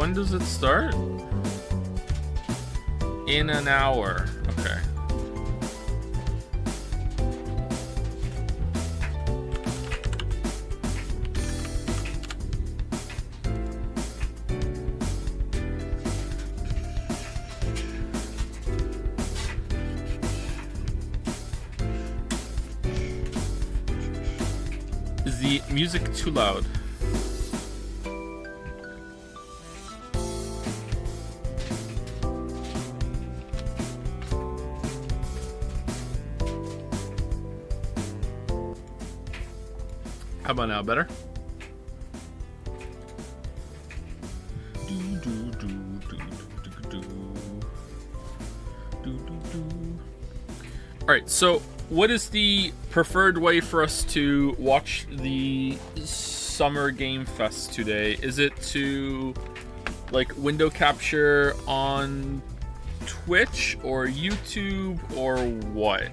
When does it start? In an hour. Okay. Is the music too loud? How about now? Better? Alright, so what is the preferred way for us to watch the Summer Game Fest today? Is it to like window capture on Twitch or YouTube or what?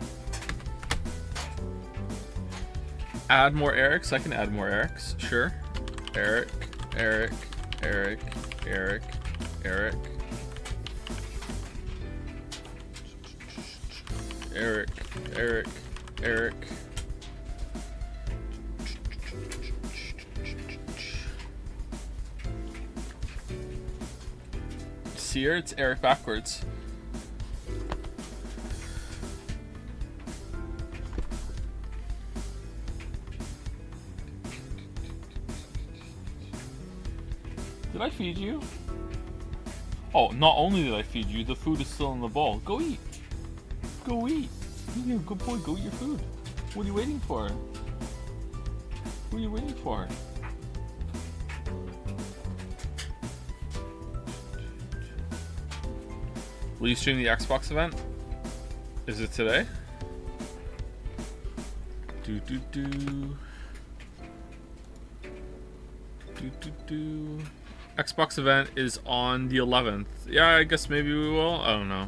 Add more Erics? I can add more Erics, sure. Eric, Eric, Eric, Eric, Eric. Eric, Eric, Eric. See here, it's Eric backwards. Did I feed you? Oh, not only did I feed you, the food is still in the bowl. Go eat. Go eat. You're a good boy. Go eat your food. What are you waiting for? What are you waiting for? Will you stream the Xbox event? Is it today? Do do do. Do do do. Xbox event is on the 11th. Yeah, I guess maybe we will. I don't know.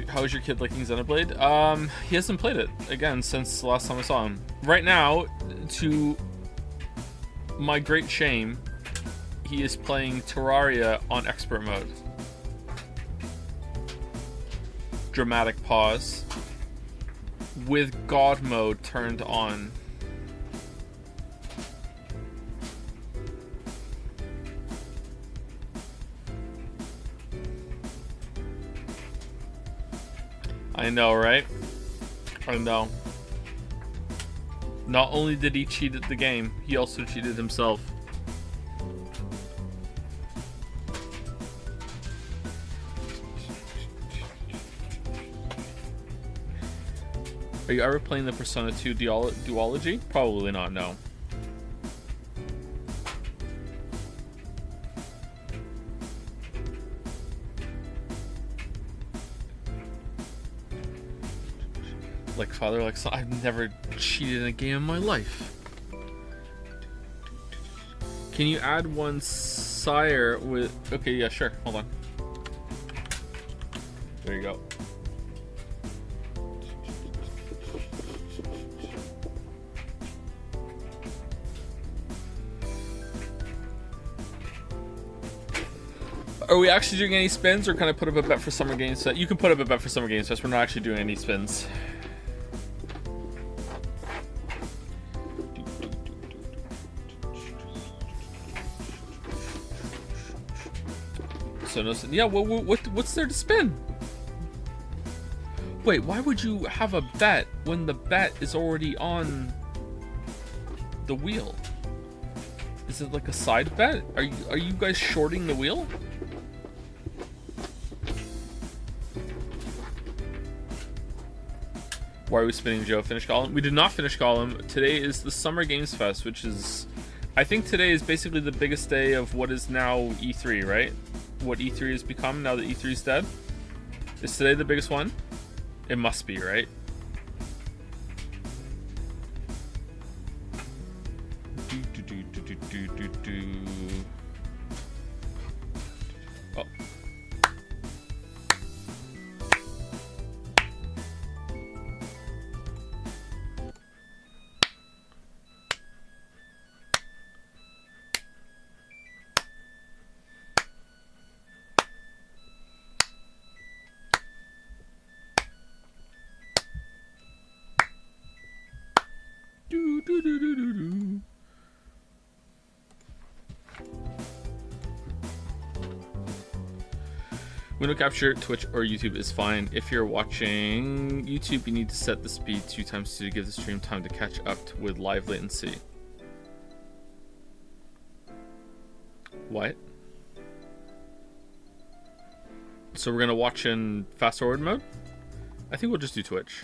How is your kid liking Xenoblade? He hasn't played it again since the last time I saw him. Right now, to my great shame, he is playing Terraria on expert mode. Dramatic pause. With God mode turned on. I know, right? I know. Not only did he cheat at the game, he also cheated himself. Are you ever playing the Persona 2 duology? Probably not, no. Like father, like son. I've never cheated in a game in my life. Can you add one sire with... Okay, yeah, sure. Hold on. There you go. Are we actually doing any spins, or can I put up a bet for Summer Games Fest? You can put up a bet for Summer Games Fest. We're not actually doing any spins. So no, yeah. What's there to spin? Wait, why would you have a bet when the bet is already on the wheel? Is it like a side bet? Are you guys shorting the wheel? Why are we spinning, Joe? Finish column? We did not finish column. Today is the Summer Games Fest, which is... I think today is basically the biggest day of what is now E3, right? What E3 has become now that E3 is dead. Is today the biggest one? It must be, right? Oh. Window capture, Twitch or YouTube is fine. If you're watching YouTube, you need to set the speed 2x2 to give the stream time to catch up with live latency. What? So we're gonna watch in fast forward mode? I think we'll just do Twitch.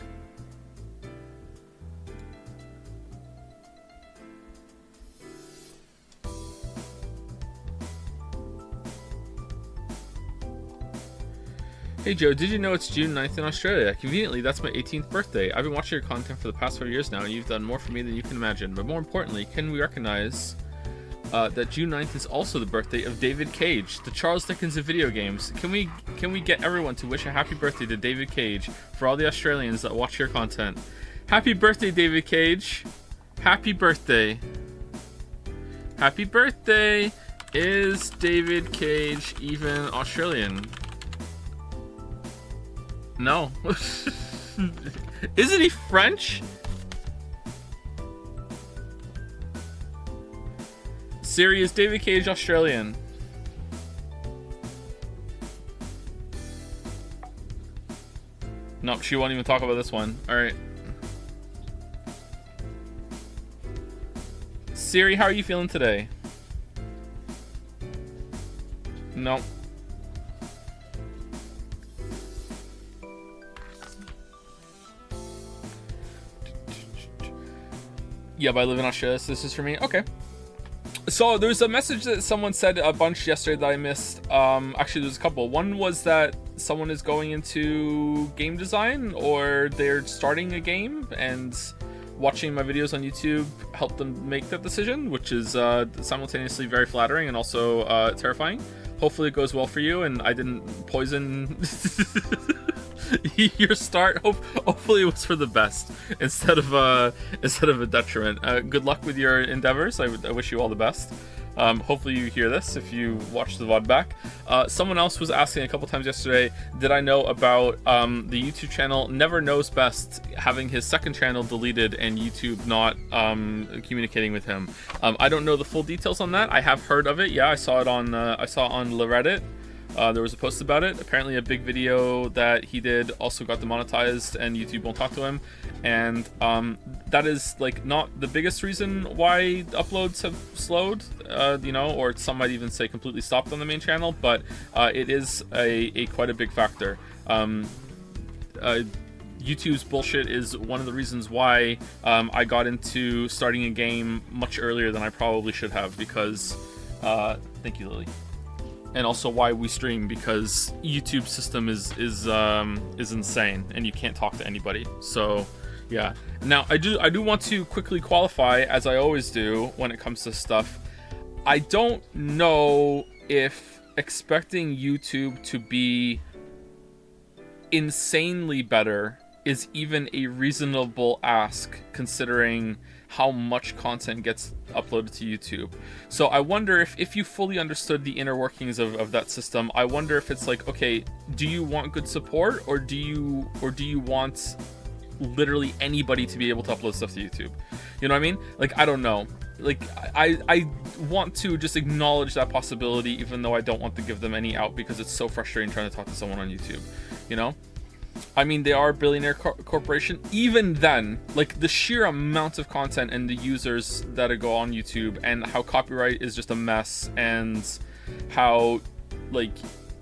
Hey Joe, did you know it's June 9th in Australia? Conveniently, that's my 18th birthday. I've been watching your content for the past 4 years now, and you've done more for me than you can imagine. But more importantly, can we recognize that June 9th is also the birthday of David Cage, the Charles Dickens of video games? Can we get everyone to wish a happy birthday to David Cage for all the Australians that watch your content? Happy birthday, David Cage. Happy birthday. Happy birthday. Is David Cage even Australian? No. Isn't he French? Siri, is David Cage Australian? Nope, she won't even talk about this one. Alright. Siri, how are you feeling today? Nope. Yeah, but I live in Australia, so this is for me. Okay. So there's a message that someone said a bunch yesterday that I missed. Actually, there's a couple. One was that someone is going into game design, or they're starting a game, and watching my videos on YouTube helped them make that decision, which is simultaneously very flattering and also terrifying. Hopefully it goes well for you, and I didn't poison your start. Hopefully it was for the best instead of a detriment. Good luck with your endeavors. I wish you all the best. Hopefully you hear this if you watch the VOD back. Someone else was asking a couple times yesterday, did I know about the YouTube channel Never Knows Best having his second channel deleted and YouTube not communicating with him. I don't know the full details on that. I have heard of it. Yeah, I saw it on Reddit. There was a post about it. Apparently a big video that he did also got demonetized and YouTube won't talk to him, and that is like not the biggest reason why uploads have slowed, or some might even say completely stopped on the main channel, but it is a quite a big factor. YouTube's bullshit is one of the reasons why I got into starting a game much earlier than I probably should have, because thank you, Lily. And also why we stream, because YouTube system is insane and you can't talk to anybody. So yeah. Now I do want to quickly qualify, as I always do when it comes to stuff. I don't know if expecting YouTube to be insanely better is even a reasonable ask, considering how much content gets uploaded to YouTube. So I wonder if you fully understood the inner workings of that system, I wonder if it's like, okay, do you want good support, or do you want literally anybody to be able to upload stuff to YouTube? You know what I mean? Like, I don't know. Like, I want to just acknowledge that possibility, even though I don't want to give them any out, because it's so frustrating trying to talk to someone on YouTube, you know? I mean, they are a billionaire corporation. Even then, like, the sheer amount of content and the users that go on YouTube, and how copyright is just a mess, and how, like,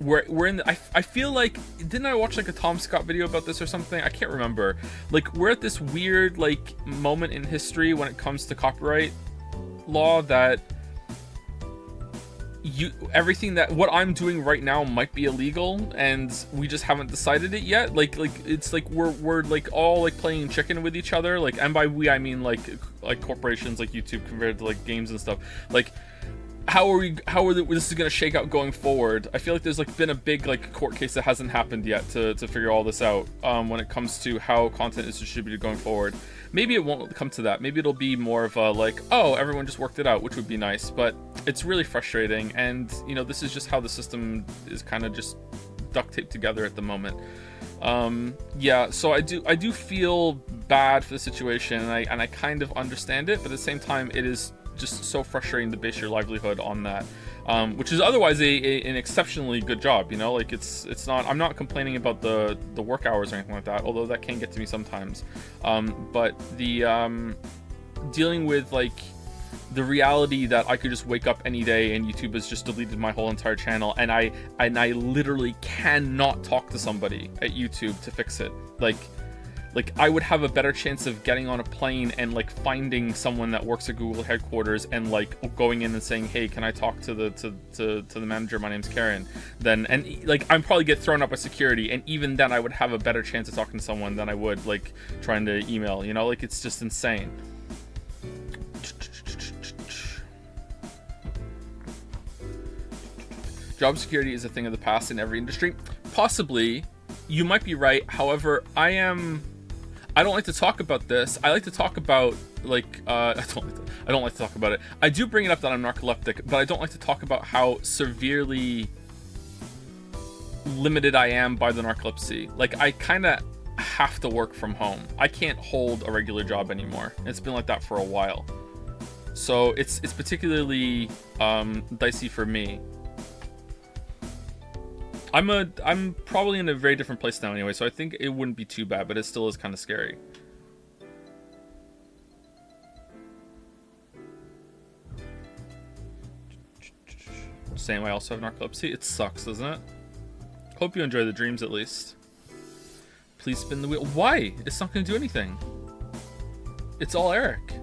we're in the, I feel like, didn't I watch like a Tom Scott video about this or something? I can't remember. Like, we're at this weird like moment in history when it comes to copyright law that everything that what I'm doing right now might be illegal, and we just haven't decided it yet. Like it's like we're like all like playing chicken with each other. Like, and by we I mean like corporations like YouTube compared to like games and stuff. Like, how this is going to shake out going forward. I feel like there's like been a big like court case that hasn't happened yet to figure all this out when it comes to how content is distributed going forward. Maybe it won't come to that. Maybe it'll be more of a like, oh, everyone just worked it out, which would be nice, but it's really frustrating. And this is just how the system is kind of just duct taped together at the moment. Yeah, so I do feel bad for the situation, and I kind of understand it, but at the same time it is just so frustrating to base your livelihood on that, which is otherwise an exceptionally good job, you know, like it's not, I'm not complaining about the work hours or anything like that, although that can get to me sometimes, but the dealing with like the reality that I could just wake up any day and YouTube has just deleted my whole entire channel, and I literally cannot talk to somebody at YouTube to fix it. Like I would have a better chance of getting on a plane and like finding someone that works at Google headquarters and like going in and saying, hey, can I talk to the manager, my name's Karen, then, and like I'm probably get thrown up by security, and even then I would have a better chance of talking to someone than I would like trying to email, you know, like it's just insane. Job security is a thing of the past in every industry. Possibly, you might be right. However, I don't like to talk about this. I like to talk about like I don't like to talk about it. I do bring it up that I'm narcoleptic, but I don't like to talk about how severely limited I am by the narcolepsy. Like I kind of have to work from home. I can't hold a regular job anymore. It's been like that for a while. So it's particularly dicey for me. I'm probably in a very different place now anyway, so I think it wouldn't be too bad, but it still is kind of scary. Same, I also have narcolepsy. It sucks, doesn't it? Hope you enjoy the dreams at least. Please spin the wheel. Why? It's not going to do anything. It's all Eric.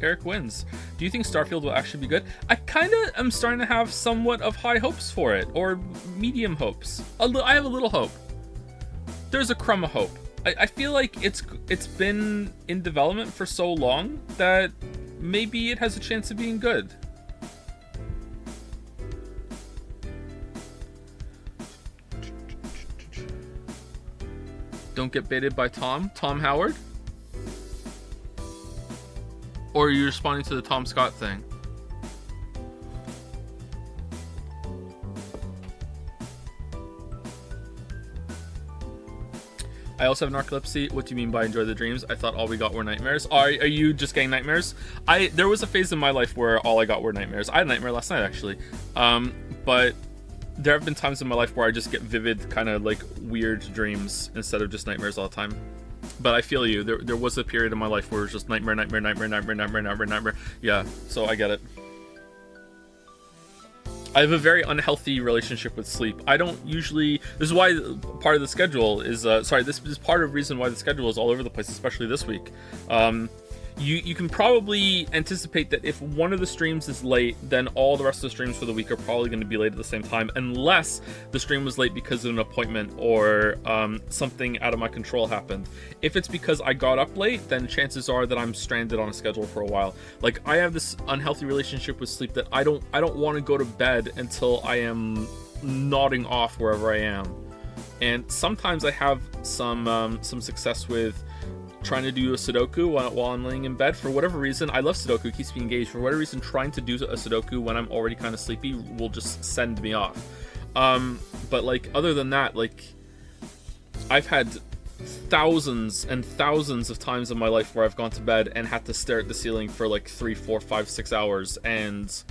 Eric wins. Do you think Starfield will actually be good? I kind of am starting to have somewhat of high hopes for it, or medium hopes. I have a little hope. There's a crumb of hope. I feel like it's been in development for so long that maybe it has a chance of being good. Don't get baited by Tom Howard? Or are you responding to the Tom Scott thing? I also have narcolepsy. What do you mean by enjoy the dreams? I thought all we got were nightmares. Are you just getting nightmares? There was a phase in my life where all I got were nightmares. I had a nightmare last night actually. But there have been times in my life where I just get vivid kind of like weird dreams instead of just nightmares all the time. But I feel you. There was a period in my life where it was just nightmare. Yeah, so I get it. I have a very unhealthy relationship with sleep. I don't usually... This is why part of the schedule is... this is part of the reason why the schedule is all over the place, especially this week. You can probably anticipate that if one of the streams is late, then all the rest of the streams for the week are probably going to be late at the same time, unless the stream was late because of an appointment or something out of my control happened. If it's because I got up late, then chances are that I'm stranded on a schedule for a while. Like, I have this unhealthy relationship with sleep that I don't want to go to bed until I am nodding off wherever I am. And sometimes I have some success with trying to do a Sudoku while I'm laying in bed. For whatever reason, I love Sudoku, it keeps me engaged. For whatever reason, trying to do a Sudoku when I'm already kind of sleepy will just send me off. But like, other than that, like, I've had thousands and thousands of times in my life where I've gone to bed and had to stare at the ceiling for like 3, 4, 5, 6 hours, and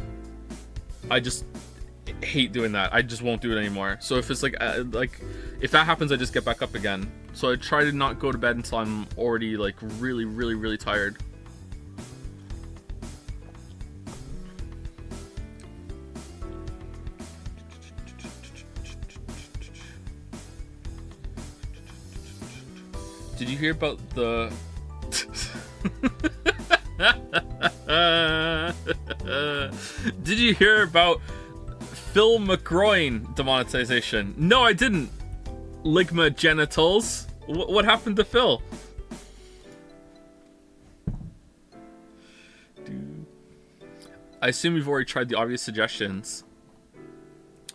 I just hate doing that. I just won't do it anymore. So if it's like if that happens, I just get back up again. So I try to not go to bed until I'm already like really, really, really tired. Did you hear about the Did you hear about Phil McGroin demonetization? No, I didn't. Ligma genitals. What happened to Phil? I assume you've already tried the obvious suggestions.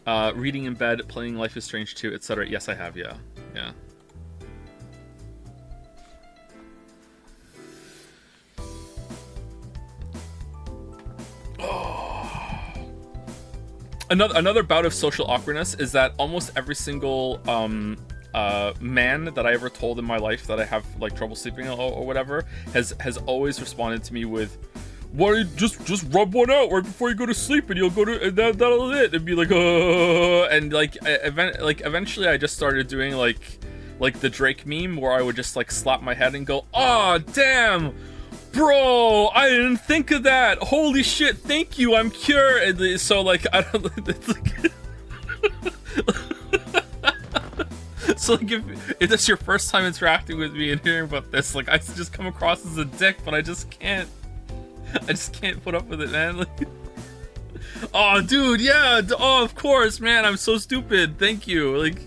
Reading in bed, playing Life is Strange 2, etc. Yes, I have, yeah. Yeah. Another bout of social awkwardness is that almost every single man that I ever told in my life that I have like trouble sleeping or whatever has always responded to me with, why don't you just rub one out right before you go to sleep, and you'll go to, and that'll it. And be like, and like, eventually I just started doing like the Drake meme where I would just like slap my head and go, oh damn, bro, I didn't think of that. Holy shit, thank you, I'm cured. And so like, I don't, it's like, so like if that's your first time interacting with me and hearing about this, like I just come across as a dick, but I just can't put up with it, man. Like, oh dude, yeah, oh of course, man, I'm so stupid, thank you. Like,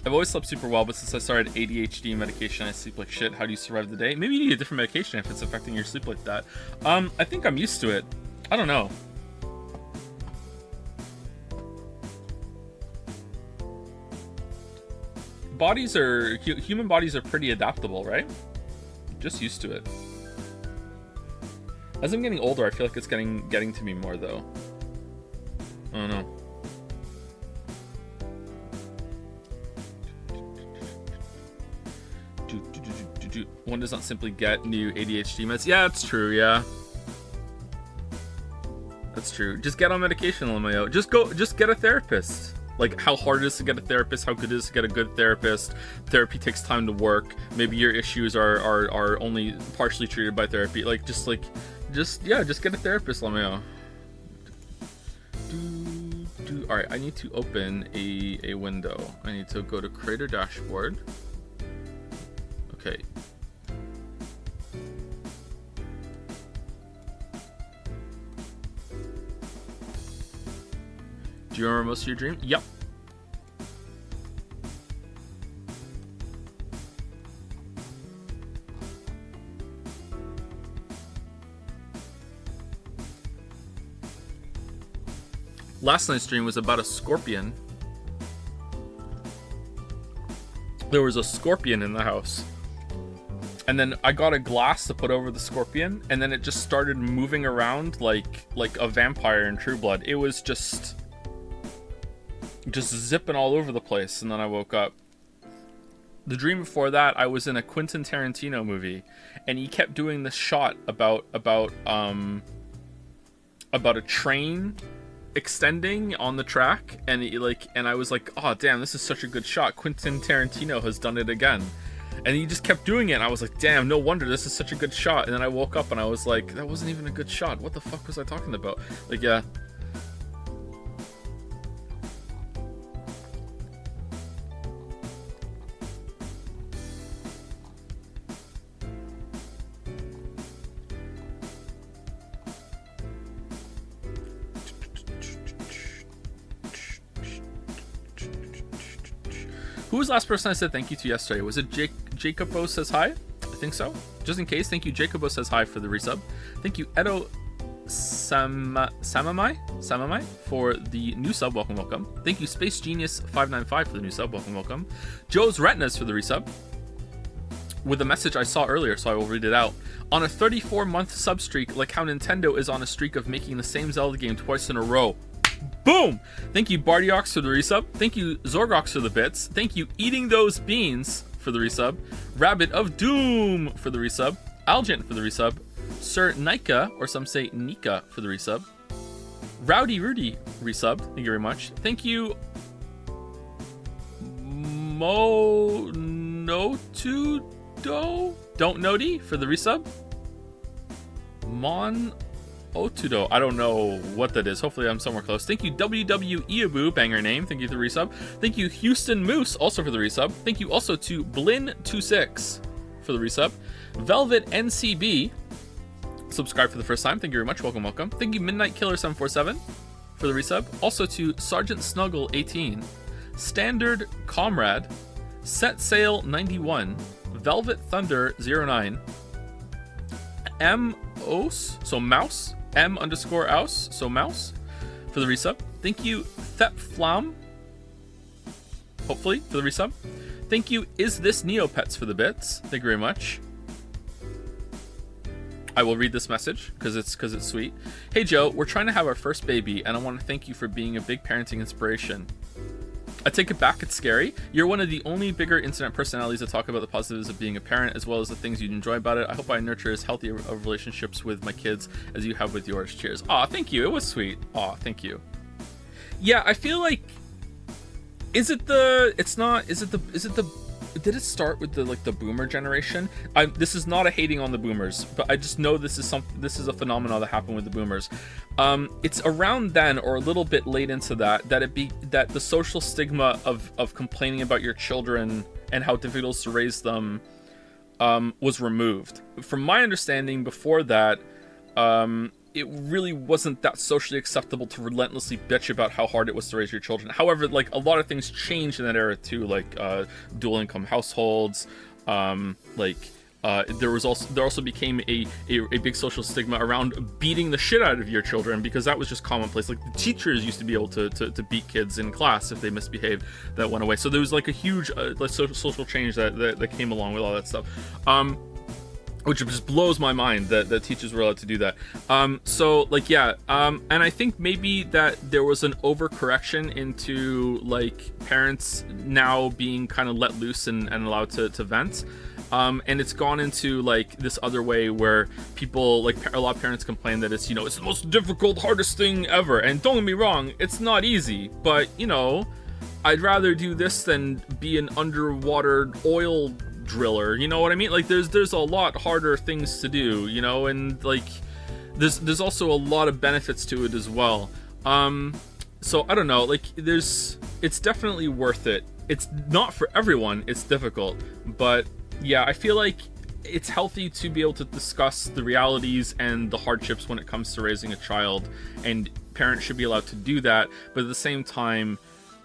I've always slept super well, but since I started ADHD medication, I sleep like shit. How do you survive the day? Maybe you need a different medication if it's affecting your sleep like that. I think I'm used to it. I don't know. Human bodies are pretty adaptable, right? Just used to it. As I'm getting older, I feel like it's getting to me more though. I don't know. One does not simply get new ADHD meds. Yeah, that's true, yeah. That's true. Just get on medication, LMAO. Just get a therapist. Like, how hard it is to get a therapist, how good it is to get a good therapist. Therapy takes time to work. Maybe your issues are only partially treated by therapy. Like, just get a therapist, LMAO. Alright, I need to open a window. I need to go to Creator Dashboard. Okay. Do you remember most of your dreams? Yep. Last night's dream was about a scorpion. There was a scorpion in the house. And then I got a glass to put over the scorpion, and then it just started moving around like a vampire in True Blood. It was just zipping all over the place, and then I woke up. The dream before that, I was in a Quentin Tarantino movie, and he kept doing this shot about a train extending on the track, and I was like, oh damn, this is such a good shot. Quentin Tarantino has done it again. And he just kept doing it, and I was like, damn, no wonder this is such a good shot. And then I woke up and I was like, that wasn't even a good shot. What the fuck was I talking about? Like, yeah. Who was the last person I said thank you to yesterday? Was it Jacobo says hi? I think so. Just in case, thank you Jacobo says hi for the resub. Thank you Edo Samamai for the new sub. Welcome. Thank you Space Genius 595 for the new sub. Welcome. Joe's Retinas for the resub. With a message I saw earlier, so I will read it out. On a 34-month sub streak, like how Nintendo is on a streak of making the same Zelda game twice in a row. Boom! Thank you Bardiox for the resub. Thank you Zorgox for the bits. Thank you Eating Those Beans for the resub. Rabbit of Doom for the resub. Algent for the resub. Sir Nika, or some say Nika, for the resub. Rowdy Rudy resub. Thank you very much. Thank you Monotudo Don't Noti for the resub. Mon Otudo, I don't know what that is. Hopefully I'm somewhere close. Thank you WW Eabu, banger name. Thank you for the resub. Thank you Houston Moose, also for the resub. Thank you also to Blin26 for the resub. Velvet NCB, subscribe for the first time. Thank you very much. Welcome. Thank you Midnight Killer 747 for the resub. Also to Sergeant Snuggle 18, Standard Comrade, Set Sail 91, Velvet Thunder 09, M-Os, so Mouse, M_Aus, so Mouse, for the resub. Thank you, Thepflam, hopefully, for the resub. Thank you, Is This Neopets, for the bits. Thank you very much. I will read this message, because it's sweet. Hey Joe, we're trying to have our first baby, and I want to thank you for being a big parenting inspiration. I take it back, it's scary. You're one of the only bigger internet personalities that talk about the positives of being a parent, as well as the things you enjoy about it. I hope I nurture as healthy of relationships with my kids as you have with yours. Cheers. Aw, thank you. It was sweet. Aw, thank you. Yeah, I feel like, did it start with the boomer generation? This is not a hating on the boomers, but I just know this is a phenomenon that happened with the boomers. It's around then, or a little bit late into that the social stigma of complaining about your children and how difficult it is to raise them was removed. From my understanding, before that, it really wasn't that socially acceptable to relentlessly bitch about how hard it was to raise your children. However, like, a lot of things changed in that era too, like dual income households, there also became a big social stigma around beating the shit out of your children, because that was just commonplace. Like, the teachers used to be able to beat kids in class if they misbehaved. That went away. So there was like a huge social change that came along with all that stuff. Which just blows my mind that teachers were allowed to do that. And I think maybe that there was an overcorrection into, like, parents now being kind of let loose and allowed to vent. And it's gone into, like, this other way where people, like, a lot of parents complain that it's, it's the most difficult, hardest thing ever. And don't get me wrong, it's not easy, but, I'd rather do this than be an underwater oil driller, you know what I mean? Like, there's a lot harder things to do, and, like, there's also a lot of benefits to it as well. So I don't know, like, it's definitely worth it. It's not for everyone, it's difficult, but yeah, I feel like it's healthy to be able to discuss the realities and the hardships when it comes to raising a child, and parents should be allowed to do that. But at the same time,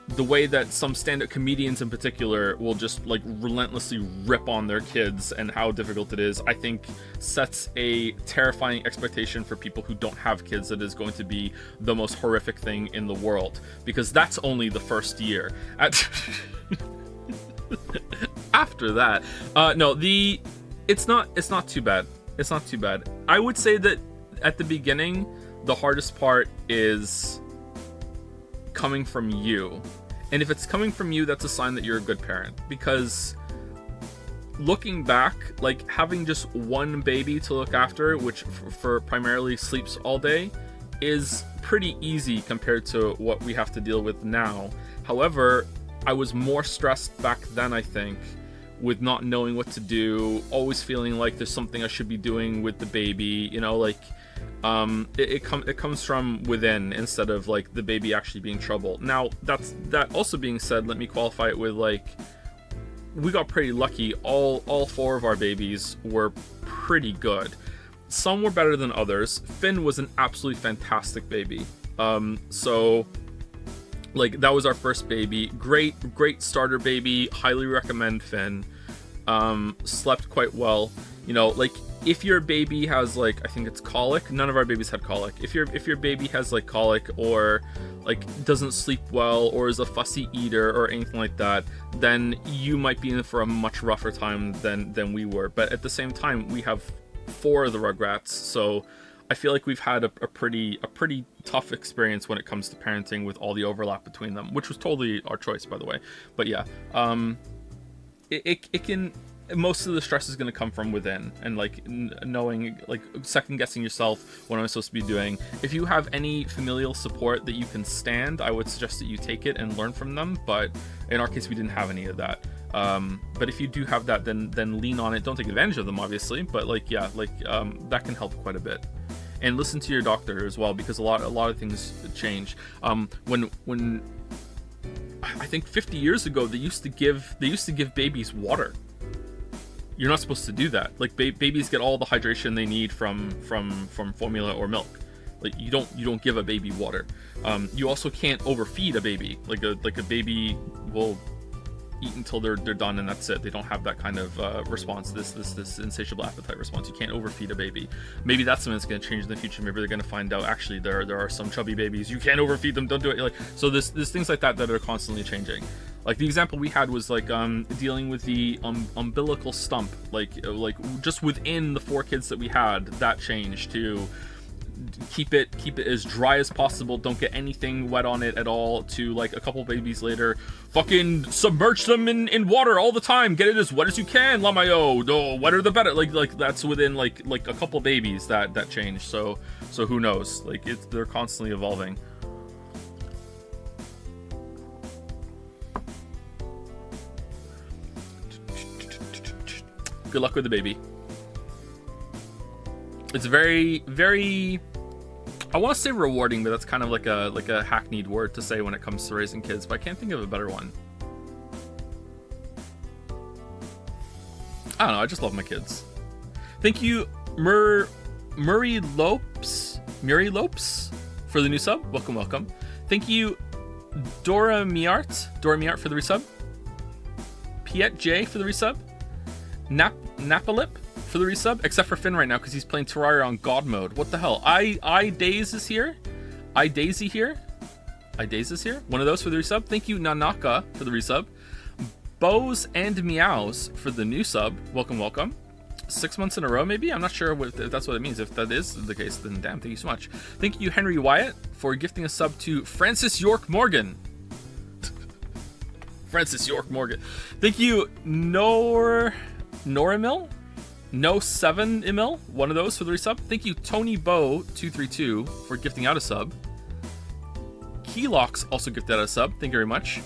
the way that some stand-up comedians in particular will just, like, relentlessly rip on their kids and how difficult it is, I think sets a terrifying expectation for people who don't have kids that is going to be the most horrific thing in the world, because that's only the first year. After that, it's not too bad. It's not too bad. I would say that at the beginning, the hardest part is coming from you. And if it's coming from you, that's a sign that you're a good parent, because looking back, like, having just one baby to look after, which for primarily sleeps all day, is pretty easy compared to what we have to deal with now. However, I was more stressed back then, I think, with not knowing what to do, always feeling like there's something I should be doing with the baby, it comes from within instead of, like, the baby actually being trouble. Now, that also being said, let me qualify it with, like, we got pretty lucky. All four of our babies were pretty good. Some were better than others. Finn was an absolutely fantastic baby. So, like, that was our first baby. Great starter baby. Highly recommend Finn. Slept quite well. Like, if your baby has, like, I think it's colic. None of our babies had colic. If your baby has, like, colic, or, like, doesn't sleep well, or is a fussy eater or anything like that, then you might be in for a much rougher time than we were. But at the same time, we have 4 of the Rugrats, so I feel like we've had a pretty tough experience when it comes to parenting with all the overlap between them, which was totally our choice, by the way. But yeah, it can, most of the stress is going to come from within, and, like, knowing, like, second guessing yourself, what am I supposed to be doing. If you have any familial support that you can stand, I would suggest that you take it and learn from them. But in our case, we didn't have any of that. But if you do have that, then lean on it. Don't take advantage of them, obviously, but, like, yeah, like, that can help quite a bit. And listen to your doctor as well, because a lot of things change. When I think 50 years ago, they used to give babies water. You're not supposed to do that. Like, babies get all the hydration they need from formula or milk. Like, you don't give a baby water. You also can't overfeed a baby. Like a baby will eat until they're done, and that's it. They don't have that kind of response, this insatiable appetite response. You can't overfeed a baby. Maybe that's something that's going to change in the future. Maybe they're going to find out, actually, there are some chubby babies, you can't overfeed them, don't do it. Like, so there's things like that are constantly changing. Like, the example we had was, like, dealing with the umbilical stump, like just within the 4 kids that we had, that changed to keep it as dry as possible. Don't get anything wet on it at all. To like a couple babies later, fucking submerge them in water all the time. Get it as wet as you can, Lamayo. No, wetter the better. Like that's within like a couple babies that change. So who knows? Like they're constantly evolving. Good luck with the baby. It's very, very, I want to say rewarding, but that's kind of like a hackneyed word to say when it comes to raising kids, but I can't think of a better one. I don't know, I just love my kids. Thank you, Murray Lopes for the new sub. Welcome. Thank you, Dora Miart for the resub. Piet J for the resub. Napalip for the resub, except for Finn right now because he's playing Terraria on God mode. What the hell? Daze is here. Daisy here. Daze is here. One of those for the resub. Thank you, Nanaka, for the resub. Bows and Meows for the new sub. Welcome. 6 months in a row, maybe? I'm not sure if that's what it means. If that is the case, then damn, thank you so much. Thank you, Henry Wyatt, for gifting a sub to Francis York Morgan. Francis York Morgan. Thank you, Noramil? No 7 Emil, one of those for the resub. Thank you, Tony Bo 232 for gifting out a sub. Keylocks also gifted out a sub. Thank you very much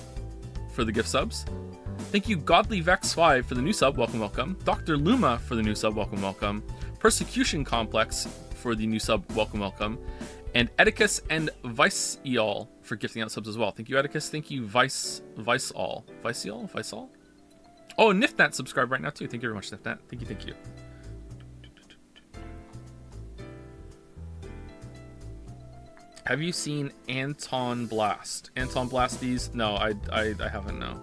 for the gift subs. Thank you, Godly Vex 5 for the new sub. Welcome. Dr. Luma for the new sub. Welcome. Persecution Complex for the new sub. Welcome. And Edicus and Viceal for gifting out subs as well. Thank you, Edicus. Thank you, Viceal. Oh, Nifnat subscribed right now too. Thank you very much, Nifnat. Thank you. Have you seen Anton Blast? Anton Blasties? No, I haven't, no.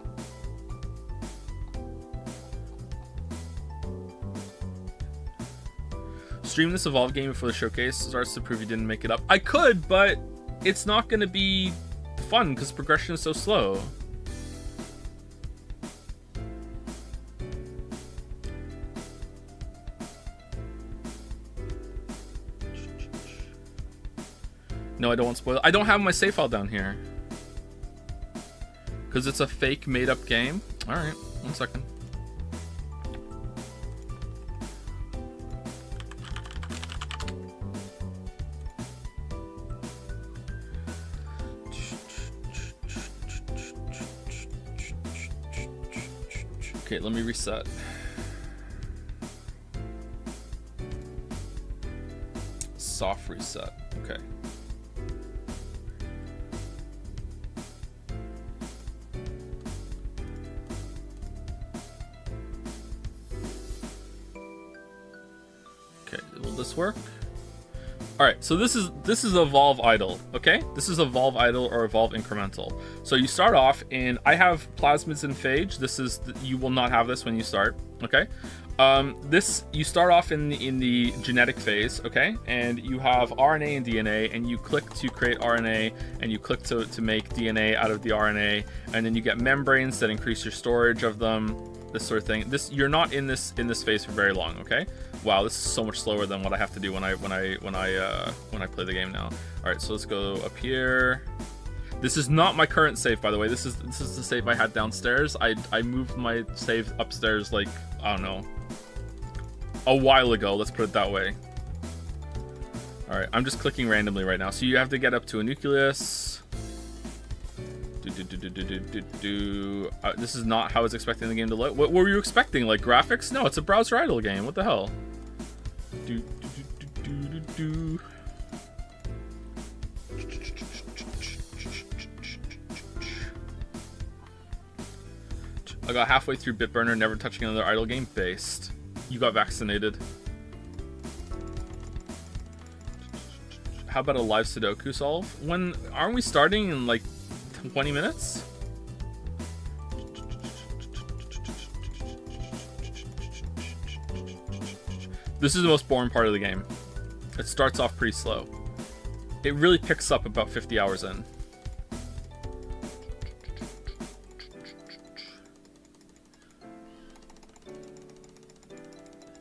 Stream this Evolve game before the showcase starts to prove you didn't make it up. I could, but it's not going to be fun because progression is so slow. No, I don't want spoil. I don't have my save file down here because it's a fake made-up game. All right, 1 second. Okay, let me reset. Soft reset. Okay. Will this work? All right, so this is Evolve Idle, okay? This is Evolve Idle or Evolve Incremental. So you start off in, I have Plasmids and Phage. You will not have this when you start, okay? You start off in the genetic phase, okay? And you have RNA and DNA, and you click to create RNA, and you click to make DNA out of the RNA, and then you get membranes that increase your storage of them, this sort of thing. You're not in this phase for very long, okay? Wow, this is so much slower than what I have to do when I play the game now. All right, so let's go up here. This is not my current save, by the way. This is the save I had downstairs. I moved my save upstairs, like, I don't know, a while ago. Let's put it that way. All right, I'm just clicking randomly right now. So you have to get up to a nucleus. This is not how I was expecting the game to look. What were you expecting? Like graphics? No, it's a browser idle game. What the hell? I got halfway through Bitburner, never touching another idle game. Based. You got vaccinated. How about a live Sudoku solve? When aren't we starting in like 20 minutes? This is the most boring part of the game. It starts off pretty slow. It really picks up about 50 hours in.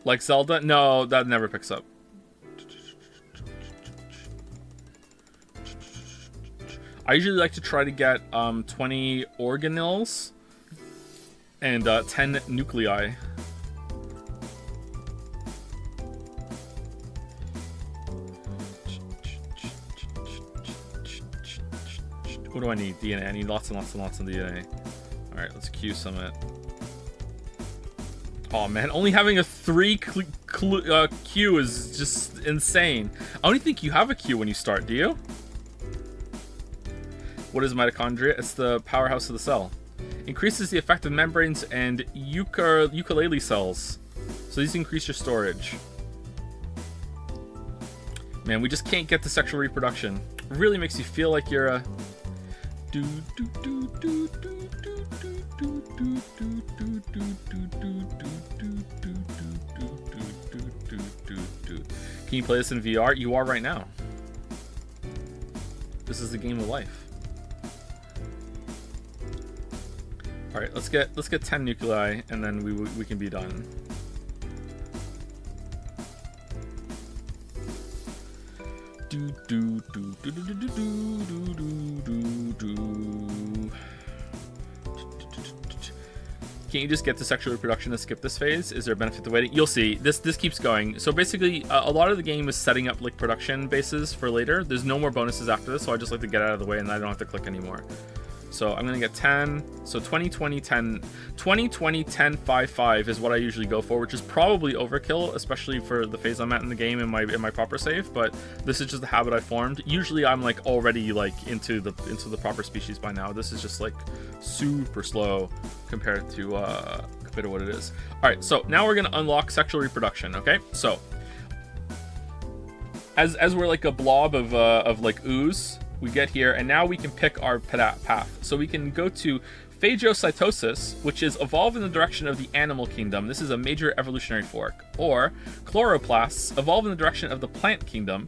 Like Zelda? No, that never picks up. I usually like to try to get 20 organelles and 10 nuclei. What do I need? DNA. I need lots and lots and lots of DNA. Alright, let's Q some it. Oh man, only having a 3 Q is just insane. I don't think you have a Q when you start, do you? What is mitochondria? It's the powerhouse of the cell. Increases the effective membranes and ukulele cells. So these increase your storage. Man, we just can't get to sexual reproduction. It really makes you feel like you're a... Can you play this in VR? You are right now. This is the game of life. All right, let's get 10 nuclei, and then we can be done. Can't you just get to sexual reproduction and skip this phase? Is there a benefit to waiting? You'll see. This keeps going. So basically, a lot of the game is setting up like production bases for later. There's no more bonuses after this, so I just like to get out of the way and I don't have to click anymore. So I'm gonna get 10. So 20, 20, 10, 20, 20, 10, 5, 5 is what I usually go for, which is probably overkill, especially for the phase I'm at in the game in my proper save. But this is just the habit I formed. Usually I'm like already like into the proper species by now. This is just like super slow compared to what it is. All right, so now we're gonna unlock sexual reproduction. Okay, so as we're like a blob of like ooze. We get here, and now we can pick our path. So we can go to phagocytosis, which is evolve in the direction of the animal kingdom. This is a major evolutionary fork. Or chloroplasts, evolve in the direction of the plant kingdom.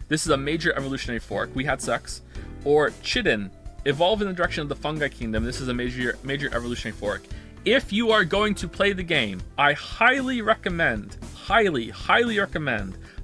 This is a major evolutionary fork. We had sex. Or chidin, evolve in the direction of the fungi kingdom. This is a major evolutionary fork. If you are going to play the game, I highly recommend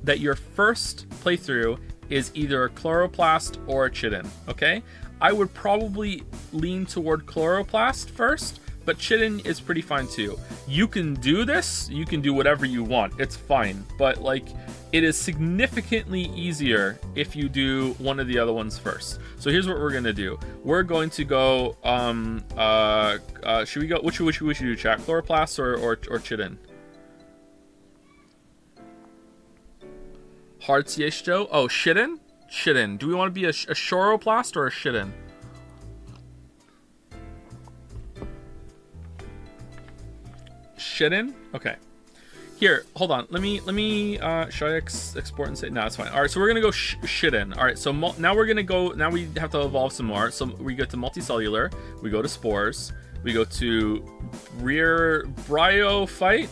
that your first playthrough is either a chloroplast or a chidin, okay? I would probably lean toward chloroplast first, but chidin is pretty fine too. You can do this, you can do whatever you want, it's fine, but like, it is significantly easier if you do one of the other ones first. So here's what we're gonna do. We're going to go, should we go, which we should do, chat? Chloroplast or chidin? Hard CH Joe. Oh, shidin? Shidin. Do we want to be a shoroplast or a shidin? Shidin? Okay. Here, hold on. Let me should I export and say? No, it's fine. All right, so we're going to go shidin. All right, so now we're going to go, now we have to evolve some more. So we go to multicellular, we go to spores, we go to bryophyte.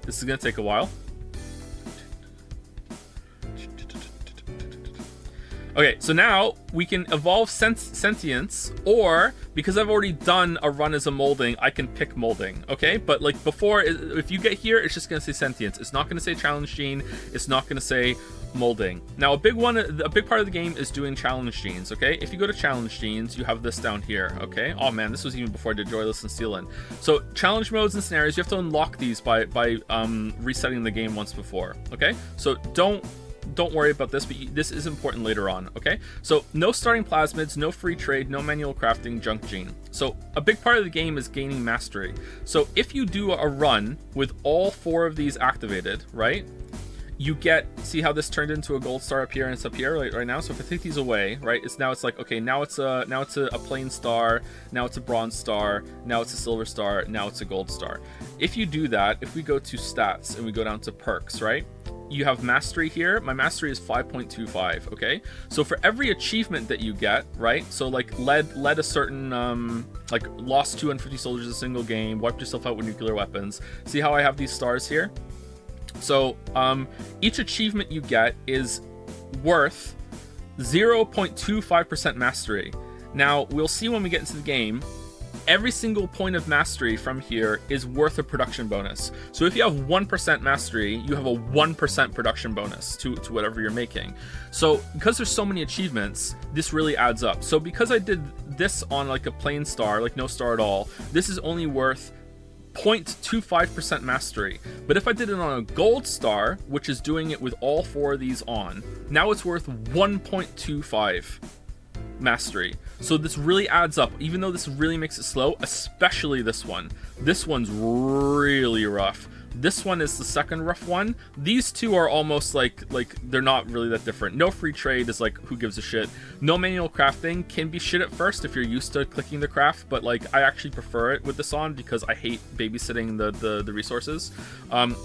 This is going to take a while. Okay, so now we can evolve sentience, or because I've already done a run as a molding, I can pick molding, okay? But like before, if you get here, it's just gonna say sentience. It's not gonna say challenge gene. It's not gonna say molding. Now, a big part of the game is doing challenge genes, okay? If you go to challenge genes, you have this down here, okay? Oh man, this was even before I did Joyless and Steal-In. So challenge modes and scenarios, you have to unlock these by resetting the game once before, okay? So don't worry about this, but this is important later on, okay? So no starting plasmids, no free trade, no manual crafting, junk gene. So a big part of the game is gaining mastery. So if you do a run with all 4 of these activated, right, you get, see how this turned into a gold star up here and it's up here right now? So if I take these away, right, it's like, okay, now it's a plain star, now it's a bronze star, now it's a silver star, now it's a gold star. If you do that, if we go to stats and we go down to perks, right, you have mastery here. My mastery is 5.25, okay? So for every achievement that you get, right? So like led a certain, like lost 250 soldiers in a single game, wiped yourself out with nuclear weapons. See how I have these stars here? So each achievement you get is worth 0.25% mastery. Now, we'll see when we get into the game every single point of mastery from here is worth a production bonus. So if you have 1% mastery, you have a 1% production bonus to whatever you're making. So because there's so many achievements, this really adds up. So because I did this on like a plain star, like no star at all, this is only worth 0.25% mastery. But if I did it on a gold star, which is doing it with all 4 of these on, now it's worth 1.25 mastery. So this really adds up, even though this really makes it slow, especially this one. This one's really rough. This one is the second rough one. These two are almost like they're not really that different. No free trade is like, who gives a shit. No manual crafting can be shit at first if you're used to clicking the craft, but like I actually prefer it with this on because I hate babysitting the resources.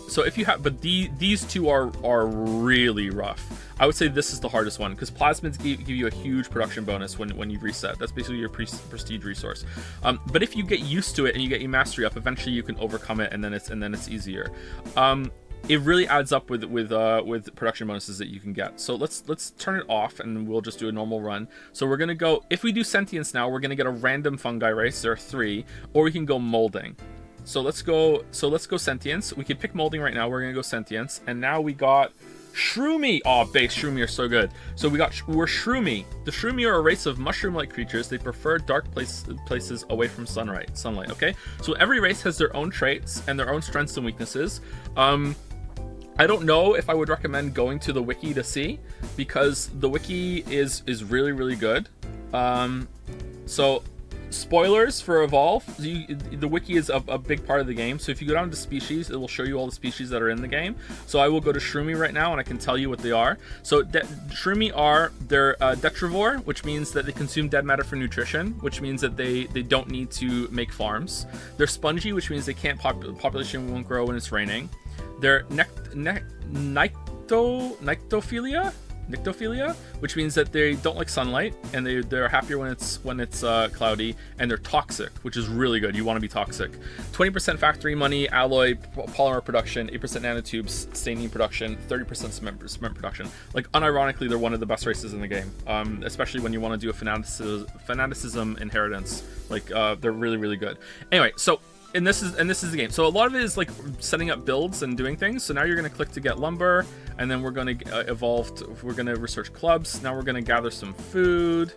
So if you have, but these two are really rough. I would say this is the hardest one because plasmids give you a huge production bonus when you reset. That's basically your prestige resource. But if you get used to it and you get your mastery up, eventually you can overcome it, and then it's easier. It really adds up with production bonuses that you can get. So let's turn it off and we'll just do a normal run. So we're gonna go, if we do sentience now, we're gonna get a random fungi race. There are 3, or we can go molding. So let's go sentience. We could pick molding right now. We're gonna go sentience, and now we got Shroomy. Oh, base Shroomy are so good. So we're Shroomy. The Shroomy are a race of mushroom-like creatures. They prefer dark places away from sunlight. Okay. So every race has their own traits and their own strengths and weaknesses. I don't know if I would recommend going to the wiki to see, because the wiki is really, really good. So spoilers for Evolve, the wiki is a big part of the game. So if you go down to species, it will show you all the species that are in the game. So I will go to Shroomy right now and I can tell you what they are. So Shroomy they're detrivore, which means that they consume dead matter for nutrition, which means that they don't need to make farms. They're spongy, which means they can't population won't grow when it's raining. They're Nyctophilia, which means that they don't like sunlight and they're happier when it's cloudy, and they're toxic, which is really good. You want to be toxic. 20% factory money, alloy, polymer production, 8% nanotubes, staining production, 30% cement production. Like, unironically, they're one of the best races in the game, especially when you want to do a fanaticism inheritance. Like, they're really, really good. Anyway, so and this is the game. So a lot of it is like setting up builds and doing things. So now you're going to click to get lumber, and then we're going to we're going to research clubs. Now we're going to gather some food,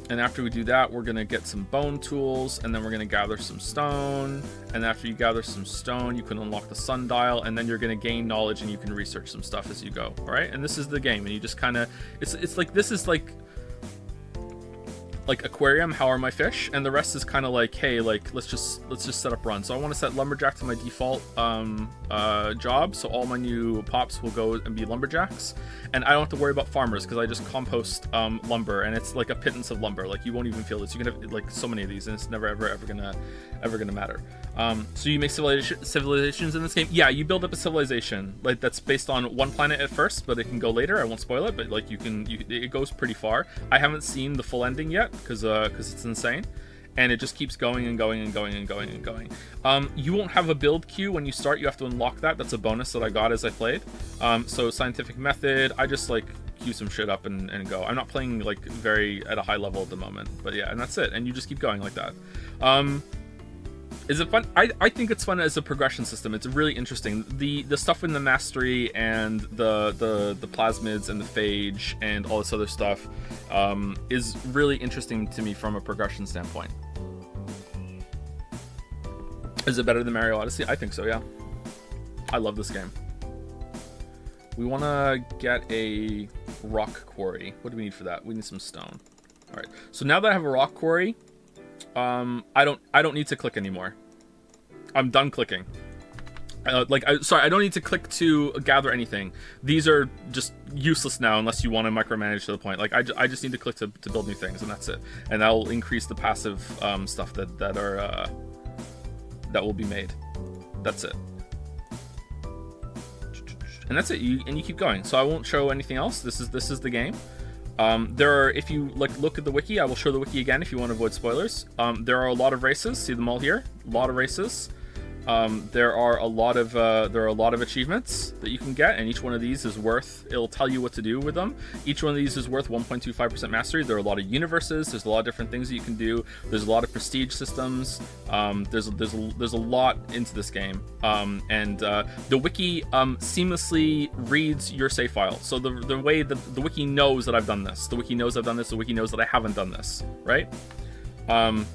and after we do that, we're going to get some bone tools, and then we're going to gather some stone. And after you gather some stone, you can unlock the sundial, and then you're going to gain knowledge and you can research some stuff as you go. All right, and this is the game, and you just kind of it's like, this is like aquarium, how are my fish, and the rest is kind of like, hey, like let's just set up runs. So I want to set lumberjack to my default job, so all my new pops will go and be lumberjacks, and I don't have to worry about farmers because I just compost lumber, and it's like a pittance of lumber. Like, you won't even feel this. You can have like so many of these, and it's never ever gonna matter. So you make civilizations in this game. Yeah, you build up a civilization like that's based on one planet at first, but it can go later. I won't spoil it, but like it goes pretty far. I haven't seen the full ending yet because it's insane, and it just keeps going and going and going and going and going. You won't have a build queue when you start. You have to unlock that. That's a bonus that I got as I played. So scientific method, I just like queue some shit up and go. I'm not playing like very at a high level at the moment, but yeah, and that's it. And you just keep going like that. Is it fun? I think it's fun as a progression system. It's really interesting. The stuff in the mastery and the plasmids and the phage and all this other stuff is really interesting to me from a progression standpoint. Is it better than Mario Odyssey? I think so, yeah. I love this game. We want to get a rock quarry. What do we need for that? We need some stone. All right. So now that I have a rock quarry, I don't need to click anymore. I'm done clicking. Sorry, I don't need to click to gather anything. These are just useless now unless you want to micromanage to the point. Like, I just need to click to build new things, and that's it. And that will increase the passive stuff that will be made. That's it. And that's it. You keep going. So I won't show anything else. This is the game. If you look at the wiki, I will show the wiki again if you want to avoid spoilers. There are a lot of races. See them all here. A lot of races. There are a lot of achievements that you can get, and each one of these is worth. It'll tell you what to do with them. Each one of these is worth 1.25% mastery. There are a lot of universes. There's a lot of different things that you can do. There's a lot of prestige systems. There's a lot into this game. And the wiki seamlessly reads your save file. So the way that the wiki knows that I've done this, the wiki knows I've done this, the wiki knows that I haven't done this, right?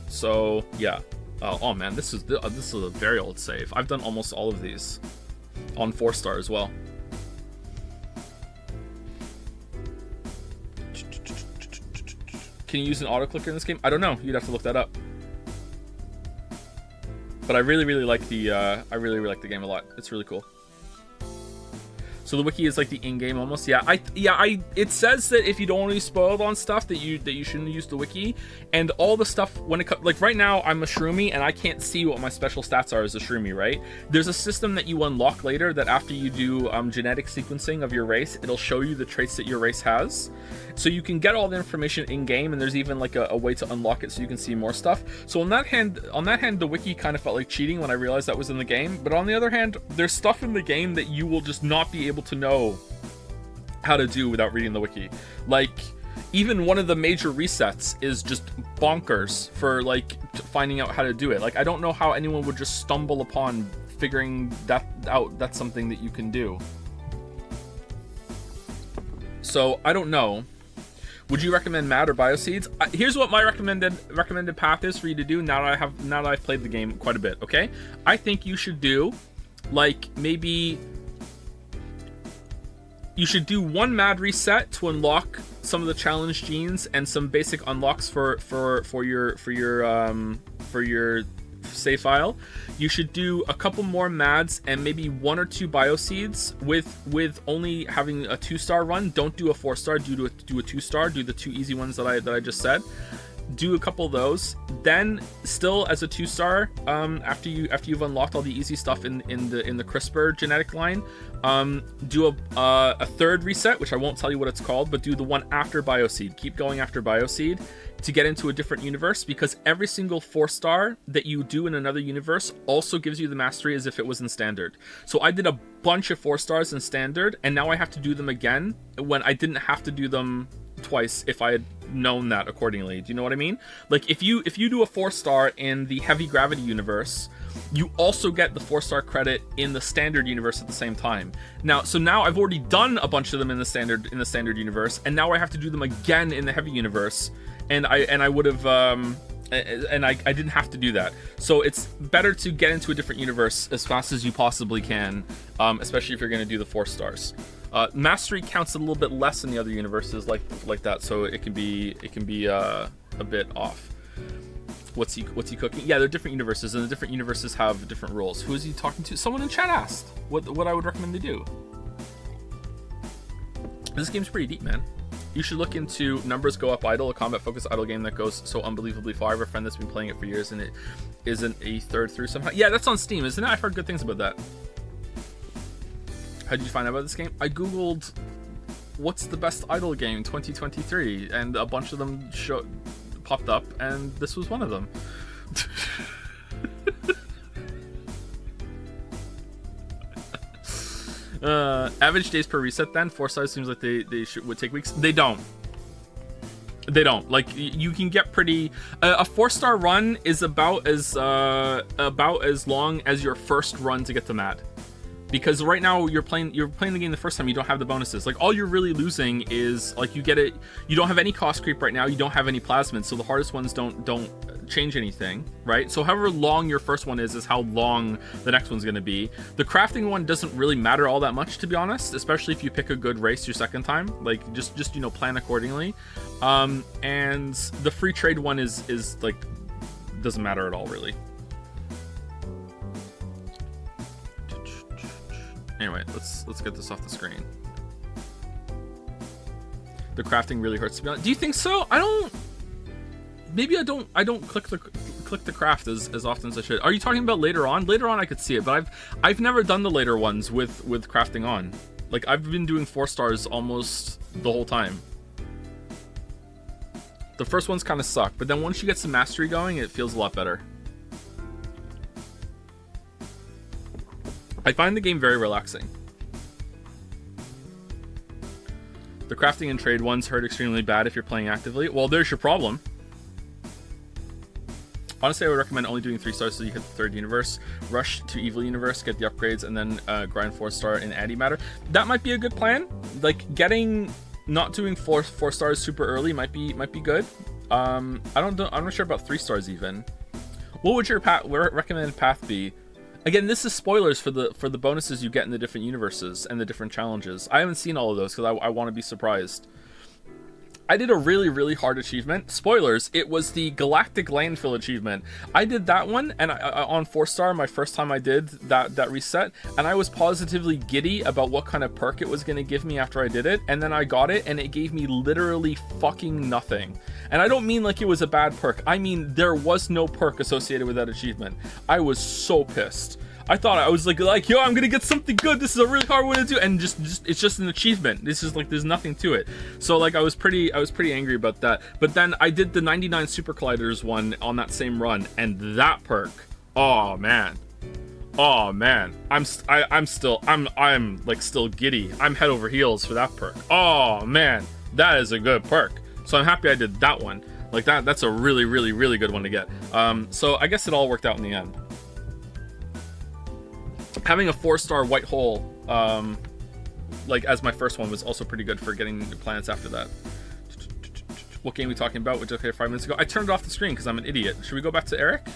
So yeah. Oh man, this is a very old save. I've done almost all of these on 4-star as well. Can you use an auto clicker in this game? I don't know. You'd have to look that up. But I really like the game a lot. It's really cool. So the wiki is like the in-game almost. It says that if you don't want to be spoiled on stuff that you shouldn't use the wiki, and all the stuff when it comes, like right now I'm a shroomy and I can't see what my special stats are as a shroomy, right? There's a system that you unlock later that after you do genetic sequencing of your race, it'll show you the traits that your race has. So you can get all the information in game, and there's even like a way to unlock it so you can see more stuff. So on that hand, the wiki kind of felt like cheating when I realized that was in the game. But on the other hand, there's stuff in the game that you will just not be able to know how to do without reading the wiki. Like even one of the major resets is just bonkers for like finding out how to do it. Like I don't know how anyone would just stumble upon figuring that out. That's something that you can do. So I don't know. Would you recommend MAD or Bioseeds? Here's what my recommended path is for you to do now that I've played the game quite a bit, okay? I think you should do like maybe you should do one MAD reset to unlock some of the challenge genes and some basic unlocks for your save file. You should do a couple more MADs and maybe 1 or 2 Bioseeds with only having a 2-star run. Don't do a 4-star. Do a 2-star. Do the 2 easy ones that I just said. Do a couple of those. Then still as a 2-star, after you've unlocked all the easy stuff in the CRISPR genetic line, do a 3rd reset, which I won't tell you what it's called, but do the one after Bioseed. Keep going after Bioseed to get into a different universe, because every single 4-star that you do in another universe also gives you the mastery as if it was in standard. So I did a bunch of 4-stars in standard, and now I have to do them again when I didn't have to do them twice if I had known that accordingly. Do you know what I mean? Like if you do a 4-star in the heavy gravity universe, you also get the 4-star credit in the standard universe at the same time. Now I've already done a bunch of them in the standard universe, and now I have to do them again in the heavy universe, and I would have and I didn't have to do that. So it's better to get into a different universe as fast as you possibly can, especially if you're going to do the 4-stars. Mastery counts a little bit less in the other universes like that, so it can be a bit off. What's he cooking? Yeah, they're different universes, and the different universes have different rules. Who is he talking to? Someone in chat asked what I would recommend they do. This game's pretty deep, man. You should look into Numbers Go Up Idle, a combat-focused idle game that goes so unbelievably far. I have a friend that's been playing it for years, and it isn't a third through somehow. Yeah, that's on Steam, isn't it? I've heard good things about that. How did you find out about this game? I googled what's the best idle game 2023, and a bunch of them popped up, and this was one of them. Average days per reset then? 4-stars seems like they would take weeks. They don't. Like you can get pretty a 4-star run is about as long as your first run to get to MAD. Because right now you're playing the game the first time, you don't have the bonuses. Like all you're really losing is like you don't have any cost creep right now, you don't have any plasmids, so the hardest ones don't change anything, right? So however long your first one is how long the next one's gonna be. The crafting one doesn't really matter all that much, to be honest, especially if you pick a good race your second time. Like just plan accordingly. And the free trade one is like doesn't matter at all really. Anyway, let's get this off the screen. The crafting really hurts to be honest. Do you think so? I don't click the craft as often as I should. Are you talking about later on? Later on I could see it, but I've never done the later ones with crafting on. Like I've been doing 4-stars almost the whole time. The first ones kind of suck, but then once you get some mastery going, it feels a lot better. I find the game very relaxing. The crafting and trade ones hurt extremely bad if you're playing actively. Well, there's your problem. Honestly, I would recommend only doing 3 stars so you hit the 3rd universe. Rush to Evil Universe, get the upgrades, and then grind 4-star in Antimatter. That might be a good plan. Like, not doing 4 stars super early might be good. I'm not sure about 3 stars even. What would your recommended path be? Again, this is spoilers for the bonuses you get in the different universes and the different challenges. I haven't seen all of those because I want to be surprised. I did a really, really hard achievement. Spoilers, it was the Galactic Landfill achievement. I did that one, and on 4-star, my first time I did that reset, and I was positively giddy about what kind of perk it was going to give me after I did it, and then I got it, and it gave me literally fucking nothing. And I don't mean like it was a bad perk. I mean, there was no perk associated with that achievement. I was so pissed. I thought I was like, yo, I'm gonna get something good. This is a really hard one to do, and just it's just an achievement. This is like, there's nothing to it. So like, I was pretty angry about that. But then I did the 99 Super Colliders one on that same run, and that perk, oh man, I'm still giddy. I'm head over heels for that perk. Oh man, that is a good perk. So I'm happy I did that one. Like that's a really, really, really good one to get. So I guess it all worked out in the end. Having a 4-star white hole, like as my first one, was also pretty good for getting the planets after that. What game are we talking about? Which okay 5 minutes ago. I turned it off the screen because I'm an idiot. Should we go back to Eric?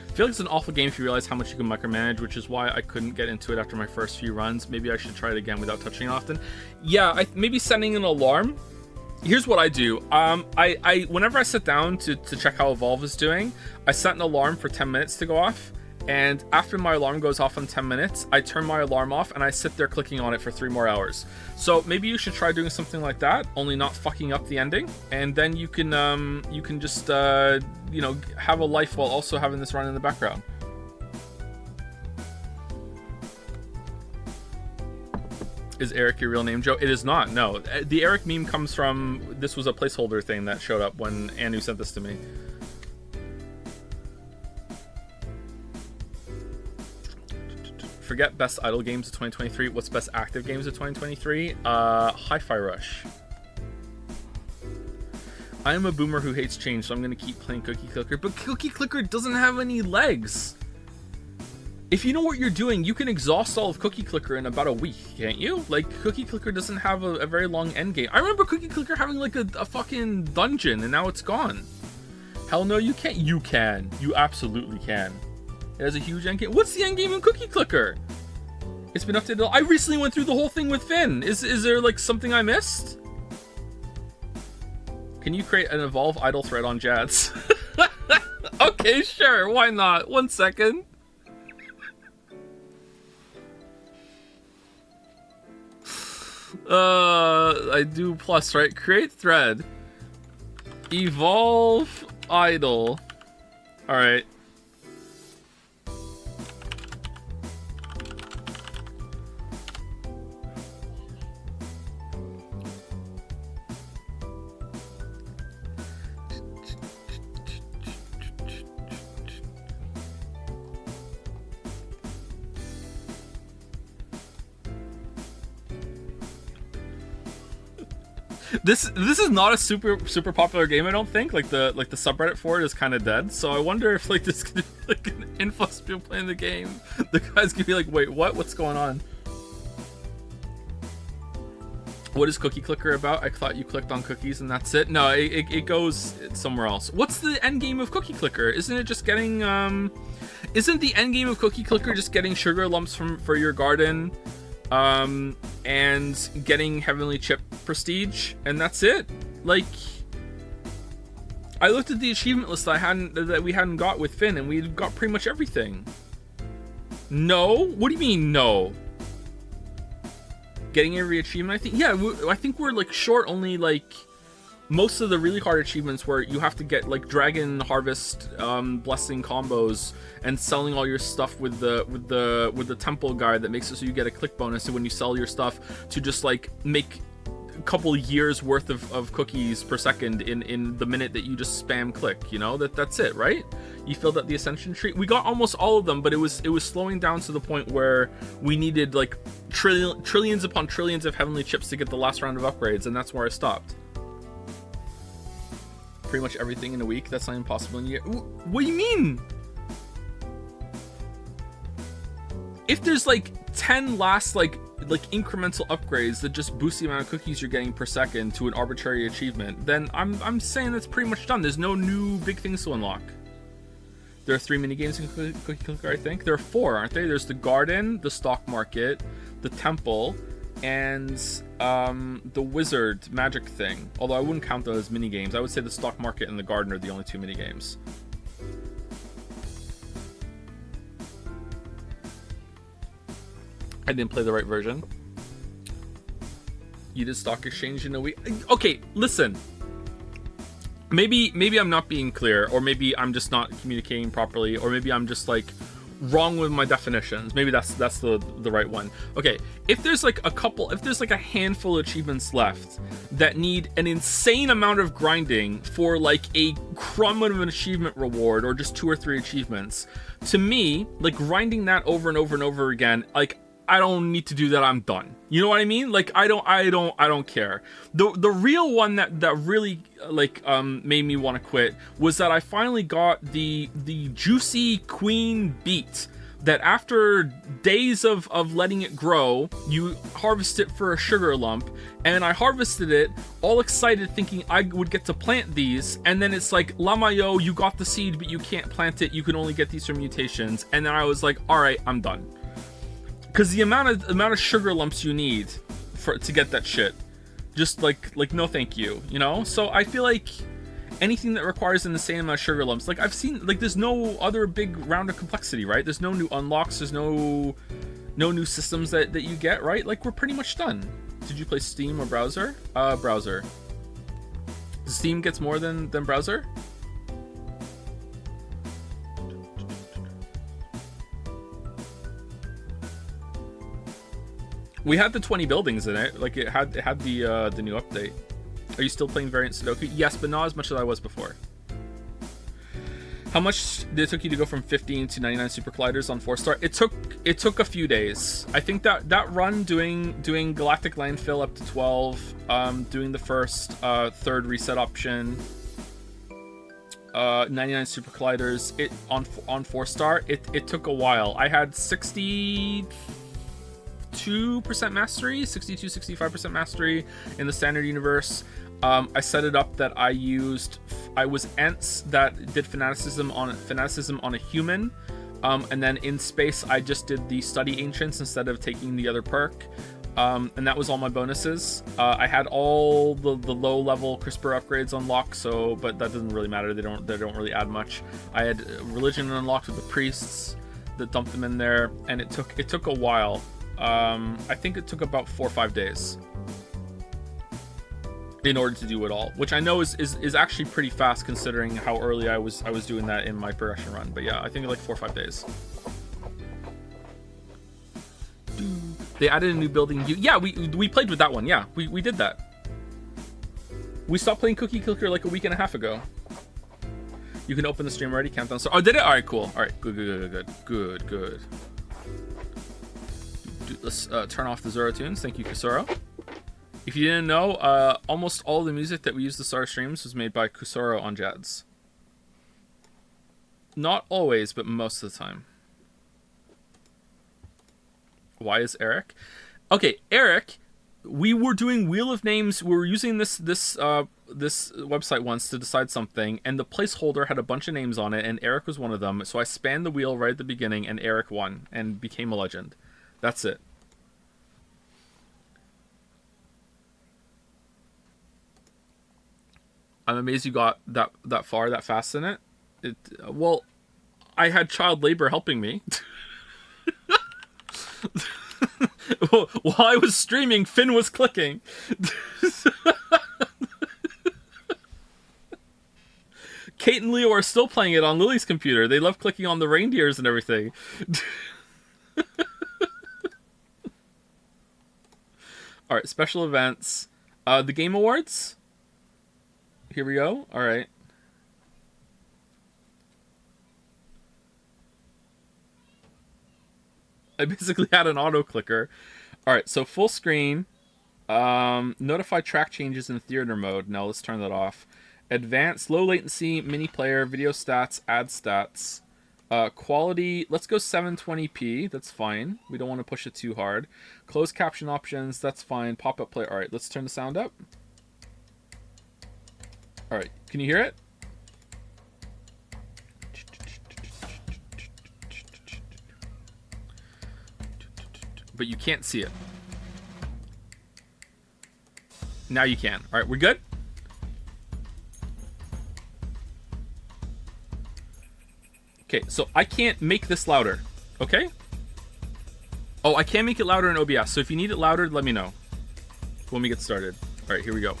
I feel like it's an awful game if you realize how much you can micromanage, which is why I couldn't get into it after my first few runs. Maybe I should try it again without touching it often. Yeah, maybe setting an alarm. Here's what I do. Whenever I sit down to check how Evolve is doing, I set an alarm for 10 minutes to go off. And after my alarm goes off in 10 minutes, I turn my alarm off and I sit there clicking on it for 3 more hours. So maybe you should try doing something like that, only not fucking up the ending. And then you can just, have a life while also having this run in the background. Is Eric your real name, Joe? It is not, no. The Eric meme comes from, this was a placeholder thing that showed up when Anu sent this to me. Forget best idle games of 2023. What's best active games of 2023? Hi-Fi Rush. I am a boomer who hates change, so I'm gonna keep playing Cookie Clicker. But Cookie Clicker doesn't have any legs. If you know what you're doing, you can exhaust all of Cookie Clicker in about a week, can't you? Like, Cookie Clicker doesn't have a very long end game. I remember Cookie Clicker having like a fucking dungeon, and now it's gone. Hell no, you can't. You can. You absolutely can. It has a huge end game. What's the end game in Cookie Clicker? It's been updated. I recently went through the whole thing with Finn. Is there like something I missed? Can you create an Evolve idle thread on Jads? Okay, sure. Why not? 1 second. I do plus, right? Create thread. Evolve idle. All right. This is not a super popular game, I don't think. Like the subreddit for it is kind of dead. So I wonder if like this could be like an influx of people playing the game. The guys could be like, wait, what? What's going on? What is Cookie Clicker about? I thought you clicked on cookies and that's it. No, it goes somewhere else. What's the end game of Cookie Clicker? Isn't it just getting isn't the end game of Cookie Clicker just getting sugar lumps for your garden? And getting Heavenly Chip prestige, and that's it. Like, I looked at the achievement list that we hadn't got with Finn, and we got pretty much everything. No? What do you mean no? Getting every achievement, I think. Yeah, I think we're like short only like most of the really hard achievements where you have to get like dragon harvest blessing combos and selling all your stuff with the temple guy that makes it so you get a click bonus, and when you sell your stuff to just like make a couple years worth of cookies per second in the minute that you just spam click, you know, that's it, right? You filled out the ascension tree. We got almost all of them, but it was slowing down to the point where we needed like trillions upon trillions of heavenly chips to get the last round of upgrades, and that's where I stopped. Pretty much everything in a week. That's not impossible in a year. What do you mean? If there's like 10 last like incremental upgrades that just boost the amount of cookies you're getting per second to an arbitrary achievement, then I'm saying that's pretty much done. There's no new big things to unlock. There are 3 mini games in Cookie Clicker, I think. There are 4, aren't they? There's the garden, the stock market, the temple, and the wizard magic thing. Although I wouldn't count those as mini games. I would say the stock market and the garden are the only 2 mini games. I didn't play the right version. You did stock exchange in a week. Okay, listen. Maybe I'm not being clear, or maybe I'm just not communicating properly, or maybe I'm just like wrong with my definitions. Maybe that's the right one. Okay, if there's like a handful of achievements left that need an insane amount of grinding for like a crumb of an achievement reward, or just 2 or 3 achievements, to me, like grinding that over and over and over again, like I don't need to do that. I'm done. You know what I mean? Like I don't care. The real one that really like made me want to quit was that I finally got the juicy queen beet that after days of letting it grow, you harvest it for a sugar lump, and I harvested it all excited thinking I would get to plant these, and then it's like, Lamayo, you got the seed but you can't plant it, you can only get these from mutations. And then I was like, alright, I'm done. Because the amount of sugar lumps you need to get that shit, just like no thank you, you know? So I feel like anything that requires an insane amount of sugar lumps, like I've seen, like there's no other big round of complexity, right? There's no new unlocks, there's no new systems that you get, right? Like we're pretty much done. Did you play Steam or browser? Browser. Steam gets more than browser? We had the 20 buildings in it. Like it had the new update. Are you still playing Variant Sudoku? Yes, but not as much as I was before. How much did it took you to go from 15 to 99 super colliders on 4-star? It took a few days. I think that run doing Galactic Landfill up to 12, doing the first third reset option, 99 super colliders, it on 4-star, it took a while. I had 62% mastery, 65% mastery in the standard universe. I set it up that I was Ents that did fanaticism on a human, and then in space I just did the study ancients instead of taking the other perk, and that was all my bonuses. I had all the low level CRISPR upgrades unlocked, but that doesn't really matter. They don't really add much. I had religion unlocked with the priests that dumped them in there, and it took a while. I think it took about 4 or 5 days in order to do it all, which I know is actually pretty fast considering how early I was doing that in my progression run. But yeah, I think like 4 or 5 days. They added a new building. Yeah, we played with that one. Yeah, we did that. We stopped playing Cookie Clicker like a week and a half ago. You can open the stream already. Countdown. So, oh, did it? All right, cool. All right, good. Let's turn off the Zoro tunes. Thank you, Kusoro. If you didn't know, almost all the music that we use to start our streams was made by Kusoro on Jads. Not always, but most of the time. Why is Eric? Okay, Eric, we were doing Wheel of Names. We were using this website once to decide something, and the placeholder had a bunch of names on it, and Eric was one of them. So I spanned the wheel right at the beginning, and Eric won and became a legend. That's it. I'm amazed you got that far that fast in it. Well, I had child labor helping me. While I was streaming, Finn was clicking. Kate and Leo are still playing it on Lily's computer. They love clicking on the reindeers and everything. All right, special events. The Game Awards. Here we go. All right. I basically had an auto clicker. All right, so full screen. Notify track changes in theater mode. Now let's turn that off. Advanced low latency mini player video stats, ad stats. Quality, let's go 720p. That's fine. We don't want to push it too hard. Closed caption options, that's fine. Pop-up play. All right, let's turn the sound up. All right, can you hear it? But you can't see it. Now you can. All right, we're good? Okay, so I can't make this louder, okay? Oh, I can make it louder in OBS, so if you need it louder, let me know when we get started. All right, here we go.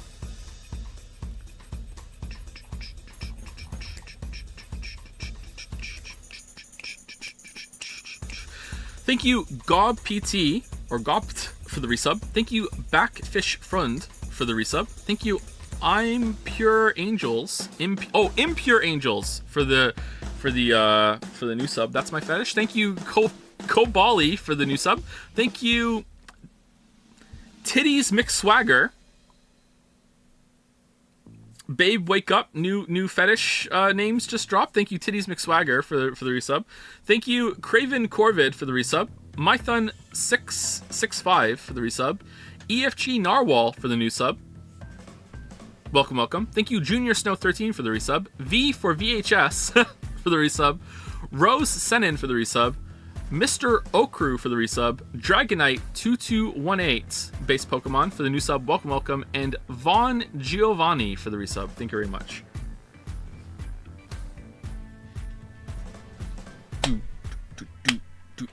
Thank you, Gob PT, or Gobt, for the resub. Thank you, Backfish Frund, for the resub. Thank you, I'm Pure Angels. Impure Angels for the new sub. That's my fetish. Thank you, Kobali, for the new sub. Thank you, Titties McSwagger. Babe, wake up! New fetish names just dropped. Thank you, Titties McSwagger, for the resub. Thank you, Craven Corvid, for the resub. Mython665 for the resub. EFG Narwhal for the new sub. Welcome, welcome. Thank you, Junior Snow 13 for the resub. V for VHS for the resub. Rose Senin for the resub. Mr. Okru for the resub. Dragonite 2218 base Pokemon for the new sub. Welcome, welcome. And Vaughn Giovanni for the resub. Thank you very much.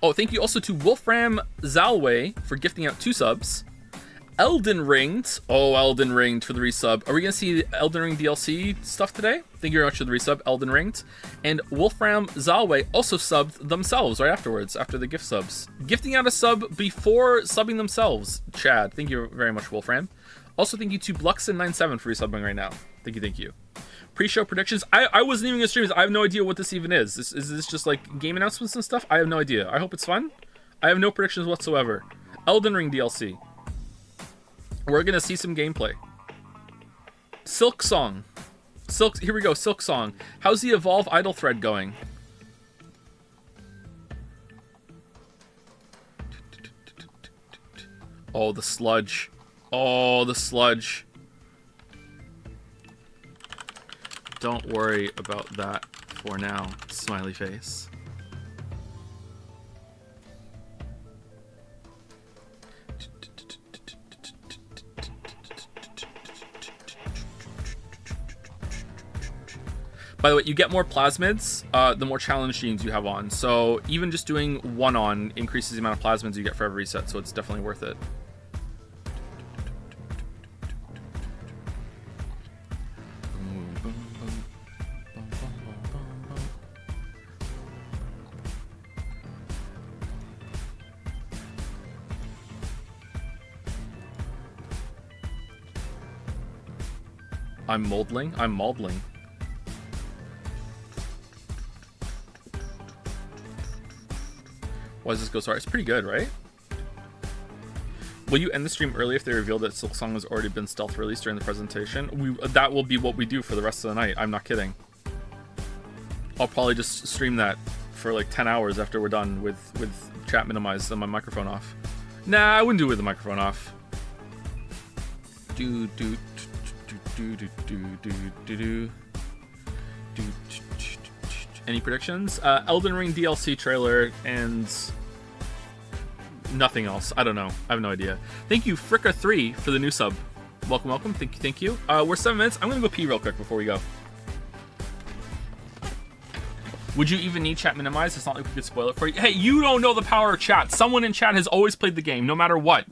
Oh, thank you also to Wolfram Zalway for gifting out 2 subs. Elden Ringed. Oh, Elden Ringed for the resub. Are we going to see the Elden Ring DLC stuff today? Thank you very much for the resub, Elden Ringed. And Wolfram Zalway also subbed themselves right afterwards, after the gift subs. Gifting out a sub before subbing themselves. Chad, thank you very much, Wolfram. Also, thank you to Bluxon97 for resubbing right now. Thank you, thank you. Pre-show predictions. I wasn't even going to stream this. I have no idea what this even is. Is this just like game announcements and stuff? I have no idea. I hope it's fun. I have no predictions whatsoever. Elden Ring DLC. We're going to see some gameplay. Silk Song. Here we go, Silk Song. How's the Evolve Idle thread going? Oh, the sludge. Oh, the sludge. Don't worry about that for now, smiley face. By the way, you get more plasmids the more challenge genes you have on. So even just doing 1 on increases the amount of plasmids you get for every reset, so it's definitely worth it. I'm moldling? I'm moldling. Why does this go so hard? It's pretty good, right? Will you end the stream early if they reveal that Silk Song has already been stealth released during the presentation? That will be what we do for the rest of the night. I'm not kidding. I'll probably just stream that for like 10 hours after we're done with chat minimized and my microphone off. Nah, I wouldn't do it with the microphone off. Any predictions? Elden Ring DLC trailer and nothing else. I don't know. I have no idea. Thank you, Fricka3, for the new sub. Welcome, welcome. Thank you. We're 7 minutes. I'm gonna go pee real quick before we go. Would you even need chat minimized? It's not like we could spoil it for you. Hey, you don't know the power of chat. Someone in chat has always played the game, no matter what.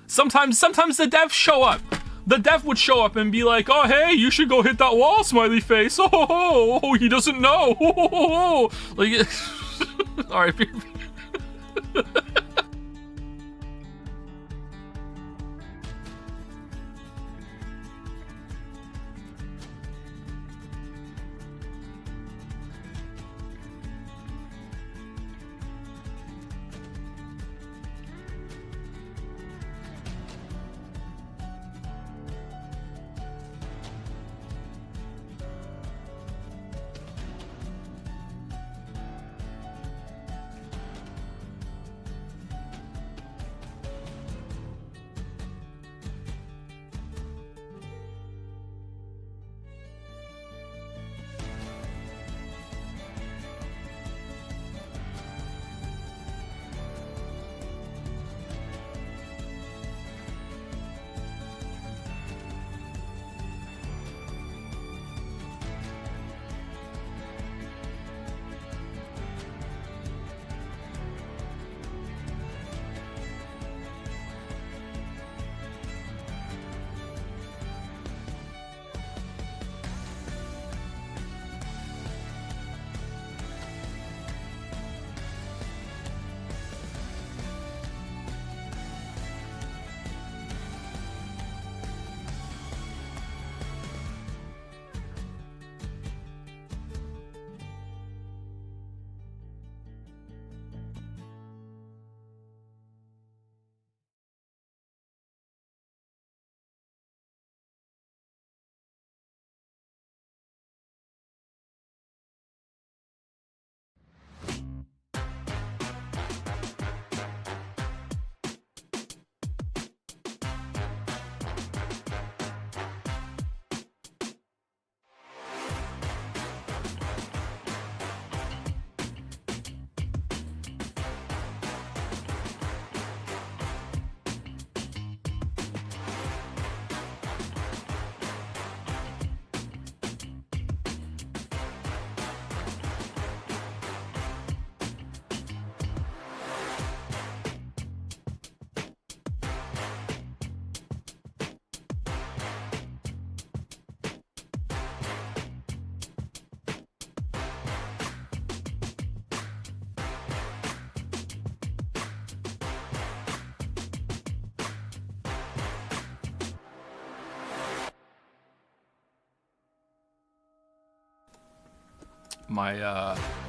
Sometimes the devs show up. the dev would show up and be like, "Oh, hey, you should go hit that wall, smiley face. Oh, he doesn't know." Like, all right.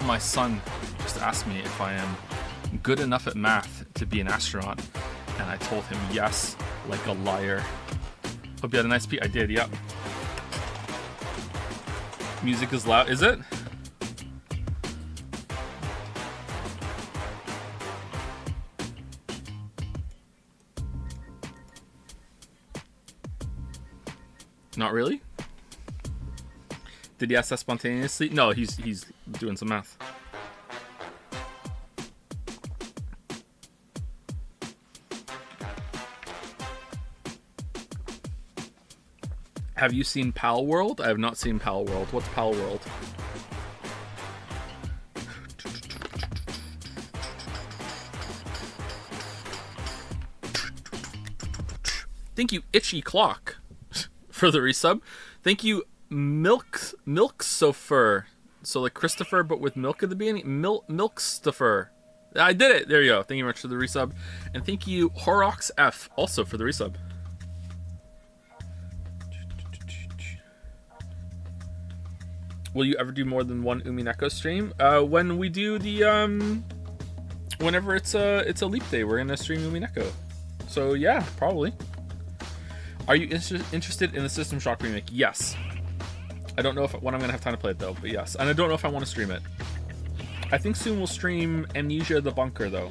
My son just asked me if I am good enough at math to be an astronaut, and I told him yes, like a liar. Hope you had a nice peek. I did, yep. Music is loud. Is it? Not really? Did he ask that spontaneously? No, he's doing some math. Have you seen Pal World? I have not seen Pal World. What's Pal World? Thank you, Itchy Clock, for the resub. Thank you, Milksofer. So like Christopher, but with milk at the beginning. Milkstofer. I did it. There you go. Thank you very much for the resub. And thank you, Horox F, also for the resub. Will you ever do more than one Umineko stream? When we do the whenever it's a leap day, we're gonna stream Umineko. So yeah, probably. Are you interested in the System Shock remake? Yes. I don't know when I'm gonna have time to play it though, but yes. And I don't know if I want to stream it. I think soon we'll stream Amnesia: The Bunker though.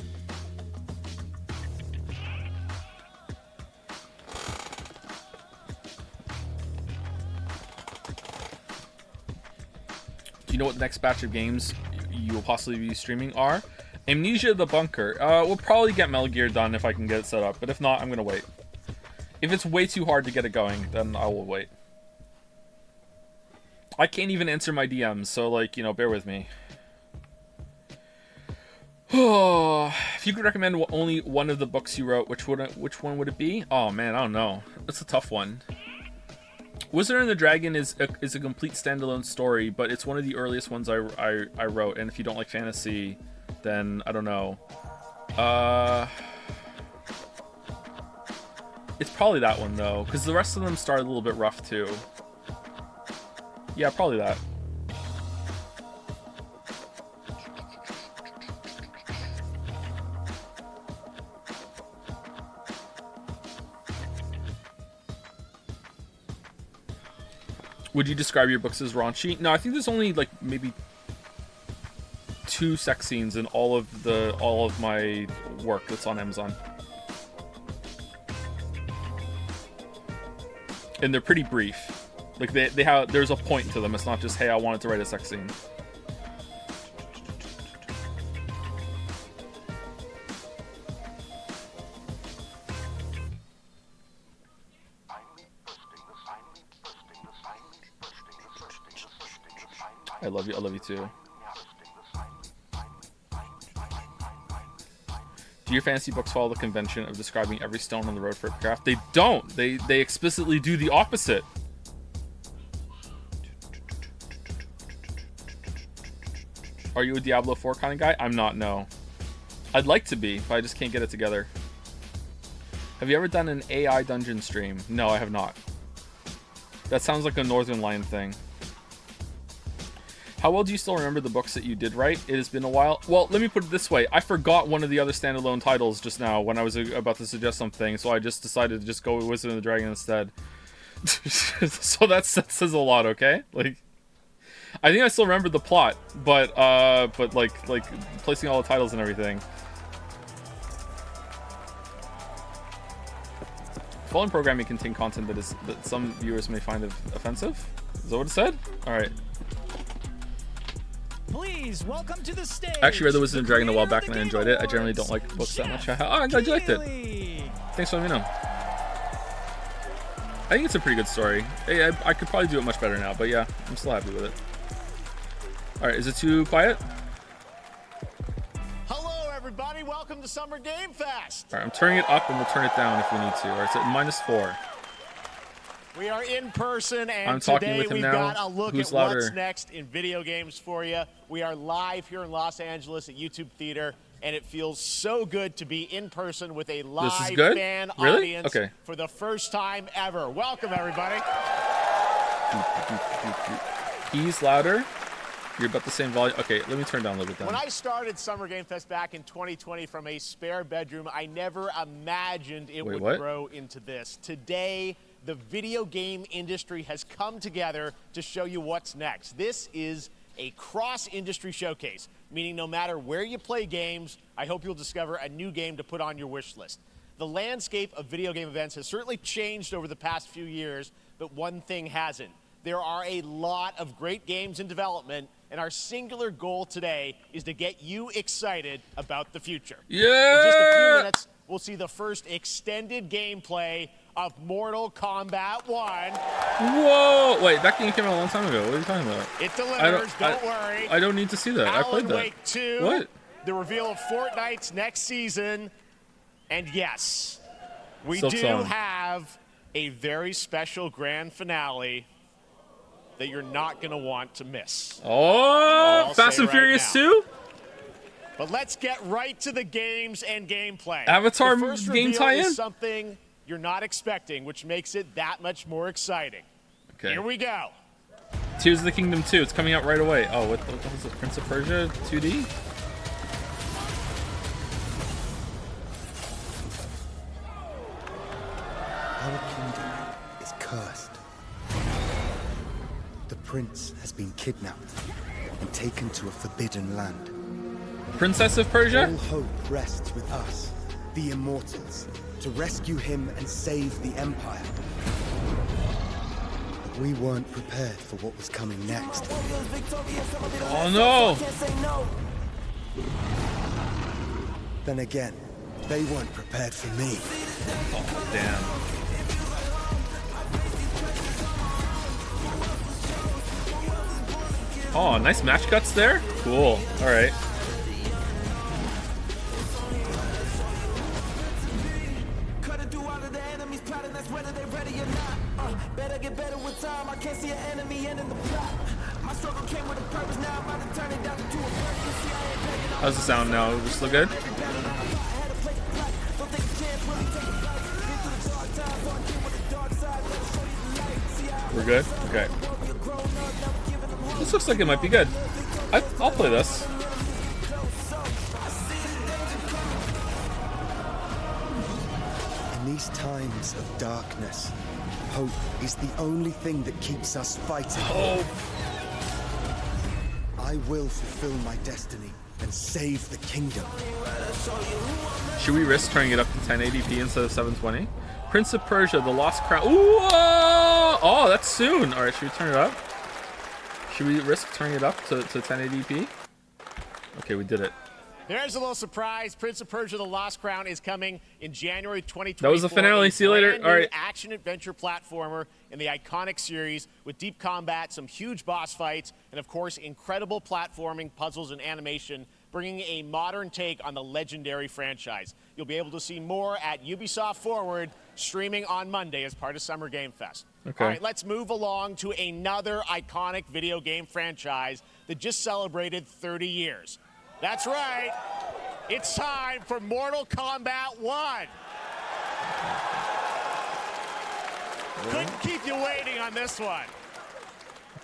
Do you know what the next batch of games you will possibly be streaming are? Amnesia: The Bunker. We'll probably get Metal Gear done if I can get it set up, but if not, I'm gonna wait. If it's way too hard to get it going, then I will wait. I can't even answer my DMs, so like, you know, bear with me. Oh, if you could recommend only one of the books you wrote, which one would it be? Oh man, I don't know. That's a tough one. Wizard and the Dragon is a complete standalone story, but it's one of the earliest ones I wrote. And if you don't like fantasy, then I don't know. It's probably that one though, because the rest of them start a little bit rough too. Yeah, probably that. Would you describe your books as raunchy? No, I think there's only like maybe 2 sex scenes in all of my work that's on Amazon. And they're pretty brief. Like they have, there's a point to them. It's not just, hey, I wanted to write a sex scene. I love you. I love you too. Do your fantasy books follow the convention of describing every stone on the road for a craft? They don't. They explicitly do the opposite. Are you a Diablo 4 kind of guy? I'm not, no. I'd like to be, but I just can't get it together. Have you ever done an AI dungeon stream? No, I have not. That sounds like a Northern Lion thing. How well do you still remember the books that you did write? It has been a while. Well, let me put it this way. I forgot one of the other standalone titles just now when I was about to suggest something, so I just decided to just go with Wizard and the Dragon instead. So that says a lot, okay? Like, I think I still remember the plot, but like placing all the titles and everything. Following programming contain content that some viewers may find offensive. Is that what it said? All right. Please welcome to the stage. I actually read The Wizard and the Dragon a while back and I enjoyed it. I generally don't like books that much. Oh, I'm glad you liked it. Thanks for letting me know. I think it's a pretty good story. Hey, I could probably do it much better now, but yeah, I'm still happy with it. All right, is it too quiet? Hello, everybody. Welcome to Summer Game Fest. All right, I'm turning it up and we'll turn it down if we need to. All right, it's at -4. We are in person, and I'm talking today with him we've now. got a look Who's at louder? what's next in video games for you. We are live here in Los Angeles at YouTube Theater, and it feels so good to be in person with a live This is good? fan Really? audience Okay. for the first time ever. Welcome, everybody. He's louder. You're about the same volume. Okay, let me turn down a little bit then. When I started Summer Game Fest back in 2020 from a spare bedroom, I never imagined it would grow into this. Today, the video game industry has come together to show you what's next. This is a cross-industry showcase, meaning no matter where you play games, I hope you'll discover a new game to put on your wish list. The landscape of video game events has certainly changed over the past few years, but one thing hasn't. There are a lot of great games in development, and our singular goal today is to get you excited about the future. Yeah! In just a few minutes, we'll see the first extended gameplay of Mortal Kombat 1. Whoa! Wait, that game came out a long time ago. What are you talking about? It delivers, don't worry. I don't need to see that. I played that. Alan Wake 2, what? The reveal of Fortnite's next season, and yes, we Silk do Song. have a very special grand finale that you're not going to want to miss. Oh, Fast and Furious 2? But let's get right to the games and gameplay. Avatar the first game reveal tie-in? is something you're not expecting, which makes it that much more exciting. Okay. Here we go. Tears of the Kingdom 2. It's coming out right away. Oh, what was it? Prince of Persia 2D? Our kingdom is cursed. The prince has been kidnapped and taken to a forbidden land. Princess of Persia? All hope rests with us, the immortals, to rescue him and save the empire. But we weren't prepared for what was coming next. Oh no! Then again, they weren't prepared for me. Oh, damn. Oh, nice match cuts there? Cool. Alright. How's the sound now? Is this look good? We're good? Okay. This looks like it might be good. I'll play this. In these times of darkness, hope is the only thing that keeps us fighting. Hope. I will fulfill my destiny and save the kingdom. Should we risk turning it up to 1080p instead of 720? Prince of Persia, The Lost Crown. Ooh! Oh, that's soon. All right, should we turn it up? Should we risk turning it up to 1080p? Okay, we did it. There's a little surprise. Prince of Persia: The Lost Crown is coming in January 2024. That was the finale. See you later. All right. Action-adventure platformer in the iconic series with deep combat, some huge boss fights, and of course, incredible platforming, puzzles, and animation, bringing a modern take on the legendary franchise. You'll be able to see more at Ubisoft Forward, streaming on Monday as part of Summer Game Fest. Okay. All right, let's move along to another iconic video game franchise that just celebrated 30 years. That's right. It's time for Mortal Kombat 1. Couldn't keep you waiting on this one.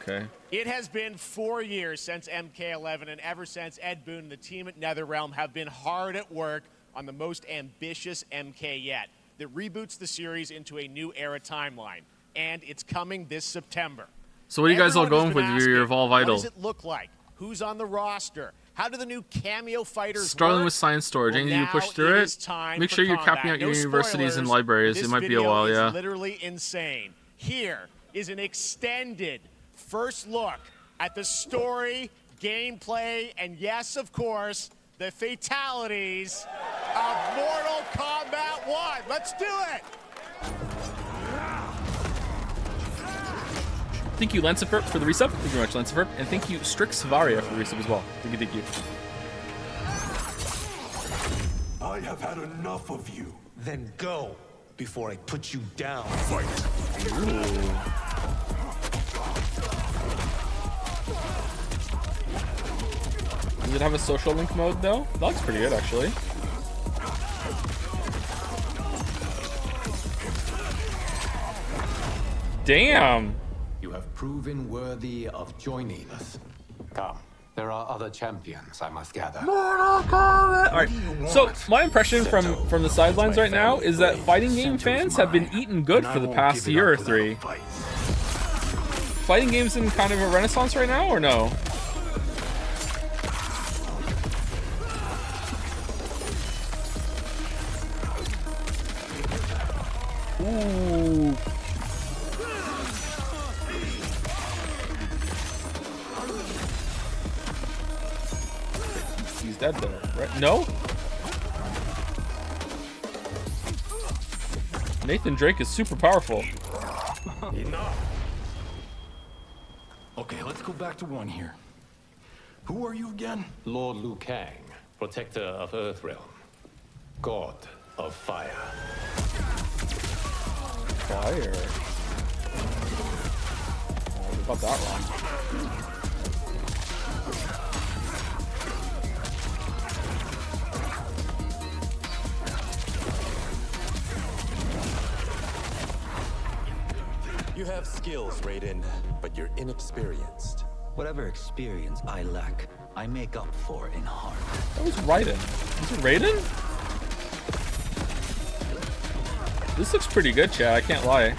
Okay. It has been 4 years since MK11, and ever since, Ed Boon and the team at NetherRealm have been hard at work on the most ambitious MK yet that reboots the series into a new era timeline. And it's coming this September. So what are you guys all going with your Evolve Idol? What does it look like? Who's on the roster? How do the new cameo fighters Struggling work? with science storage. Well, Anything you push through it? Make sure you're capping out your universities and libraries. It might be a while, yeah. This video is literally insane. Here is an extended first look at the story, gameplay, and yes, of course, the fatalities of Mortal Kombat 1. Let's do it! Thank you, Lancifer, for the resub. Thank you very much, Lancifer. And thank you, Strix Varia, for the resub as well. Thank you, thank you. I have had enough of you. Then go before I put you down. Fight. Does it have a social link mode, though? That looks pretty good, actually. Damn! You have proven worthy of joining us. Come, there are other champions, I must gather. Mortal Kombat! Alright, so my impression from the sidelines right now is that fighting game fans have been eating good for the past year or three. Fighting games in kind of a renaissance right now, or no? Ooh. He's dead though, right? No? Nathan Drake is super powerful. Enough. Okay, let's go back to one here. Who are you again? Lord Liu Kang, protector of Earthrealm, god of fire. Fire. Oh, we got that wrong. You have skills, Raiden, but you're inexperienced. Whatever experience I lack, I make up for in heart. That was Raiden. Is it Raiden? This looks pretty good, Chad. I can't lie.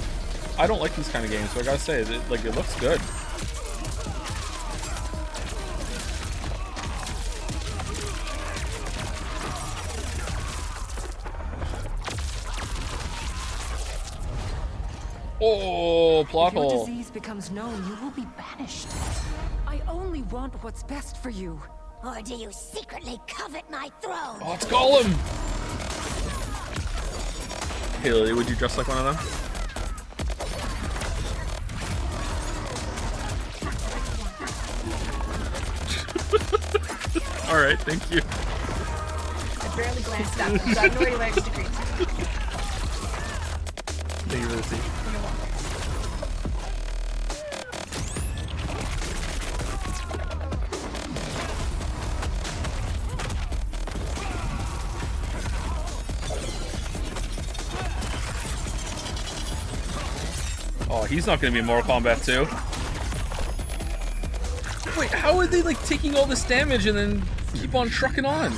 I don't like these kind of games, so I gotta say, it looks good. Oh, plot hole. If your disease becomes known, you will be banished. I only want what's best for you. Or do you secretly covet my throne? Oh, it's Gollum! Hey Lily, would you dress like one of them? Alright, thank you. I barely glanced up, so I have no idea what I just agreed to. Thank you, Lucy. Oh, he's not going to be in Mortal Kombat 2. Wait, how are they like taking all this damage and then keep on trucking on?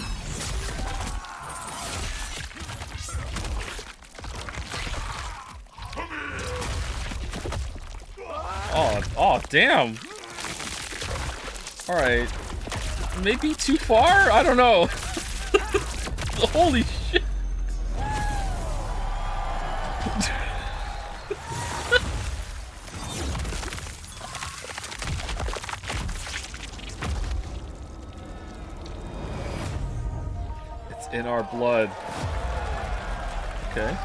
Oh, damn. All right, maybe too far. I don't know. Holy shit. In our blood. Okay.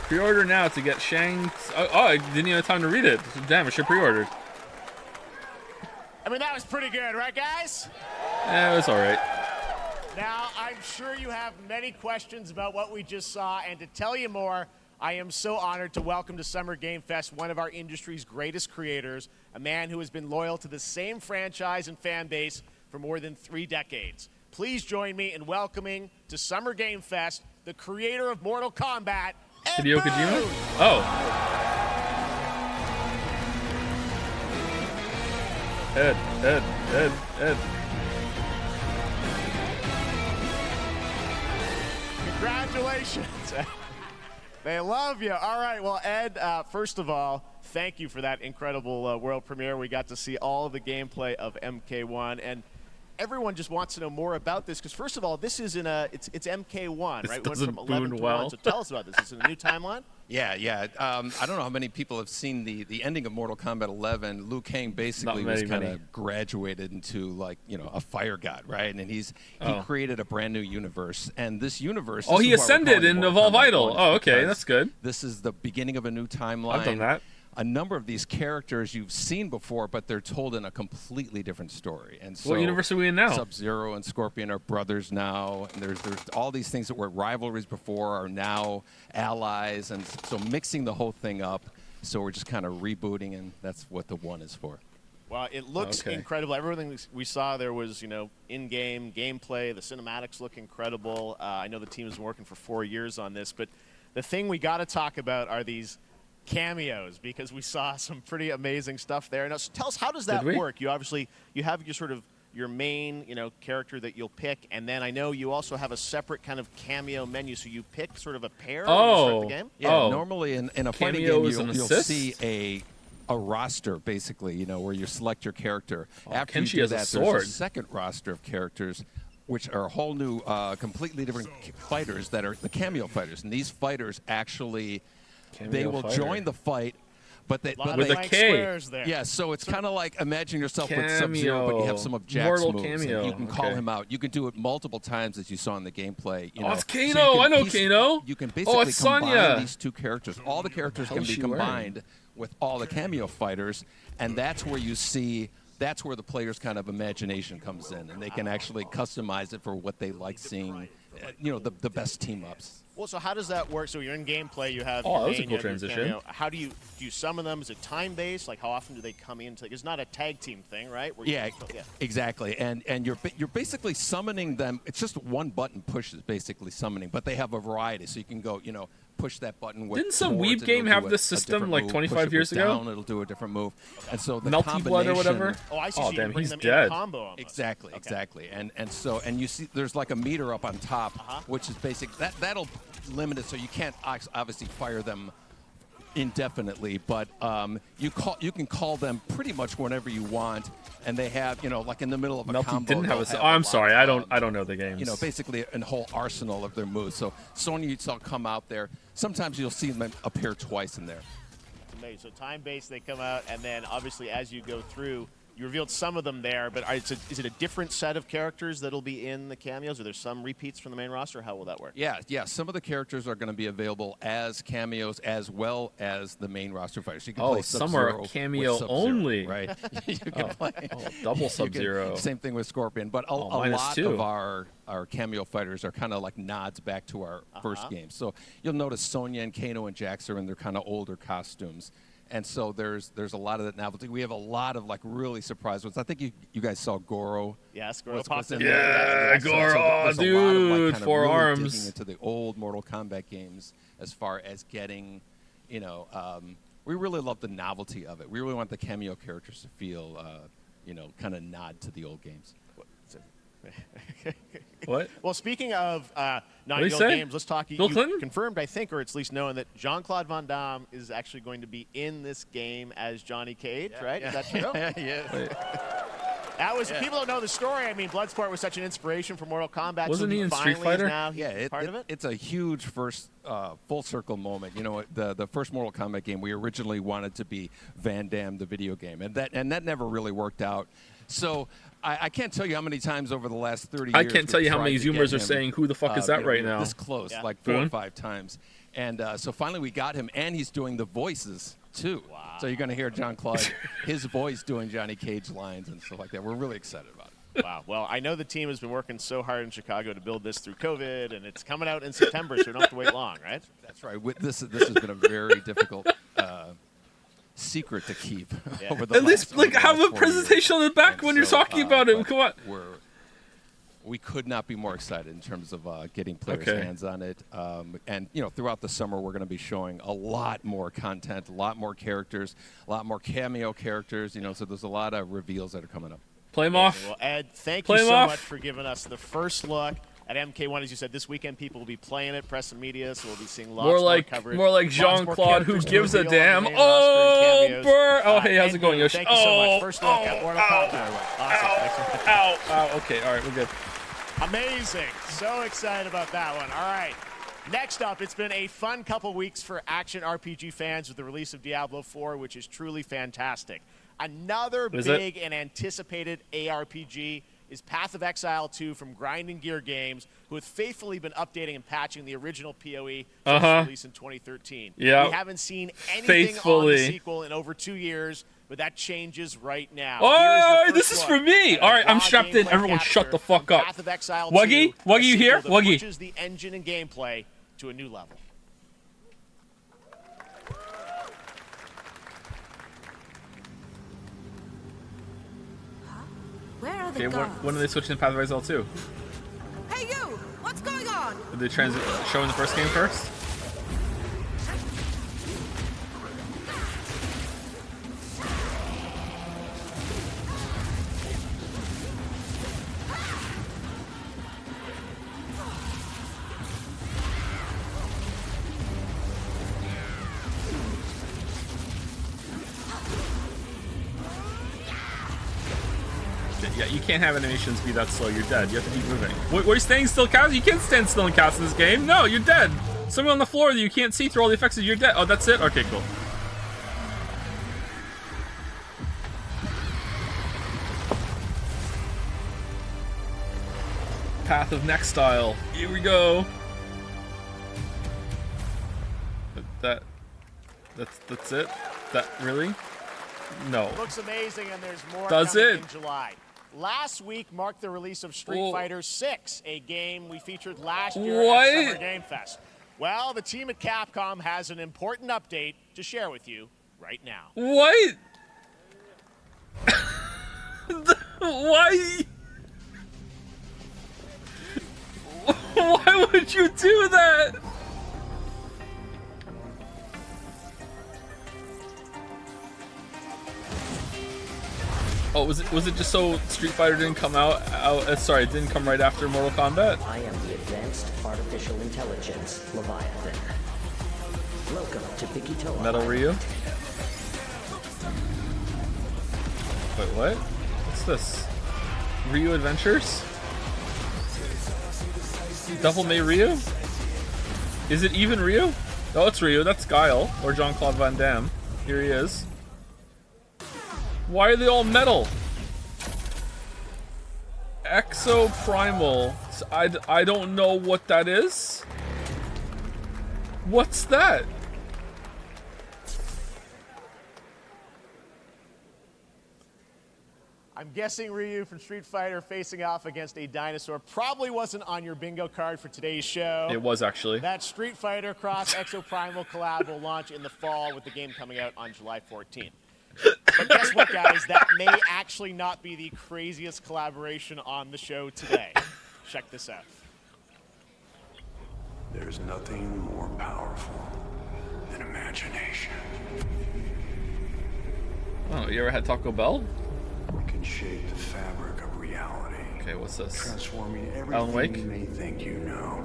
Pre-order now to get Shang. Oh, I didn't even have time to read it. Damn, I should pre-ordered. I mean, that was pretty good, right, guys? Yeah, it was all right. Now, I'm sure you have many questions about what we just saw, and to tell you more, I am so honored to welcome to Summer Game Fest one of our industry's greatest creators, a man who has been loyal to the same franchise and fan base for more than 3 decades. Please join me in welcoming to Summer Game Fest the creator of Mortal Kombat, Hideo Kojima? Oh. Ed. Congratulations. They love you. All right, well, Ed, first of all, thank you for that incredible world premiere. We got to see all of the gameplay of MK1, and everyone just wants to know more about this because, first of all, this is it's MK1, right? This Went from 11 to 1. So tell us about this. Is it a new timeline? Yeah. I don't know how many people have seen the ending of Mortal Kombat 11. Liu Kang basically was kind of graduated into a fire god, right? And he created a brand new universe, and this universe. Oh, he ascended in Evolve Idol. Oh, okay, that's good. This is the beginning of a new timeline. I've done that. A number of these characters you've seen before, but they're told in a completely different story. And so what universe are we in now? Sub-Zero and Scorpion are brothers now, and there's all these things that were rivalries before are now allies, and so mixing the whole thing up. So we're just kind of rebooting, and that's what the 1 is for. Well, it looks incredible. Everything we saw there was, in-game gameplay. The cinematics look incredible. I know the team has been working for 4 years on this, but the thing we got to talk about are these cameos, because we saw some pretty amazing stuff there. Now, so tell us, how does that work? You obviously have your main character that you'll pick, and then I know you also have a separate kind of cameo menu, so you pick sort of a pair when you start the game? Yeah, normally in a fighting game you'll see a roster, basically, where you select your character. After Kenshi you do has that, a sword. There's a second roster of characters, which are a whole new, completely different fighters that are the cameo fighters, and these fighters actually they will join the fight, but with a K. Yeah, so it's kind of like imagine yourself with Sub-Zero, but you have some of Jack's moves. Cameo. And you can call him out. You can do it multiple times, as you saw in the gameplay. It's Kano. So I know Kano. You can basically combine Sonya. these 2 characters. All the characters can be combined with all the cameo fighters, and that's where you see. That's where the player's kind of imagination comes in, and they can actually customize it for what they like seeing. The best team ups. Well, so how does that work? So you're in gameplay, you have that was a cool transition. How do you summon them? Is it time-based? Like, how often do they come in? It's not a tag team thing, right? Exactly. And you're basically summoning them. It's just one button push is basically summoning, but they have a variety. So you can go, push that button. Didn't some Weeb game have this system like 25 years ago? It'll do a different move. And so the Melty Blood or whatever. Oh, I see. Oh, so damn, he's dead. Combo Exactly. And you see there's like a meter up on top, which is basic. That'll limit it, so you can't obviously fire them indefinitely, but you can call them pretty much whenever you want, and they have like in the middle of a combo. Didn't have a. I'm sorry, I don't know the games. Basically a whole arsenal of their moves. So Sonya, you'll come out there. Sometimes you'll see them appear twice in there. Amazing. So time-based, they come out, and then obviously as you go through, you revealed some of them there, but is it a different set of characters that'll be in the cameos? Are there some repeats from the main roster? How will that work? Yeah. Some of the characters are going to be available as cameos as well as the main roster fighters. You can play some are cameo only. Right? You can play double Sub-Zero. Same thing with Scorpion, but a lot of our cameo fighters are kind of like nods back to our first game. So you'll notice Sonya and Kano and Jax are in their kind of older costumes. And so there's a lot of that novelty. We have a lot of really surprise ones. I think you guys saw Goro. Yes, Goro popped in. Yeah, Goro, so dude, 4 really arms. Digging into the old Mortal Kombat games as far as getting, we really love the novelty of it. We really want the cameo characters to feel, you know, kind of nod to the old games. What? Well, speaking of not What'd he old say? games, let's talk. Bill Clinton? Confirmed, I think, or it's at least known that Jean-Claude Van Damme is actually going to be in this game as Johnny Cage, right? Is that true? Yes. That was people don't know the story. I mean, Bloodsport was such an inspiration for Mortal Kombat. Wasn't so he in Street Fighter? Now part of it. It's a huge first full circle moment. You know, the first Mortal Kombat game we originally wanted to be Van Damme the video game, and that never really worked out. So I can't tell you how many times over the last 30 years. I can't tell you how tried many to Zoomers get are him, saying, "Who the fuck is that right now?" This close, like 4 or 5 times. And so finally we got him, and he's doing the voices too. Wow. So you're going to hear Jean-Claude, his voice doing Johnny Cage lines and stuff like that. We're really excited about it. Wow. Well, I know the team has been working so hard in Chicago to build this through COVID, and it's coming out in September, so we don't have to wait long, right? That's right. This has been a very difficult secret to keep over the At least, like, have a presentation on the back when you're talking about it. Come on. We could not be more excited in terms of getting players' hands on it. And, you know, throughout the summer, we're going to be showing a lot more content, a lot more characters, a lot more cameo characters, you know, so there's a lot of reveals that are coming up. Play them off. Well, Ed, thank you so much for giving us the first look at MK1. As you said, this weekend people will be playing it, press and media, so we'll be seeing lots more coverage. More like Jean-Claude, who gives a damn. Oh, Burr. Oh, hey, how's it going, Yoshi? Thank you so much. First look at Mortal Kombat. Awesome. Ow. Okay, all right, we're good. Amazing. So excited about that one. All right. Next up, it's been a fun couple weeks for action RPG fans with the release of Diablo 4, which is truly fantastic. Another big and anticipated ARPG is Path of Exile 2 from Grind & Gear Games, who have faithfully been updating and patching the original PoE since its release in 2013. Yeah. We haven't seen anything on the sequel in over 2 years, but that changes right now. Oh, this is for me. All right, I'm strapped in. Everyone shut the fuck up. Path of Exile 2, Wuggy, you here? Wuggy. Pushes the engine and gameplay to a new level. Where are the guards? When are they switching to Path of Exile 2? Hey, you! What's going on? Did they show in the first game first? Yeah, you can't have animations be that slow. You're dead. You have to keep moving. What are you standing still, Cass? You can't stand still in Cass in this game. No, you're dead. Something on the floor that you can't see through all the effects. You're dead. Oh, that's it? Okay, cool. Path of Next Style. Here we go. That's it? That really? No. Looks amazing, and there's more Does coming it? in July. Last week marked the release of Street Fighter 6, a game we featured last year at Summer Game Fest. Well, the team at Capcom has an important update to share with you right now. What? Why? Why would you do that? Oh, was it just so Street Fighter didn't come out? Sorry, it didn't come right after Mortal Kombat? I am the Advanced Artificial Intelligence, Leviathan. Welcome to Pikitoa. Metal Ryu? Wait, what? What's this? Ryu Adventures? Devil May Ryu? Is it even Ryu? Oh, it's Ryu. That's Guile. Or Jean-Claude Van Damme. Here he is. Why are they all metal? Exoprimal. I don't know what that is. What's that? I'm guessing Ryu from Street Fighter facing off against a dinosaur probably wasn't on your bingo card for today's show. It was actually. That Street Fighter Cross Exoprimal collab will launch in the fall with the game coming out on July 14th. But guess what, guys? That may actually not be the craziest collaboration on the show today. Check this out. There's nothing more powerful than imagination. Oh, you ever had Taco Bell? We can shape the fabric of reality. Okay, what's this? Transforming Alan Wake? everything you may think you know.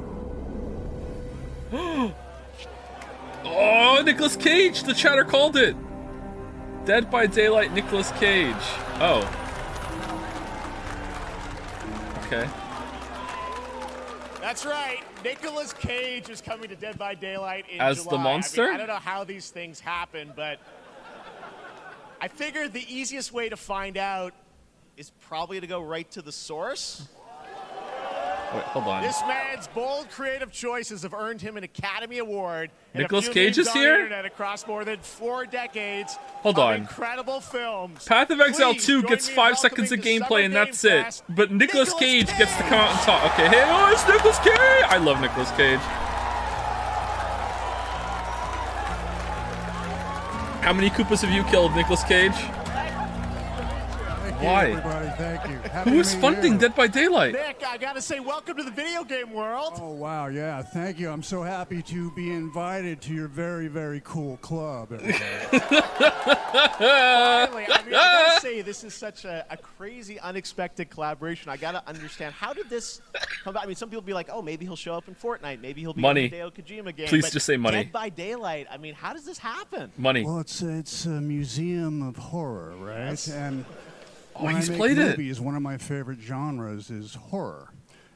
Oh, Nicolas Cage! The chatter called it! Dead by Daylight, Nicolas Cage. Oh. Okay. That's right. Nicolas Cage is coming to Dead by Daylight in As July. the monster? I mean, I don't know how these things happen, but I figured the easiest way to find out is probably to go right to the source. Wait, hold on. This man's bold creative choices have earned him an Academy Award. Nicolas and a few Cage memes is on here? the internet across more than 4 decades Hold of on. incredible films. Path of Exile Please 2 join gets me in 5 seconds of welcoming to gameplay and Summer that's Game it. Fest, But Nicolas Cage gets to come out and talk. Okay, hey, oh, it's Nicolas Cage! I love Nicolas Cage. How many Koopas have you killed, Nicolas Cage? Why? Everybody, thank you. Who is funding Dead by Daylight? Nick, I gotta say, welcome to the video game world. Oh, wow, yeah, thank you. I'm so happy to be invited to your very, very cool club. Finally, I mean, I gotta say, this is such a crazy, unexpected collaboration. I gotta understand, how did this come about? I mean, some people be like, oh, maybe he'll show up in Fortnite. Maybe he'll be Money. in the Hideo Kojima game. Please but just say money. Dead by Daylight, I mean, how does this happen? Money. Well, it's a museum of horror, right? Yes. And Oh, when he's I make played it. movies, one of my favorite genres is horror.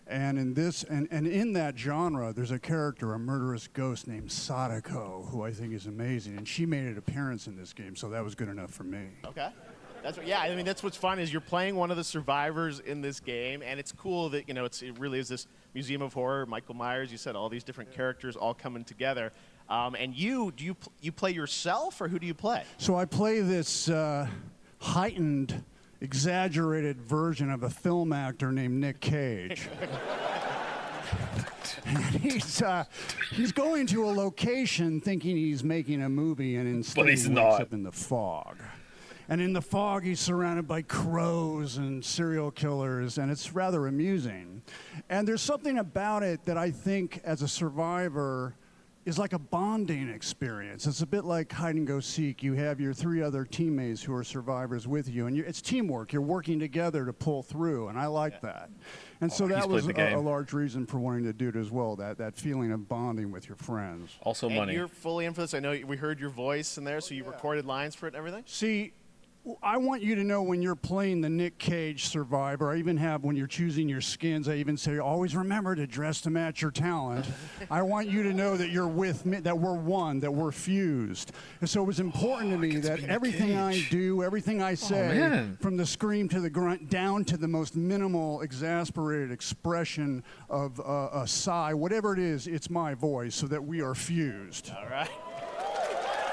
And in this, and in that genre, there's a character, a murderous ghost named Sadako, who I think is amazing. And she made an appearance in this game, so that was good enough for me. Okay. That's what, yeah, I mean, that's what's fun is you're playing one of the survivors in this game, and it's cool that, you know, it really is this museum of horror. Michael Myers, you said all these different characters all coming together. And you play yourself, or who do you play? So I play this heightened, exaggerated version of a film actor named Nick Cage. And he's going to a location thinking he's making a movie, and instead he's he wakes not. up in the fog. And in the fog, he's surrounded by crows and serial killers, and it's rather amusing. And there's something about it that I think, as a survivor, is like a bonding experience. It's a bit like hide and go seek. You have your 3 other teammates who are survivors with you, and it's teamwork. You're working together to pull through, and I like that. And so that was a large reason for wanting to do it as well, that feeling of bonding with your friends. Also And money. you're fully in for this. I know we heard your voice in there, so you recorded lines for it and everything? See, I want you to know when you're playing the Nick Cage survivor, I even have, when you're choosing your skins, I even say, always remember to dress to match your talent. I want you to know that you're with me, that we're one, that we're fused. And so it was important to me that everything I do, everything I say, from the scream to the grunt, down to the most minimal, exasperated expression of a sigh, whatever it is, it's my voice, so that we are fused. All right.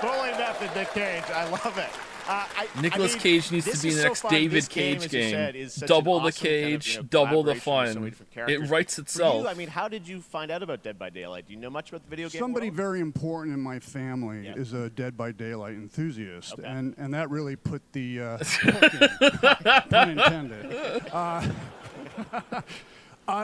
Fully method, Nick Cage. I love it. Nicolas Cage needs to be the next David Cage game. Double the cage, double the fun. It writes itself. You, I mean, how did you find out about Dead by Daylight? Do you know much about the video game Somebody world? very important in my family is a Dead by Daylight enthusiast, and that really put the pun intended.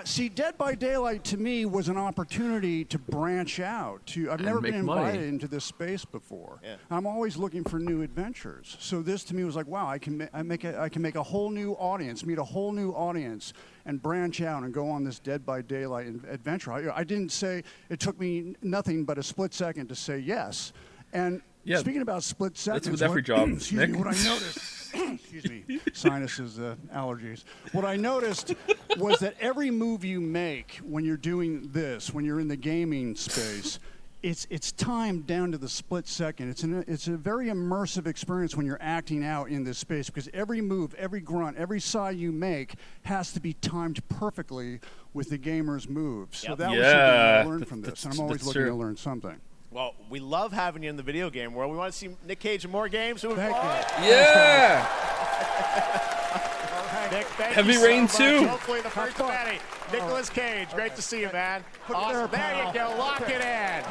See, Dead by Daylight to me was an opportunity to branch out. I've never been invited into this space before. Yeah. I'm always looking for new adventures. So this to me was like, wow, I can make a whole new audience, meet a whole new audience, and branch out and go on this Dead by Daylight adventure. I didn't say, it took me nothing but a split second to say yes. And speaking about split seconds, that's with every job. Excuse me, what I noticed. Excuse me, sinuses, allergies. What I noticed was that every move you make when you're doing this, when you're in the gaming space, it's timed down to the split second. It's a very immersive experience when you're acting out in this space, because every move, every grunt, every sigh you make has to be timed perfectly with the gamer's moves. So that was something I learned from this, and I'm always looking to learn something. Well, we love having you in the video game world. We want to see Nick Cage in more games. So Thank you. Yeah! Nick, thank Heavy you so Rain much. 2. Hopefully the first of many. Nicolas Cage, great to see you, man. Awesome. There you go. Lock it in.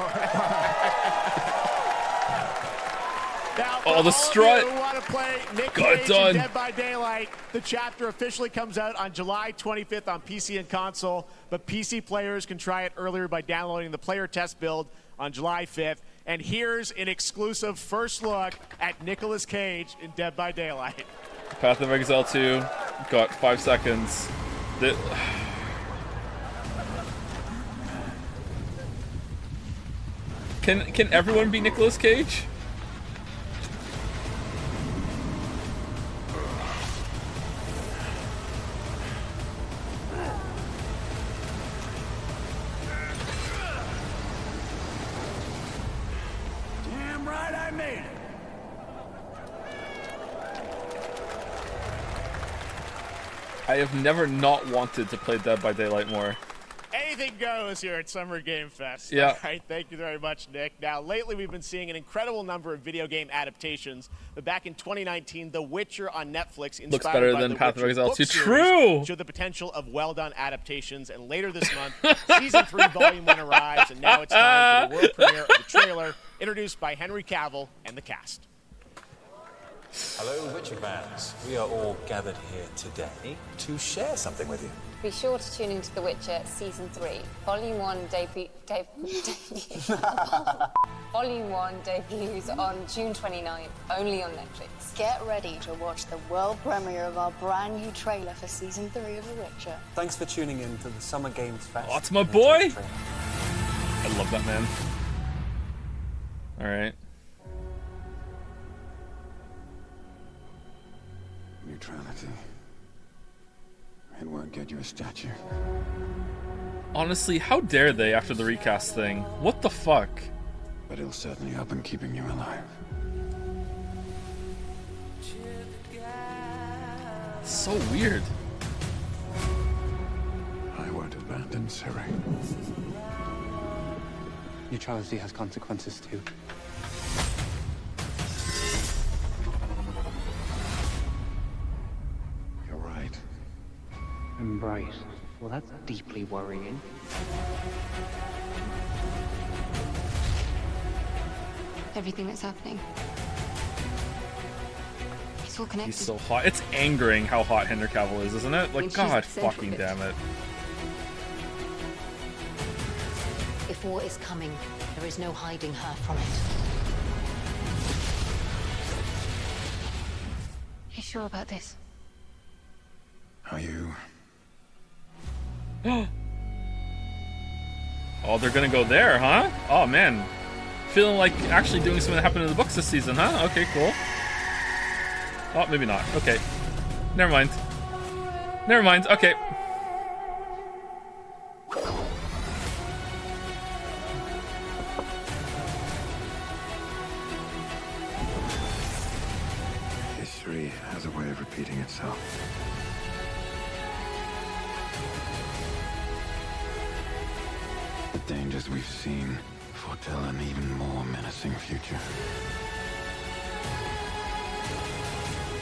Now, oh, the strut. Who want to play Nick Got it Cage done. in Dead by Daylight? The chapter officially comes out on July 25th on PC and console, but PC players can try it earlier by downloading the player test build on July 5th. And here's an exclusive first look at Nicolas Cage in Dead by Daylight. Path of Exile 2 got 5 seconds. Can everyone be Nicolas Cage? Damn right I made it. I have never not wanted to play Dead by Daylight more. Anything goes here at Summer Game Fest. Yeah. All right, thank you very much, Nick. Now, lately we've been seeing an incredible number of video game adaptations. But back in 2019, The Witcher on Netflix, inspired Looks better by than the Path of Witcher Exile book 2. series, True! showed the potential of well-done adaptations. And later this month, Season 3, Volume 1 arrives, and now it's time for the world premiere of the trailer, introduced by Henry Cavill and the cast. Hello, Witcher fans. We are all gathered here today to share something with you. Be sure to tune into The Witcher Season 3. Volume 1 Volume 1 debuts on June 29th, only on Netflix. Get ready to watch the world premiere of our brand new trailer for Season 3 of The Witcher. Thanks for tuning in to the Summer Games Fest. Oh, it's my boy! I love that man. Alright. Neutrality. It won't get you a statue. Honestly, how dare they after the recast thing? What the fuck? But it'll certainly help in keeping you alive. So weird. I won't abandon Siri. Neutrality has consequences too. You're right. Embrace. Well, that's deeply worrying. Everything that's happening. It's all connected. He's so hot. It's angering how hot Henry Cavill is, isn't it? Like, she's God the central fucking bit. damn it. If war is coming, there is no hiding her from it. You sure about this? Are you? Oh, they're gonna go there, huh? Oh, man. Feeling like actually doing something that happened in the books this season, huh? Okay, cool. Oh, maybe not. Okay. Never mind. Never mind. Okay. History has a way of repeating itself. The dangers we've seen foretell an even more menacing future.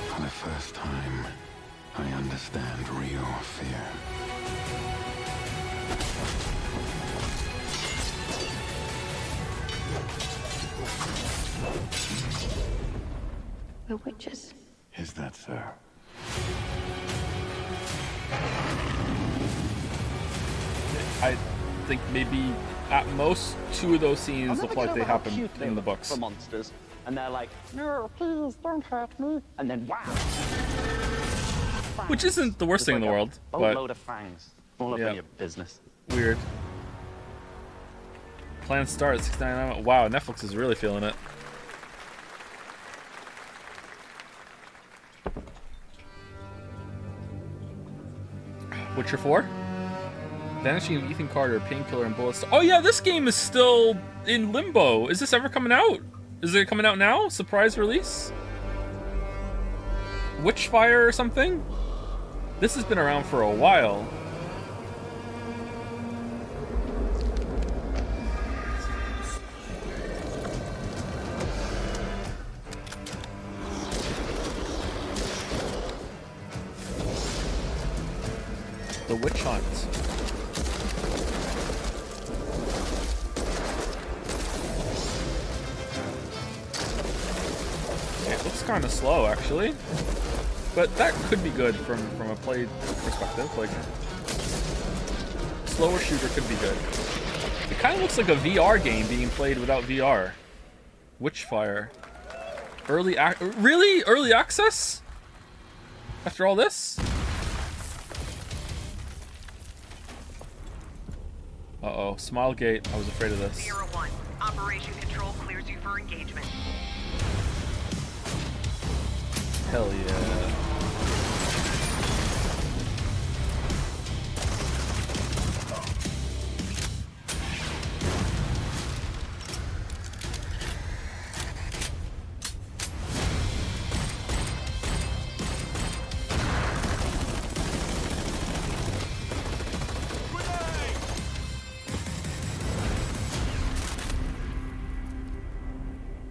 For the first time, I understand real fear. We're witches. Is that so? I think maybe at most 2 of those scenes look like they happened in the books. For monsters, and they're like, no, please don't hurt me, and then wow. Which isn't the worst thing in the world, but Boatload of fangs, all up yeah. in your business. Weird. Plan start at $6.99. Wow, Netflix is really feeling it. Witcher 4? Vanishing of Ethan Carter, Painkiller, and Bullets. Oh yeah, this game is still in limbo. Is this ever coming out? Is it coming out now? Surprise release? Witchfire or something? This has been around for a while. The Witch Hunt. It looks kind of slow, actually. But that could be good from a play perspective. Like, slower shooter could be good. It kind of looks like a VR game being played without VR. Witchfire. Really? Early access? After all this? Uh-oh. Smilegate. I was afraid of this. Sierra 1. Operation Control clears you for engagement. Hell yeah.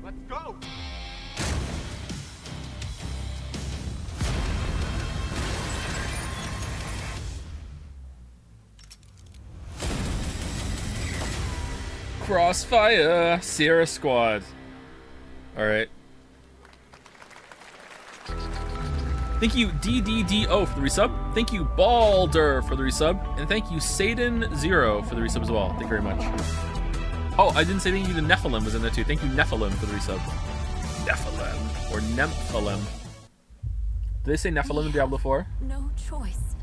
Let's go. Crossfire, Sierra Squad. Alright. Thank you, DDDO, for the resub. Thank you, Balder, for the resub. And thank you, Satan0 for the resub as well. Thank you very much. Oh, I didn't say thank you to Nephilim was in there too. Thank you, Nephilim, for the resub. Nephilim. Or Nephilim. Did they say Nephilim in Diablo 4? No choice.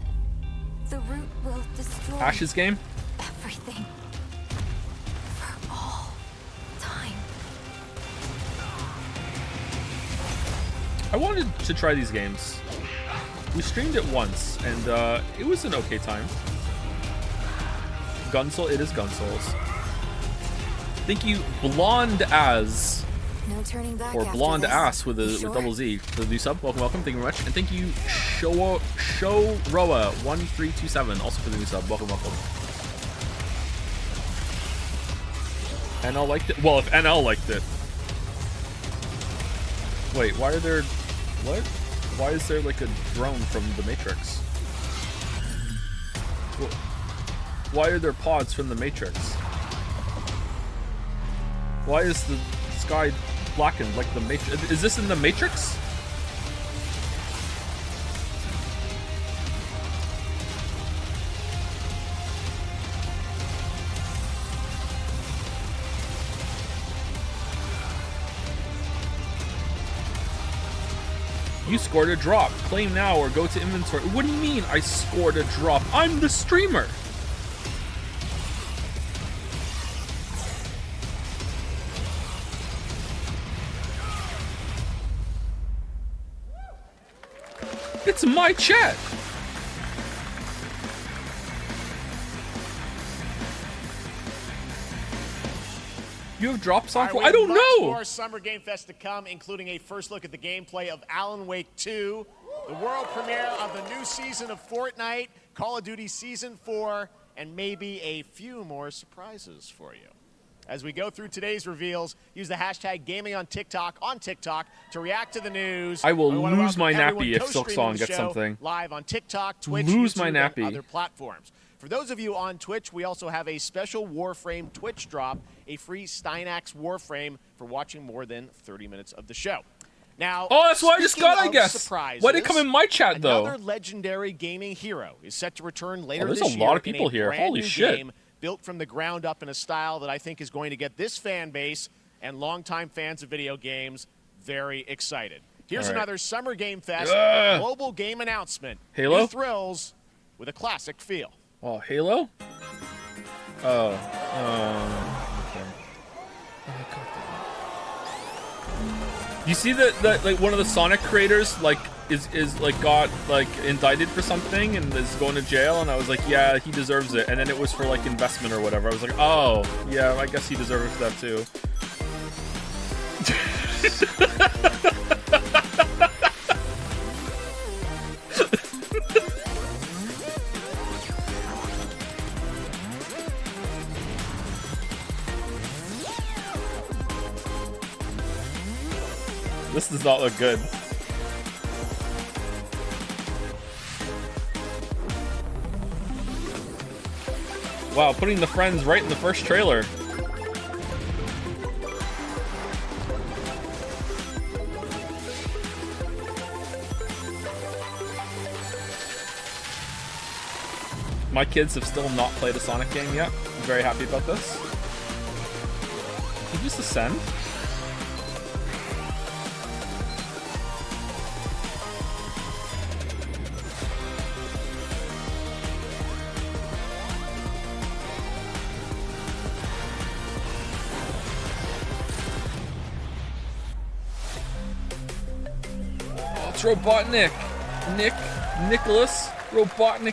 The root will destroy Ash's game? everything. For all time. I wanted to try these games. We streamed it once, and it was an okay time. Gunsoul, it is Gunsouls. Thank you, Blonde As. No turning back. Or Blonde Ass with a with double Z for the new sub. Welcome, welcome. Thank you very much. And thank you, Showroa1327, also for the new sub. Welcome, welcome. NL liked it. Well, if NL liked it. Wait, why are there? What? Why is there like a drone from the Matrix? Why are there pods from the Matrix? Why is the sky blackened like the Matrix? Is this in the Matrix? You scored a drop. Claim now or go to inventory. What do you mean I scored a drop? I'm the streamer. It's my chat. You have drops on? I don't know. More Summer Game Fest to come, including a first look at the gameplay of Alan Wake 2, the world premiere of the new season of Fortnite, Call of Duty Season 4, and maybe a few more surprises for you. As we go through today's reveals, use the hashtag gaming on TikTok to react to the news. I will lose my nappy if Silksong gets something. Live on TikTok, Twitch, lose YouTube, my nappy. and other platforms. For those of you on Twitch, we also have a special Warframe Twitch drop, a free Steinax Warframe for watching more than 30 minutes of the show. Now, oh, that's what I just got, I guess. Why did it come in my chat, though? Another legendary gaming hero is set to return later this year. There's a lot of people here. Brand Holy new shit. Game built from the ground up in a style that I think is going to get this fan base and longtime fans of video games very excited. Here's another Summer Game Fest global game announcement. Halo? New thrills with a classic feel. Oh, Halo? Oh. Okay. You see that like one of the Sonic creators like is like got like indicted for something and is going to jail, and I was like, yeah, he deserves it. And then it was for like investment or whatever. I was like, oh yeah, I guess he deserves that too. This does not look good. Wow, putting the friends right in the first trailer. My kids have still not played a Sonic game yet. I'm very happy about this. Did you just ascend? It's Robotnik.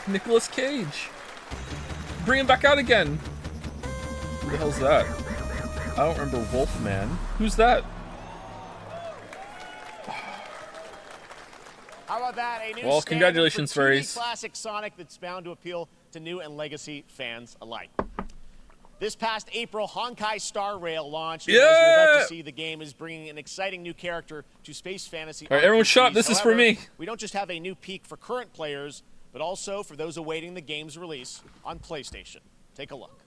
Nicholas Cage. Bring him back out again. Who the hell's that? I don't remember Wolfman. Who's that? How about that? A new Well, congratulations, for 2D furries. classic Sonic that's bound to appeal to new and legacy fans alike. This past April, Honkai Star Rail launched. Yeah! And as you're about to see, the game is bringing an exciting new character to space fantasy. All right, everyone, shut up. RPGs. This is for However, me. We don't just have a new peak for current players, but also for those awaiting the game's release on PlayStation. Take a look.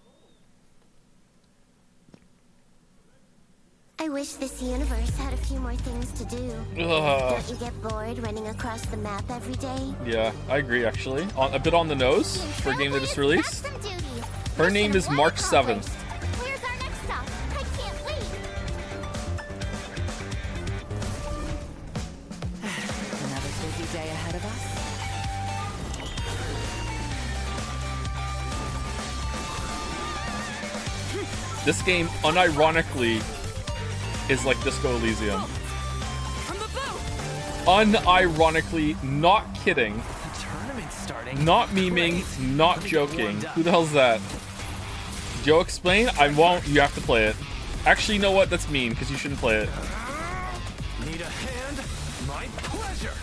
I wish this universe had a few more things to do. Ugh. Don't you get bored running across the map every day? Yeah, I agree, actually. A bit on the nose for a game that just released. Her name is March 7th. Where's our next stop? I can't wait. Another busy day ahead of us. This game, unironically, is like Disco Elysium. Unironically, not kidding. Not memeing, not joking. Who the hell's that? Joe, explain? I won't. You have to play it. Actually, you know what? That's mean, because you shouldn't play it. Need a hand? My pleasure.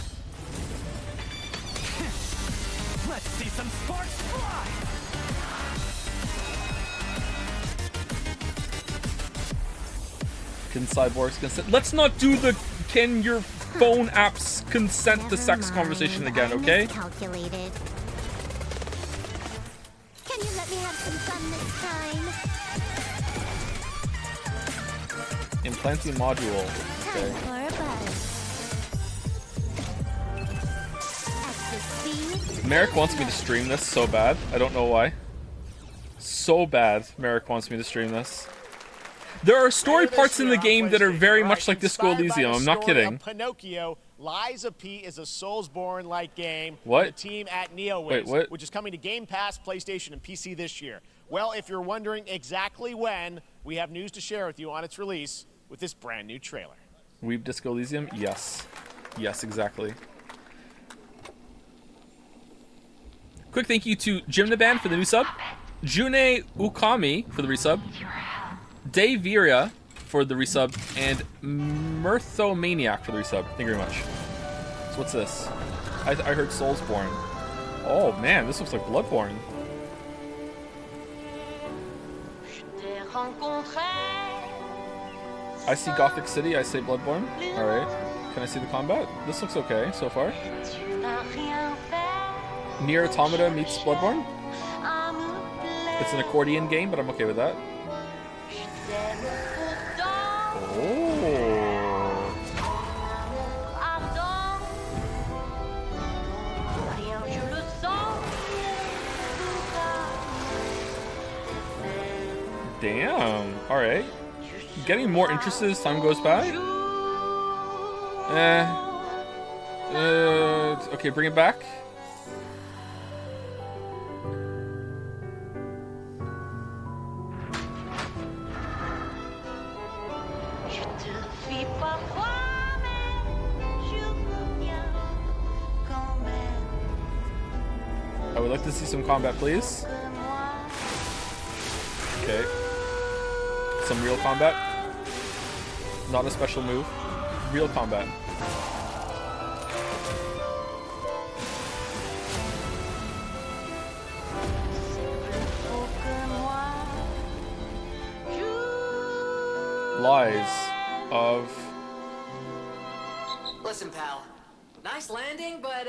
Let's see some sparks fly. Can cyborgs consent? Let's not do the can your phone apps consent to sex conversation again, okay? Calculated. Can you let me have some fun this time? Implanting module. Okay. Time for a buzz. Extra speed. Merrick wants me to stream this so bad. I don't know why. So bad, Merrick wants me to stream this. There are story parts in the game that are very much like Disco Elysium. I'm not kidding. Pinocchio, Lies of P is a Soulsborne-like game. What? The team at NeoWiz, Wait, what? which is coming to Game Pass, PlayStation, and PC this year. Well, if you're wondering exactly when, we have news to share with you on its release with this brand new trailer. Weeb Disco Elysium? Yes. Yes, exactly. Quick thank you to Jim the Band for the new sub, June Ukami for the resub, Dave Viria for the resub, and Mirthomaniac for the resub. Thank you very much. So what's this? I heard Soulsborne. Oh man, this looks like Bloodborne. I see Gothic City, I say Bloodborne. Alright. Can I see the combat? This looks okay so far. Nier Automata meets Bloodborne. It's an accordion game, but I'm okay with that. Oh. Damn. Alright. Getting more interested as time goes by. Okay, bring it back. I would like to see some combat, please. Okay. Some real combat. Not a special move. Real combat. Lies of... Listen, pal. Nice landing, but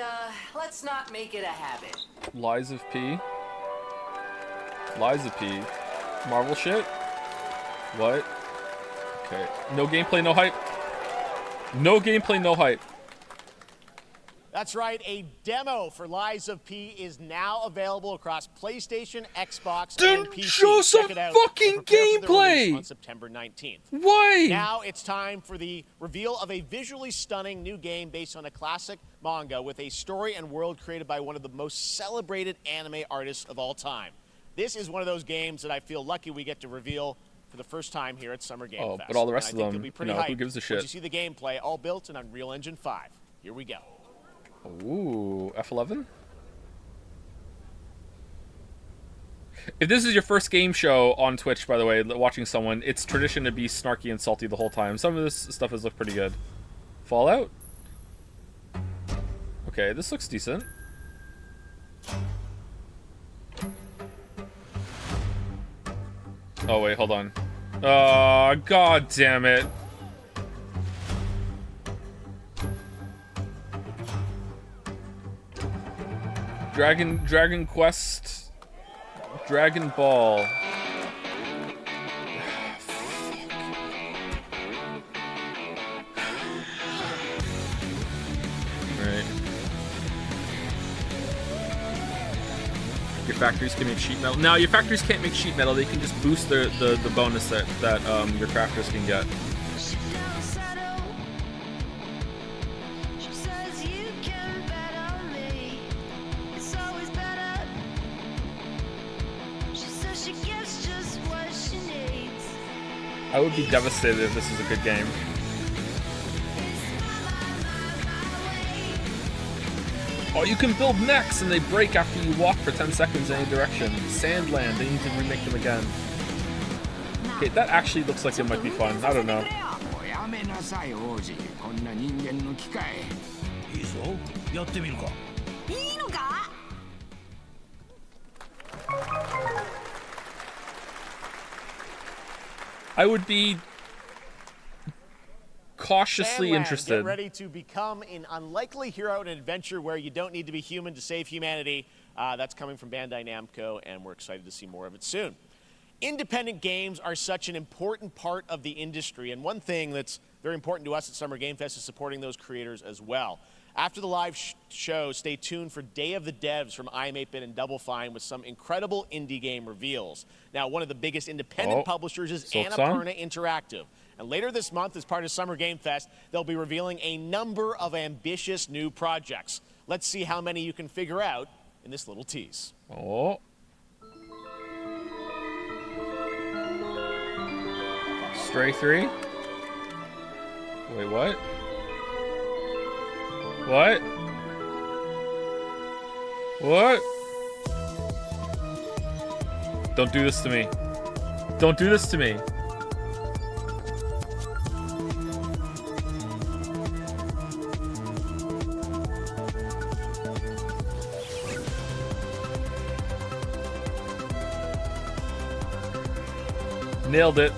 let's not make it a habit. Lies of P. Lies of P. Marvel shit? What? Okay. No gameplay, no hype. No gameplay, no hype. That's right, a demo for Lies of P is now available across PlayStation, Xbox, and PC. Show some Check it out fucking and prepare for the release gameplay! on September 19th. Why? Now it's time for the reveal of a visually stunning new game based on a classic manga with a story and world created by one of the most celebrated anime artists of all time. This is one of those games that I feel lucky we get to reveal for the first time here at Summer Game Fest. But all the rest and I of think them, you'll be pretty you know, hyped who gives a once shit? you see the gameplay, all built in Unreal Engine 5. Here we go. Ooh, F11? If this is your first game show on Twitch, by the way, watching someone, it's tradition to be snarky and salty the whole time. Some of this stuff has looked pretty good. Fallout? Okay, this looks decent. Oh, wait, hold on. Oh, god damn it. Dragon Quest, Dragon Ball. Alright. Your factories can make sheet metal. No, your factories can't make sheet metal. They can just boost the bonus that your crafters can get. I would be devastated if this is a good game. Oh, you can build mechs and they break after you walk for 10 seconds in any direction. Sandland, they need to remake them again. Okay, that actually looks like it might be fun. I don't know. I would be cautiously interested. Get ready to become an unlikely hero in an adventure where you don't need to be human to save humanity. That's coming from Bandai Namco, and we're excited to see more of it soon. Independent games are such an important part of the industry, and one thing that's very important to us at Summer Game Fest is supporting those creators as well. After the live show, stay tuned for Day of the Devs from I'm8bit and Double Fine with some incredible indie game reveals. Now, one of the biggest independent publishers is Annapurna Interactive. And later this month, as part of Summer Game Fest, they'll be revealing a number of ambitious new projects. Let's see how many you can figure out in this little tease. Oh. Stray 3? Wait, what? What? What? Don't do this to me. Don't do this to me. Nailed it.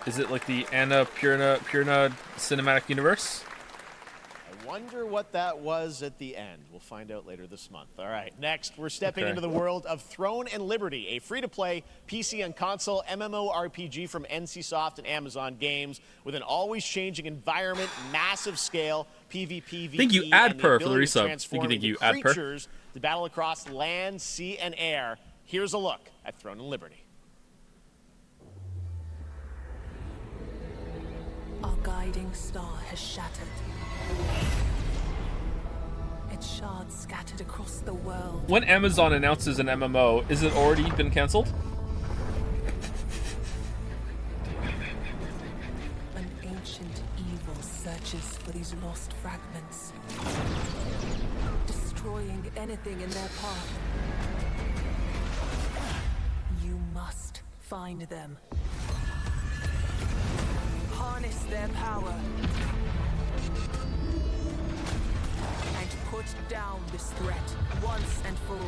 Is it like the Annapurna cinematic universe? I wonder what that was at the end. We'll find out later this month. All right, next, we're stepping into the world of Throne and Liberty, a free-to-play PC and console MMORPG from NCSoft and Amazon Games with an always-changing environment, massive scale, PvP, Thank you, Adper, for the resub. Thank you, Adper. Creatures to battle across land, sea, and air. Here's a look at Throne and Liberty. Our guiding star has shattered. Its shards scattered across the world. When Amazon announces an MMO, is it already been cancelled? An ancient evil searches for these lost fragments, destroying anything in their path. You must find them. Harness their power and put down this threat once and for all.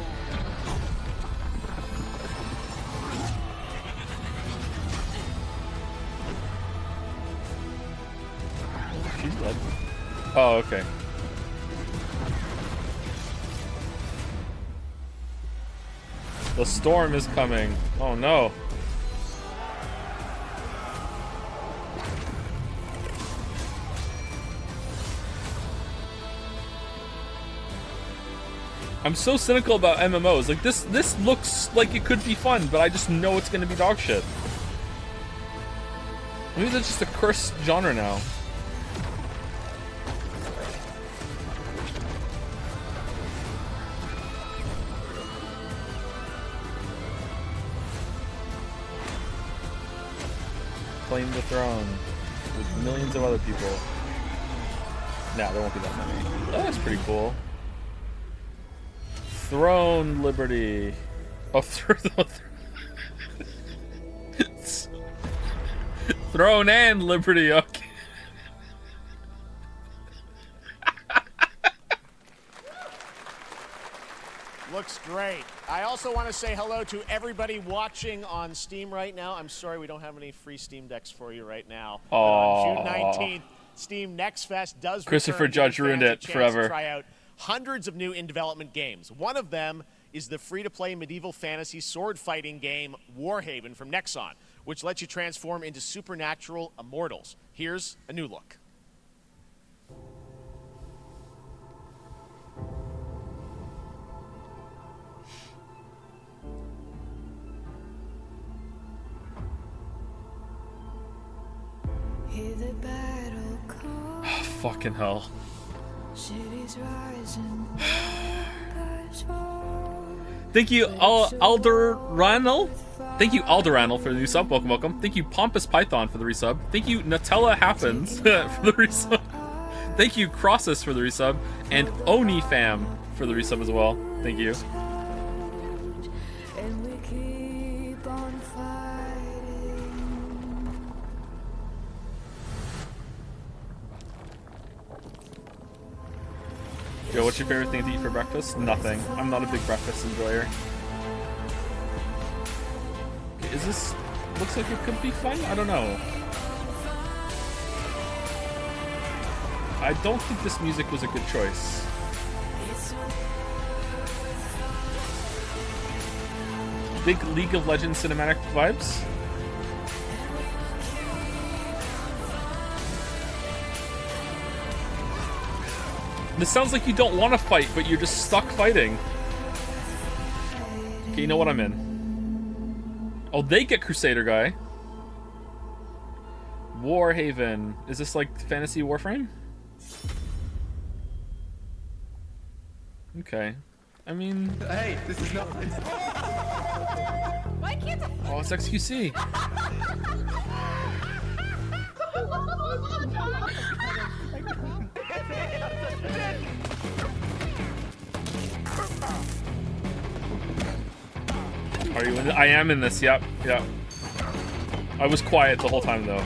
She's dead. Oh, okay. The storm is coming. Oh no. I'm so cynical about MMOs. Like this looks like it could be fun, but I just know it's gonna be dog shit. Maybe that's just a cursed genre now. claim the throne with millions of other people. Nah, there won't be that many. Oh, that's pretty cool. Throne liberty. Oh, throne and liberty. Okay. Looks great. I also want to say hello to everybody watching on Steam right now. I'm sorry we don't have any free Steam Decks for you right now. But on June 19th, Steam Next Fest does Christopher return, Judge ruined it forever. To try out hundreds of new in-development games. One of them is the free-to-play medieval fantasy sword fighting game Warhaven from Nexon, which lets you transform into supernatural immortals. Here's a new look. Fucking hell. Thank you, Alderanel. Thank you, Alderanel, for the new sub. Welcome, welcome. Thank you, Pompous Python, for the resub. Thank you, Nutella Happens, for the resub. Thank you, Crossus, for the resub. And Oni Fam for the resub as well. Thank you. Joe, what's your favorite thing to eat for breakfast? Nothing. I'm not a big breakfast enjoyer. Okay, is this... looks like it could be fun? I don't know. I don't think this music was a good choice. Big League of Legends cinematic vibes? This sounds like you don't want to fight, but you're just stuck fighting. Okay, you know what I'm in. Oh, they get Crusader guy. Warhaven. Is this like Fantasy Warframe? Okay. I mean... Hey, this is not... Why can't I... Oh, it's XQC. Are you in it? I am in this, yep, yep. I was quiet the whole time though.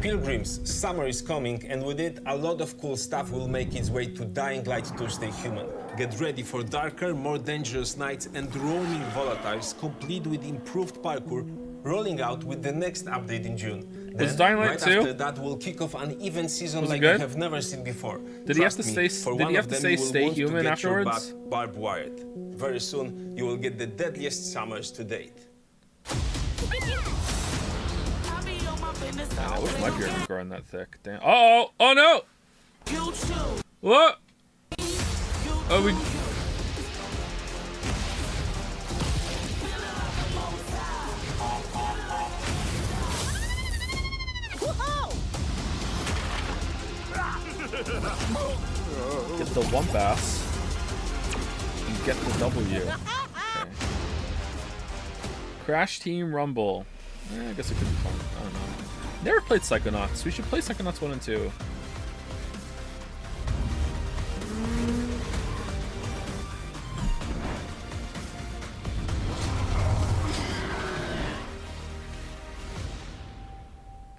Pilgrims, summer is coming, and with it, a lot of cool stuff will make its way to Dying Light to Stay Human. Get ready for darker, more dangerous nights and roaming volatiles, complete with improved parkour, rolling out with the next update in June. Was Dying Light right 2? after that, we'll kick off an event season like good? you have never seen before. Did he have to stay? Did he have to say stay human afterwards? Barbed wired. Very soon, you will get the deadliest summers to date. Man, I wish my beard was growing that thick. Damn. Oh! Oh no! What? Oh, we. Get the one bass and get the W. Okay. Crash Team Rumble. I guess it could be fun. I don't know. Never played Psychonauts. We should play Psychonauts 1 and 2.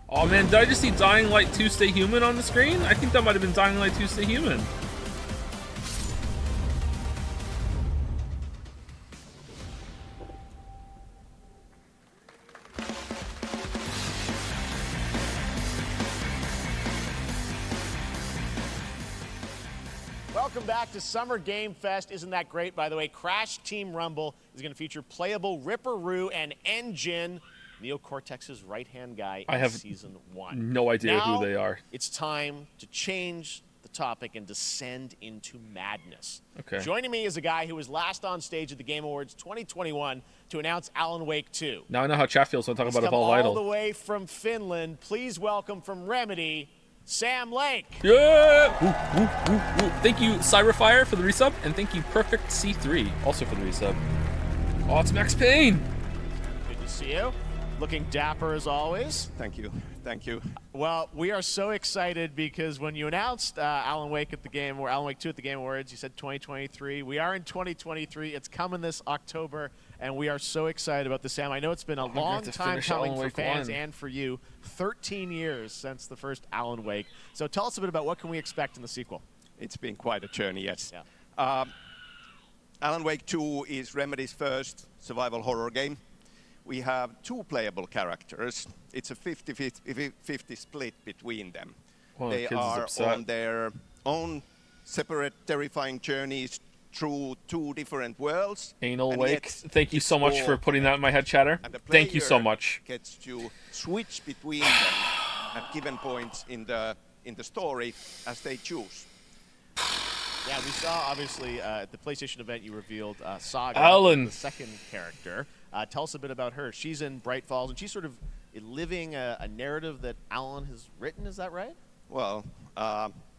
Oh man, did I just see Dying Light 2 Stay Human on the screen? I think that might have been Dying Light 2 Stay Human. Welcome back to Summer Game Fest. Isn't that great, by the way? Crash Team Rumble is going to feature playable Ripperoo and Engine, Neo Cortex's right-hand guy in Season 1. No idea now, who they are. It's time to change the topic and descend into madness. Okay. Joining me is a guy who was last on stage at the Game Awards 2021 to announce Alan Wake 2. Now I know how chat feels when I talk He's about come Evolve all Idol. the way from Finland. Please welcome from Remedy, Sam Lake. Yeah! Woo, woo, woo, woo. Thank you, Cyrafire, for the resub, and thank you, Perfect C3, also for the resub. Oh, it's Max Payne. Good to see you. Looking dapper as always. Thank you. Thank you. Well, we are so excited because when you announced Alan Wake 2 at the Game Awards, you said 2023. We are in 2023. It's coming this October, and we are so excited about this, Sam. I know it's been a long time coming for fans and for you. 13 years since the first Alan Wake. So tell us a bit about what can we expect in the sequel. It's been quite a journey, yes. Yeah. Alan Wake 2 is Remedy's first survival horror game. We have 2 playable characters. It's a 50-50 split between them. Well, they are on their own separate terrifying journeys through 2 different worlds. Anal Wake. Thank you so much for putting that in my head, chatter. Thank you so much. Gets to switch between them at given points in the story as they choose. Yeah, we saw, obviously, at the PlayStation event, you revealed Saga, Alan. the second character. Tell us a bit about her. She's in Bright Falls, and she's sort of living a narrative that Alan has written. Is that right? Well,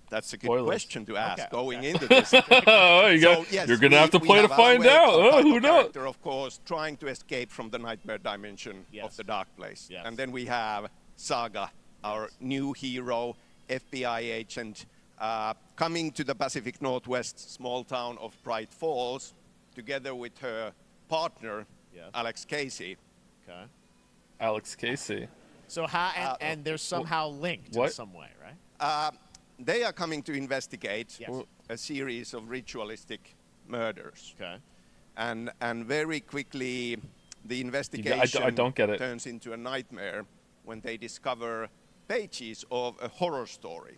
that's a good question to ask going into this. Oh, yes, you're going to have to play to find out. Oh, who knows? Of course, trying to escape from the nightmare dimension of the dark place. Yes. And then we have Saga, our new hero, FBI agent, coming to the Pacific Northwest small town of Bright Falls, together with her partner, Alex Casey. Okay. Alex Casey. So how and they're somehow linked in some way, right? They are coming to investigate a series of ritualistic murders. Okay. And very quickly, the investigation I don't get it. turns into a nightmare when they discover pages of a horror story.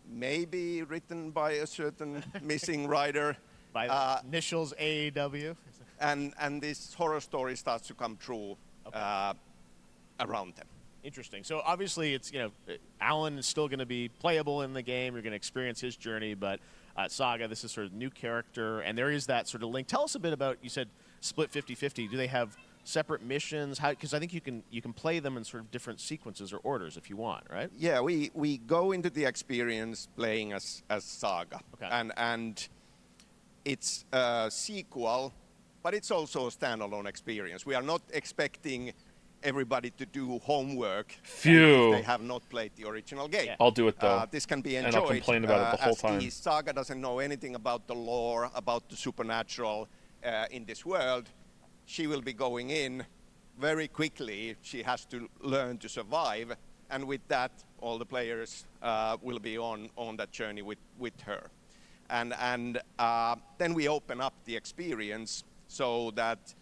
Maybe written by a certain missing writer. By the initials AEW. And this horror story starts to come true around them. Interesting. So obviously, it's Alan is still going to be playable in the game. You're going to experience his journey, but Saga, this is sort of new character, and there is that sort of link. Tell us a bit about. You said split 50-50. Do they have separate missions? Because I think you can play them in sort of different sequences or orders if you want, right? Yeah, we go into the experience playing as Saga, and it's a sequel, but it's also a standalone experience. We are not expecting everybody to do homework if they have not played the original game. I'll do it though. This can be enjoyed. And I'll complain about it the whole time. The Saga doesn't know anything about the lore, about the supernatural in this world. She will be going in very quickly. She has to learn to survive, and with that, all the players will be on that journey with her. And then we open up the experience so that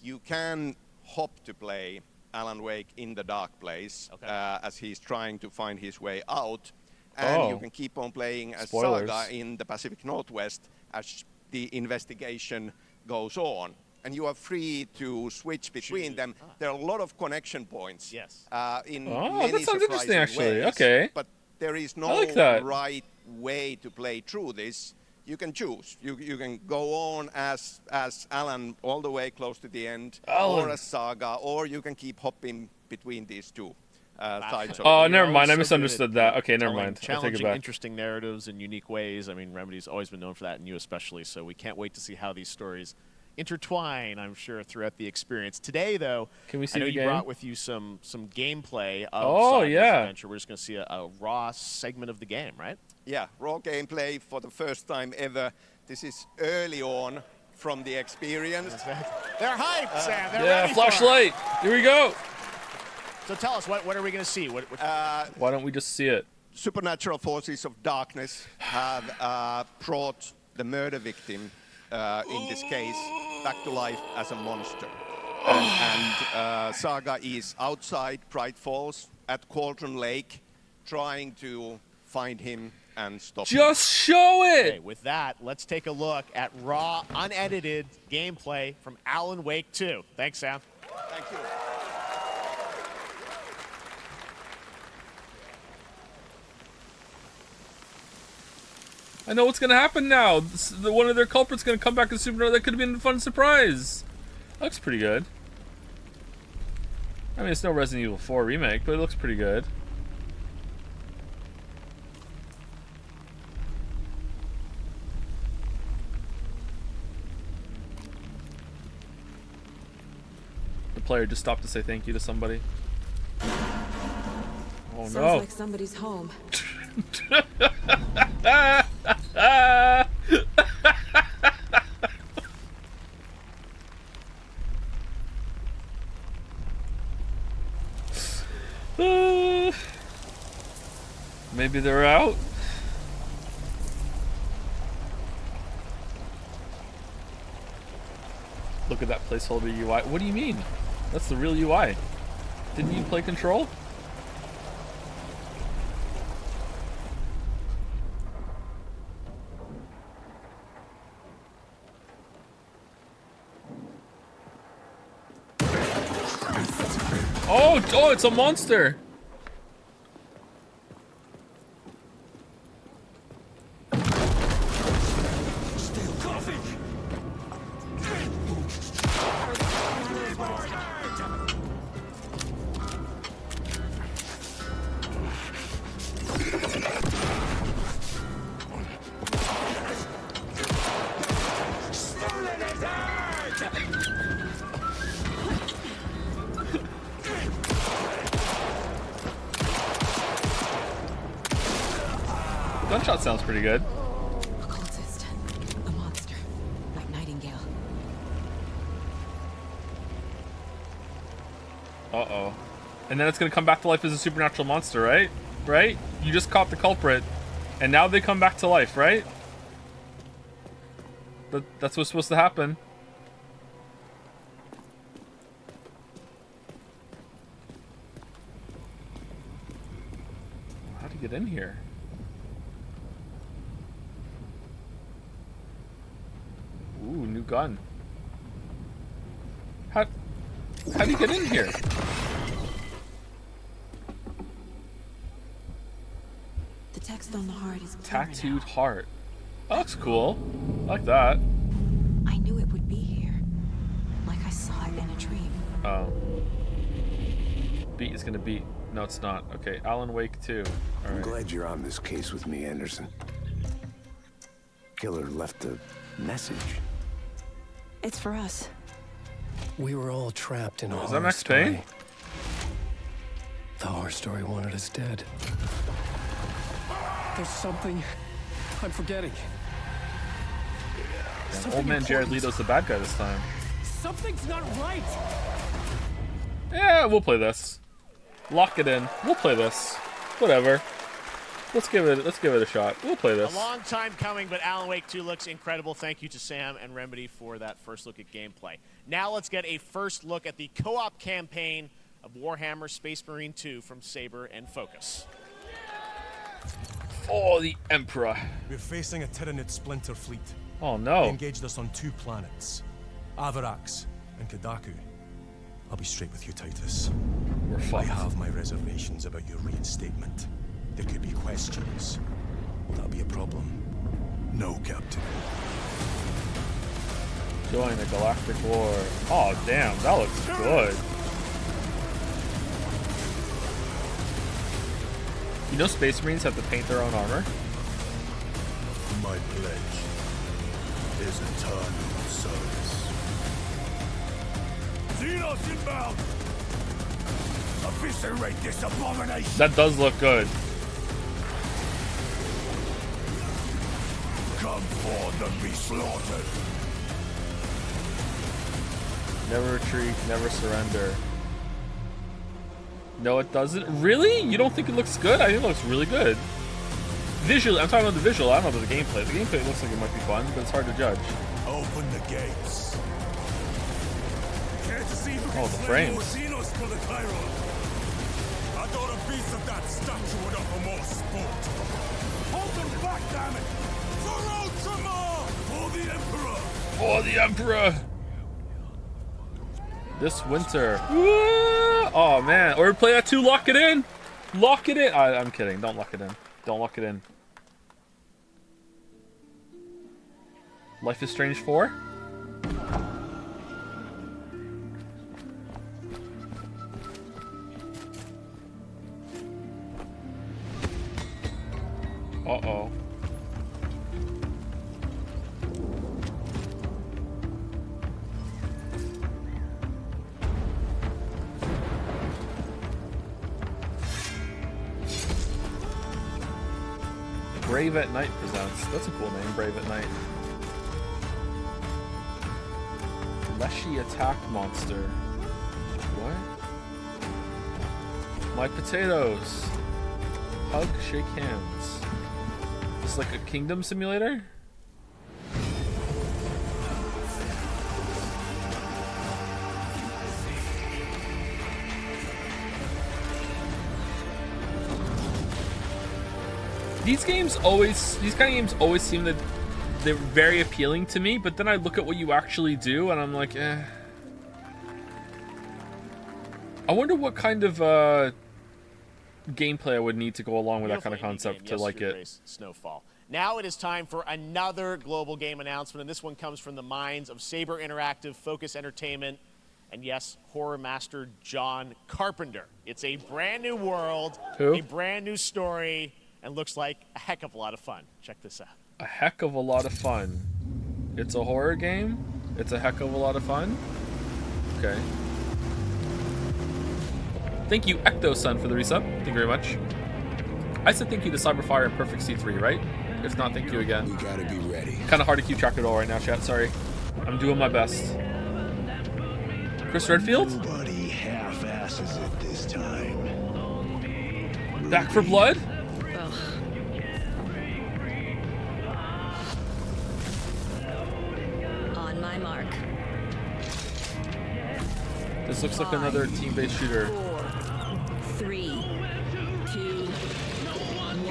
you can hop to play Alan Wake in the dark place as he's trying to find his way out. And you can keep on playing as Saga in the Pacific Northwest as the investigation goes on. And you are free to switch between them. There are a lot of connection points. Yes. In that many sounds interesting, actually. ways, Okay. But there is no right way to play through this. You can choose. You can go on as Alan all the way close to the end, or as Saga, or you can keep hopping between these two sides. Oh, never mind. I misunderstood that. Okay, never mind. I take it Challenging, back. interesting narratives in unique ways. I mean, Remedy's always been known for that, and you especially. So we can't wait to see how these stories intertwine, I'm sure, throughout the experience. Today, though, can we see I know the you game? brought with you some gameplay of Saga's adventure. We're just going to see a raw segment of the game, right? Yeah, raw gameplay for the first time ever. This is early on from the experience. They're hyped, Sam. They're Yeah, ready flashlight. Here we go. So tell us, what are we going to see? Why don't we just see it? Supernatural forces of darkness have brought the murder victim, in this case, back to life as a monster. And Saga is outside Bright Falls at Cauldron Lake, trying to find him and stop him. Just show it! Okay, with that, let's take a look at raw, unedited gameplay from Alan Wake 2. Thanks, Sam. Thank you. I know what's gonna happen now. One of their culprits gonna come back as Supernova. That could have been a fun surprise. That looks pretty good. I mean, it's no Resident Evil 4 remake, but it looks pretty good. The player just stopped to say thank you to somebody. Oh no. Sounds like somebody's home. Maybe they're out. Look at that placeholder UI. What do you mean? That's the real UI. Didn't you play Control? Oh, it's a monster. Gunshot sounds pretty good. A cultist. A monster. Like Nightingale. Uh-oh. And then it's gonna come back to life as a supernatural monster, right? Right? You just caught the culprit, and now they come back to life, right? That's what's supposed to happen. How do you get in here? Ooh, new gun. How do you get in here? The text on the heart is Tattooed heart. That looks cool. I like that. I knew it would be here. Like I saw it in a dream. Oh. Beat is gonna beat. No, it's not. Okay, Alan Wake 2. All I'm right. glad you're on this case with me, Anderson. Killer left a message. It's for us. We were all trapped in a Is that horror Max story. Payne? The horror story wanted us dead. There's something I'm forgetting. Damn, old man Jared Leto's the bad guy this time. Something's not right. Yeah, we'll play this. Lock it in. We'll play this. Whatever. Let's give it a shot. We'll play this. A long time coming, but Alan Wake 2 looks incredible. Thank you to Sam and Remedy for that first look at gameplay. Now let's get a first look at the co-op campaign of Warhammer Space Marine 2 from Saber and Focus. Oh, the Emperor. We're facing a Tyranid splinter fleet. Oh no. They engaged us on 2 planets, Avarax and Kadaku. I'll be straight with you, Titus. We're fucked. I have my reservations about your reinstatement. There could be questions. Will that be a problem? No, Captain. Join the Galactic War. Oh, damn, that looks good. You know Space Marines have to paint their own armor? My pledge is eternal service. Xenos inbound! Eviscerate this abomination! That does look good. Come forth and be slaughtered. Never retreat, never surrender. No, it doesn't. Really? You don't think it looks good? I think it looks really good. Visually, I'm talking about the visual. I don't know about the gameplay. The gameplay looks like it might be fun, but it's hard to judge. Open the gates. Care to see who Oh, can the slay frames. more Xenos for the Chiron? I thought a piece of that statue would offer more sport. Hold them back, damn it! For Ultramar! For the Emperor! For the Emperor! This winter. Woo! Oh man, or play that too. Lock it in. Lock it in. I'm kidding. Don't lock it in. Don't lock it in. Life is Strange 4? Uh-oh. Brave at Night presents. That's a cool name, Brave at Night. Leshy Attack Monster. What? My potatoes. Hug, shake hands. This is like a kingdom simulator? These kind of games always seem that they're very appealing to me, but then I look at what you actually do and I'm like, eh. I wonder what kind of gameplay I would need to go along with that kind of concept to like it. Snowfall. Now it is time for another global game announcement, and this one comes from the minds of Saber Interactive, Focus Entertainment, and yes, horror master John Carpenter. It's a brand new world, a brand new story, and looks like a heck of a lot of fun. Check this out. A heck of a lot of fun. It's a horror game. It's a heck of a lot of fun. Okay. Thank you, Ecto-Sun, for the resub. Thank you very much. I said thank you to Cyberfire and Perfect C3, right? If not, thank you again. We gotta be ready. Kind of hard to keep track of it all right now, chat. Sorry. I'm doing my best. Chris Redfield? Nobody half-asses it this time. Back for Blood? On my mark. This looks like another team-based shooter. 4, 3, 2, 1.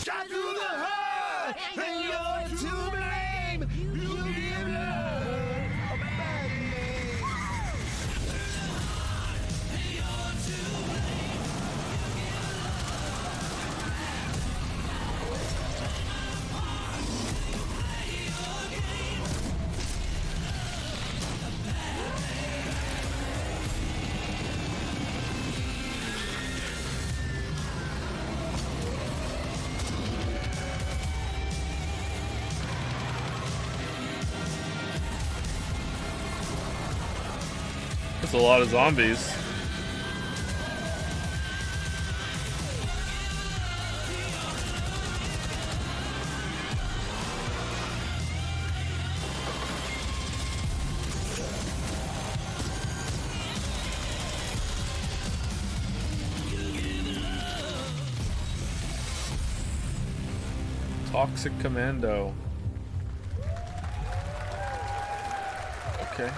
Shot through the heart, and you're to blame. You give love a bad name. That's a lot of zombies. Toxic Commando. Okay.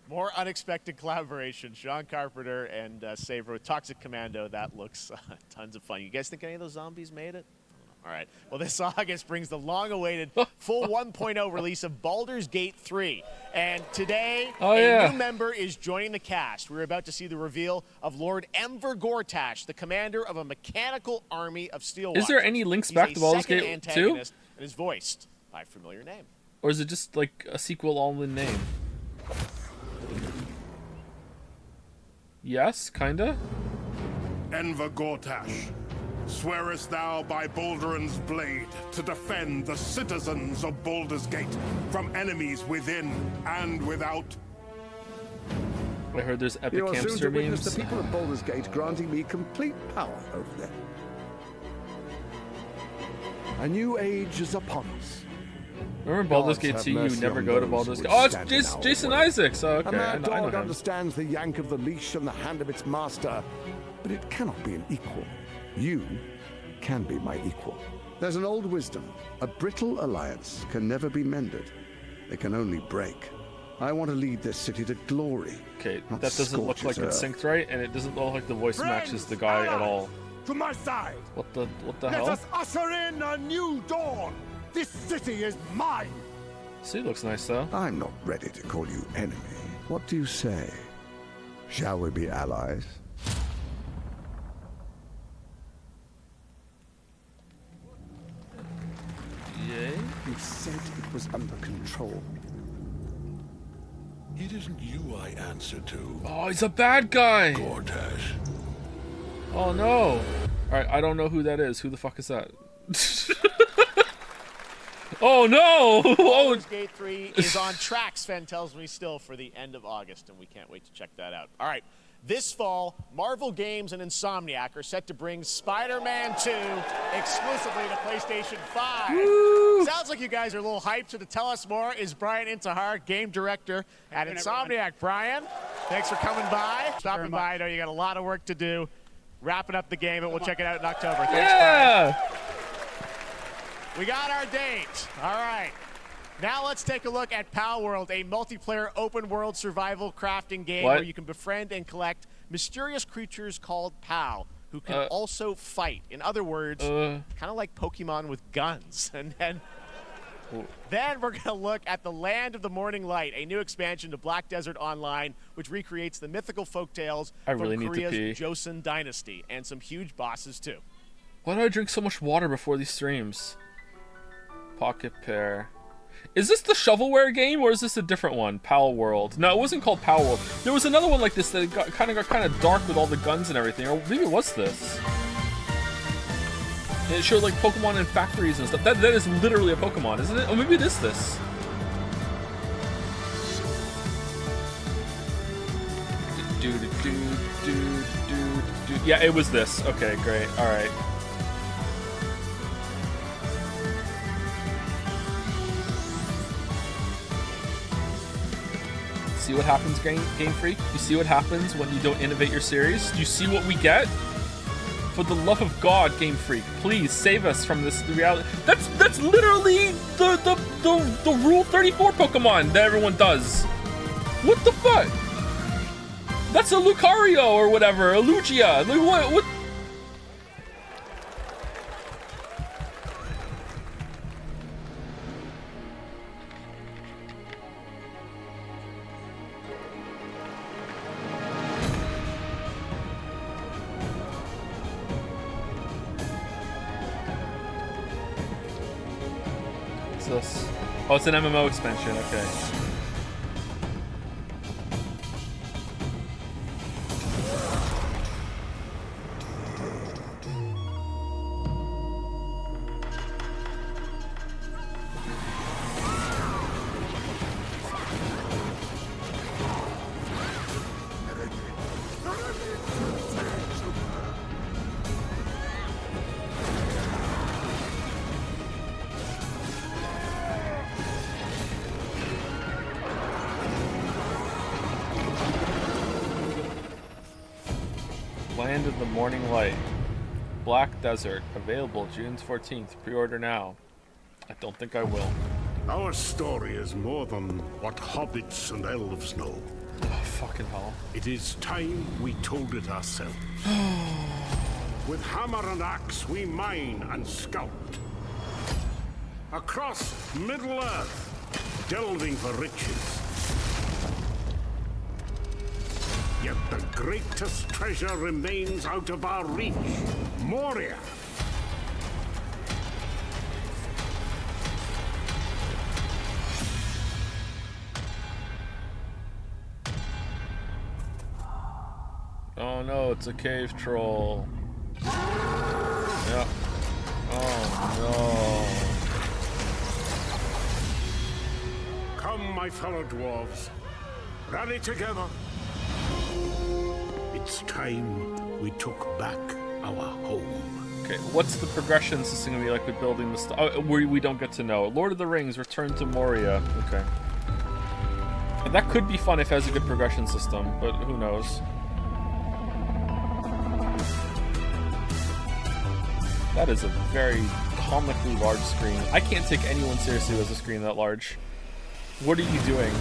More unexpected collaboration. Sean Carpenter and Saber with Toxic Commando. That looks tons of fun. You guys think any of those zombies made it? All right. Well, this August brings the long-awaited full 1.0 release of Baldur's Gate 3. And today, a new member is joining the cast. We're about to see the reveal of Lord Enver Gortash, the commander of a mechanical army of Steel Watchers. Is there any links back to Baldur's Gate 2? And is voiced by a familiar name. Or is it just like a sequel all in name? Yes, kinda. Enver Gortash, swearest thou by Balduran's blade to defend the citizens of Baldur's Gate from enemies within and without? I heard there's epic You are soon hamster to witness memes. the people of Baldur's Gate granting me complete power over them. A new age is upon us. Remember Baldur's Gate 2? You never go to Baldur's Gate. Oh, it's Jason Isaacs. Oh, okay, A mad I know dog him. understands the yank of the leash and the hand of its master, but it cannot be an equal. You can be my equal. There's an old wisdom. A brittle alliance can never be mended. They can only break. I want to lead this city to glory. Okay, not that doesn't look like scorch it's its earth. synced right, and it doesn't look like the voice matches the guy at all. To my side. What the Let hell? us usher in a new dawn. This city is mine. See, looks nice though. I'm not ready to call you enemy. What do you say? Shall we be allies? He said it was under control. It isn't you I answer to. Oh, he's a bad guy. Cortez. Oh no. All right, I don't know who that is. Who the fuck is that? Oh no! Baldur's Gate 3 is on track, Sven tells me, still for the end of August, and we can't wait to check that out. All right, this fall, Marvel Games and Insomniac are set to bring Spider-Man 2 exclusively to PlayStation 5. Woo! Sounds like you guys are a little hyped, so to tell us more is Brian Intihar, game director at Insomniac. Brian, thanks for coming by. Stopping by. I know you got a lot of work to do. Wrapping up the game, and we'll check it out in October. Thanks, Brian. We got our date. All right. Now let's take a look at Pal World, a multiplayer open-world survival crafting game where you can befriend and collect mysterious creatures called Pal, who can also fight. In other words, kind of like Pokemon with guns. And then we're going to look at the Land of the Morning Light, a new expansion to Black Desert Online, which recreates the mythical folktales from Korea's Joseon Dynasty, and some huge bosses too. Why do I drink so much water before these streams? Pocket Pair. Is this the shovelware game or is this a different one? Pal World. No, it wasn't called Pal World. There was another one like this that got kind of dark with all the guns and everything. Or maybe it was this. And it showed like Pokemon in factories and stuff. That is literally a Pokemon, isn't it? Oh, maybe it is this. Yeah, it was this. Okay, great. All right. See what happens, Game Freak? You see what happens when you don't innovate your series? Do you see what we get? For the love of God, Game Freak, please save us from this reality. That's literally the Rule 34 Pokemon that everyone does. What the fuck? That's a Lucario or whatever, a Lugia. Like what? This? Oh, it's an MMO expansion, okay. Land of the Morning Light. Black Desert. Available June 14th. Pre-order now. I don't think I will. Our story is more than what hobbits and elves know. Oh, fucking hell. It is time we told it ourselves. With hammer and axe, we mine and scout. Across Middle-earth, delving for riches. Yet the greatest treasure remains out of our reach. Moria. Oh no, it's a cave troll. Yeah. Oh no. Come, my fellow dwarves. Rally together. It's time we took back our home. Okay, what's the progression system gonna be like with building the stuff? Oh, we don't get to know. Lord of the Rings, Return to Moria. Okay. And that could be fun if it has a good progression system, but who knows? That is a very comically large screen. I can't take anyone seriously with a screen that large. What are you doing?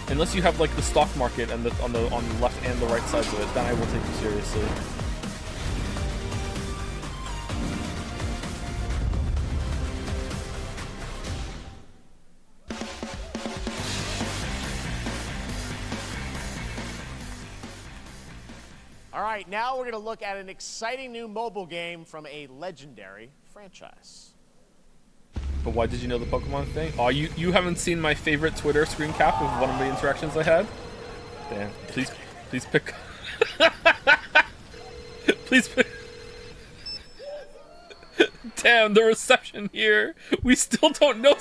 Unless you have like the stock market and on the left and the right sides of it, then I will take you seriously. All right, now we're going to look at an exciting new mobile game from a legendary franchise. But why did you know the Pokemon thing? Oh, you haven't seen my favorite Twitter screen cap of one of the interactions I had? Damn. Please pick. Please pick. Damn, the reception here. We still don't know.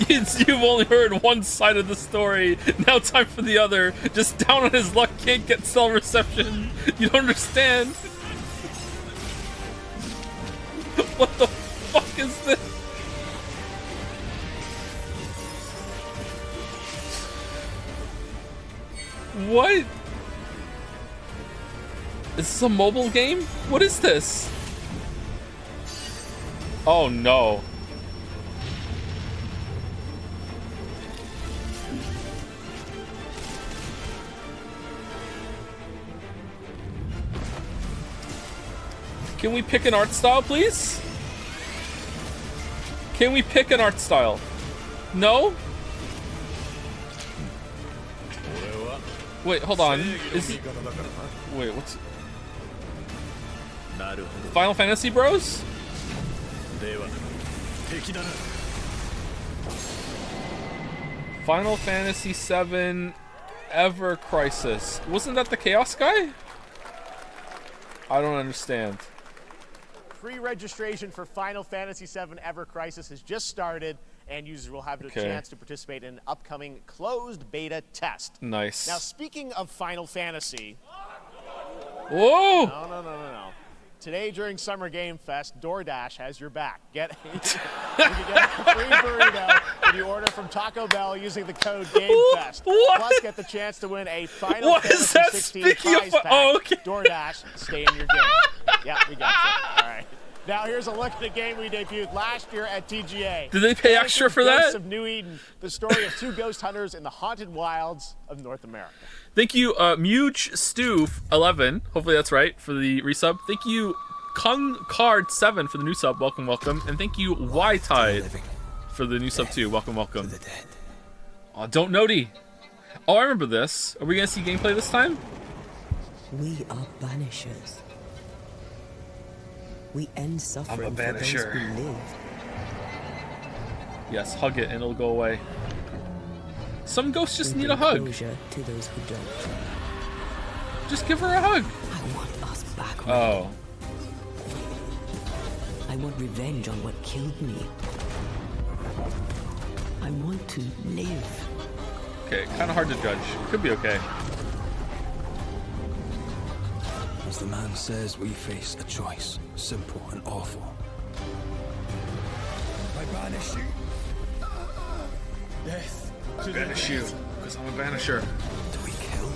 You've only heard one side of the story. Now time for the other. Just down on his luck, can't get cell reception. You don't understand. What the fuck is this? What? Is this a mobile game? What is this? Oh no. Can we pick an art style, please? Can we pick an art style? No? Wait, hold on. Wait, what's... Final Fantasy Bros? Final Fantasy VII Ever Crisis. Wasn't that the Chaos guy? I don't understand. Pre-registration for Final Fantasy VII Ever Crisis has just started, and users will have a chance to participate in an upcoming closed beta test. Nice. Now, speaking of Final Fantasy... Whoa! No. Today, during Summer Game Fest, DoorDash has your back. You can get a free burrito when you order from Taco Bell using the code GameFest. Plus, get the chance to win a Final Fantasy 16 prize pack. Oh, okay. DoorDash, stay in your game. Yeah, we got you. All right. Now here's a look at the game we debuted last year at TGA. Did they pay extra for that? Ghosts of New Eden, the story of two ghost hunters in the haunted wilds of North America. Thank you, Muge Stu 11. Hopefully that's right for the resub. Thank you, Kung Card 7 for the new sub. Welcome, welcome. And thank you, Y Tide for the new sub too. Welcome, welcome. Oh, don't Noti. Oh, I remember this. Are we gonna see gameplay this time? We are banishers. We end suffering I'm a banisher. for those who live. Yes, hug it and it'll go away. Some ghosts just need a hug. To those who don't. Just give her a hug. I want us back. Oh. I want revenge on what killed me. I want to live. Okay, kind of hard to judge. Could be okay. As the man says, we face a choice, simple and awful. I banish you. Death. I banish you, because I'm a banisher. Do we kill?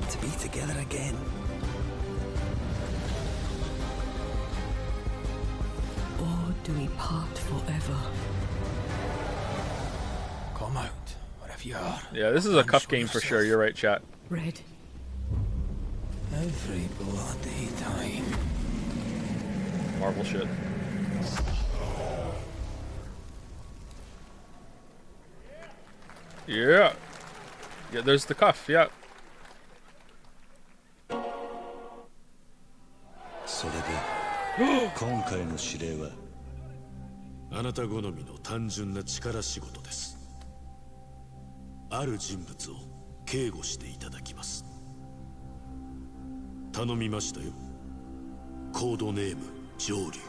To be together again. Or do we part forever? Come out, wherever you are. Yeah, this is a cuff game for sure. You're right, chat. Red. Every bloody time. Marvel shit. Yeah. Yeah, there's the cuff, yeah. それで今回の指令はあなた好みの単純な力仕事です。ある人物を警護していただきます。頼みましたよ。コードネームジョーリュ。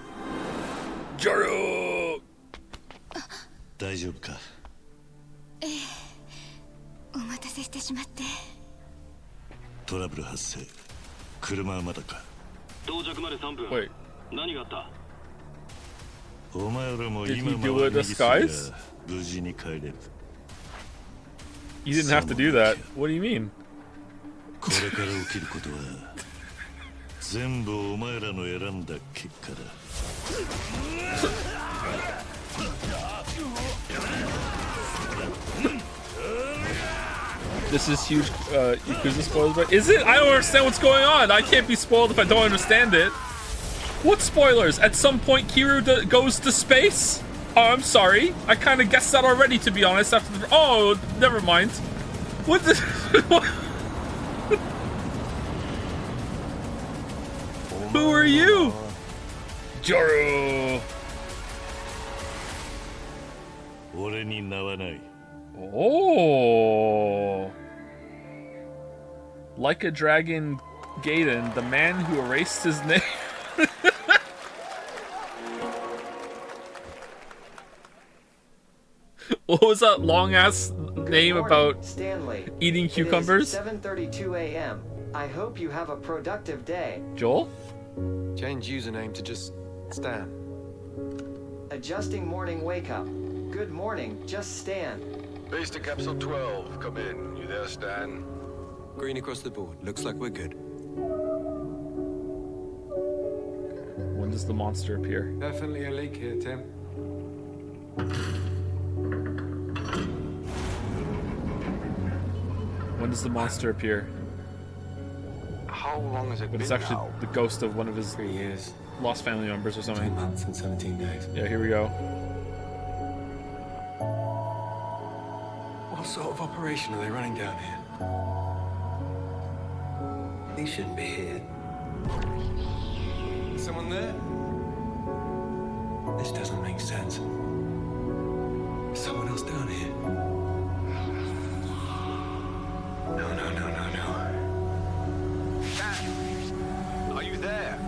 ジョーリュ。大丈夫か。ええ、お待たせしてしまって。トラブル発生。車はまだか。到着まで3分。Wait. 何があった？お前らも Did 今 he ま do で a disguise? 無事に帰れる。You didn't have to do that. What do you mean? これから起きることは全部お前らの選んだ結果だ。This is huge Yakuza spoilers, but is it? I don't understand what's going on. I can't be spoiled if I don't understand it. What spoilers? At some point, Kiryu goes to space? Oh, I'm sorry. I kind of guessed that already, to be honest. After the... Oh, never mind. What the... お Who are you? Joro. Oh. Like a Dragon Gaiden, the man who erased his name. What was that long ass name about Stanley. eating cucumbers? It is 7:32 a.m. I hope you have a productive day. Joel? Change username to just Stan. Adjusting morning wake up. Good morning, just Stan. Base to Capsule 12, come in. You there, Stan? Green across the board. Looks like we're good. When does the monster appear? Definitely a leak here, Tim. When does the monster appear? How long has it But been it's actually now? the ghost of one of his 3 years. lost family members or something. 2 months and 17 days. Yeah, here we go. What sort of operation are they running down here? He shouldn't be here. Someone there? This doesn't make sense. There's someone else down here. No. Stan! Are you there?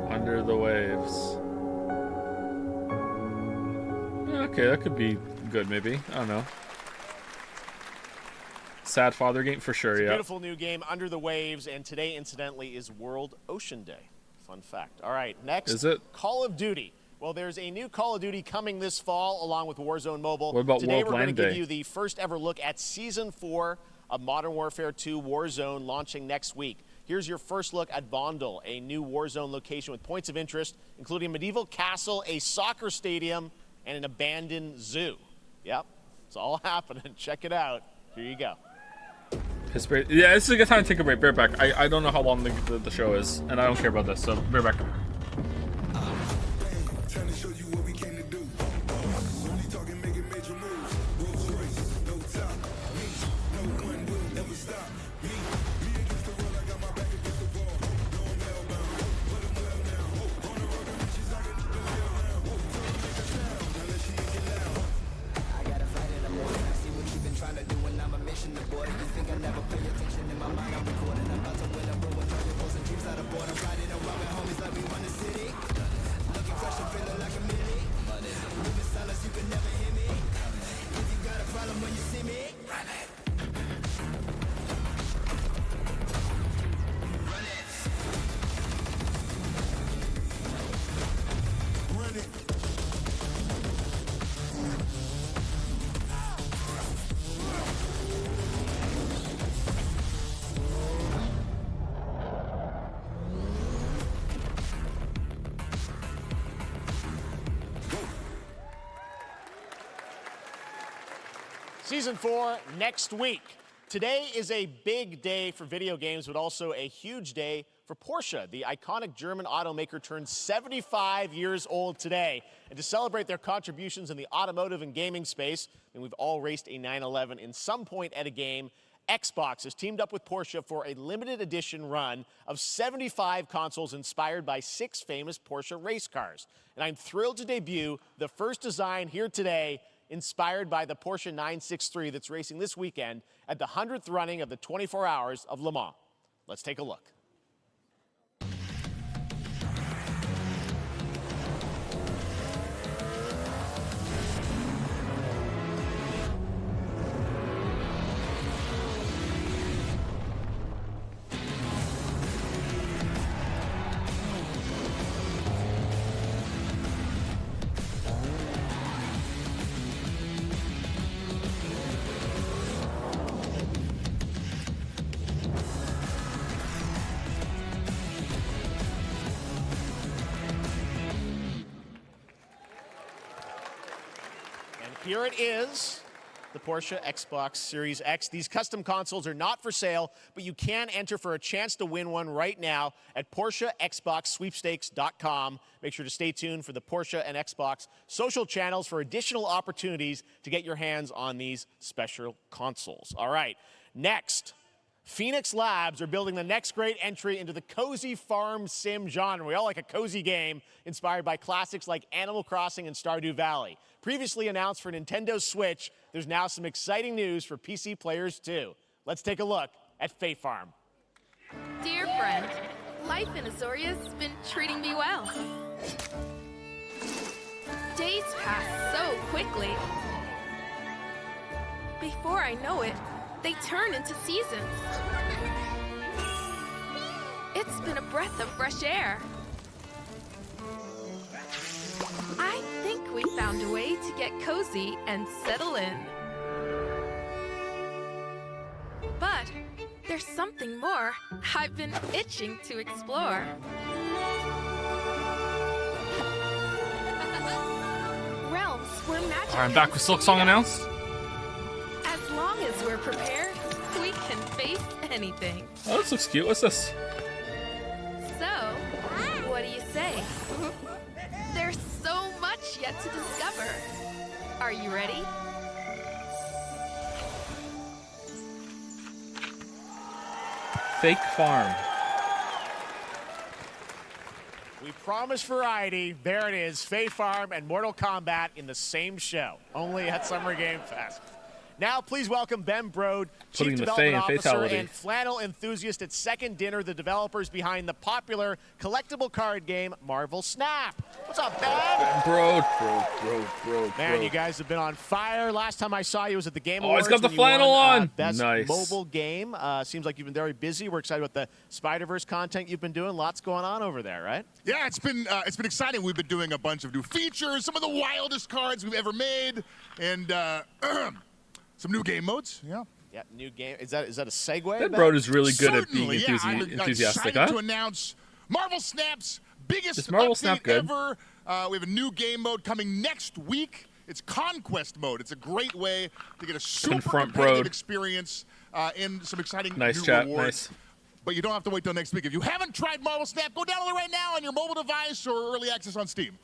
Under the waves. Okay, that could be good maybe. I don't know. Sad father game for sure, It's a yeah. beautiful new game, Under the Waves, and today, incidentally, is World Ocean Day. Fun fact. All right, next. Is it? Call of Duty. Well, there's a new Call of Duty coming this fall, along with Warzone Mobile. What about Today, World we're going Land to give Day? you the first ever look at Season 4 of Modern Warfare 2 Warzone, launching next week. Here's your first look at Vondel, a new Warzone location with points of interest, including a medieval castle, a soccer stadium, and an abandoned zoo. Yep, it's all happening. Check it out. Here you go. Yeah, this is a good time to take a break. Bear back. I don't know how long the show is, and I don't care about this, so bear back. Trying to show you what we came to do. Only talking, making major moves. Rolls Royce, no top. Me, no one will ever stop. Me against the world, I got my back against the wall. No, I'm hellbound. But I'm well now. On the road to riches, I got the bill around. Tell her make a sound, unless she ain't get loud. I gotta fight in the morning. I see what you've been trying to do, and I'm a mission to boy. You think I never pay attention in my mind? I'm recording. I'm about to win a room with trying to and dreams out of board. I'm riding around with homies like we run the city. Looking fresh and feeling like a millie. Moving silence, you can never hear me. If you got a problem when you see me, run it. Run it. Run it. Season 4 next week. Today is a big day for video games, but also a huge day for Porsche. The iconic German automaker turns 75 years old today. And to celebrate their contributions in the automotive and gaming space, and we've all raced a 911 in some point at a game, Xbox has teamed up with Porsche for a limited edition run of 75 consoles inspired by 6 famous Porsche race cars. And I'm thrilled to debut the first design here today, inspired by the Porsche 963 that's racing this weekend at the 100th running of the 24 Hours of Le Mans. Let's take a look. Here it is, the Porsche Xbox Series X. These custom consoles are not for sale, but you can enter for a chance to win one right now at PorscheXboxSweepstakes.com. Make sure to stay tuned for the Porsche and Xbox social channels for additional opportunities to get your hands on these special consoles. All right, next, Phoenix Labs are building the next great entry into the cozy farm sim genre. We all like a cozy game inspired by classics like Animal Crossing and Stardew Valley. Previously announced for Nintendo Switch, there's now some exciting news for PC players too. Let's take a look at Fae Farm. Dear friend, life in Azoria's been treating me well. Days pass so quickly. Before I know it, they turn into seasons. It's been a breath of fresh air. I think we found a way to get cozy and settle in. But there's something more I've been itching to explore. Realms where magic. Alright, I'm back with Silk Song announced. As long as we're prepared, we can face anything. Oh, this looks cute. What's this? So, what do you say? There's so much yet to discover. Are you ready? Fake Farm. We promised variety. There it is, Fae Farm and Mortal Kombat in the same show, only at Summer Game Fest. Now, please welcome Ben Brode, Chief Development Officer and flannel enthusiast at Second Dinner, the developers behind the popular collectible card game Marvel Snap. What's up, Ben? Ben Brode. Man, you guys have been on fire. Last time I saw you was at the Game Awards. Oh, he's got the flannel on. Best nice. mobile game. Seems like you've been very busy. We're excited about the Spider-Verse content you've been doing. Lots going on over there, right? Yeah, it's been exciting. We've been doing a bunch of new features, some of the wildest cards we've ever made, and some new game modes. Yeah. Yeah, new game. Is that a segue? Ben Brode is really good at Certainly, being enthusiastic. Excited to announce Marvel Snap's biggest update ever. We have a new game mode coming next week. It's Conquest mode. It's a great way to get a super competitive experience and some exciting new rewards. Nice. But you don't have to wait till next week. If you haven't tried Marvel Snap, go download it right now on your mobile device or early access on Steam.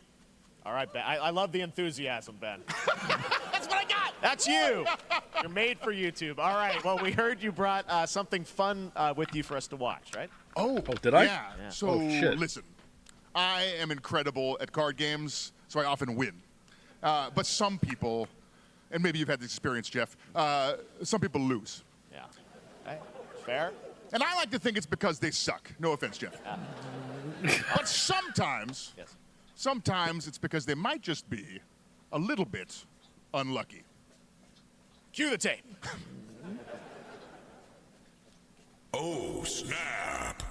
All right, Ben. I love the enthusiasm, Ben. That's what I got. That's you. You're made for YouTube. All right. Well, we heard you brought something fun with you for us to watch, right? Oh, did I? Yeah. So listen, I am incredible at card games, so I often win. But some people, and maybe you've had this experience, Jeff, some people lose. Yeah. Okay. Fair. And I like to think it's because they suck. No offense, Jeff. But sometimes, sometimes it's because they might just be a little bit unlucky. Cue the tape. Oh, snap.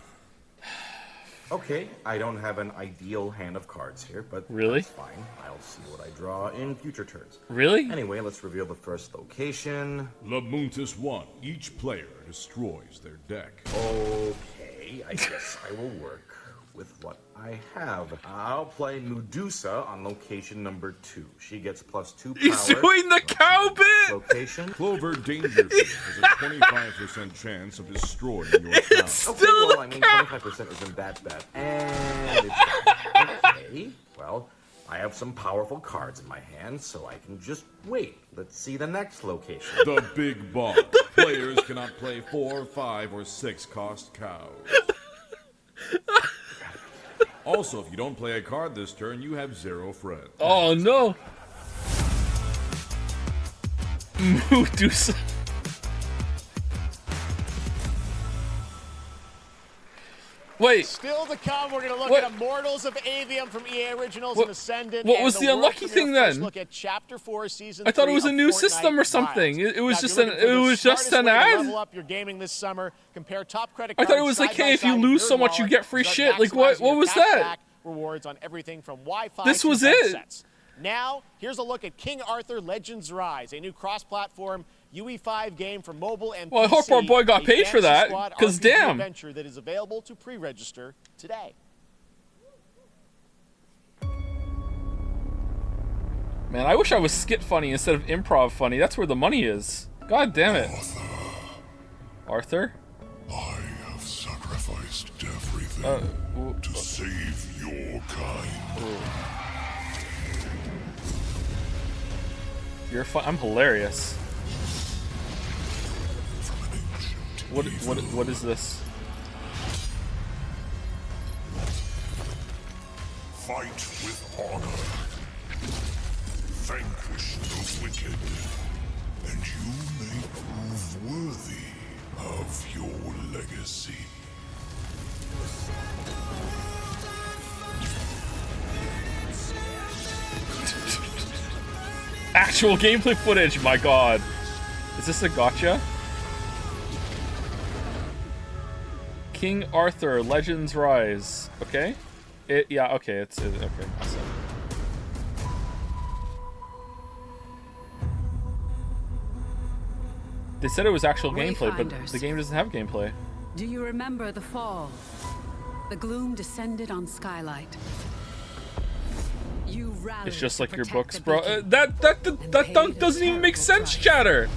Okay, I don't have an ideal hand of cards here, but really? That's fine. I'll see what I draw in future turns. Really? Anyway, let's reveal the first location. Lamuntis 1. Each player destroys their deck. Okay, I guess I will work with what I have. I'll play Medusa on location number 2. She gets +2 power. He's doing the cow bit! Location. Clover Dangerfield has a 25% chance of destroying your town. Okay, well, I mean, 25% isn't that bad. And it's okay, well, I have some powerful cards in my hand, so I can just wait. Let's see the next location. The Big Boss. Players cannot play 4, 5, or 6 cost cows. Also, if you don't play a card this turn, you have 0 friends. Oh, no. Medusa. Wait. Still to come, we're going to look at Immortals of Avium from EA Originals and Ascendant. What was the unlucky thing then? Look at Chapter 4, Season I thought 3 it was a new system or something. It was just an ad. Level up your gaming this summer. Compare top credit I thought it was like, hey, if you lose so much, you get free shit. Like, what was that? Rewards on everything from Wi-Fi. This was it. Sets. Now, here's a look at King Arthur Legends Rise, a new cross-platform UE5 game for mobile and well, PC. I hope our boy got paid for that, because damn. Adventure that is available to pre-register today. Man, I wish I was skit funny instead of improv funny. That's where the money is. God damn it. Arthur? I have sacrificed everything to save your kind. You're fun. I'm hilarious. From an ancient What is this? Fight with honor. Vanquish the wicked, and you may prove worthy of your legacy. Actual gameplay footage, my god. Is this a gotcha? King Arthur, Legends Rise. Okay. Yeah, okay, it's okay. So. They said it was actual gameplay, but the game doesn't have gameplay. Do you remember the fall? The gloom descended on Skylight. You rallied. It's just like your books, bro. That dunk doesn't even make sense, chatter.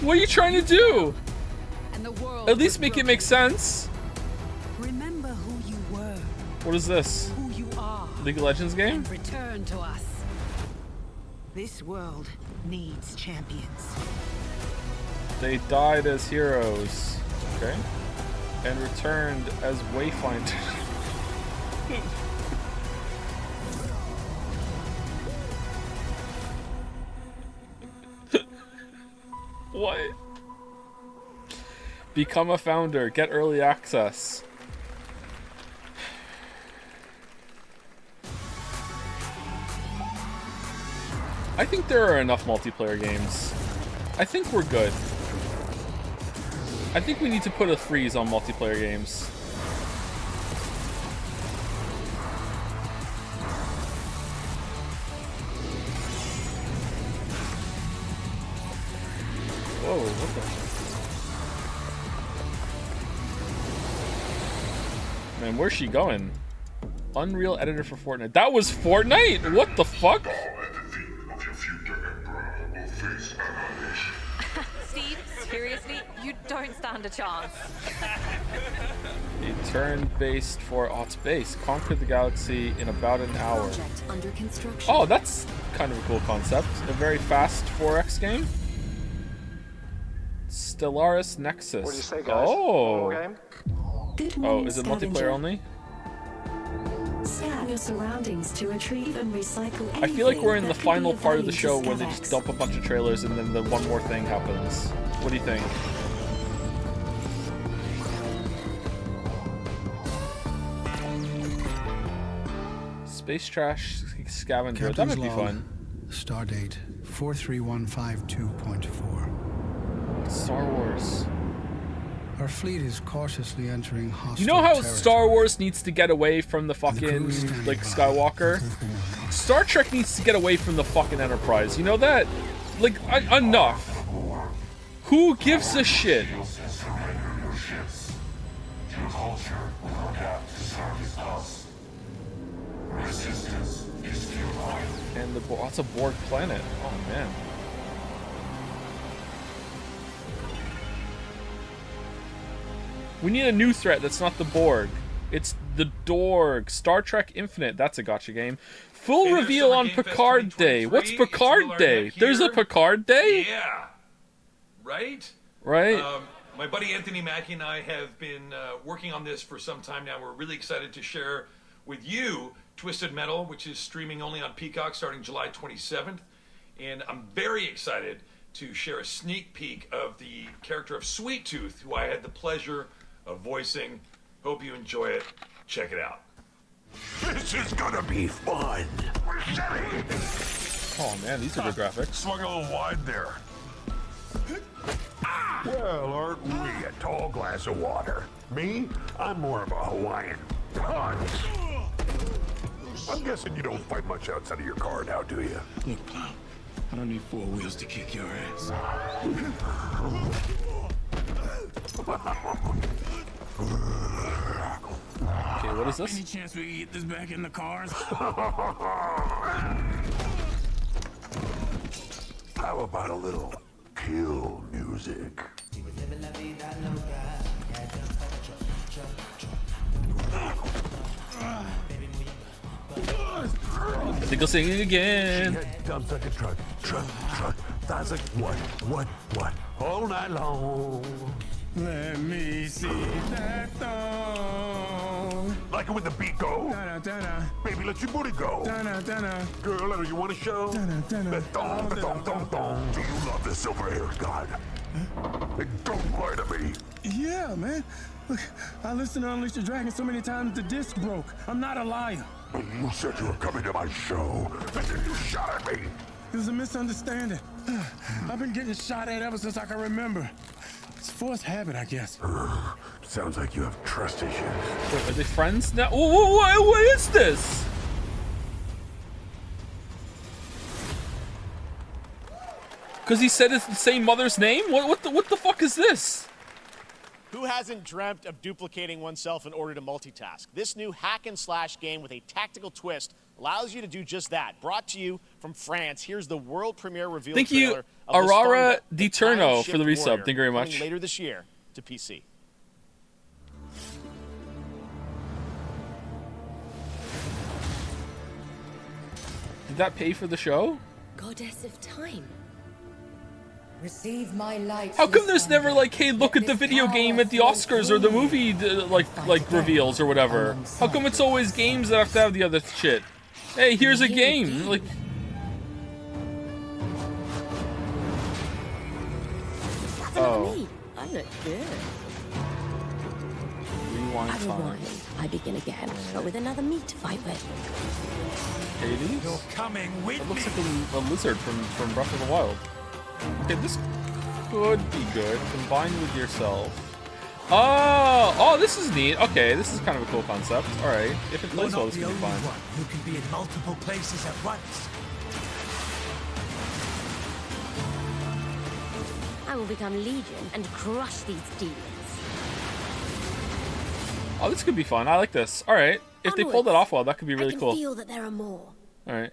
What are you trying to do? At least make it make sense. Remember who you were. What is this? Who you are. League of Legends game? And return to us. This world needs champions. They died as heroes. Okay. And returned as wayfinders. What? Become a founder. Get early access. I think there are enough multiplayer games. I think we're good. I think we need to put a freeze on multiplayer games. Whoa, what the? Man, where's she going? Unreal editor for Fortnite. That was Fortnite? What the fuck? Steve, seriously, you don't stand a chance. A turn-based for space. Conquer the galaxy in about an hour. Project under construction. Oh, that's kind of a cool concept. A very fast 4X game. Stellaris Nexus. What do you say, guys? Oh. Good Oh, morning, is it scavenger. multiplayer only? Scan your surroundings to retrieve and recycle I feel like we're in the anything that could final be of part of the value show to where they Scavex. just dump a bunch of trailers and then the one more thing happens. What do you think? Space trash scavenger. That might be fun. Stardate 43152.4. Star Wars. Our fleet is cautiously entering hostile You know how territory. Star Wars needs to get away from the fucking, like, Skywalker? Star Trek needs to get away from the fucking Enterprise. You know that? Like, enough. Who gives a shit? And that's a Borg planet. Oh, man. We need a new threat that's not the Borg. It's the Dorg. Star Trek Infinite. That's a gotcha game. Full reveal on Picard Day. What's Picard Day? There's a Picard Day? Yeah. Right? Right. My buddy Anthony Mackie and I have been working on this for some time now. We're really excited to share with you Twisted Metal, which is streaming only on Peacock starting July 27th. And I'm very excited to share a sneak peek of the character of Sweet Tooth, who I had the pleasure of voicing. Hope you enjoy it. Check it out. This is gonna be fun. Oh man, these are good graphics. Swung a little wide there. Well, aren't we a tall glass of water? Me? I'm more of a Hawaiian punch. I'm guessing you don't fight much outside of your car now, do you? Look, Plow, I don't need four wheels to kick your ass. Okay, what is this? Any chance we get this back in the cars? How about a little kill music? I think I'll sing it again. Dumps like a truck. That's like what? All night long. Let me see that thong. Like it when the beat go? Baby, let your booty go. Girl, you want to show? The thong, the thong, thong, thong. Do you love the silver hair god? Don't lie to me. Yeah, man. Look, I listened to Unleash the Dragon so many times the disc broke. I'm not a liar. But you said you were coming to my show, and then you shot at me. It was a misunderstanding. I've been getting shot at ever since I can remember. It's forced habit, I guess. Sounds like you have trust issues. Wait, are they friends now? What is this? Because he said it's the same mother's name? What the fuck is this? Who hasn't dreamt of duplicating oneself in order to multitask? This new hack and slash game with a tactical twist allows you to do just that. Brought to you from France. Here's the world premiere reveal Thank you, trailer of Aurora the Diturno, for the resub. Warrior, Thank you very much. coming later this year to PC. Did that pay for the show? Goddess of time. Receive my light. How come there's never like, hey, look at the video game at the Oscars or the movie like reveals or whatever? How come it's always games that have to have the other shit? Hey, here's a game. Like, Oh. I look good. Rewind I time. rewind. I begin again, but with another meat to fight with. Hades? You're coming with That looks like a lizard from Breath of the Wild. Okay, this could be good. Combined with yourself. Oh, this is neat. Okay, this is kind of a cool concept. All right, if it plays well, this could be fine. You can be in multiple places at once. I will become Legion and crush these demons. Oh, this could be fun. I like this. All right, if they pulled it off well, that could be really cool. I can feel that there are more. All right.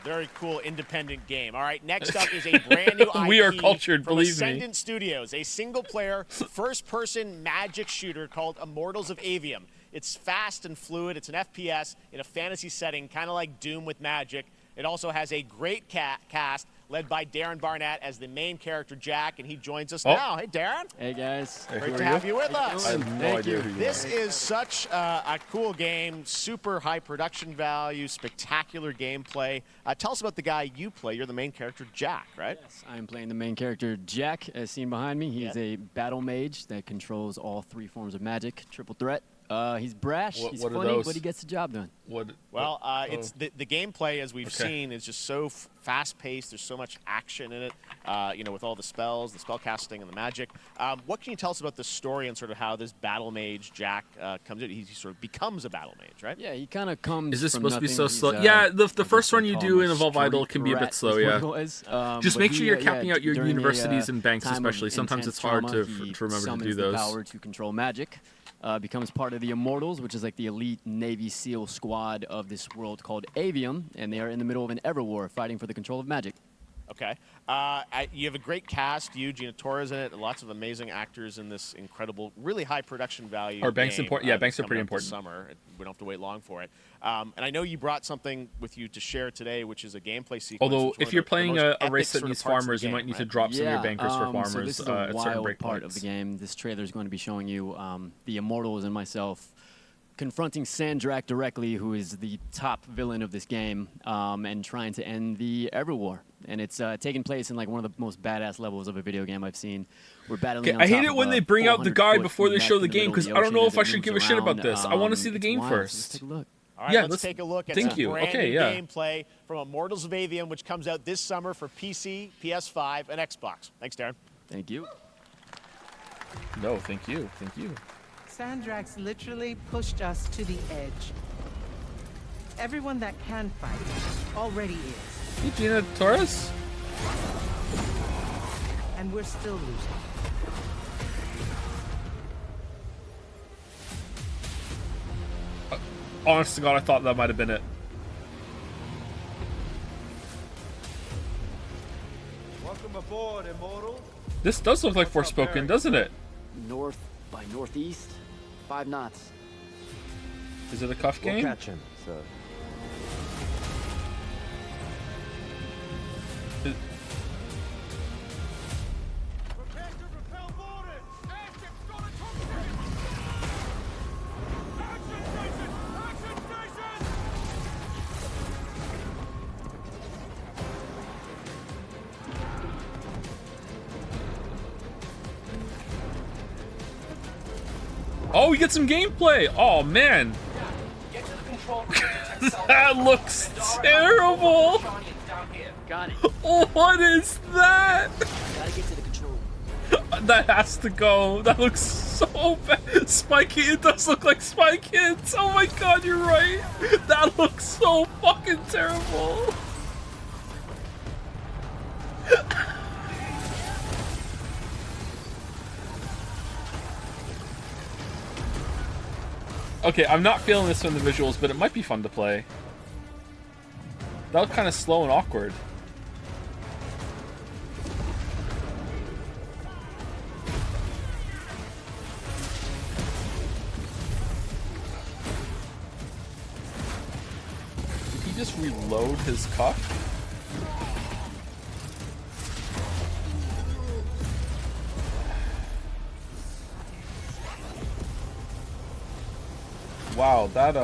Very cool independent game. All right, next up is a brand new IP We are cultured, from believe me. Ascendant Studios, a single-player, first-person magic shooter called Immortals of Avium. It's fast and fluid. It's an FPS in a fantasy setting, kind of like Doom with magic. It also has a great cast led by Darren Barnett as the main character, Jack, and he joins us now. Hey, Darren. Hey, guys. Great to have you with us. I have no idea who you This are. is such a cool game, super high production value, spectacular gameplay. Tell us about the guy you play. You're the main character, Jack, right? Yes, I'm playing the main character, Jack, as seen behind me. He's a battle mage that controls all three forms of magic, triple threat. He's brash, he's what are funny, those? but he gets the job done. Well, it's the gameplay, as we've seen, is just so fast-paced. There's so much action in it, with all the spells, the spell casting, and the magic. What can you tell us about the story and sort of how this battle mage, Jack, comes in? He sort of becomes a battle mage, right? Yeah, he kind of comes Is this from supposed to be so nothing. slow? He's, Yeah, the first what one they you call do him, in a Evolve Idol street can be a bit rat, slow, is yeah. what it was. Just But make sure he, you're capping out your during a, universities and banks, time of especially. Sometimes intense it's hard trauma, to he remember to summons do the those. power to control magic. Becomes part of the Immortals, which is like the elite Navy SEAL squad of this world called Avium, and they are in the middle of an Everwar fighting for the control of magic. Okay. You have a great cast. You, Gina Torres in it. Lots of amazing actors in this incredible, really high production value. Are banks game, important? Yeah, banks are coming pretty up this important. Summer. We don't have to wait long for it. And I know you brought something with you to share today, which is a gameplay sequence. Although, which is if one you're of the playing most a epic race that sort of needs parts of the farmers, you game, might need to right? drop some of your bankers for So farmers this is a at certain wild part of breakpoints. the game. This trailer is going to be showing you the Immortals and myself confronting Sandrak directly, who is the top villain of this game, and trying to end the Everwar. And it's taking place in like one of the most badass levels of a video game I've seen. We're battling. Okay, I hate it when they bring out the guide before they show the game, because I don't know if I should give a shit about this. I want to see the game first. Take a look. All right, Yeah, let's take a look at thank some you. brand Okay, new yeah. gameplay from Immortals of Avium, which comes out this summer for PC, PS5, and Xbox. Thanks, Darren. Thank you. No, thank you. Thank you. Sandrax literally pushed us to the edge. Everyone that can fight already is. Hey, Gina Torres? And we're still losing. Honest to God, I thought that might have been it. Welcome aboard, Immortal. This does look like Forspoken, doesn't it? North by northeast, 5 knots. Is it a cuff game? We'll catch him, sir. Oh, we get some gameplay. Oh man. That looks terrible. Got it. What is that? Gotta get to the control. That has to go. That looks so bad. Spy Kids. It does look like Spy Kids. Oh my god, you're right. That looks so fucking terrible. Okay, I'm not feeling this from the visuals, but it might be fun to play. That was kind of slow and awkward. Did he just reload his cuff? Wow, that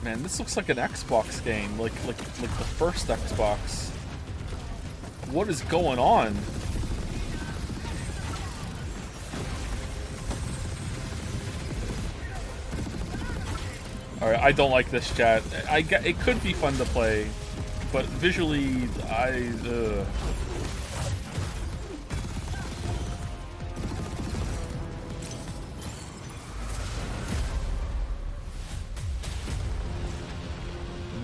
man, this looks like an Xbox game, like the first Xbox. What is going on? All right, I don't like this, chat. It could be fun to play, but visually,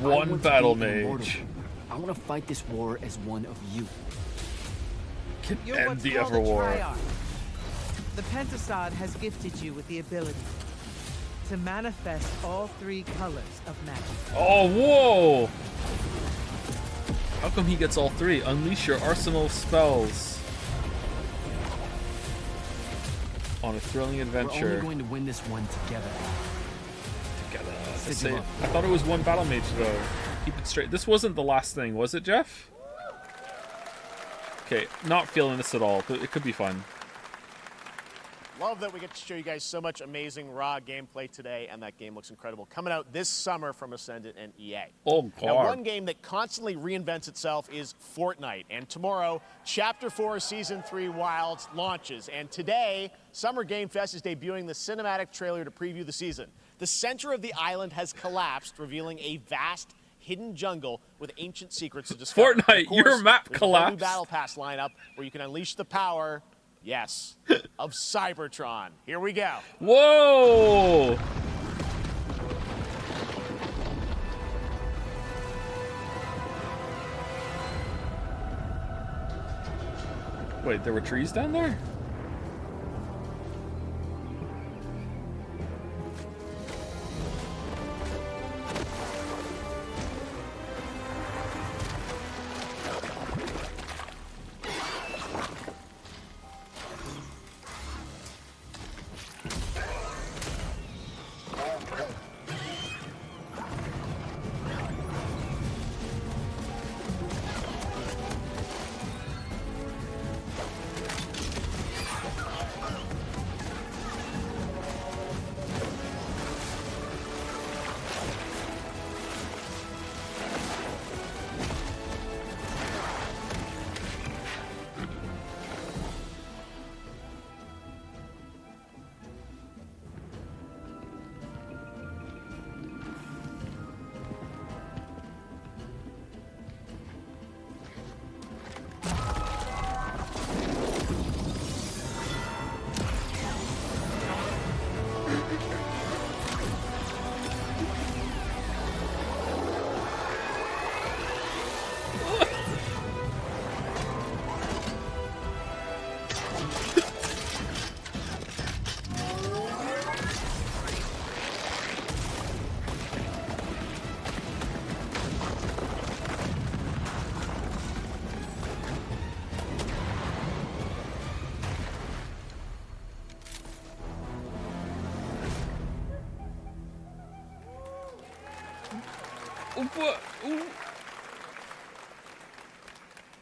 One battle mage. I want to fight this war as one of you. Can You're end what's the called a Everwar. triarch. The Pentasod has gifted you with the ability to manifest all 3 colors of magic. Oh, whoa! How come he gets all 3? Unleash your arsenal of spells on a thrilling adventure. We're only going to win this one together. I thought it was one battle mage though. Keep it straight. This wasn't the last thing, was it, Jeff? Okay, not feeling this at all, but it could be fun. Love that we get to show you guys so much amazing raw gameplay today, and that game looks incredible. Coming out this summer from Ascendant and EA. Oh, God. Now, one game that constantly reinvents itself is Fortnite. And tomorrow, Chapter 4 Season 3 Wilds launches. And today, Summer Game Fest is debuting the cinematic trailer to preview the season. The center of the island has collapsed, revealing a vast hidden jungle with ancient secrets to discover. Fortnite, Of course, your map there's a whole new collapsed. Battle Pass lineup where you can unleash the power, yes, of Cybertron. Here we go. Whoa! Wait, there were trees down there?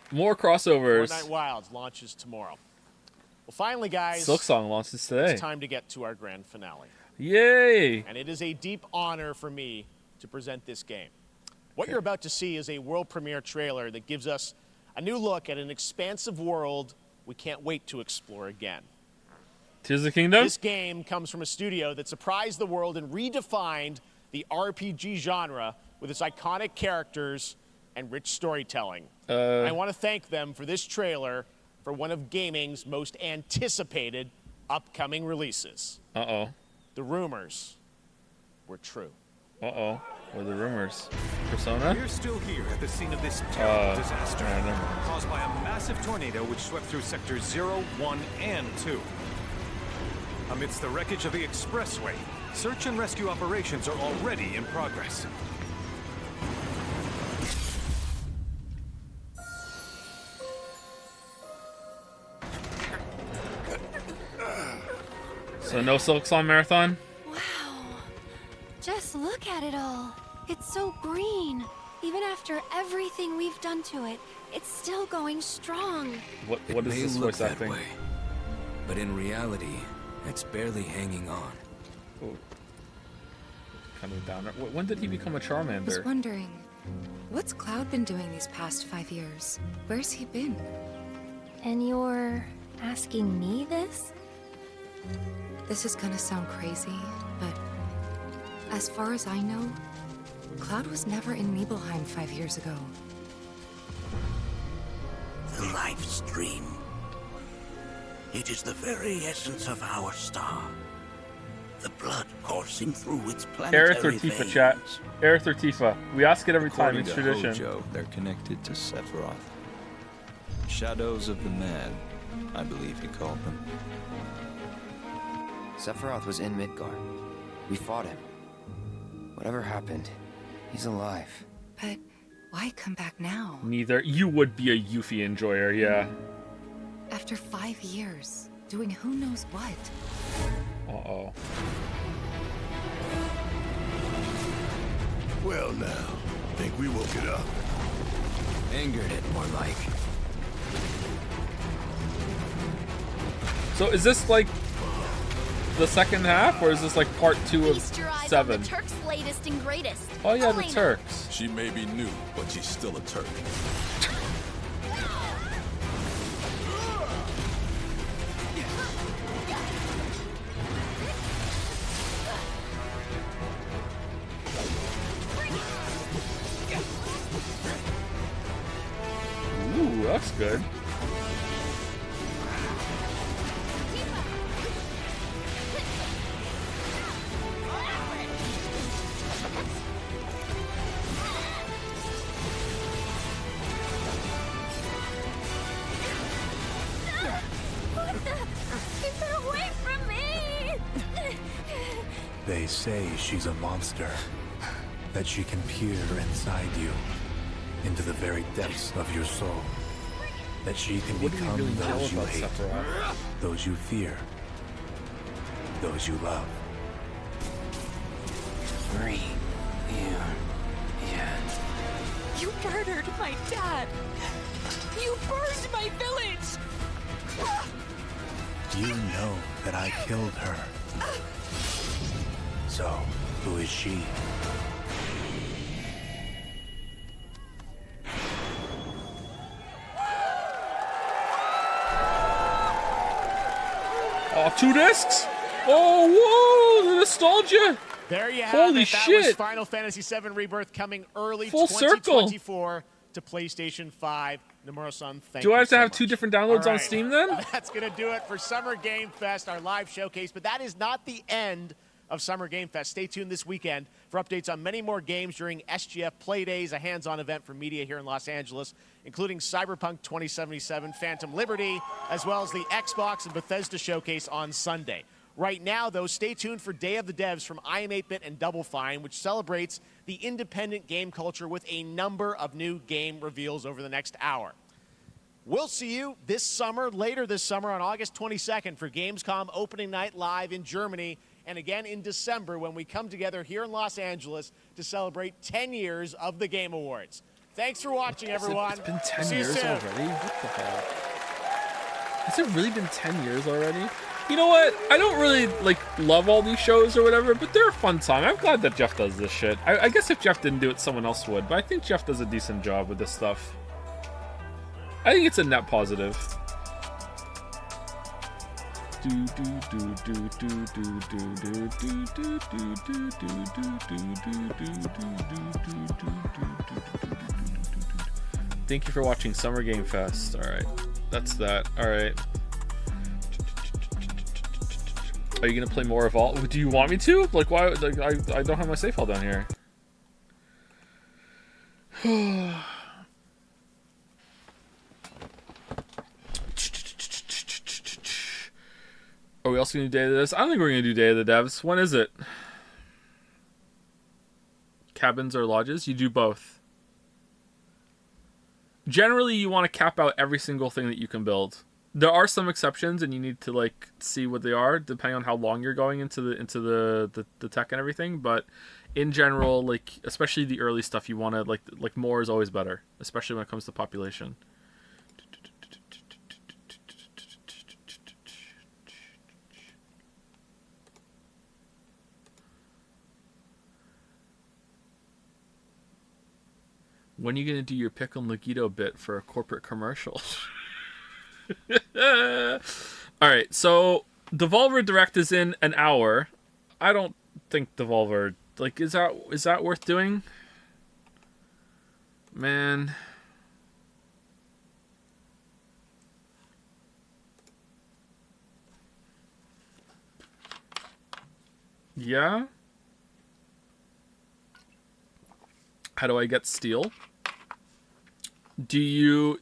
More crossovers. Fortnite Wilds launches tomorrow. Well, finally, guys, Silksong launches today. It's time to get to our grand finale. Yay! And it is a deep honor for me to present this game. What you're about to see is a world premiere trailer that gives us a new look at an expansive world we can't wait to explore again. Tears of the Kingdom? This game comes from a studio that surprised the world and redefined the RPG genre with its iconic characters and rich storytelling. I want to thank them for this trailer for one of gaming's most anticipated upcoming releases. Uh-oh. The rumors were true. Uh-oh. What are the rumors? Persona? We're still here at the scene of this terrible disaster caused by a massive tornado which swept through sectors 0, 1, and 2. Amidst the wreckage of the expressway, search and rescue operations are already in progress. So no Silk Song Marathon? Wow. Just look at it all. It's so green. Even after everything we've done to it, it's still going strong. What is this voice acting? Way, but in reality, it's barely hanging on. Ooh. Coming down. When did he become a Charmander? I was wondering, what's Cloud been doing these past 5 years? Where's he been? And you're asking me this? This is gonna sound crazy, but as far as I know, Cloud was never in Nibelheim 5 years ago. The life stream. It is the very essence of our star. The blood coursing through its planetary Aerith or Tifa, veins. chat. Aerith or Tifa. We ask it every time. According It's to tradition. Hojo, they're connected to Sephiroth. Shadows of the Mad, I believe he called them. Sephiroth was in Midgard. We fought him. Whatever happened, he's alive. But why come back now? Neither. You would be a Yuffie enjoyer, yeah. After 5 years, doing who knows what? Uh-oh. Well now, think we woke it up. Angered it, more like. So is this like the second half, or is this like part 2 of Feast your eyes 7? on the Turks' latest and greatest. Oh yeah, the Elena. Turks. She may be new, but she's still a Turk. Ooh, that's good. What the? Keep her away from me! They say she's a monster. That she can peer inside you, into the very depths of your soul. That she can What do we become really know those you about hate, Sephiroth? those you fear, those you love. Free. Yeah. You murdered my dad! You burned my village! You know that I killed her. So, who is she? Oh, 2 discs? Oh, whoa, the nostalgia. There you have Holy it. That shit. was Final Fantasy VII Rebirth coming early Full circle. 2024 to PlayStation 5. Nomura-san, thank Do you I have to so have much. 2 different downloads All on right. Steam then? That's going to do it for Summer Game Fest, our live showcase. But that is not the end of Summer Game Fest. Stay tuned this weekend for updates on many more games during SGF Play Days, a hands-on event for media here in Los Angeles, including Cyberpunk 2077, Phantom Liberty, as well as the Xbox and Bethesda showcase on Sunday. Right now, though, stay tuned for Day of the Devs from IM8-Bit and Double Fine, which celebrates the independent game culture with a number of new game reveals over the next hour. We'll see you this summer, later this summer on August 22nd for Gamescom Opening Night Live in Germany, and again in December when we come together here in Los Angeles to celebrate 10 years of the Game Awards. Thanks for watching, everyone. It's been 10 See you years soon. already? What the hell? Has it really been 10 years already? You know what? I don't really, love all these shows or whatever, but they're a fun time. I'm glad that Jeff does this shit. I guess if Jeff didn't do it, someone else would, but I think Jeff does a decent job with this stuff. I think it's a net positive. Thank you for watching Summer Game Fest. All right, that's that. All right. Are you gonna play more Evolve? Do you want me to? Like, why? Like, I don't have my save file down here. Are we also gonna do Day of the Devs? I don't think we're gonna do Day of the Devs. When is it? Cabins or lodges? You do both. Generally, you want to cap out every single thing that you can build. There are some exceptions, and you need to like see what they are, depending on how long you're going into the tech and everything. But in general, like especially the early stuff, you want to like more is always better, especially when it comes to population. When are you gonna do your Pick on Logito bit for a corporate commercial? Alright, so Devolver Direct is in an hour. I don't think Devolver, like, is that worth doing? Man. Yeah? How do I get steel? Do you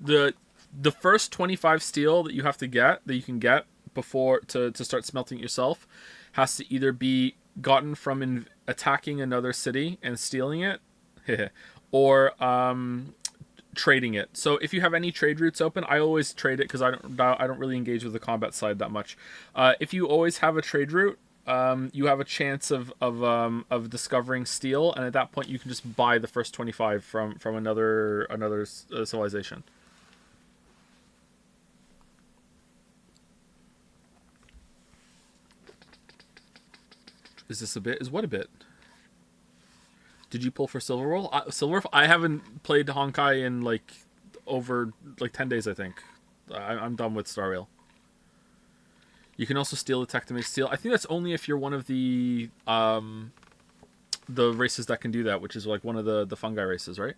the first 25 steel that you have to get, that you can get before to start smelting it yourself, has to either be gotten from attacking another city and stealing it, or trading it. So if you have any trade routes open, I always trade it because I don't really engage with the combat side that much. If you always have a trade route, you have a chance of discovering steel, and at that point you can just buy the first 25 from another civilization. Is this a bit? Is what a bit? Did you pull for Silver Wolf? I haven't played Honkai in like over 10 days. I think I'm done with Star Rail. You can also steal the tech to make steel. I think that's only if you're one of the races that can do that, which is like one of the fungi races, right?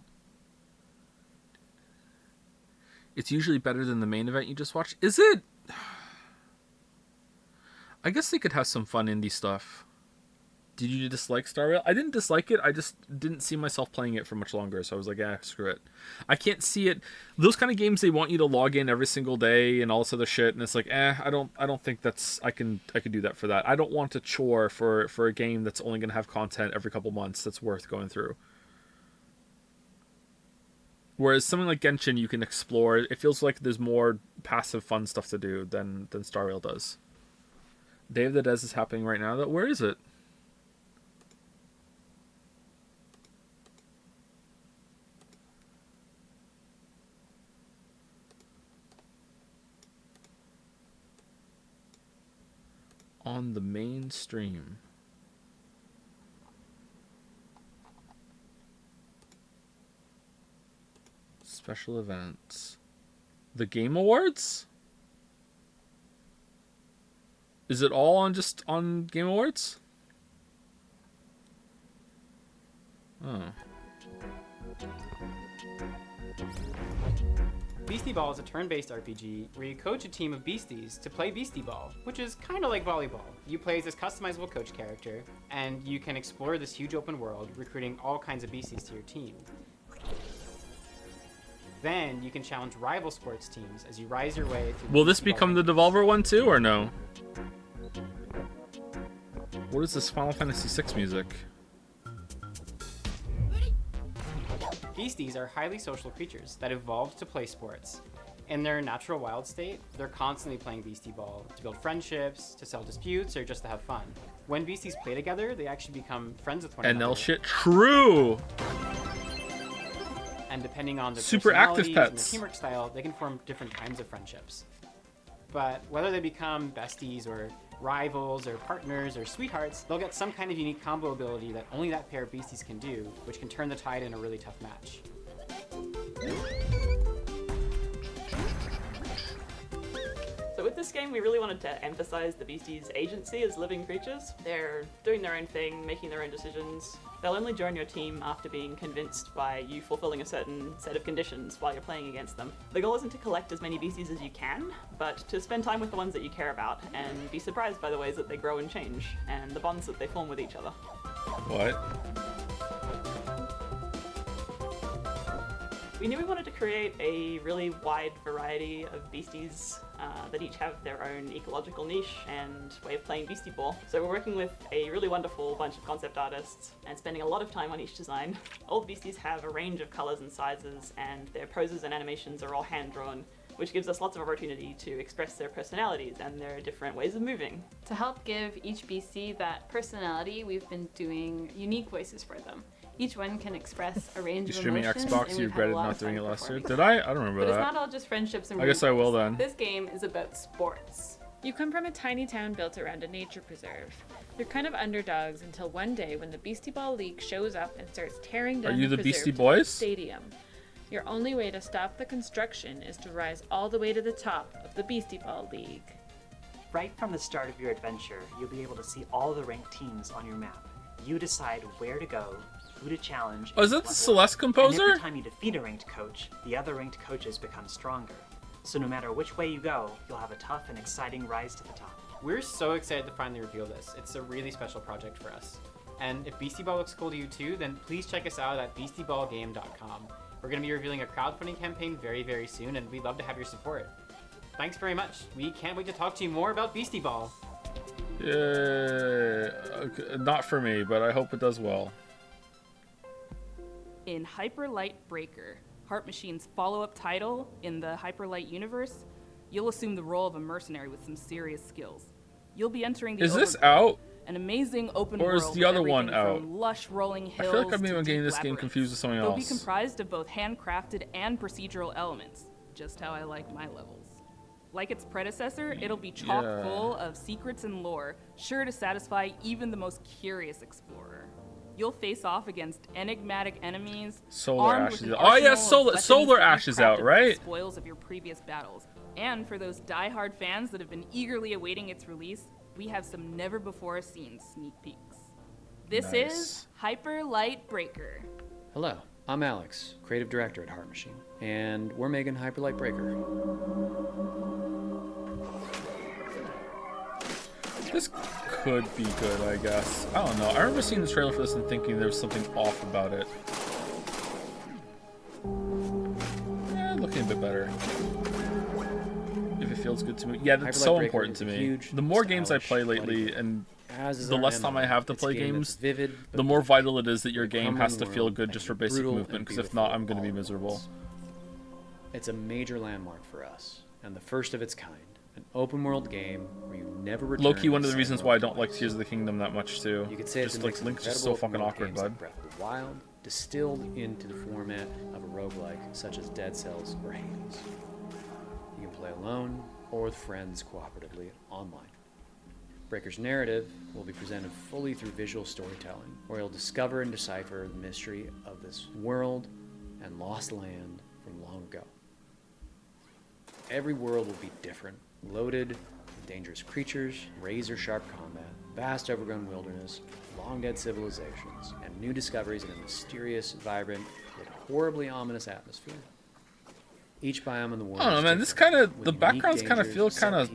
It's usually better than the main event you just watched. Is it? I guess they could have some fun indie stuff. Did you dislike Star Rail? I didn't dislike it. I just didn't see myself playing it for much longer. So I was like, screw it. I can't see it. Those kind of games, they want you to log in every single day and all this other shit. And it's like, I don't think that's, I can do that for that. I don't want a chore for a game that's only going to have content every couple months that's worth going through. Whereas something like Genshin, you can explore. It feels like there's more passive fun stuff to do than Star Rail does. Day of the Des is happening right now. Where is it? On the main stream. Special events. The Game Awards? Is it all on Game Awards? Oh. Beastie Ball is a turn-based RPG where you coach a team of beasties to play Beastie Ball, which is kind of like volleyball. You play as this customizable coach character, and you can explore this huge open world, recruiting all kinds of beasties to your team. Then you can challenge rival sports teams as you rise your way through. Will this become the Devolver one too, or no? What is this Final Fantasy VI music? Beasties are highly social creatures that evolved to play sports. In their natural wild state, they're constantly playing Beastie Ball to build friendships, to settle disputes, or just to have fun. When beasties play together, they actually become friends with one another. NL shit, true! And depending on their super active personalities pets and their teamwork style, they can form different kinds of friendships. But whether they become besties or rivals or partners or sweethearts, they'll get some kind of unique combo ability that only that pair of beasties can do, which can turn the tide in a really tough match. So this game, we really wanted to emphasize the beasties' agency as living creatures. They're doing their own thing, making their own decisions. They'll only join your team after being convinced by you fulfilling a certain set of conditions while you're playing against them. The goal isn't to collect as many beasties as you can, but to spend time with the ones that you care about and be surprised by the ways that they grow and change, and the bonds that they form with each other. What? We knew we wanted to create a really wide variety of beasties that each have their own ecological niche and way of playing Beastie Ball. So we're working with a really wonderful bunch of concept artists and spending a lot of time on each design. All the beasties have a range of colors and sizes, and their poses and animations are all hand-drawn, which gives us lots of opportunity to express their personalities and their different ways of moving. To help give each beastie that personality, we've been doing unique voices for them. Each one can express a range of streaming emotions. Xbox, you regretted not doing it last year. Did I? I don't remember but that. But it's not all just friendships and I guess I will then. This game is about sports. You come from a tiny town built around a nature preserve. You're kind of underdogs until one day when the Beastie Ball League shows up and starts tearing down the preserve Beastie to Boys? build a stadium. Your only way to stop the construction is to rise all the way to the top of the Beastie Ball League. Right from the start of your adventure, you'll be able to see all the ranked teams on your map. You decide where to go, who to challenge. Oh, is that the Celeste composer? And every time you defeat a ranked coach, the other ranked coaches become stronger. So no matter which way you go, you'll have a tough and exciting rise to the top. We're so excited to finally reveal this. It's a really special project for us. And if Beastie Ball looks cool to you too, then please check us out at beastieballgame.com. We're going to be revealing a crowdfunding campaign very, very soon, and we'd love to have your support. Thanks very much. We can't wait to talk to you more about Beastie Ball. Yeah, okay, not for me, but I hope it does well. In Hyper Light Breaker, Heart Machine's follow-up title in the Hyper Light universe, you'll assume the role of a mercenary with some serious skills. You'll be entering the Is this out? An amazing open or world is the other one from out? Lush rolling hills I feel like I'm to even getting deep this game labyrinths. confused with something They'll else. be comprised of both handcrafted and procedural elements, just how I like my levels. Like its predecessor, it'll be chock full of secrets and lore, sure to satisfy even the most curious explorer. You'll face off against enigmatic enemies. Solar armed Ash with is an out. Oh yeah, arsenal of weapons Solar that Ash you've is out, crafted from right? the spoils of your previous battles. And for those die-hard fans that have been eagerly awaiting its release, we have some never-before-seen sneak peeks. This is Hyper Light Breaker. Hello, I'm Alex, creative director at Heart Machine, and we're making Hyper Light Breaker. This could be good, I guess. I don't know. I remember seeing the trailer for this and thinking there was something off about it. Yeah, looking a bit better. If it feels good to me. Yeah, that's so important to me. The more games I play lately, and the less time I have to play games, the more vital it is that your game has to feel good just for basic movement, because if not, I'm going to be miserable. It's a major landmark for us, and the first of its kind. An open world game where you never return. Low-key, one of the reasons why I don't like Tears of the Kingdom that much too. You could say just like Link's just so fucking awkward, bud. Like Breath of the Wild, distilled into the format of a roguelike such as Dead Cells or Hades. You can play alone or with friends cooperatively online. Breaker's narrative will be presented fully through visual storytelling, where you'll discover and decipher the mystery of this world and lost land from long ago. Every world will be different, loaded with dangerous creatures, razor-sharp combat, vast overgrown wilderness, long-dead civilizations, and new discoveries in a mysterious, vibrant, yet horribly ominous atmosphere. Each biome in the world. I don't know, man. This kind of the backgrounds kind of feel kind of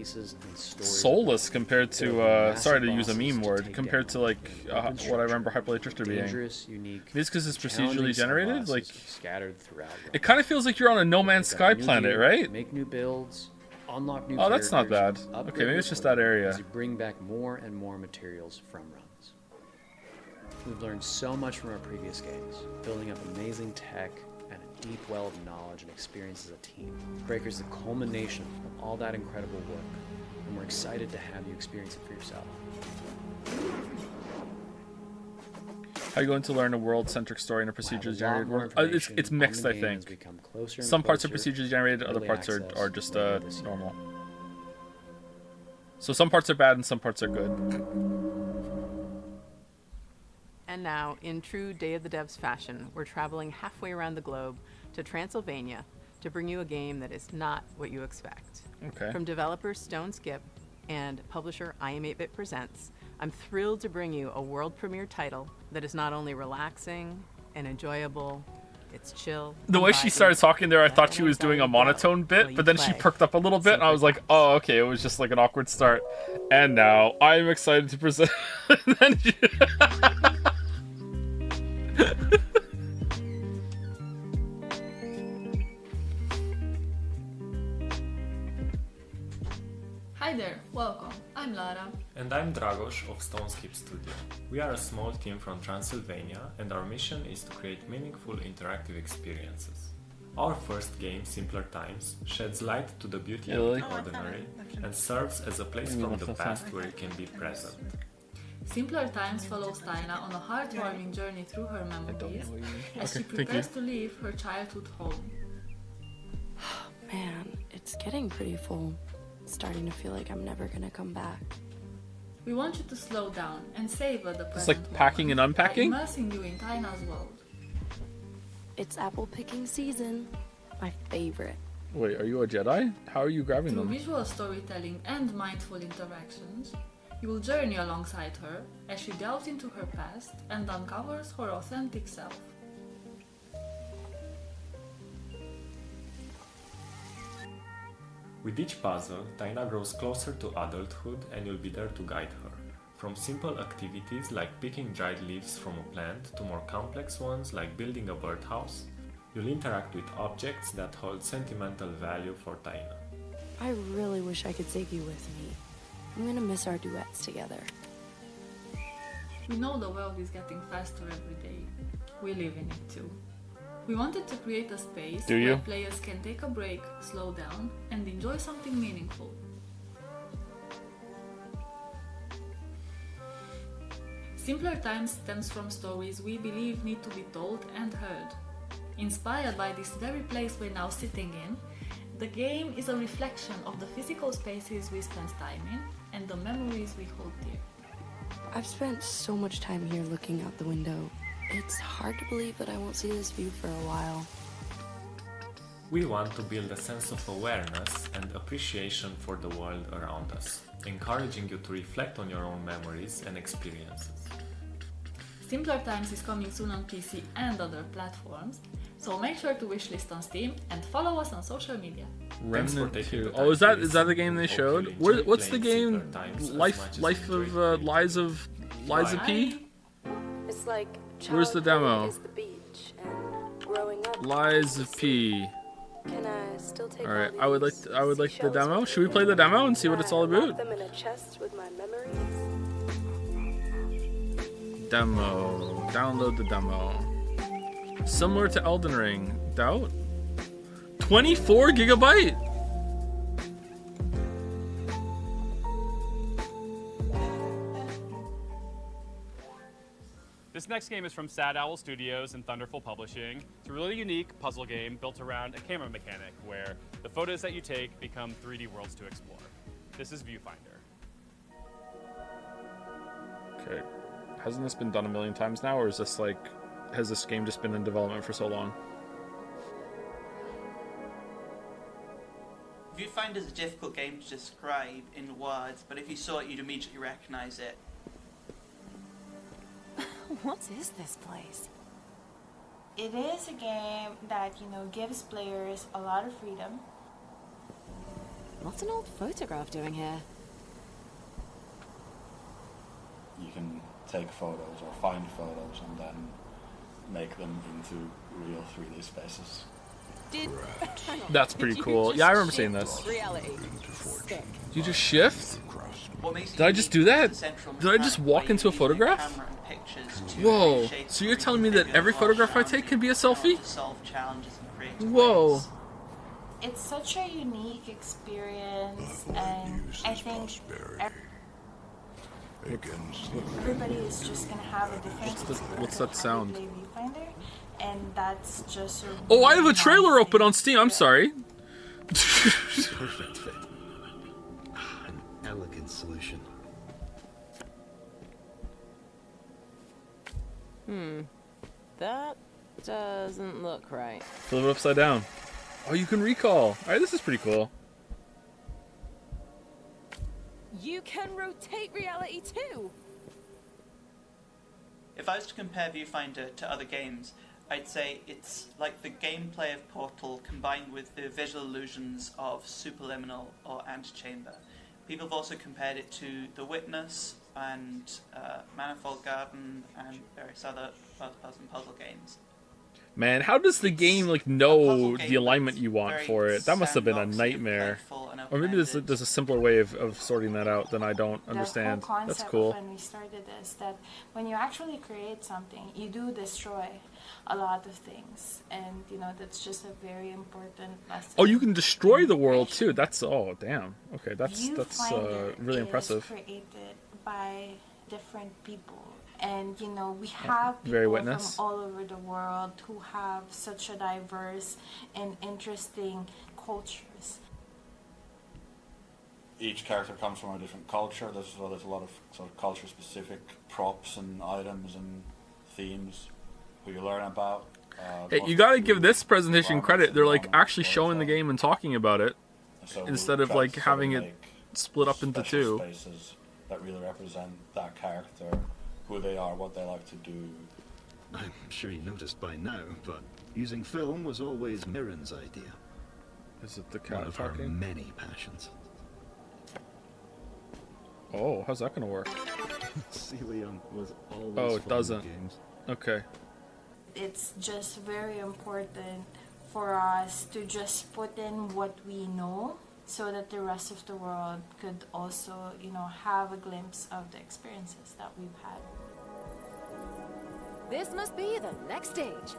soulless compared to. Sorry to use a meme word. Compared to like what I remember Hyper Light Drifter being. Maybe it's because it's procedurally generated. Like scattered throughout. It kind of feels like you're on a No Man's Sky planet, right? Make new builds, unlock new. Oh, that's not bad. Okay, maybe it's just that area. As you bring back more and more materials from runs. We've learned so much from our previous games, building up amazing tech and a deep well of knowledge and experience as a team. Breaker's the culmination of all that incredible work, and we're excited to have you experience it for yourself. How are you going to learn a world-centric story in a procedurally generated world? It's mixed, I think. Some parts are procedurally generated, other parts are just normal. So some parts are bad and some parts are good. And now, in true Day of the Devs fashion, we're traveling halfway around the globe to Transylvania to bring you a game that is not what you expect. Okay. From developer Stone Skip and publisher I Am 8-Bit Presents, I'm thrilled to bring you a world premiere title that is not only relaxing and enjoyable, it's chill. The way she started talking there, I thought she was doing a monotone bit, but then she perked up a little bit, and I was like, oh, okay, it was just like an awkward start. And now, I'm excited to present... Hi there, welcome. I'm Lara. And I'm Dragos of Stoneskip Studio. We are a small team from Transylvania, and our mission is to create meaningful interactive experiences. Our first game, Simpler Times, sheds light to the beauty of the ordinary and serves as a place from the past where you can be present. Simpler Times follows Taina on a heartwarming journey through her memories as she prepares to leave her childhood home. Man, it's getting pretty full. Starting to feel like I'm never gonna come back. We want you to slow down and savor the present. It's like packing and unpacking? By immersing you in Taina's world. It's apple picking season. My favorite. Wait, are you a Jedi? How are you grabbing Through them? visual storytelling and mindful interactions, you will journey alongside her as she delves into her past and uncovers her authentic self. With each puzzle, Taina grows closer to adulthood and you'll be there to guide her. From simple activities like picking dried leaves from a plant to more complex ones like building a birdhouse, you'll interact with objects that hold sentimental value for Taina. I really wish I could take you with me. I'm gonna miss our duets together. We know the world is getting faster every day. We live in it too. We wanted to create a space where players can take a break, slow down, and enjoy something meaningful. Simpler Times stems from stories we believe need to be told and heard. Inspired by this very place we're now sitting in, the game is a reflection of the physical spaces we spend time in and the memories we hold dear. I've spent so much time here looking out the window. It's hard to believe that I won't see this view for a while. We want to build a sense of awareness and appreciation for the world around us, encouraging you to reflect on your own memories and experiences. Simpler Times is coming soon on PC and other platforms, so make sure to wishlist on Steam and follow us on social media. Remnant 2. Oh, is that the game they showed? What's the game? Lies of P? It's like where's the demo? is the beach and growing up Lies of P. Can I still take all right, I would like the demo. Should we play the demo and see what it's all about? them in a chest with my memories? Demo. Download the demo. Similar to Elden Ring. Doubt? 24 gigabyte? This next game is from Sad Owl Studios and Thunderful Publishing. It's a really unique puzzle game built around a camera mechanic where the photos that you take become 3D worlds to explore. This is Viewfinder. Okay. Hasn't this been done a million times now, or is this like, has this game just been in development for so long? Viewfinder is a difficult game to describe in words, but if you saw it, you'd immediately recognize it. What is this place? It is a game that, gives players a lot of freedom. What's an old photograph doing here? You can take photos or find photos and then make them into real 3D spaces. That's pretty cool. Yeah, I remember seeing this. Reality. Did you just shift? Did I just do that? Did I just walk into a photograph? Whoa, so you're telling me that every photograph I take can be a selfie? Whoa. It's such a unique experience, and I think everybody is just going to have a different experience. What's that sound? Viewfinder, and that's just Oh, I have a trailer open on Steam, I'm sorry. Perfect fit. An elegant solution. That doesn't look right. Flip it upside down. Oh, you can recall. All right, this is pretty cool. You can rotate reality too. If I was to compare Viewfinder to other games, I'd say it's like the gameplay of Portal combined with the visual illusions of Superliminal or Antechamber. People have also compared it to The Witness and Manifold Garden and various other first-person puzzle games. Man, how does the game like know the alignment you want for it? That must have been a nightmare. Or maybe there's a simpler way of sorting that out than I don't understand. The whole concept That's cool. when we started is that when you actually create something, you do destroy a lot of things, and you know that's just a very important lesson. Oh, you can destroy the world too. That's damn. Okay, that's Viewfinder really impressive. is created by different people. And, you know, we have Very people Witness. from all over the world who have such a diverse and interesting cultures. Each character comes from a different culture. There's a lot of sort of culture-specific props and items and themes who you learn about. Hey, you gotta give this presentation credit. They're like actually showing the game and talking about it So instead we of try like to sort of having it make split up into special two. spaces that really represent that character, who they are, what they like to do. I'm sure you noticed by now, but using film was always Mirren's idea. Is it the One cat of her talking? many passions. Oh, how's that gonna work? Celium was always Oh, it fond of doesn't. games. Okay. It's just very important for us to just put in what we know so that the rest of the world could also, you know, have a glimpse of the experiences that we've had. This must be the next stage.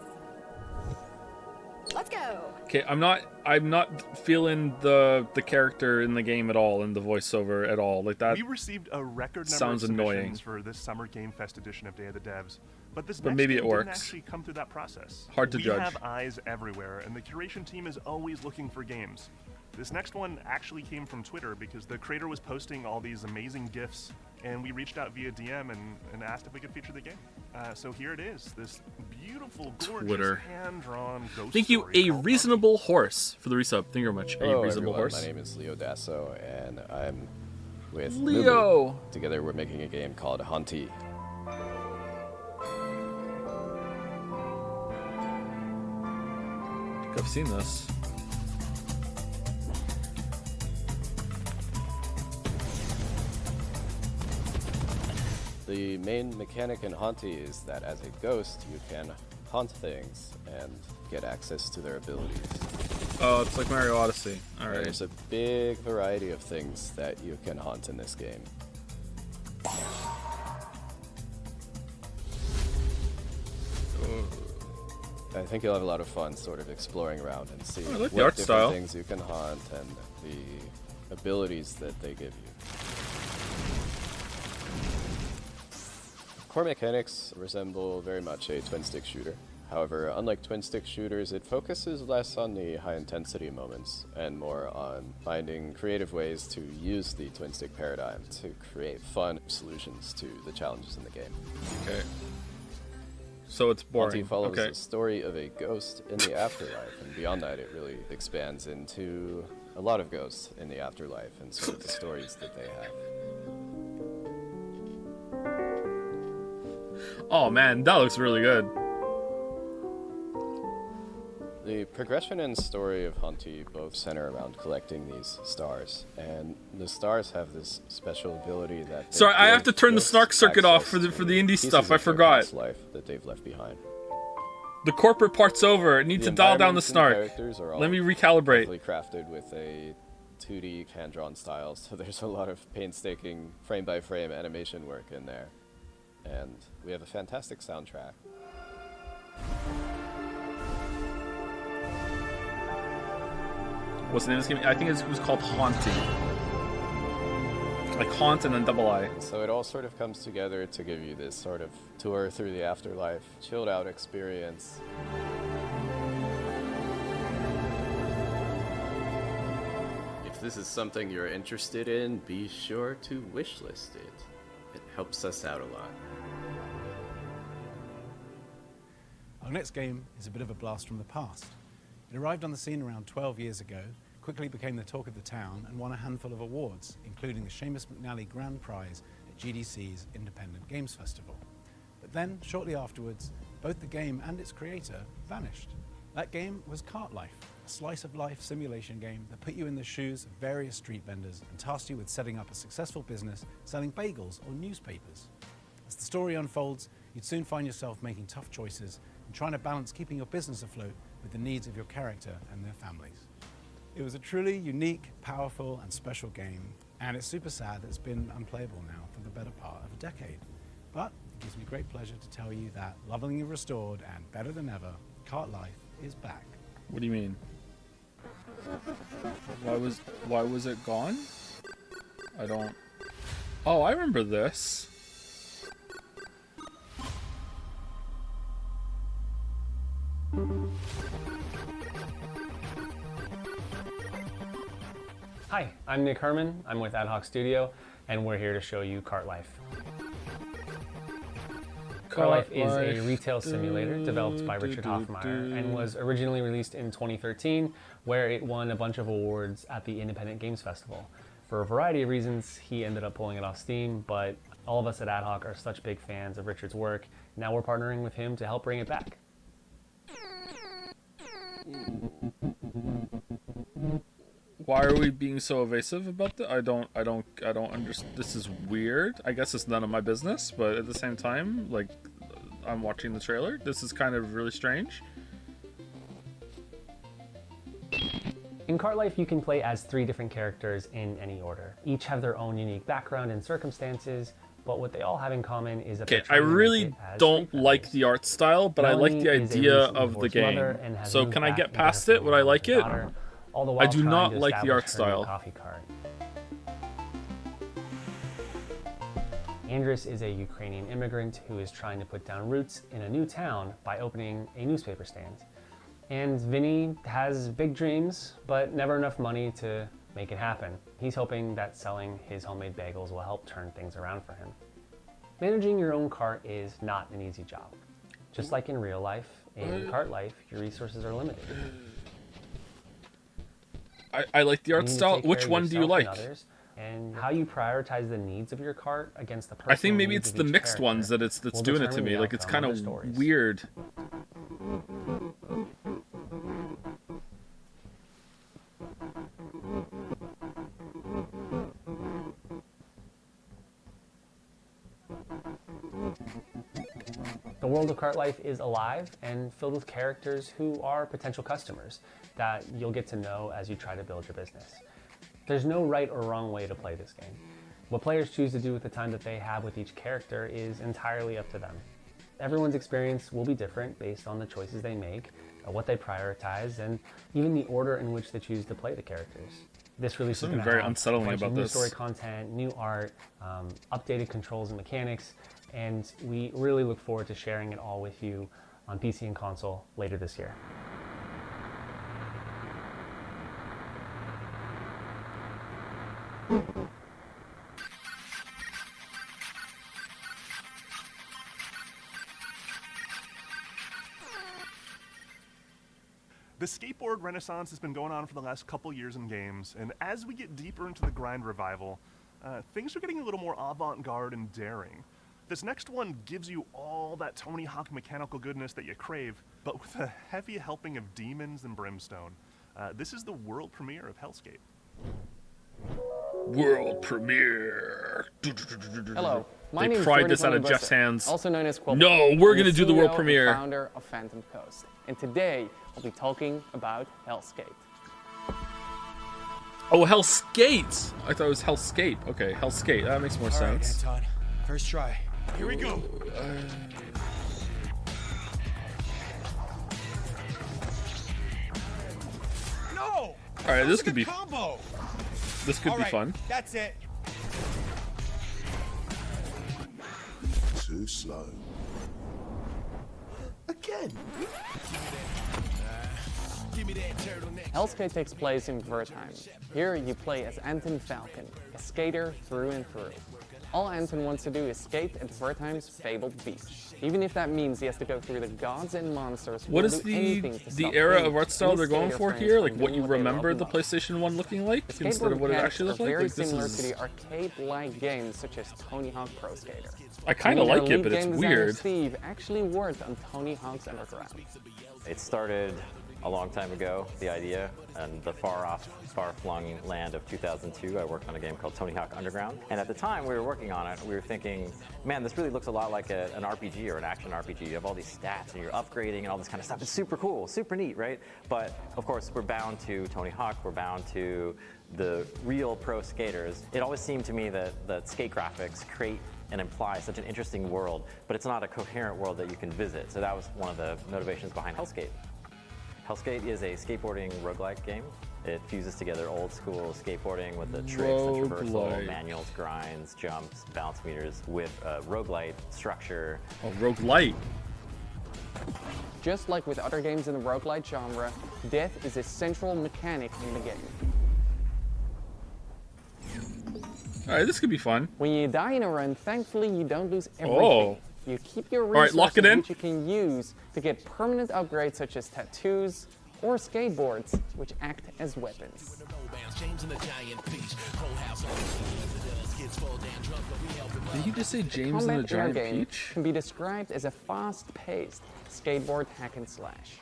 Let's go. Okay, I'm not feeling the character in the game at all, and the voiceover at all. Like that. We received a record number sounds of annoying. submissions for this Summer Game Fest edition of Day of the Devs, but this But next maybe game it didn't works. actually come through that process. Hard to we judge. have eyes everywhere, and the curation team is always looking for games. This next one actually came from Twitter because the creator was posting all these amazing GIFs, and we reached out via DM and asked if we could feature the game. So here it is, this beautiful, gorgeous, Twitter. hand-drawn ghost Thank you, story a called reasonable horse, for the resub. Thank you very much. Hello, A reasonable everyone. horse. My name is Leo Dasso, and I'm with Leo. Lulu. Together, we're making a game called Hunty. I think I've seen this. The main mechanic in Hunty is that as a ghost, you can hunt things and get access to their abilities. Oh, it's like Mario Odyssey. All right. There's a big variety of things that you can hunt in this game. I think you'll have a lot of fun sort of exploring around and seeing I like the what art different style. things you can hunt and the abilities that they give you. Core mechanics resemble very much a twin-stick shooter. However, unlike twin-stick shooters, it focuses less on the high-intensity moments and more on finding creative ways to use the twin-stick paradigm to create fun solutions to the challenges in the game. Okay. So it's boring. Hunty follows Okay. the story of a ghost in the afterlife, and beyond that, it really expands into a lot of ghosts in the afterlife and sort of the stories that they have. Oh man, that looks really good. The progression and story of Hunty both center around collecting these stars, and the stars have this special ability that they Sorry, I have to give turn the ghosts snark circuit off access for the to indie pieces stuff. I of their forgot. past life that they've left behind. The corporate part's over. I need The to dial down the environments and snark. characters are all Let me recalibrate. carefully crafted with a 2D hand-drawn style, so there's a lot of painstaking frame-by-frame animation work in there. And we have a fantastic soundtrack. What's the name of this game? I think it was called Haunting. Like Haunt and then double I. So it all sort of comes together to give you this sort of tour through the afterlife, chilled out experience. If this is something you're interested in, be sure to wishlist it. It helps us out a lot. Our next game is a bit of a blast from the past. It arrived on the scene around 12 years ago, quickly became the talk of the town, and won a handful of awards, including the Seamus McNally Grand Prize at GDC's Independent Games Festival. But then, shortly afterwards, both the game and its creator vanished. That game was Cart Life, a slice-of-life simulation game that put you in the shoes of various street vendors and tasked you with setting up a successful business selling bagels or newspapers. As the story unfolds, you'd soon find yourself making tough choices and trying to balance keeping your business afloat with the needs of your character and their families. It was a truly unique, powerful, and special game, and it's super sad that it's been unplayable now for the better part of a decade. But it gives me great pleasure to tell you that, lovingly restored and better than ever, Cart Life is back. What do you mean? Why was it gone? I don't... Oh, I remember this. Hi, I'm Nick Herman. I'm with Ad Hoc Studio, and we're here to show you Cart Life. Cart Life is a retail simulator developed by Richard Hoffmeyer and was originally released in 2013, where it won a bunch of awards at the Independent Games Festival. For a variety of reasons, he ended up pulling it off Steam, but all of us at Ad Hoc are such big fans of Richard's work. Now we're partnering with him to help bring it back. Why are we being so evasive about that? I don't understand. This is weird. I guess it's none of my business, but at the same time, like, I'm watching the trailer. This is kind of really strange. In Cart Life, you can play as 3 different characters in any order. Each have their own unique background and circumstances, but what they all have in common is that I really don't like the art style, but I like the idea of the game. So can I get past it? Would I like it? I do not like the art style. Andris is a Ukrainian immigrant who is trying to put down roots in a new town by opening a newspaper stand. And Vinny has big dreams, but never enough money to make it happen. He's hoping that selling his homemade bagels will help turn things around for him. Managing your own cart is not an easy job. Just like in real life, in Cart Life, your resources are limited. I like the art style. Which one do you like? And how you prioritize the needs of your cart against the I think maybe it's the mixed ones that's doing it to me. Like, it's kind of weird. The world of Cart Life is alive and filled with characters who are potential customers that you'll get to know as you try to build your business. There's no right or wrong way to play this game. What players choose to do with the time that they have with each character is entirely up to them. Everyone's experience will be different based on the choices they make, what they prioritize, and even the order in which they choose to play the characters. This release is going to very have unsettling a bunch about of new this. story content, new art, updated controls and mechanics, and we really look forward to sharing it all with you on PC and console later this year. The skateboard renaissance has been going on for the last couple years in games, and as we get deeper into the grind revival, things are getting a little more avant-garde and daring. This next one gives you all that Tony Hawk mechanical goodness that you crave, but with a heavy helping of demons and brimstone. This is the world premiere of Hellscape. World premiere. Hello, my They name is pried Jordan this out of Bonabusa, Jeff's hands. Also known as Quill. No, we're I'm gonna the do the world CEO premiere. and founder of Phantom Coast, and today I'll be talking about Hellscape. Oh, Hellskate! I thought it was Hellscape. Okay, Hellskate. That makes more sense. Anton, first try. Here we go. No! All right, this could be combo. This could All be right, fun. That's it. Too slow. Again. Hellscape takes place in Wertheim. Here you play as Anton Falcon, a skater through and through. All Anton wants to do is skate at Wertheim's fabled beach. Even if that means he has to go through the gods and monsters. What is the era of art style they're going for here? Like what you remember the PlayStation 1 1 like instead of what it actually looked like? Very Like, this similar is... to the arcade-like games such as Tony Hawk Pro Skater. I kind of like it, but it's Game designer weird. Steve actually worked on Tony Hawk's Underground. It started a long time ago, the idea, and the far-off, far-flung land of 2002, I worked on a game called Tony Hawk Underground. And at the time we were working on it, we were thinking, man, this really looks a lot like an RPG or an action RPG. You have all these stats and you're upgrading and all this kind of stuff. It's super cool, super neat, right? But of course, we're bound to Tony Hawk, we're bound to the real pro skaters. It always seemed to me that skate graphics create and imply such an interesting world, but it's not a coherent world that you can visit. So that was one of the motivations behind Hellskate. Hellskate is a skateboarding roguelike game. It fuses together old school skateboarding with the tricks, the traversal, manuals, grinds, jumps, balance meters with a roguelite structure. Oh, roguelite. Just like with other games in the roguelite genre, death is a central mechanic in the game. Alright, this could be fun. When you die in a run, thankfully you don't lose everything. Oh. You keep your All right, resources, lock it in. which you can use to get permanent upgrades such as tattoos or skateboards, which act as weapons. Did you just say James Combat and the Giant in our game Peach? can be described as a fast-paced skateboard hack and slash.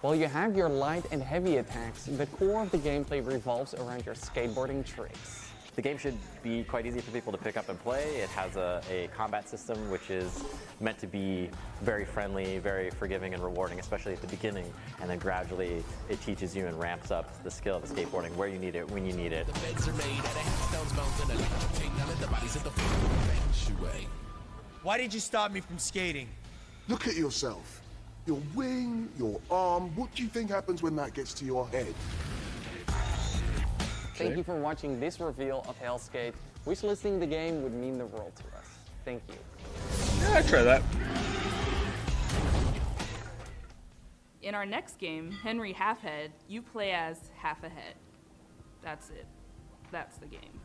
While you have your light and heavy attacks, the core of the gameplay revolves around your skateboarding tricks. The game should be quite easy for people to pick up and play. It has a combat system which is meant to be very friendly, very forgiving and rewarding, especially at the beginning. And then gradually it teaches you and ramps up the skill of the skateboarding, where you need it, when you need it. Why did you stop me from skating? Look at yourself. Your wing, your arm. What do you think happens when that gets to your head? Thank you for watching this reveal of Hellskate. Wishlisting the game would mean the world to us. Thank you. Yeah, I'd try that. In our next game, Henry Halfhead, you play as Half a Head. That's it. That's the game.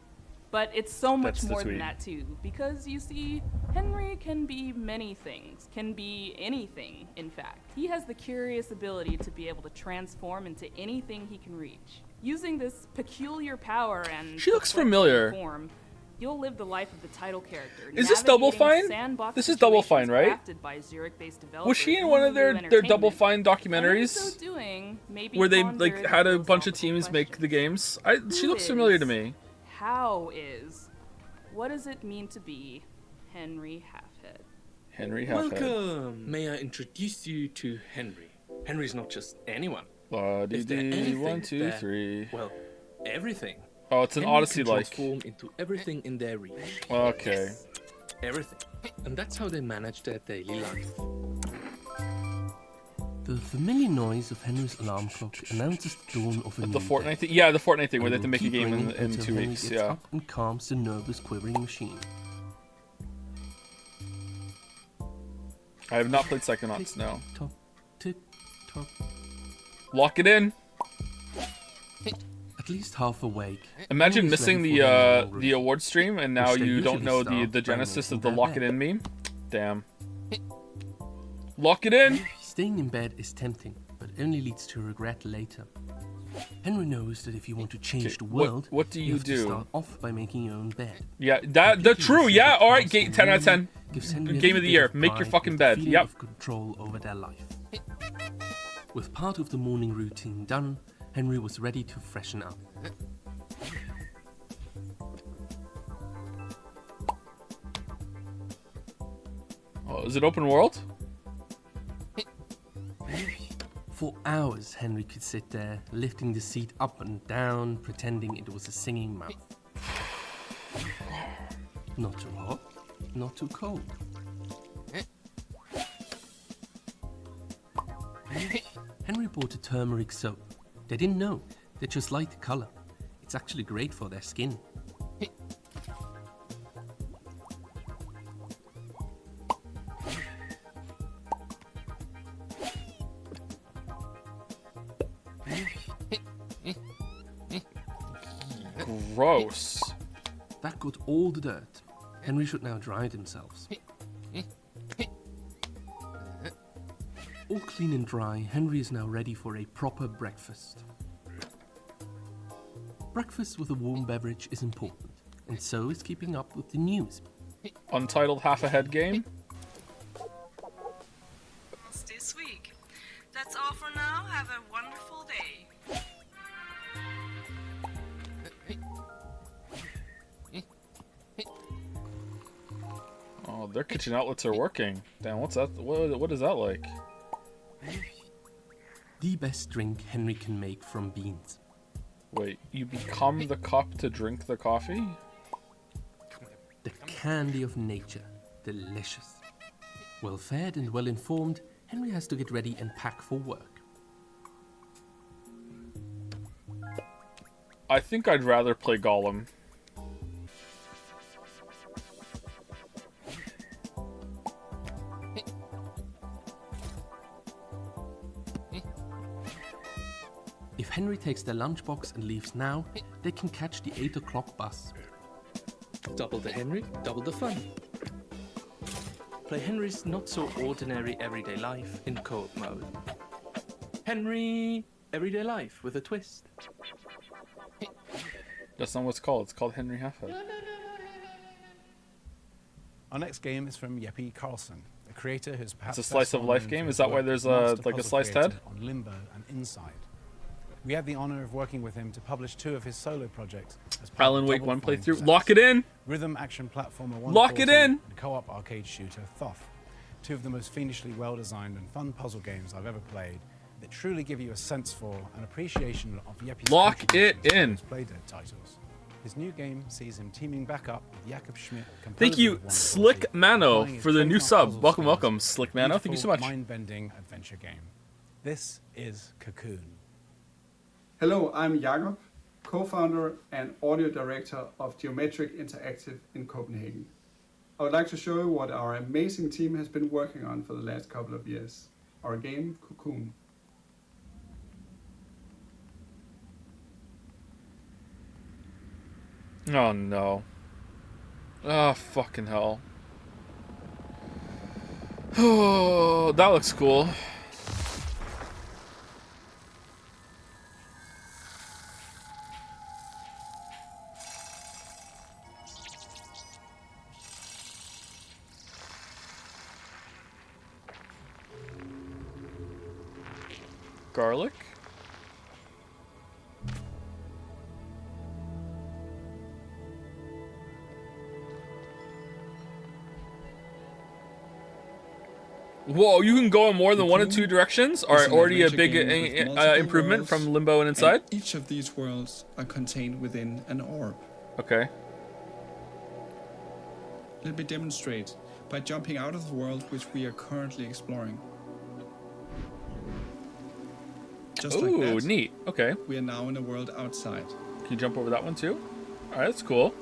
But it's so much more than that too, because you see, Henry can be many things, can be anything, in fact. He has the curious ability to be able to transform into anything he can reach. Using this peculiar power and She looks familiar. form, you'll live the life of the title character. Is this Double Fine? Sandbox This is Double Fine, right? crafted by Zurich-based Was she in developers one of their Entertainment. Double Fine And in documentaries? so doing, maybe Where they ponder like the had a bunch of teams make the games? She looks familiar to me. How is, what does it mean to be Henry Halfhead? Henry Halfhead. Welcome. May I introduce you to Henry? Henry's not just anyone. Is there La-dee-dee, anything 1, 2, that- 3. Well, everything. Oh, it's an Henry Odyssey can like. transform into everything in their reach. Okay. Yes, everything. And that's how they manage their daily life. The familiar noise of Henry's alarm clock announces the dawn of a The new Fortnite day. thing? Yeah, the Fortnite thing where they have to And make a keep game ringing in until 2 Henry weeks. gets Yeah. up and calms the nervous quivering machine. I have not played Psychonauts, no. Tock, tick, tock. Lock it in. At least half awake. Imagine Henry's missing ready for their long the award stream and now which they you don't usually know start the by genesis of making the their lock it bed. in meme. Damn. Lock it in. Staying in bed is tempting, but only leads to regret later. Henry knows that if you want to change the world, what do you have do? to start off by making your own bed. Yeah, the true. Yeah, all right. 10 out of 10. Gives Henry a Game of the bit year. Make your pride fucking and the bed. feeling Yep. of control over their life. With part of the morning routine done, Henry was ready to freshen up. Oh, is it open world? For hours, Henry could sit there, lifting the seat up and down, pretending it was a singing mouth. Not too hot, not too cold. Henry bought a turmeric soap. They didn't know, they just liked the color. It's actually great for their skin. Gross. That got all the dirt. Henry should now dry themselves. All clean and dry, Henry is now ready for a proper breakfast. Breakfast with a warm beverage is important, and so is keeping up with the news. Untitled half-ahead game? This week. That's all for now. Have a wonderful day. Oh, their kitchen outlets are working. Damn, what's that? What is that like? The best drink Henry can make from beans. Wait, you become the cup to drink the coffee? The candy of nature. Delicious. Well fed and well informed, Henry has to get ready and pack for work. I think I'd rather play Gollum. If Henry takes their lunchbox and leaves now, they can catch the 8 o'clock bus. Double the Henry, double the fun. Play Henry's not-so-ordinary everyday life in co-op mode. Henry, everyday life with a twist. That's not what it's called. It's called Henry Halfhead. Our next game is from Jeppe Carlsen, a creator who's perhaps It's a slice of life game? Is that why there's a sliced head? On Limbo and Inside. We had the honor of working with him to publish 2 of his solo projects. As part Alan of Wake Double 1 Fine playthrough. Presents. Lock it in! Rhythm action platformer 140 Lock it in! and co-op arcade shooter Thoth. 2 of the most fiendishly well-designed and fun puzzle games I've ever played that truly give you a sense for and appreciation of Jeppe's Lock it contributions to in! those Playdead titles. His new game sees him teaming back up with Jakob Schmidt. Thank you, Slick Mano, for the new sub. Welcome, welcome, Slick Mano. Thank you so much. Mind-bending adventure game. This is Cocoon. Hello, I'm Jakob, co-founder and audio director of Geometric Interactive in Copenhagen. I would like to show you what our amazing team has been working on for the last couple of years. Our game, Cocoon. Oh no. Oh, fucking hell. Oh, that looks cool. Garlic? Whoa, you can go in more than one or two directions? Already a big improvement from Limbo and Inside? And each of these worlds are contained within an orb. Okay. Let me demonstrate by jumping out of the world which we are currently exploring. Just Ooh, like that, neat. Okay. we are now in a world outside. Can you jump over that one too? Alright, that's cool.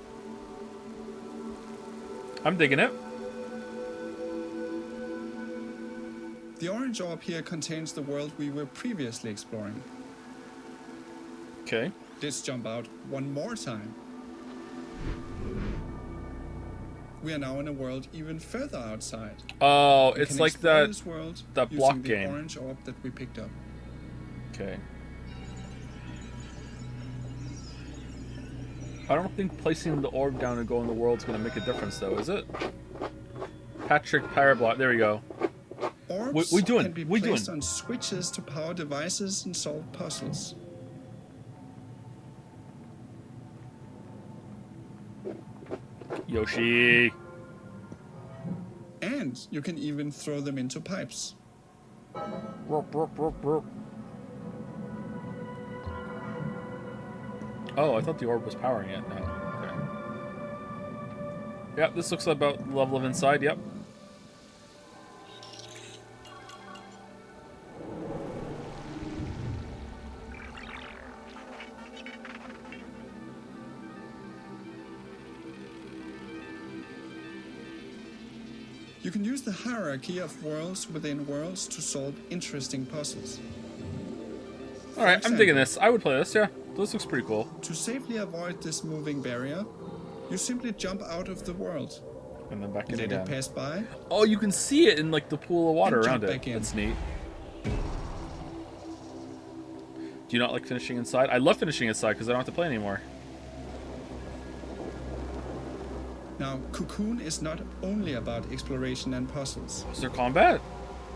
I'm digging it. The orange orb here contains the world we were previously exploring. Okay. Let's jump out one more time. We are now in a world even further outside. Oh, We it's can like explore this world that using block the game. orange orb that we picked up. Okay. I don't think placing the orb down and go in the world is going to make a difference, though, is it? Patrick Parablock. There we go. Orbs We doing? can be We doing? placed on switches to power devices and solve puzzles. Yoshi. And you can even throw them into pipes. Oh, I thought the orb was powering it. No. Okay. Yep, this looks about the level of Inside. Yep. You can use the hierarchy of worlds within worlds to solve interesting puzzles. Alright, I'm digging this. I would play this, yeah. This looks pretty cool. To safely avoid this moving barrier, you simply jump out of the world. And then back in Let again. it pass by. Oh, you can see it in like the pool of water And around jump it. back in. That's neat. Do you not like finishing inside? I love finishing inside because I don't have to play anymore. Now, Cocoon is not only about exploration and puzzles. Is there combat?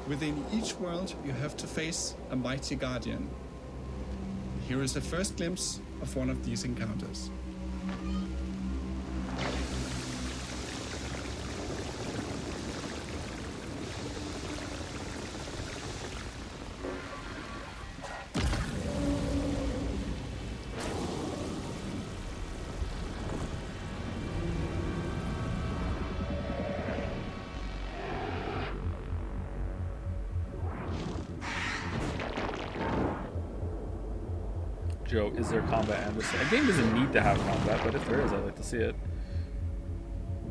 Within each world, you have to face a mighty guardian. Here is a first glimpse of one of these encounters. Joe, is there combat? And a game doesn't need to have combat, but if there is, I'd like to see it.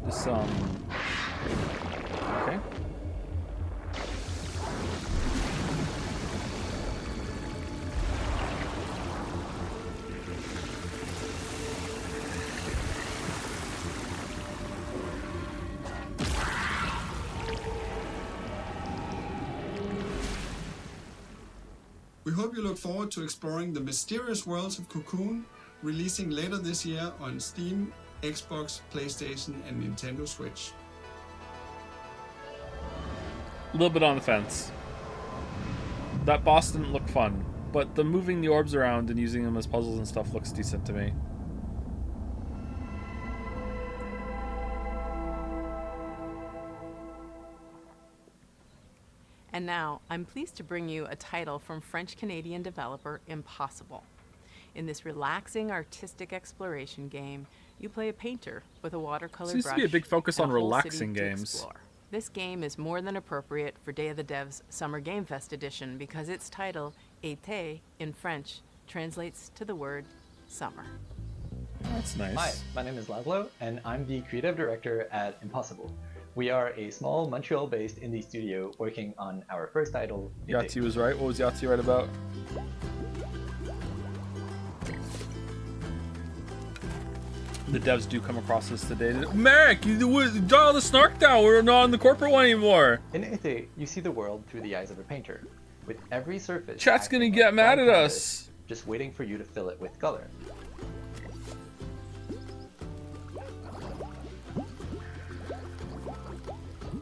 Just okay. We hope you look forward to exploring the mysterious worlds of Cocoon, releasing later this year on Steam, Xbox, PlayStation, and Nintendo Switch. A little bit on the fence. That boss didn't look fun, but the moving the orbs around and using them as puzzles and stuff looks decent to me. And now, I'm pleased to bring you a title from French-Canadian developer Impossible. In this relaxing artistic exploration game, you play a painter with a watercolor Seems brush. to be a big focus and on a whole relaxing city to games. explore. This game is more than appropriate for Day of the Devs Summer Game Fest edition because its title, Été, in French, translates to the word summer. That's nice. Hi, my name is Laszlo, and I'm the creative director at Impossible. We are a small Montreal-based indie studio working on our first title. Yahtzee was right. What was Yahtzee right about? The devs do come across this today. Merrick, you dial the snark down. We're not on the corporate one anymore. In Été, you see the world through the eyes of a painter, with every surface Chat's acting gonna like get mad blank at canvas, us. just waiting for you to fill it with color.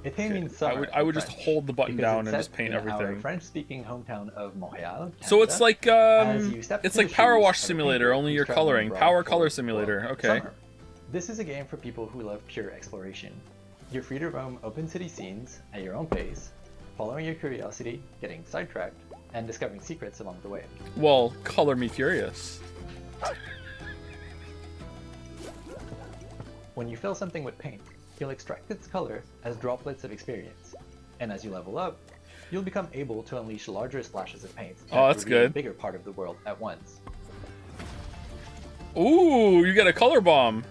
Été means summer. I would in just French, hold the button because down it's and just set paint in our everything. French-speaking hometown of Montreal, So it's Canada. like As you step it's into like the Power shoes Wash of a Simulator, painter only who's you're traveling coloring. abroad Power for, Color well, Simulator. Okay. summer. This is a game for people who love pure exploration. You're free to roam open city scenes at your own pace, following your curiosity, getting sidetracked, and discovering secrets along the way. Well, color me curious. When you fill something with paint, you'll extract its color as droplets of experience. And as you level up, you'll become able to unleash larger splashes of paint Oh, that that's reveal a good. bigger part of the world at once. Ooh, you get a color bomb.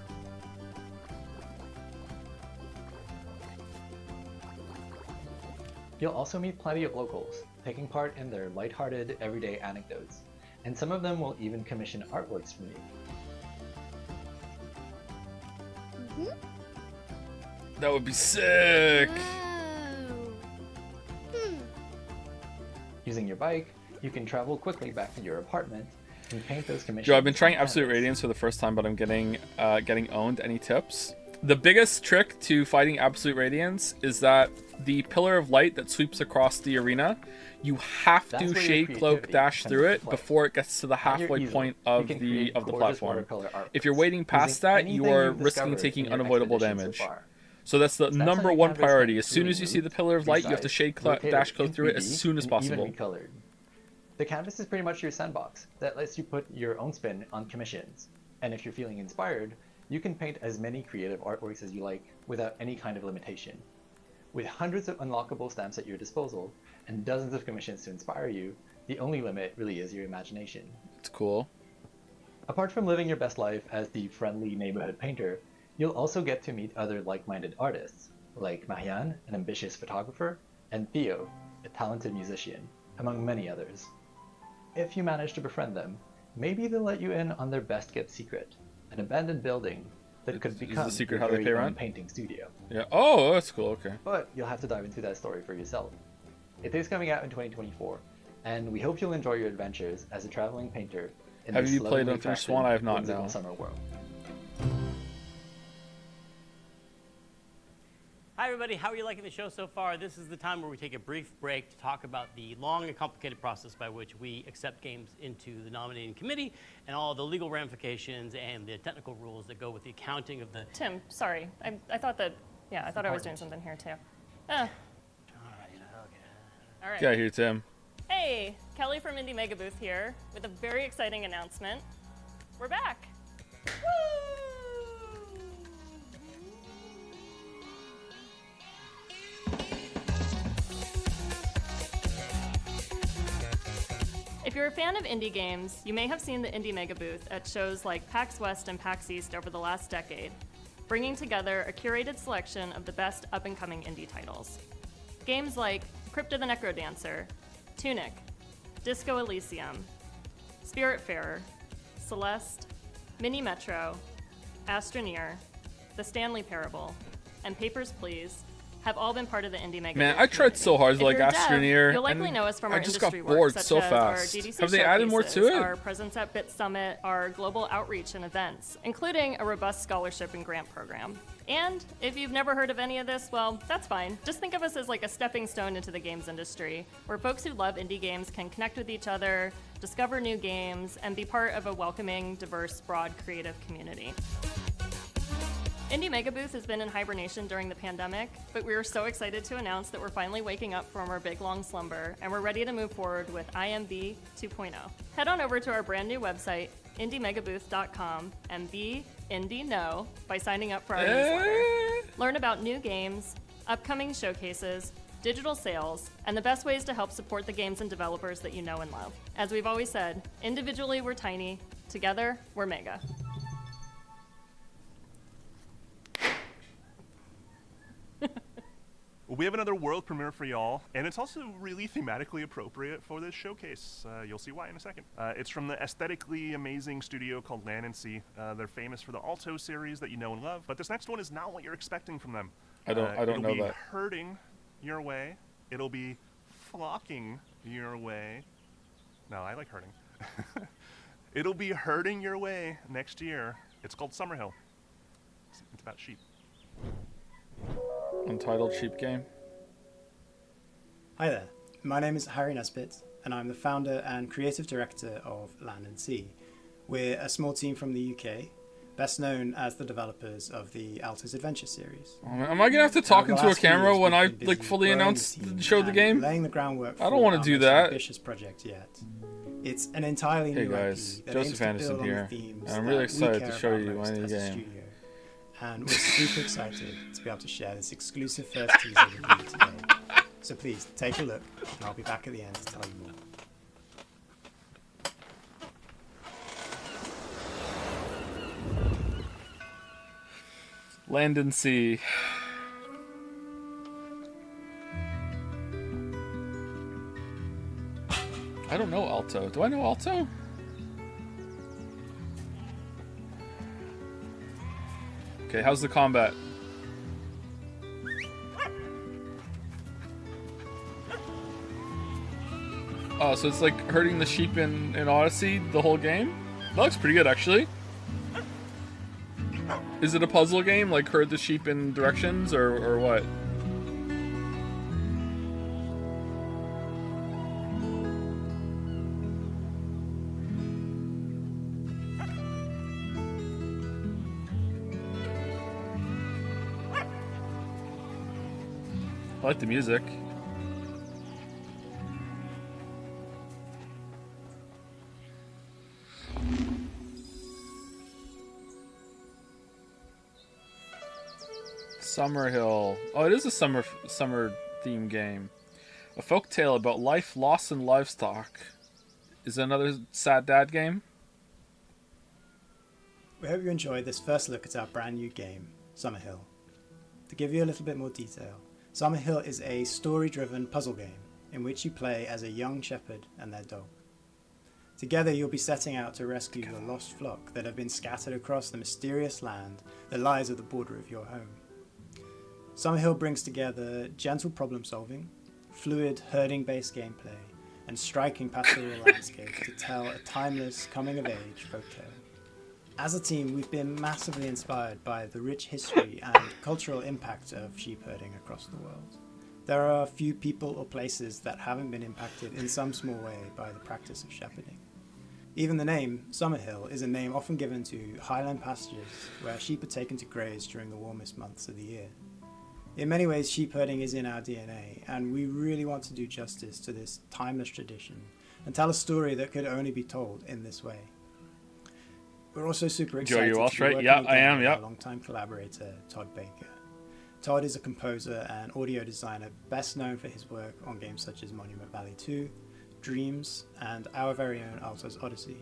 You'll also meet plenty of locals, taking part in their lighthearted, everyday anecdotes, and some of them will even commission artworks from you. That would be sick. Using your bike, you can travel quickly back to your apartment and paint those commissions. Joe, I've been trying on Absolute Radiance for the first time, but I'm getting owned. Any tips? The biggest trick to fighting Absolute Radiance is that the pillar of light that sweeps across the arena, you have That's to where your shade cloak creativity dash comes through into it play. before it gets to the At your halfway easel, point you of can the create gorgeous platform. watercolor artworks If you're waiting past using that, anything you are you've risking discovered taking in your unavoidable expedition so damage. far. So that's the Steps on number your one canvas priority. can As soon be as you see the removed, pillar of light, you have to resized, shade rotated, dash code through it as 3D, soon as and even possible. recolored. The canvas is pretty much your sandbox that lets you put your own spin on commissions. And if you're feeling inspired, you can paint as many creative artworks as you like without any kind of limitation. With hundreds of unlockable stamps at your disposal and dozens of commissions to inspire you, the only limit really is your imagination. It's cool. Apart from living your best life as the friendly neighborhood painter, you'll also get to meet other like-minded artists, like Marianne, an ambitious photographer, and Theo, a talented musician, among many others. If you manage to befriend them, maybe they'll let you in on their best-kept secret, an abandoned building that could Is become the secret your how they very pay own rent? painting studio. Yeah. Oh, that's cool. Okay. But you'll have to dive into that story for yourself. It is coming out in 2024, and we hope you'll enjoy your adventures as a traveling painter in Have this you played lovingly Unfinished crafted, Swan? I have not, whimsical no. summer world. Hi everybody, how are you liking the show so far? This is the time where we take a brief break to talk about the long and complicated process by which we accept games into the nominating committee and all the legal ramifications and the technical rules that go with the accounting of the... Tim, sorry. I thought that, yeah, I thought I was doing something here too. All right. Get out here, Tim. Hey, Kelly from Indie Mega Booth here with a very exciting announcement. We're back. If you're a fan of indie games, you may have seen the Indie Mega Booth at shows like PAX West and PAX East over the last decade, bringing together a curated selection of the best up-and-coming indie titles. Games like Crypta the Necrodancer, Tunic, Disco Elysium, Spiritfarer, Celeste, Mini Metro, Astroneer, The Stanley Parable, and Papers, Please have all been part of the Indie Mega Man, Booth I tried so hard to If like you're a dev, Astroneer. You'll likely and know us from our I just industry got bored work, such so as fast. our GDC Have they added more to showcases, it? Our presence at Bit Summit, our global outreach and events, including a robust scholarship and grant program. And if you've never heard of any of this, well, that's fine. Just think of us as like a stepping stone into the games industry, where folks who love indie games can connect with each other, discover new games, and be part of a welcoming, diverse, broad, creative community. Indie Mega Booth has been in hibernation during the pandemic, but we are so excited to announce that we're finally waking up from our big long slumber, and we're ready to move forward with IMB 2.0. Head on over to our brand new website, indiemegabooth.com, and be Indie Know by signing up for our newsletter. Learn about new games, upcoming showcases, digital sales, and the best ways to help support the games and developers that you know and love. As we've always said, individually we're tiny, together we're mega. We have another world premiere for y'all, and it's also really thematically appropriate for this showcase. You'll see why in a second. It's from the aesthetically amazing studio called Land and Sea. They're famous for the Alto series that you know and love, but this next one is not what you're expecting from them. I don't know it'll be that. herding your way. It'll be flocking your way. No, I like herding. It'll be herding your way next year. It's called Summerhill. It's about sheep. Untitled sheep game. Hi there, my name is Harry Nesbitt, and I'm the founder and creative director of Land and Sea. We're a small team from the UK, best known as the developers of the Alto's Adventure series. Am I gonna have to talk into a camera when I like fully announce show the game? Laying the groundwork. I don't want to do that. Ambitious project yet. It's an entirely Hey new guys, IP that Joseph aims to Anderson build on here. the themes I'm that really we excited care to show about you most my new as a game. studio. And we're super excited to be able to share this exclusive first teaser with you today. So please, take a look, and I'll be back at the end to tell you more. Land and Sea. I don't know Alto. Do I know Alto? Okay, how's the combat? Oh, so it's like herding the sheep in Odyssey the whole game? That looks pretty good, actually. Is it a puzzle game, like herd the sheep in directions, or what? I like the music. Summerhill. Oh, it is a summer theme game. A folk tale about life, loss, and livestock. Is it another sad dad game? We hope you enjoyed this first look at our brand new game, Summerhill. To give you a little bit more detail, Summerhill is a story-driven puzzle game in which you play as a young shepherd and their dog. Together you'll be setting out to rescue the lost flock that have been scattered across the mysterious land that lies at the border of your home. Summerhill brings together gentle problem solving, fluid herding-based gameplay, and striking pastoral landscapes to tell a timeless coming-of-age folktale. As a team, we've been massively inspired by the rich history and cultural impact of sheep herding across the world. There are few people or places that haven't been impacted in some small way by the practice of shepherding. Even the name, Summerhill, is a name often given to highland pastures where sheep are taken to graze during the warmest months of the year. In many ways, sheep herding is in our DNA, and we really want to do justice to this timeless tradition and tell a story that could only be told in this way. We're also super excited Joe, you're to be right? working Yeah, again I am, with yeah. our longtime collaborator, Todd Baker. Todd is a composer and audio designer best known for his work on games such as Monument Valley 2, Dreams, and our very own Alto's Odyssey.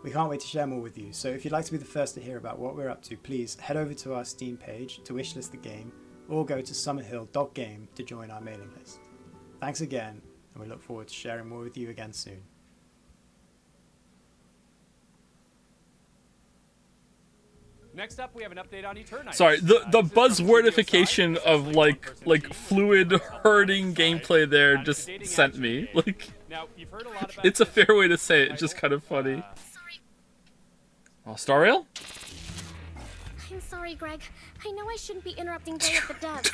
We can't wait to share more with you, so if you'd like to be the first to hear about what we're up to, please head over to our Steam page to wishlist the game, or go to summerhill.game to join our mailing list. Thanks again, and we look forward to sharing more with you again soon. Next up, we have an update on Eternites. Sorry, the buzzwordification of like fluid herding gameplay there just sent me. Like, Now, you've heard a lot about it's a fair way to say it. It's just kind of funny. Oh, Star Rail? I'm sorry, Greg. I know I shouldn't be interrupting Day of the Devs.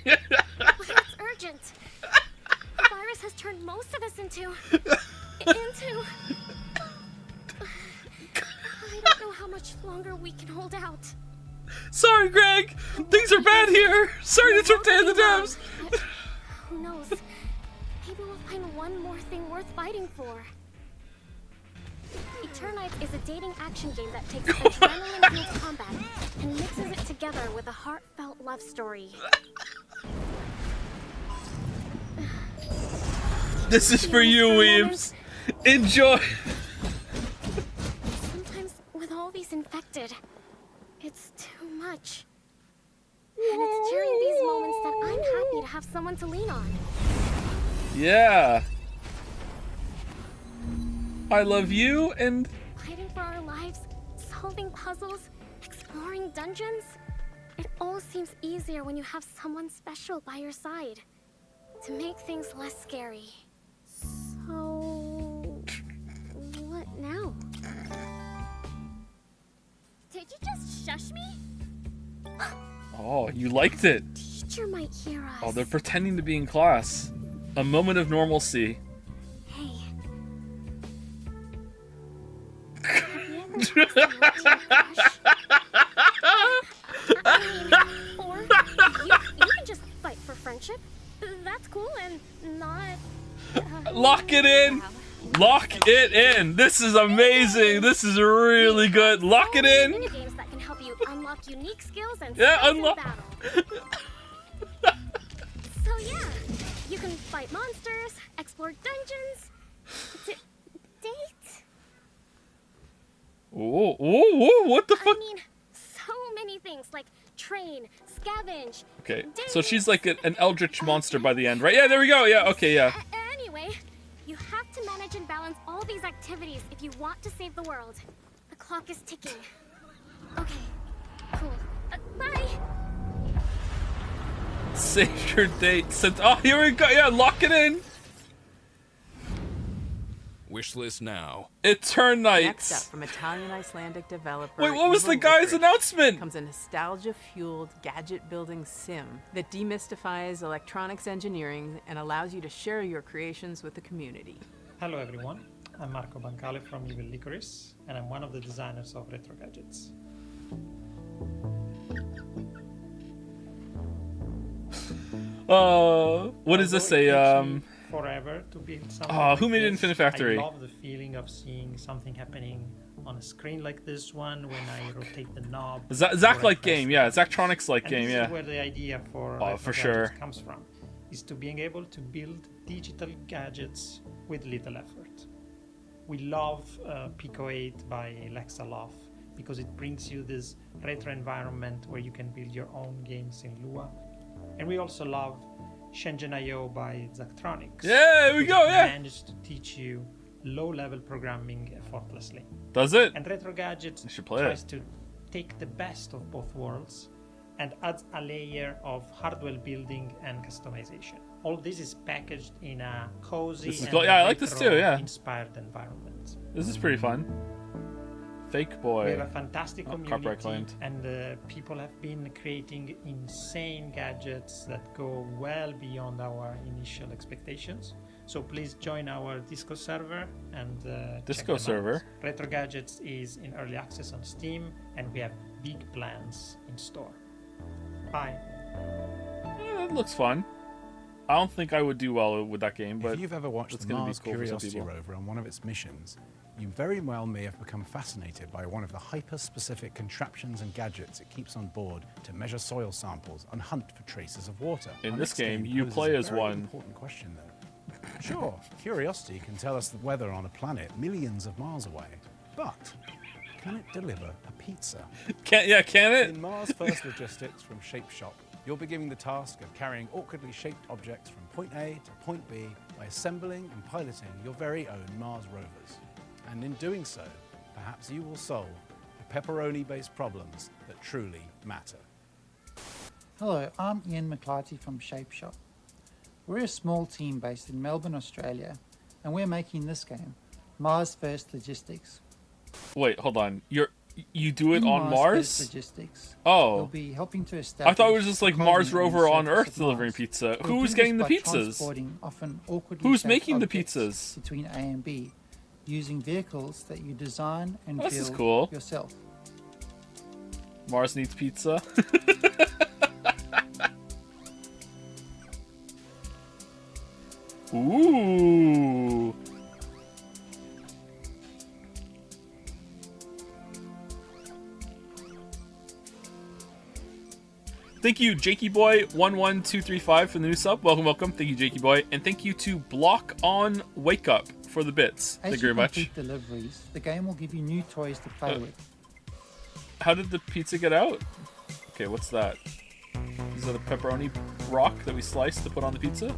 But it's urgent. The virus has turned most of us into... I don't know how much longer we can hold out. Sorry, Greg. Things are bad here. Sorry to interrupt Day of the Devs. Who knows? Maybe we'll find one more thing worth fighting for. Eternites is a dating action game that takes adrenaline-fueled combat and mixes it together with a heartfelt love story. This is for you, Weebs. Enjoy. Sometimes with all these infected, it's too much. And it's during these moments that I'm happy to have someone to lean on. Yeah. I love you and... Fighting for our lives, solving puzzles, exploring dungeons. It all seems easier when you have someone special by your side. To make things less scary. So... what now? Did you just shush me? Oh, you liked it. Teacher might hear us. Oh, they're pretending to be in class. A moment of normalcy. Hey. Have you ever asked them what to crush? I mean, or you can just fight for friendship. That's cool and not... Lock it in. Lock it in. This is amazing. This is really good. Lock it in. Minigames that can help you unlock unique skills and Yeah, skills in unlock. battle. So yeah, you can fight monsters, explore dungeons, date. Oh, oh, what the fuck? I mean, so many things like train, scavenge. Okay, so she's like an eldritch monster by the end, right? Yeah, there we go. Yeah, okay, yeah. Anyway, you have to manage and balance all these activities if you want to save the world. The clock is ticking. Okay, cool. Bye. Save your date. Oh, here we go. Yeah, lock it in. Wishlist now. Eternites. Next up, from Italian-Icelandic developer. Wait, what was the Evil guy's Vickers, announcement? Comes a nostalgia-fueled gadget-building sim that demystifies electronics engineering and allows you to share your creations with the community. Hello everyone, I'm Marco Bancale from Evil Licorice, and I'm one of the designers of Retro Gadgets. What does this say? Forever to build something who like made this. Infinite Factory? I love the feeling of seeing something happening on a screen like this one when I rotate the knob. Zach-like game, yeah. Zachtronics-like game, this yeah. is where the idea for Oh, for sure. comes from, is to being able to build digital gadgets with little effort. We love Pico 8 by Lexaloff because it brings you this retro environment where you can build your own games in Lua. And we also love Shenzhen.io by Zachtronics. Yeah, there we go, yeah. Managed to teach you low-level programming effortlessly. Does it? And Retro Gadgets should play tries it. to take the best of both worlds and adds a layer of hardware building and customization. All this is packaged in a cozy This is and cool. Yeah, I like this too, yeah. inspired environment. This is pretty fun. Fake boy. We have a fantastic Copyright community, claimed. and people have been creating insane gadgets that go well beyond our initial expectations. So please join our Disco server and Disco check them server? out. Retro Gadgets is in early access on Steam, and we have big plans in store. Bye. Yeah, that looks fun. I don't think I would do well with that game, but if you've ever watched it's the gonna Mars be cool for some Curiosity people. rover on one of its missions, you very well may have become fascinated by one of the hyper-specific contraptions and gadgets it keeps on board to measure soil samples and hunt for traces of water. In Our this next game, you poses play a as very one. Important question, then. Sure, Curiosity can tell us the weather on a planet millions of miles away, but can it deliver a pizza? Can it? In Mars First Logistics from Shape Shop, you'll be given the task of carrying awkwardly shaped objects from point A to point B by assembling and piloting your very own Mars rovers. And in doing so, perhaps you will solve the pepperoni-based problems that truly matter. Hello, I'm Ian McClarty from Shape Shop. We're a small team based in Melbourne, Australia, and we're making this game, Mars First Logistics. Wait, hold on. You do it In on Mars? First Logistics, Oh. you'll be helping to establish I thought it was just like a Mars colony rover on the surface Earth of delivering Mars. pizza. You'll Who's do getting the this by pizzas? transporting often awkwardly Who's shaped making the objects pizzas? between A and B, using vehicles that you design and This is build cool. yourself. Mars needs pizza. Ooh. Thank you, Jakey Boy 11235 for the new sub. Welcome, welcome. Thank you, Jakey Boy, and thank you to Block On Wake Up for the bits. As Thank you very much. complete deliveries, the game will give you new toys to play with. How did the pizza get out? Okay, what's that? Is that a pepperoni rock that we sliced to put on the pizza?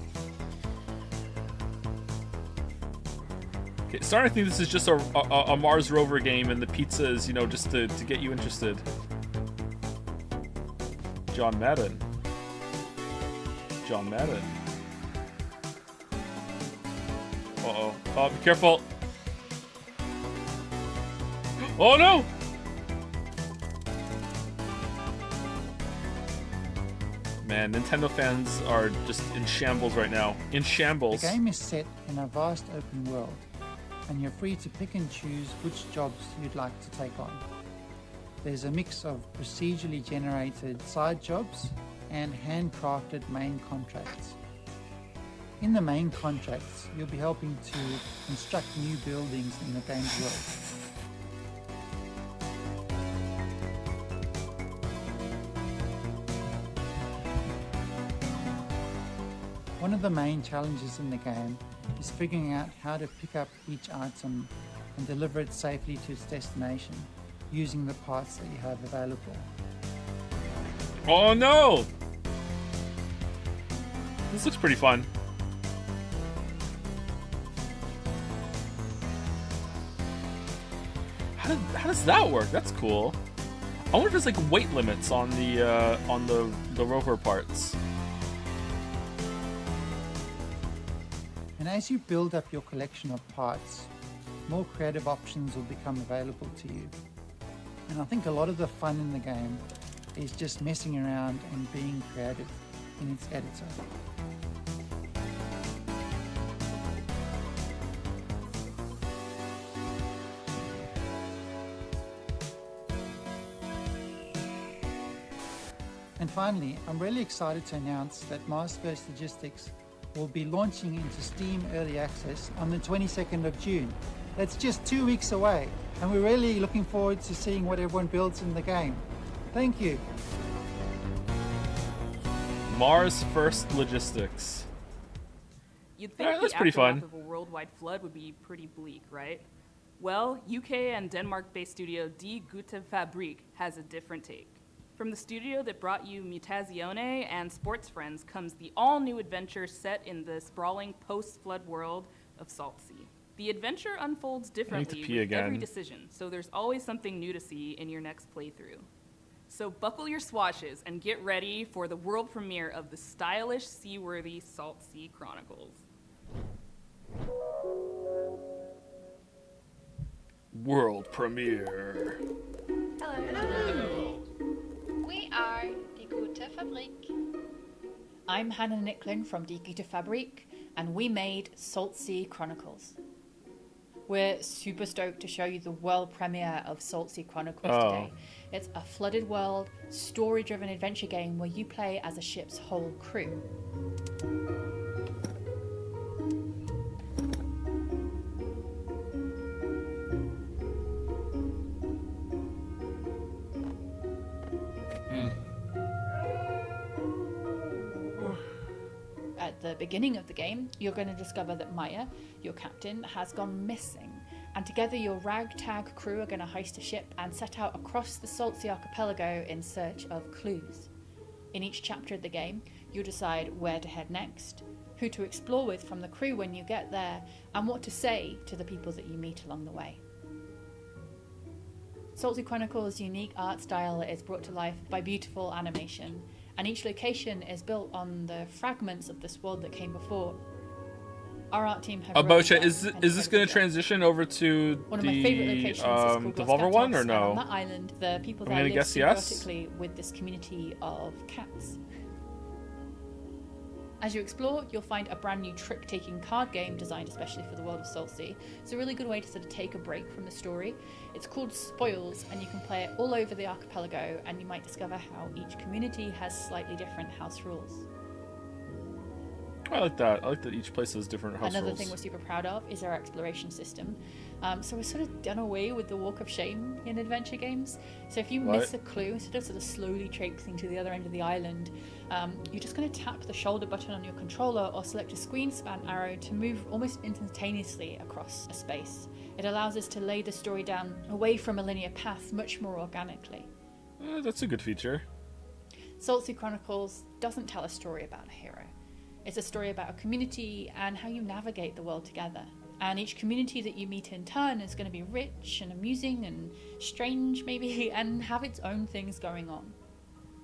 Okay, starting to think this is just a Mars rover game, and the pizza is, you know, just to get you interested. John Madden. John Madden. Uh-oh. Oh, be careful. Oh, no! Man, Nintendo fans are just in shambles right now. In shambles. The game is set in a vast open world, and you're free to pick and choose which jobs you'd like to take on. There's a mix of procedurally generated side jobs and handcrafted main contracts. In the main contracts, you'll be helping to construct new buildings in the game's world. One of the main challenges in the game is figuring out how to pick up each item and deliver it safely to its destination using the parts that you have available. Oh no! This looks pretty fun. How does that work? That's cool. I wonder if there's like weight limits on the rover parts. And as you build up your collection of parts, more creative options will become available to you. And I think a lot of the fun in the game is just messing around and being creative in its editor. And finally, I'm really excited to announce that Mars First Logistics will be launching into Steam Early Access on the 22nd of June. That's just 2 weeks away, and we're really looking forward to seeing what everyone builds in the game. Thank you. Mars First Logistics. You'd think Alright, that's the pretty aftermath fun. of a worldwide flood would be pretty bleak, right? Well, UK and Denmark-based studio Die Gute Fabrik has a different take. From the studio that brought you Mutazione and Sports Friends comes the all-new adventure set in the sprawling post-flood world of Saltsea. The adventure unfolds differently pee with every again. decision, so there's always something new to see in your next playthrough. So buckle your swashes and get ready for the world premiere of the stylish, seaworthy Salt Sea Chronicles. World premiere. Hello. We are Die Gute Fabrik. I'm Hannah Nicklin from Die Gute Fabrik, and we made Salt Sea Chronicles. We're super stoked to show you the world premiere of Salt Sea Chronicles today. It's a flooded world, story-driven adventure game where you play as a ship's whole crew. At the beginning of the game, you're going to discover that Maya, your captain, has gone missing, and together your ragtag crew are going to heist a ship and set out across the Salt Sea archipelago in search of clues. In each chapter of the game, you'll decide where to head next, who to explore with from the crew when you get there, and what to say to the people that you meet along the way. Salt Sea Chronicles' unique art style is brought to life by beautiful animation, and each location is built on the fragments of this world that came before. Our art team have Bocha, is this going to transition over to one of my favorite locations is called Devolver Los one Gatos, or and no? on that island, the people I'm there gonna live guess yes. symbiotically with this community of cats. As you explore, you'll find a brand new trick-taking card game designed especially for the world of Salt Sea. It's a really good way to sort of take a break from the story. It's called Spoils, and you can play it all over the archipelago, and you might discover how each community has slightly different house rules. I like that. I like that each place has different house Another rules. thing we're super proud of is our exploration system. So we're sort of done away with the walk of shame in adventure games. So if you miss a clue, instead of sort of slowly traipsing to the other end of the island, you're just going to tap the shoulder button on your controller or select a screen span arrow to move almost instantaneously across a space. It allows us to lay the story down away from a linear path much more organically. That's a good feature. Salt Sea Chronicles doesn't tell a story about a hero. It's a story about a community and how you navigate the world together. And each community that you meet in turn is going to be rich and amusing and strange, maybe, and have its own things going on.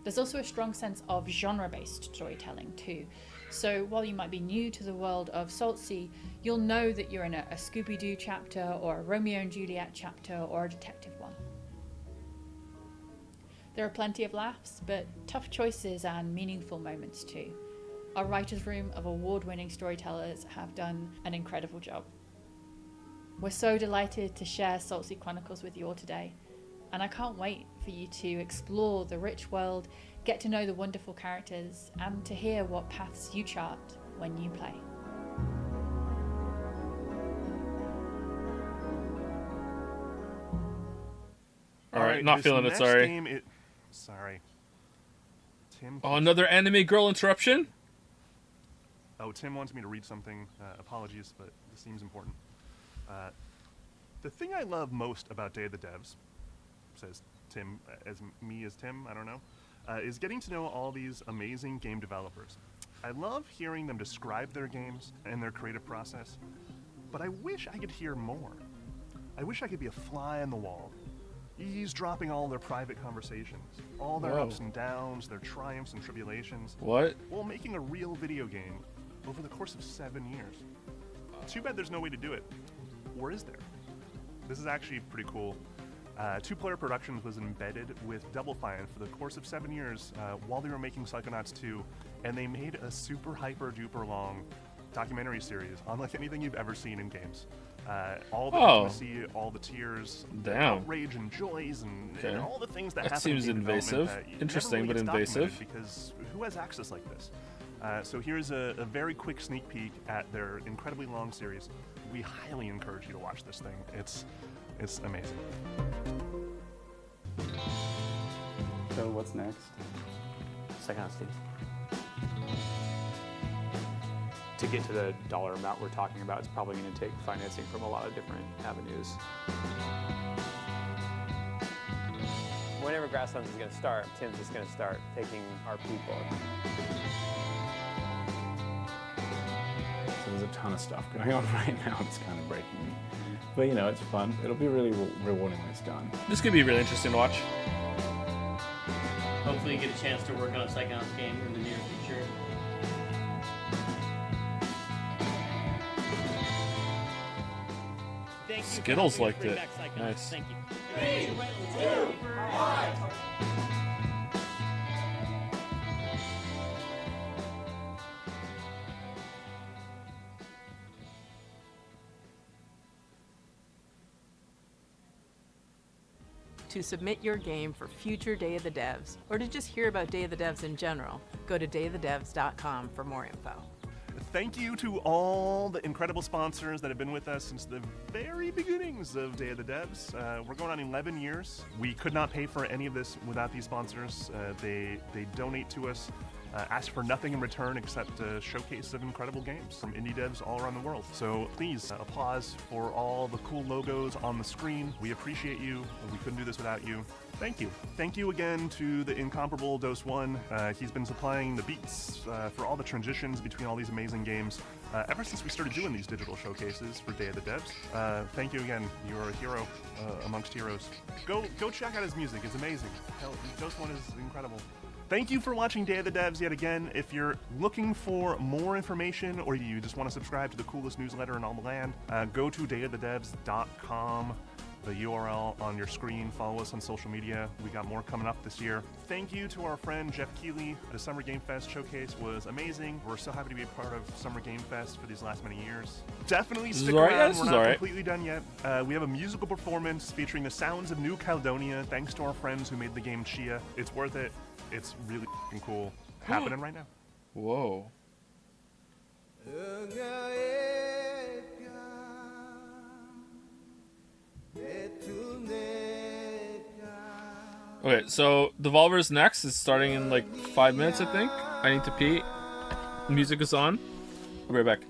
There's also a strong sense of genre-based storytelling too. So while you might be new to the world of Salt Sea, you'll know that you're in a Scooby-Doo chapter or a Romeo and Juliet chapter or a detective one. There are plenty of laughs, but tough choices and meaningful moments too. Our writer's room of award-winning storytellers have done an incredible job. We're so delighted to share Salt Sea Chronicles with you all today, and I can't wait for you to explore the rich world, get to know the wonderful characters, and to hear what paths you chart when you play. All right, not this feeling it, next sorry. game sorry. Tim. Oh, another anime girl interruption? Oh, Tim wants me to read something. Apologies, but this seems important. The thing I love most about Day of the Devs, says Tim, as Tim, I don't know, is getting to know all these amazing game developers. I love hearing them describe their games and their creative process, but I wish I could hear more. I wish I could be a fly on the wall, eavesdropping all their private conversations, all their ups and downs, their triumphs and tribulations. What? While making a real video game over the course of 7 years. Too bad there's no way to do it. Or is there? This is actually pretty cool. Two Player Productions was embedded with Double Fine for the course of 7 years while they were making Psychonauts 2, and they made a super hyper duper long documentary series unlike anything you've ever seen in games. All the intimacy, all the tears, outrage and joys, and all the things that happen. seems in game invasive. development that Interesting, never really but gets documented invasive. Because who has access like this? So here's a very quick sneak peek at their incredibly long series. We highly encourage you to watch this thing. It's amazing. So what's next? Psychonauts 2. To get to the dollar amount we're talking about, it's probably going to take financing from a lot of different avenues. Whenever Grasslands is going to start, Tim's just going to start taking our people. So there's a ton of stuff going on right now. It's kind of breaking me. But you know, it's fun. It'll be really rewarding when it's done. This could be really interesting to watch. Hopefully you get a chance to work on a Psychonauts game in the near future. Thank you. Skittles liked it. Nice. Thank you. 3, 2, 1. To submit your game for future Day of the Devs, or to just hear about Day of the Devs in general, go to dayofthedevs.com for more info. Thank you to all the incredible sponsors that have been with us since the very beginnings of Day of the Devs. We're going on 11 years. We could not pay for any of this without these sponsors. They donate to us, ask for nothing in return except a showcase of incredible games from indie devs all around the world. So please, applause for all the cool logos on the screen. We appreciate you. We couldn't do this without you. Thank you. Thank you again to the incomparable Dose One. He's been supplying the beats for all the transitions between all these amazing games ever since we started doing these digital showcases for Day of the Devs. Thank you again. You are a hero amongst heroes. Go check out his music. It's amazing. Hell, Dose One is incredible. Thank you for watching Day of the Devs yet again. If you're looking for more information or you just want to subscribe to the coolest newsletter in all the land, go to dayofthedevs.com. The URL on your screen. Follow us on social media. We got more coming up this year. Thank you to our friend Jeff Keighley. The Summer Game Fest showcase was amazing. We're so happy to be a part of Summer Game Fest for these last many years. Definitely stick around. We're not completely done yet. We have a musical performance featuring the sounds of New Caledonia, thanks to our friends who made the game Chia. It's worth it. It's really cool. Happening right now. Whoa. Okay, so Devolver's next is starting in like 5 minutes, I think. I need to pee. Music is on. I'll be right back.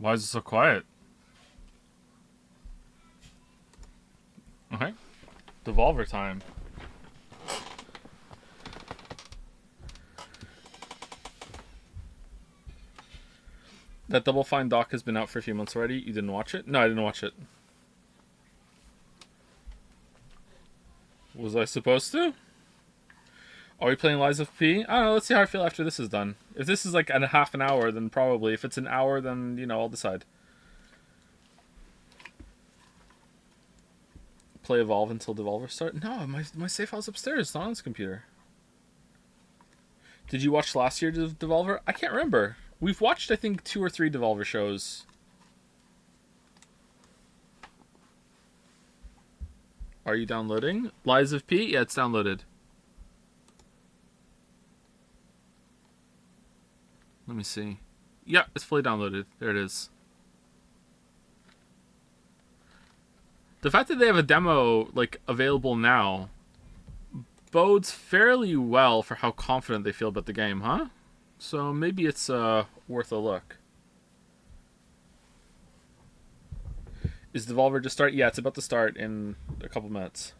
Why is it so quiet? Okay. Devolver time. That Double Fine doc has been out for a few months already. You didn't watch it? No, I didn't watch it. Was I supposed to? Are we playing Lies of P? I don't know. Let's see how I feel after this is done. If this is like a half an hour, then probably. If it's an hour, then, you know, I'll decide. Play Evolve until Devolver start? No, my save file's upstairs. It's not on this computer. Did you watch last year's Devolver? I can't remember. We've watched, I think, 2 or 3 Devolver shows. Are you downloading? Lies of P? Yeah, it's downloaded. Let me see. Yeah, it's fully downloaded. There it is. The fact that they have a demo like available now bodes fairly well for how confident they feel about the game, huh? So maybe it's worth a look. Is Devolver just start? Yeah, it's about to start in a couple minutes.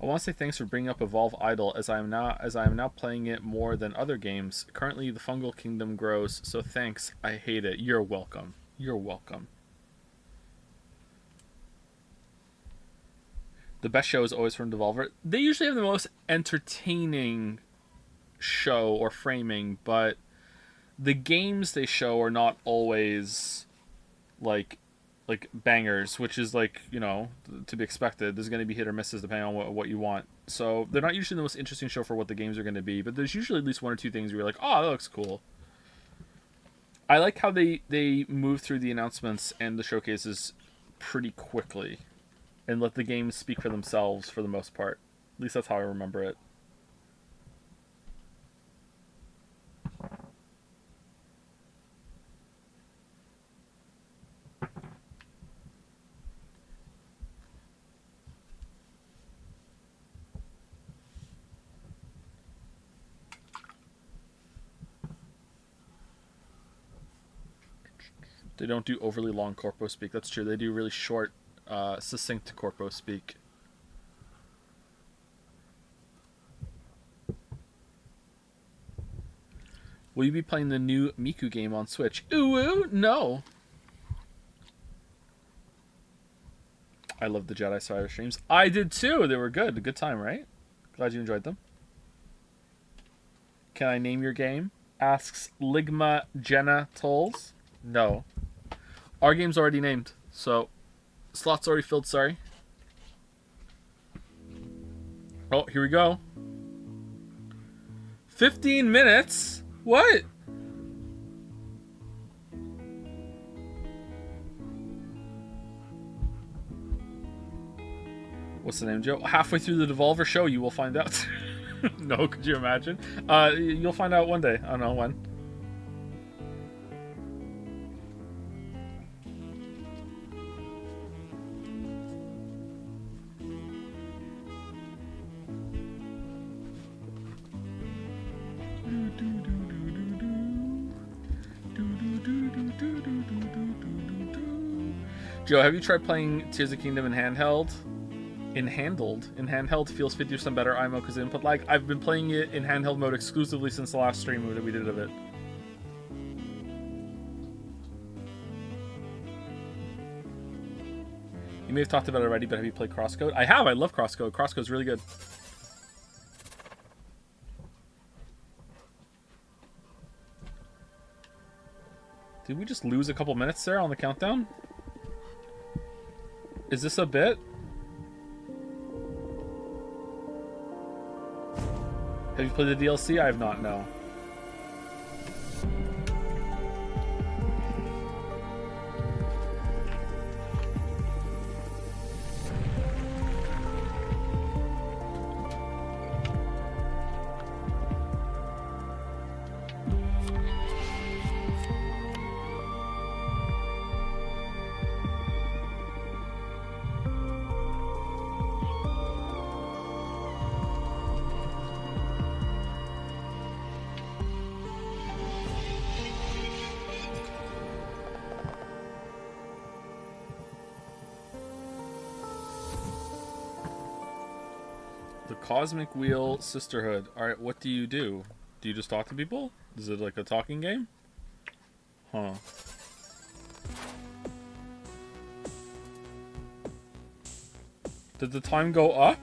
I want to say thanks for bringing up Evolve Idle, as I am now playing it more than other games. Currently, the Fungal Kingdom grows, so thanks. I hate it. You're welcome. You're welcome. The best show is always from Devolver. They usually have the most entertaining show or framing, but the games they show are not always like bangers, which is like, you know, to be expected. There's going to be hit or misses depending on what you want. So they're not usually the most interesting show for what the games are going to be, but there's usually at least 1 or 2 things where you're like, oh, that looks cool. I like how they move through the announcements and the showcases pretty quickly and let the games speak for themselves for the most part. At least that's how I remember it. They don't do overly long corpo speak. That's true. They do really short, succinct corpo speak. Will you be playing the new Miku game on Switch? Ooh, no. I love the Jedi Survivor streams. I did too. They were good. A good time, right? Glad you enjoyed them. Can I name your game? Asks Ligma Jenna Tolls. No. Our game's already named, so slot's already filled, sorry. Oh, here we go. 15 minutes? What? What's the name, Joe? Halfway through the Devolver show, you will find out. No, could you imagine? You'll find out one day. I don't know when. Joe, have you tried playing Tears of the Kingdom in handheld? In handheld feels 50% better IMO because of input lag. I've been playing it in handheld mode exclusively since the last stream that we did of it. You may have talked about it already, but have you played Crosscode? I have. I love Crosscode. Crosscode's really good. Did we just lose a couple minutes there on the countdown? Is this a bit? Have you played the DLC? I have not, no. Cosmic Wheel Sisterhood. Alright, what do you do? Do you just talk to people? Is it like a talking game? Huh. Did the time go up?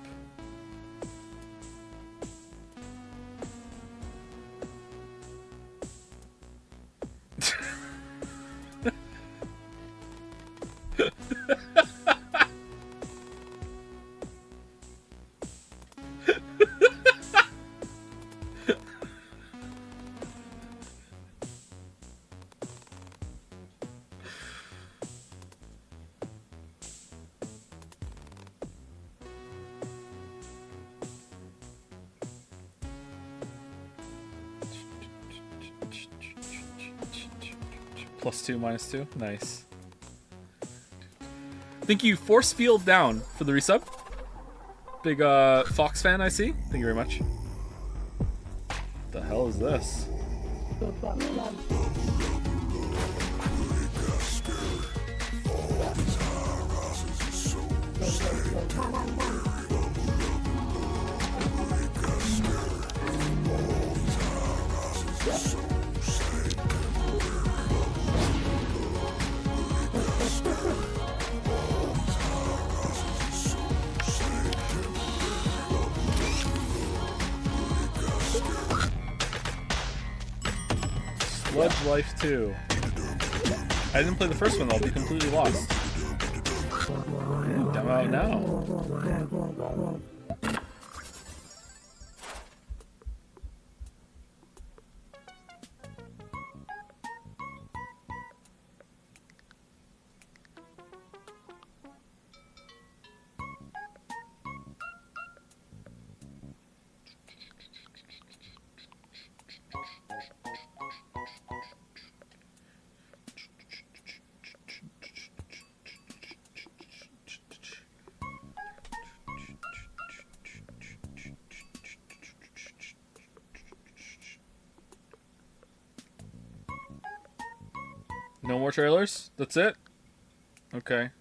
+2, -2. Nice. Thank you, Force Field Down, for the resub. Big Fox fan, I see. Thank you very much. What the hell is this? Sludge Life 2. I didn't play the first one, I'll be completely lost. Demo out now. No more trailers? That's it? Okay.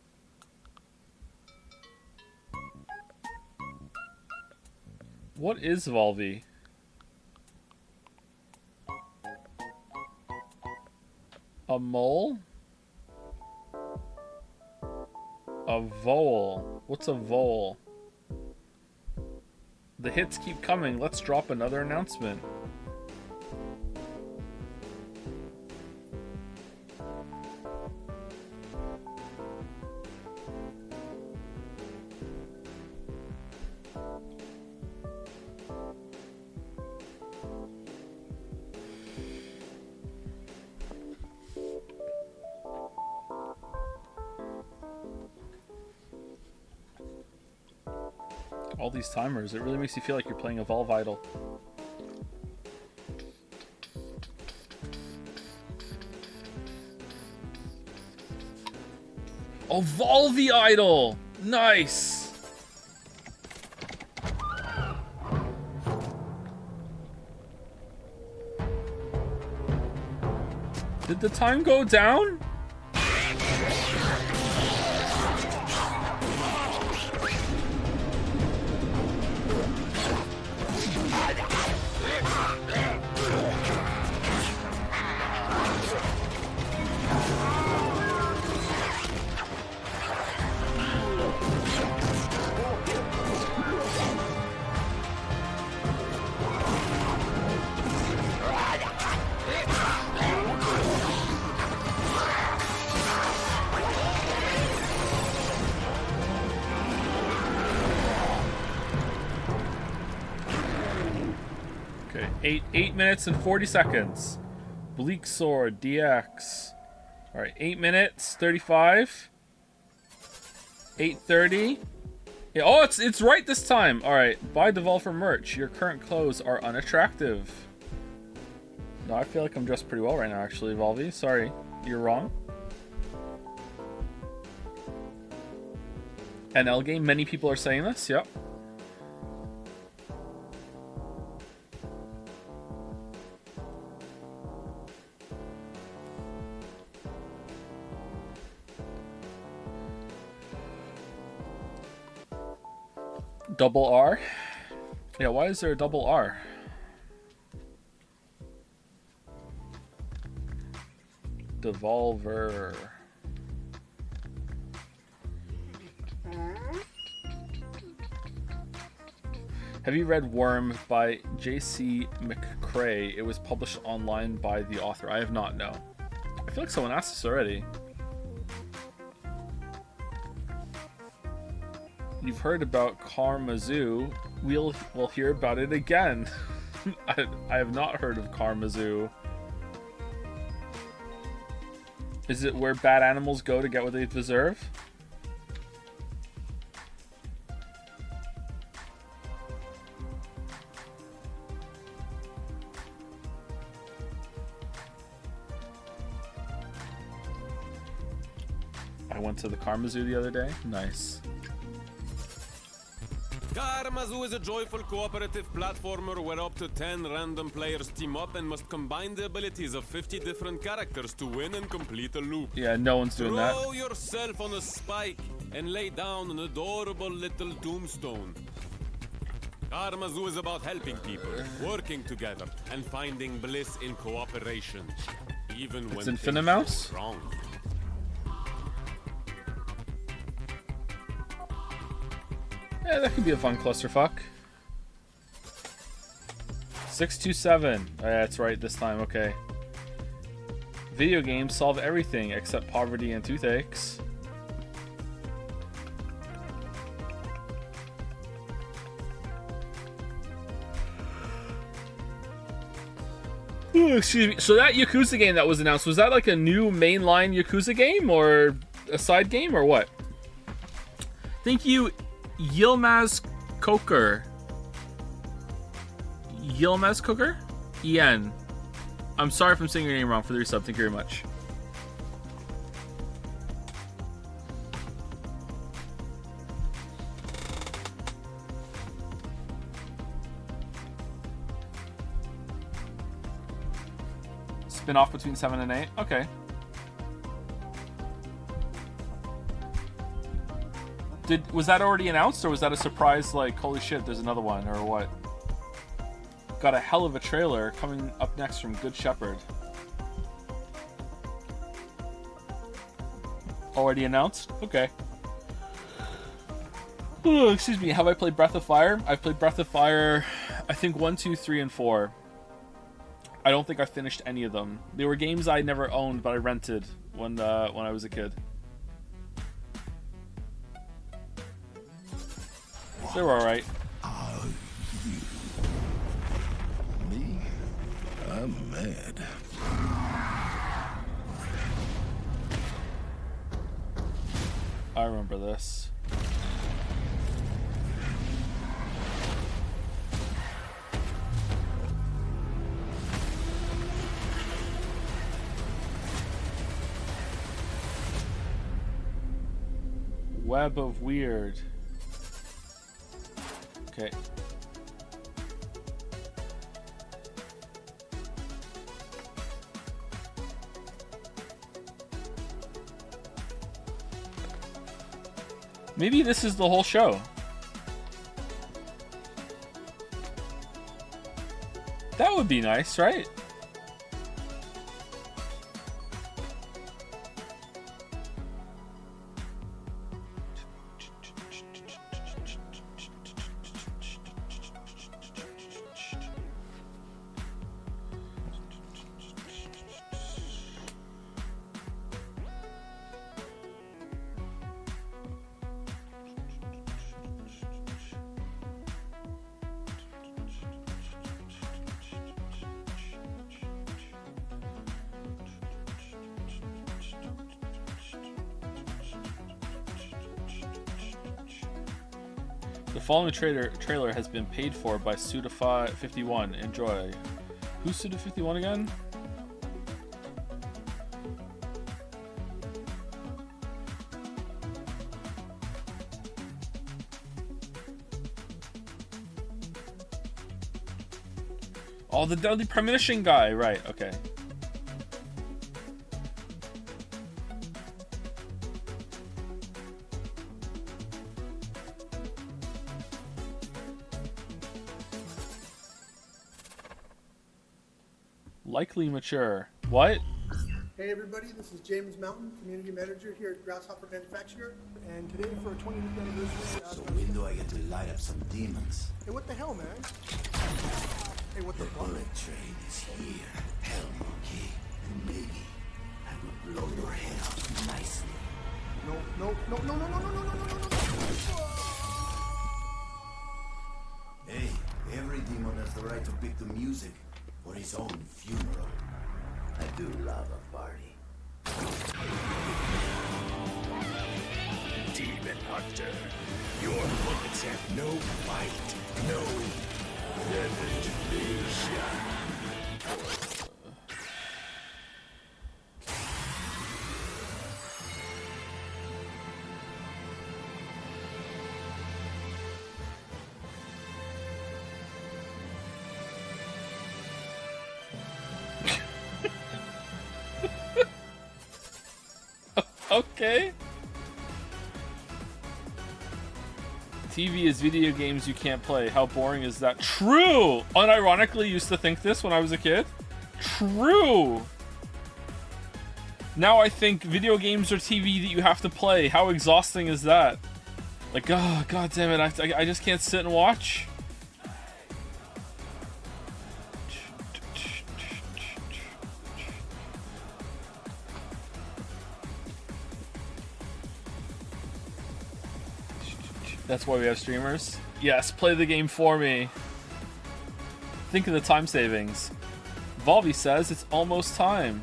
What is Volvi? A mole? A vole. What's a vole? The hits keep coming. Let's drop another announcement. All these timers, it really makes you feel like you're playing Evolve Idol. Evolve Idol! Nice! Did the time go down? Okay, 8 minutes and 40 seconds. Bleak Sword, DX. Alright, 8 minutes, 35. 8:30. Yeah, oh, it's right this time. Alright, buy Devolver merch. Your current clothes are unattractive. No, I feel like I'm dressed pretty well right now, actually, Volvi. Sorry, you're wrong. NL game, many people are saying this, yep. Double R. Yeah, why is there a double R? Devolver. Have you read Worm by J.C. McCrae? It was published online by the author. I have not, no. I feel like someone asked this already. You've heard about Karamazoo. We'll hear about it again. I have not heard of Karamazoo. Is it where bad animals go to get what they deserve? I went to the Karamazoo the other day. Nice. Karamazoo is a joyful cooperative platformer where up to 10 random players team up and must combine the abilities of 50 different characters to win and complete a loop. Yeah, no one's doing that. Throw yourself on a spike and lay down an adorable little tombstone. Karamazoo is about helping people, working together, and finding bliss in cooperation, even when things Infinimaus? go wrong. Yeah, that could be a fun clusterfuck. 627. Oh, yeah, that's right this time. Okay. Video games solve everything except poverty and toothaches. Ooh, excuse me. So that Yakuza game that was announced, was that like a new mainline Yakuza game or a side game or what? Thank you, Yilmaz Coker. Yilmaz Coker? Ian. I'm sorry if I'm saying your name wrong for the resub. Thank you very much. Spin off between 7 and 8? Okay. Was that already announced, or was that a surprise, like, holy shit, there's another one, or what? Got a hell of a trailer coming up next from Good Shepherd. Already announced? Okay. Oh, excuse me, have I played Breath of Fire? I've played Breath of Fire, I think 1, 2, 3, and 4. I don't think I finished any of them. They were games I never owned, but I rented when I was a kid. They were alright. Me? I'm mad. I remember this. Web of Weird. Okay. Maybe this is the whole show. That would be nice, right? The following trailer has been paid for by Suda51. Enjoy. Who's Suda51 again? Oh, the Deadly Premonition guy. Right, okay. Likely mature. What? Hey everybody, this is James Mountain, Community Manager here at Grasshopper Manufacturer, and today for our 20th anniversary... So when do I get to light up some demons? Hey, what the hell, man? Hey, what the fuck? Bullet train is here, hell monkey. And maybe I will blow your head off nicely. No. Hey, every demon has the right to pick the music for his own funeral. I do love a party. Demon Hunter, your bullets have no fight, no levitation. Okay. TV is video games you can't play. How boring is that? True! Unironically used to think this when I was a kid. True! Now I think video games are TV that you have to play. How exhausting is that? Like, oh, god damn it, I just can't sit and watch. That's why we have streamers. Yes, play the game for me. Think of the time savings. Volvi says it's almost time.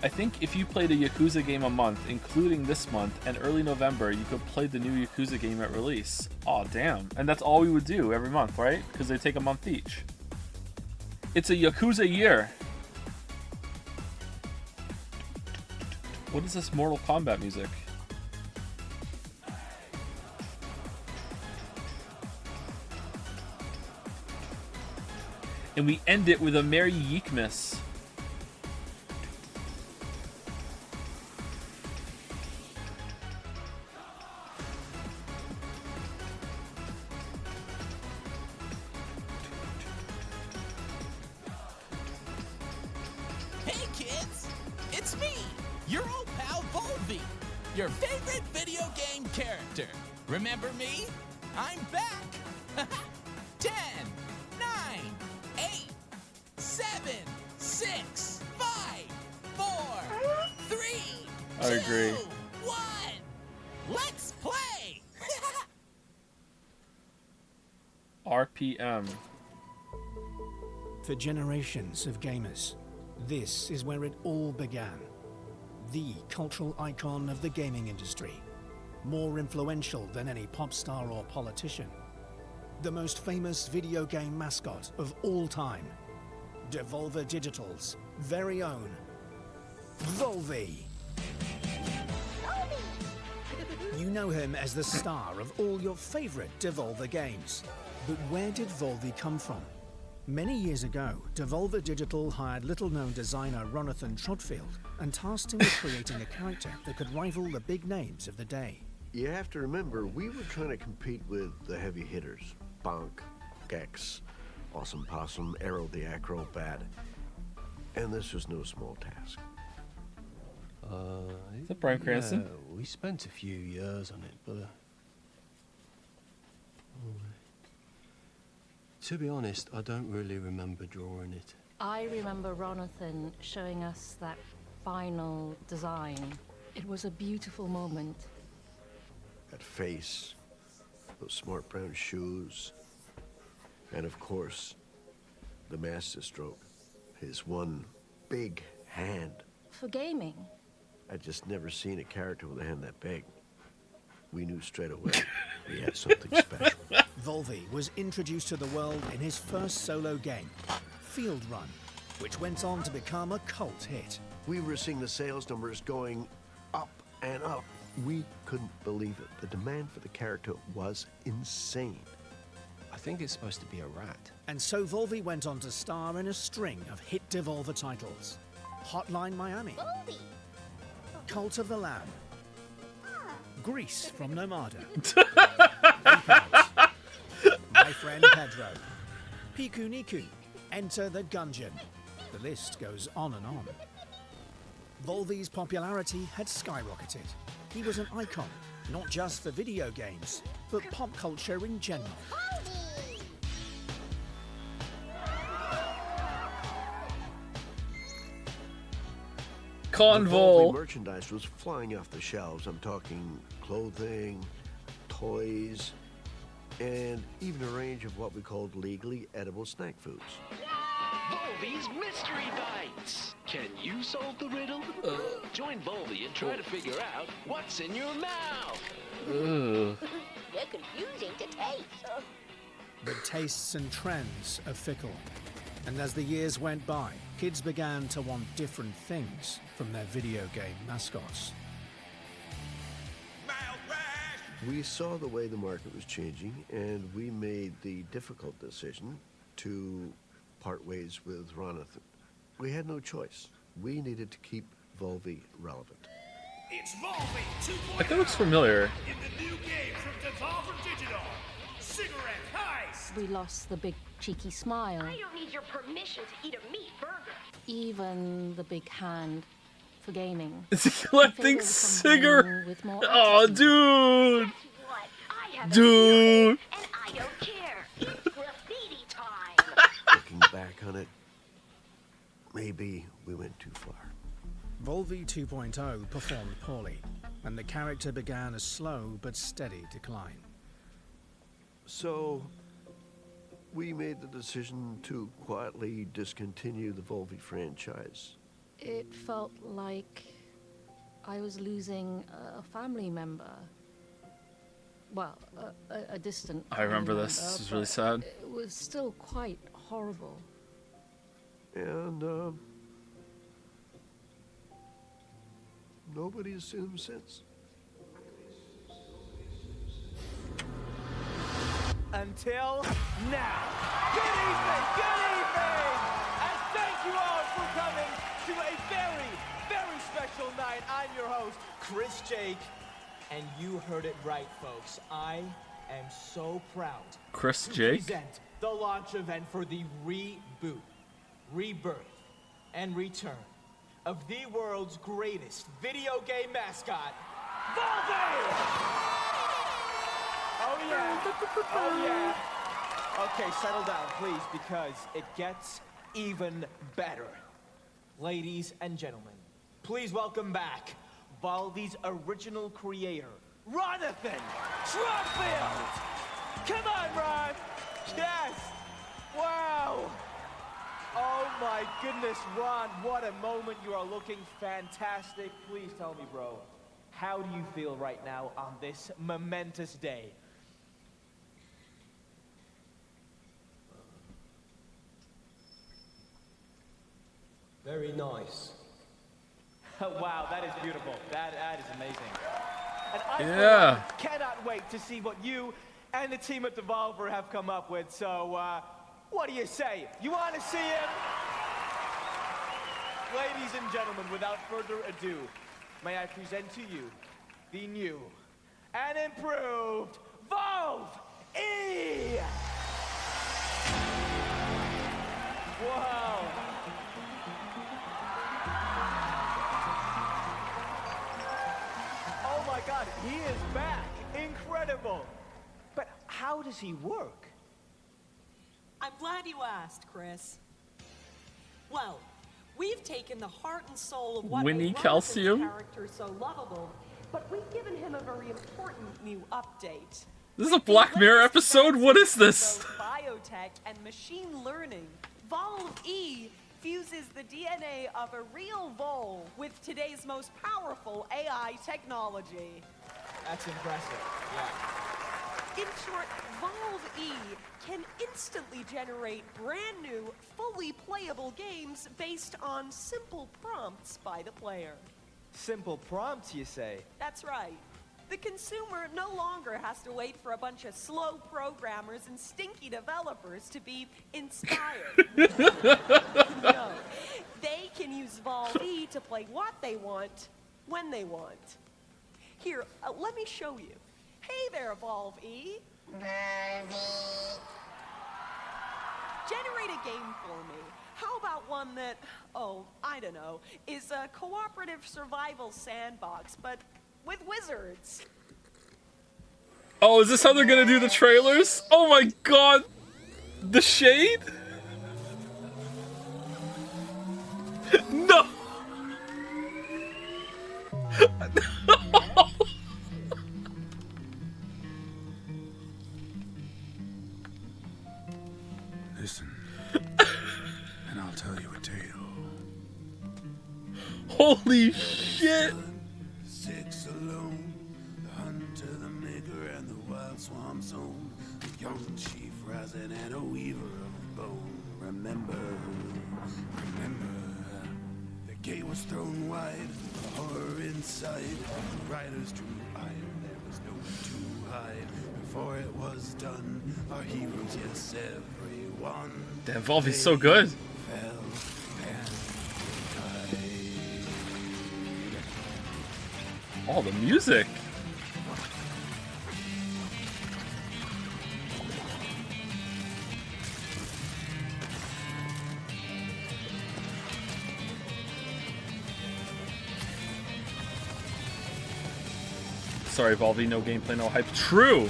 I think if you played a Yakuza game a month, including this month and early November, you could play the new Yakuza game at release. Aw, damn. And that's all we would do every month, right? Because they take a month each. It's a Yakuza year. What is this Mortal Kombat music? And we end it with a Merry Yeekmas. Hey kids, it's me, your old pal Volvi, your favorite video game character. Remember me? I'm back. 10, 9, 8, 7, 6, 5, 4, 3, I agree. 2, 1. Let's play. RPM. For generations of gamers, this is where it all began. The cultural icon of the gaming industry. More influential than any pop star or politician. The most famous video game mascot of all time. Devolver Digital's very own Volvi. You know him as the star of all your favorite Devolver games. But where did Volvi come from? Many years ago, Devolver Digital hired little-known designer Ronathan Trotfield and tasked him with creating a character that could rival the big names of the day. You have to remember, we were trying to compete with the heavy hitters. Bonk, Gex, Awesome Possum, Arrow the Acrobat. And this was no small task. Is that Bryan Cranston? Yeah, we spent a few years on it, but... to be honest, I don't really remember drawing it. I remember Ronathan showing us that final design. It was a beautiful moment. That face, those smart brown shoes, and of course, the master stroke. His one big hand. For gaming? I'd just never seen a character with a hand that big. We knew straight away we had something special. Volvi was introduced to the world in his first solo game, Field Run, which went on to become a cult hit. We were seeing the sales numbers going up and up. We couldn't believe it. The demand for the character was insane. I think it's supposed to be a rat. And so Volvi went on to star in a string of hit Devolver titles. Hotline Miami, Cult of the Lamb, Grease from Nomada, My Friend Pedro, Piku Niku, Enter the Gungeon. The list goes on and on. Volvy's popularity had skyrocketed. He was an icon, not just for video games, but pop culture in general. Convol. Merchandise was flying off the shelves. I'm talking clothing, toys, and even a range of what we called legally edible snack foods. Volvy's Mystery Bites. Can you solve the riddle? Join Volvy and try to figure out what's in your mouth. Ugh. They're confusing to taste. The tastes and trends are fickle. And as the years went by, kids began to want different things from their video game mascots. We saw the way the market was changing, and we made the difficult decision to part ways with Ronathan. We had no choice. We needed to keep Volvy relevant. It's Volvy 2.0. That looks familiar. In the new game from Devolver Digital, Cigarette Heist. We lost the big cheeky smile, I don't need your permission to eat a meat burger. even the big hand for gaming. Is he collecting cigarettes? With more Oh, dude! Dude! And I don't care. It's graffiti time. Looking back on it, maybe we went too far. Volvy 2.0 performed poorly, and the character began a slow but steady decline. So, we made the decision to quietly discontinue the Volvy franchise. It felt like I was losing a family member. Well, a distant I remember family this. member, This is really but sad. It was still quite horrible. And, nobody's seen him since. Until now. Good evening, and thank you all for coming to a very, very special night. I'm your host, Chris Jake, and you heard it right, folks. I am so proud Chris to Jake? present the launch event for the reboot, rebirth, and return of the world's greatest video game mascot, Volvy! Oh yeah, oh yeah. Okay, settle down, please, because it gets even better. Ladies and gentlemen, please welcome back Volvy's original creator, Ronathan Trotfield! Come on, Ron! Yes! Wow! Oh my goodness, Ron, what a moment. You are looking fantastic. Please tell me, bro, how do you feel right now on this momentous day? Very nice. Wow, that is beautiful. That is amazing. And I for Yeah. one, cannot wait to see what you and the team at Devolver have come up with. So, what do you say? You want to see him? Ladies and gentlemen, without further ado, may I present to you the new and improved Volv-E! Wow. Oh my God, he is back. Incredible. But how does he work? I'm glad you asked, Chris. Well, we've taken the heart and soul of what Winnie made Calcium? Ronathan's character so lovable, but we've given him a very important new update. This is a Black Mirror episode? What is this? Both biotech and machine learning, Volv-E fuses the DNA of a real Vol with today's most powerful AI technology. That's impressive, yeah. In short, Volv-E can instantly generate brand new, fully playable games based on simple prompts by the player. Simple prompts, you say? That's right. The consumer no longer has to wait for a bunch of slow programmers and stinky developers to be inspired. No, they can use Volv-E to play what they want, when they want. Here, let me show you. Hey there, Volv-E. generate a game for me. How about one that, oh, I don't know, is a cooperative survival sandbox, but with wizards? Oh, is this how they're gonna do the trailers? Oh my god! The shade? No! Listen, and I'll tell you a tale. Holy shit! Six alone, the hunter, the maker, and the wild swamp zone. A young chief rising and a weaver of bone. Remember, the gate was thrown wide, the horror inside. The riders drew iron, there was nowhere to hide. Before it was done, our heroes, yes, everyone. Damn, Volvy's so good. Fell and Oh, the music. Sorry, Volvy, no gameplay, no hype. True!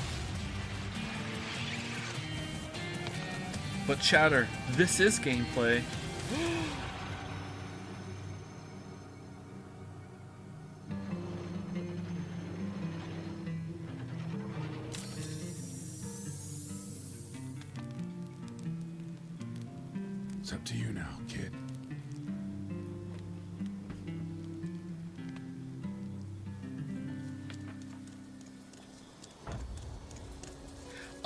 But chatter, this is gameplay. It's up to you now, kid.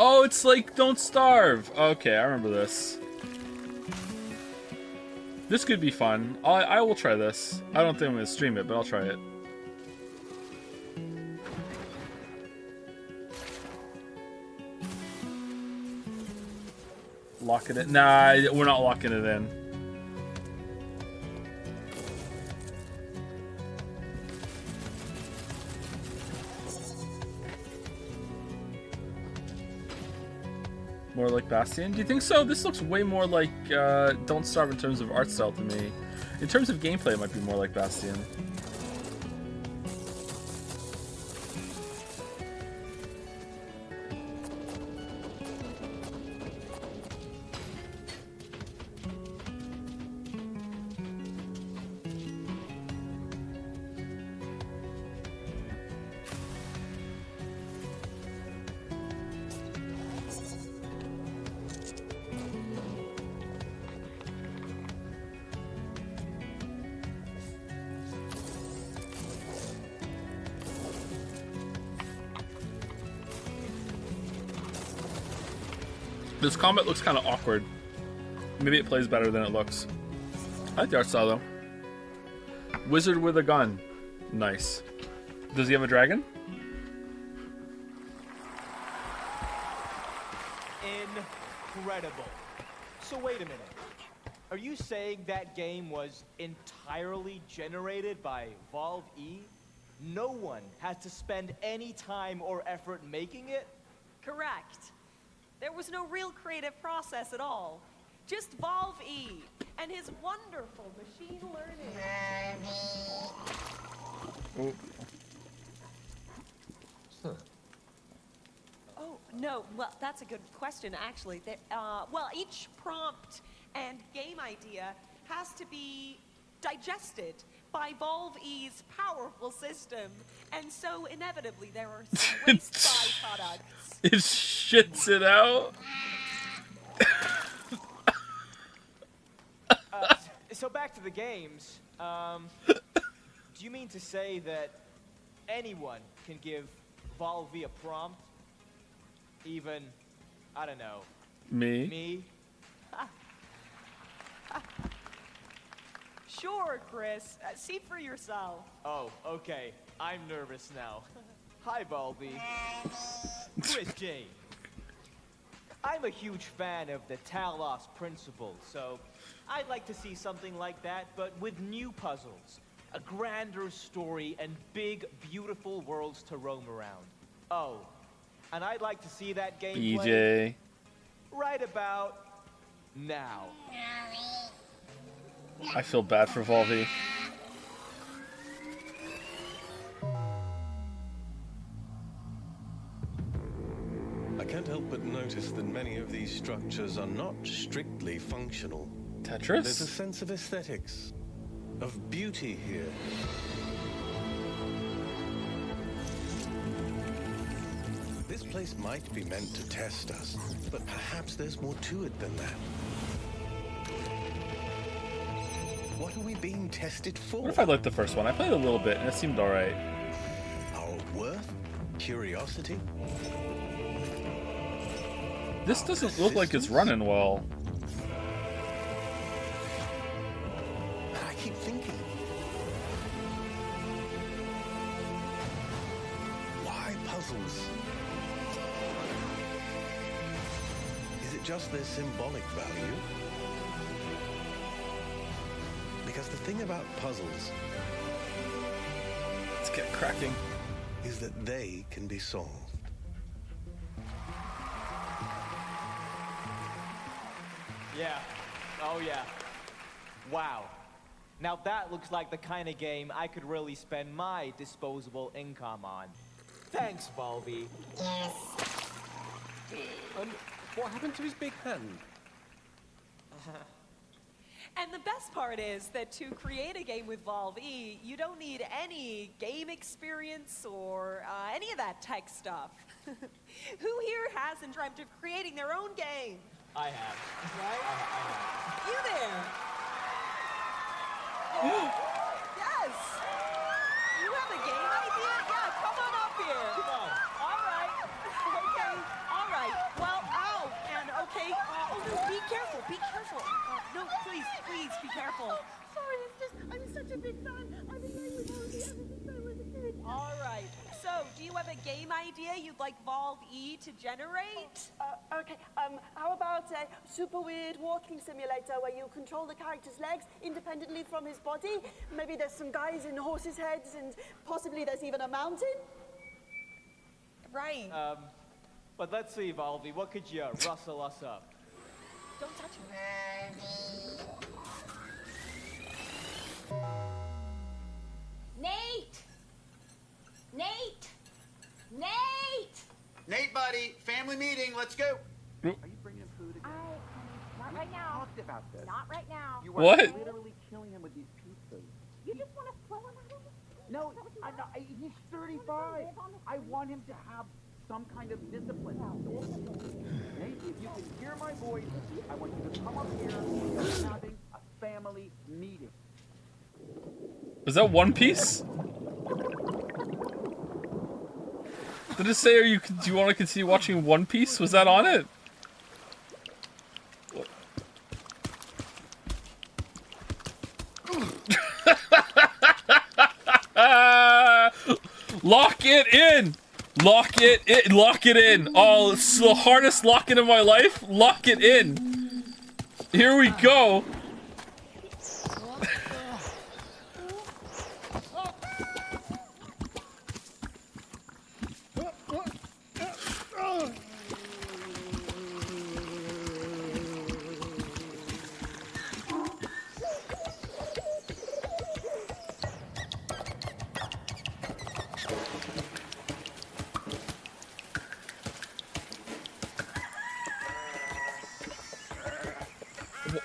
Oh, it's like Don't Starve. Okay, I remember this. This could be fun. I will try this. I don't think I'm going to stream it, but I'll try it. Locking it. Nah, we're not locking it in. More like Bastion? Do you think so? This looks way more like Don't Starve in terms of art style to me. In terms of gameplay, it might be more like Bastion. This combat looks kind of awkward. Maybe it plays better than it looks. I like the art style though. Wizard with a gun. Nice. Does he have a dragon? Incredible. So wait a minute. Are you saying that game was entirely generated by Valve E? No one had to spend any time or effort making it? Correct. There was no real creative process at all. Just Valve E and his wonderful machine learning. Oh. Oh, no, well, that's a good question, actually. Well, each prompt and game idea has to be digested by Valve E's powerful system. And so, inevitably, there are some waste byproducts. It shits it out. So back to the games. Do you mean to say that anyone can give Valve a prompt? Even, I don't know. Me? Me? Sure, Chris. See for yourself. Oh, okay. I'm nervous now. Hi, Balby. Chris J. I'm a huge fan of the Talos principle, so I'd like to see something like that, but with new puzzles, a grander story, and big, beautiful worlds to roam around. Oh, and I'd like to see that game BJ. play right about now. I feel bad for Volvi. I can't help but notice that many of these structures are not strictly functional. Tetris? There's a sense of aesthetics, of beauty here. This place might be meant to test us, but perhaps there's more to it than that. What are we being tested for? What if I liked the first one? I played a little bit and it seemed alright. Our worth? Curiosity? This doesn't look like it's running well. I keep thinking. Why puzzles? Is it just their symbolic value? Because the thing about puzzles, let's get cracking, is that they can be solved. Yeah. Oh, yeah. Wow. Now that looks like the kind of game I could really spend my disposable income on. Thanks, Volvi. Yes. What happened to his big hand? And the best part is that to create a game with Valve E, you don't need any game experience or any of that tech stuff. Who here hasn't dreamt of creating their own game? I have. Right? I have. You there? Yes! You have a game idea? Yeah, come on up here. Come on. All right. Okay. All right. Well, ow. And okay. Oh, no, be careful. Be careful. No, please, please, be careful. Sorry, it's just, I'm such a big fan. I've been playing with Valve ever since I was a kid. All right. So, do you have a game idea you'd like Valve E to generate? Okay, how about a super weird walking simulator where you control the character's legs independently from his body? Maybe there's some guys in horses' heads and possibly there's even a mountain? Right. But let's see, Volvi, what could you rustle us up? Don't touch me. Nate! Nate! Nate! Nate, buddy, family meeting, let's go. Are you bringing him food again? Not right now. Talked about this. Not right now. You What? are literally killing him with these pizzas. You just want to throw him out of it? No, he's 35. I want him to have some kind of discipline. Nate, if you can hear my voice, I want you to come up here. We're having a family meeting. Was that One Piece? Did it say, do you want to continue watching One Piece? Was that on it? Lock it in! Lock it in! Lock it in! Oh, it's the hardest lock in my life. Lock it in. Here we go.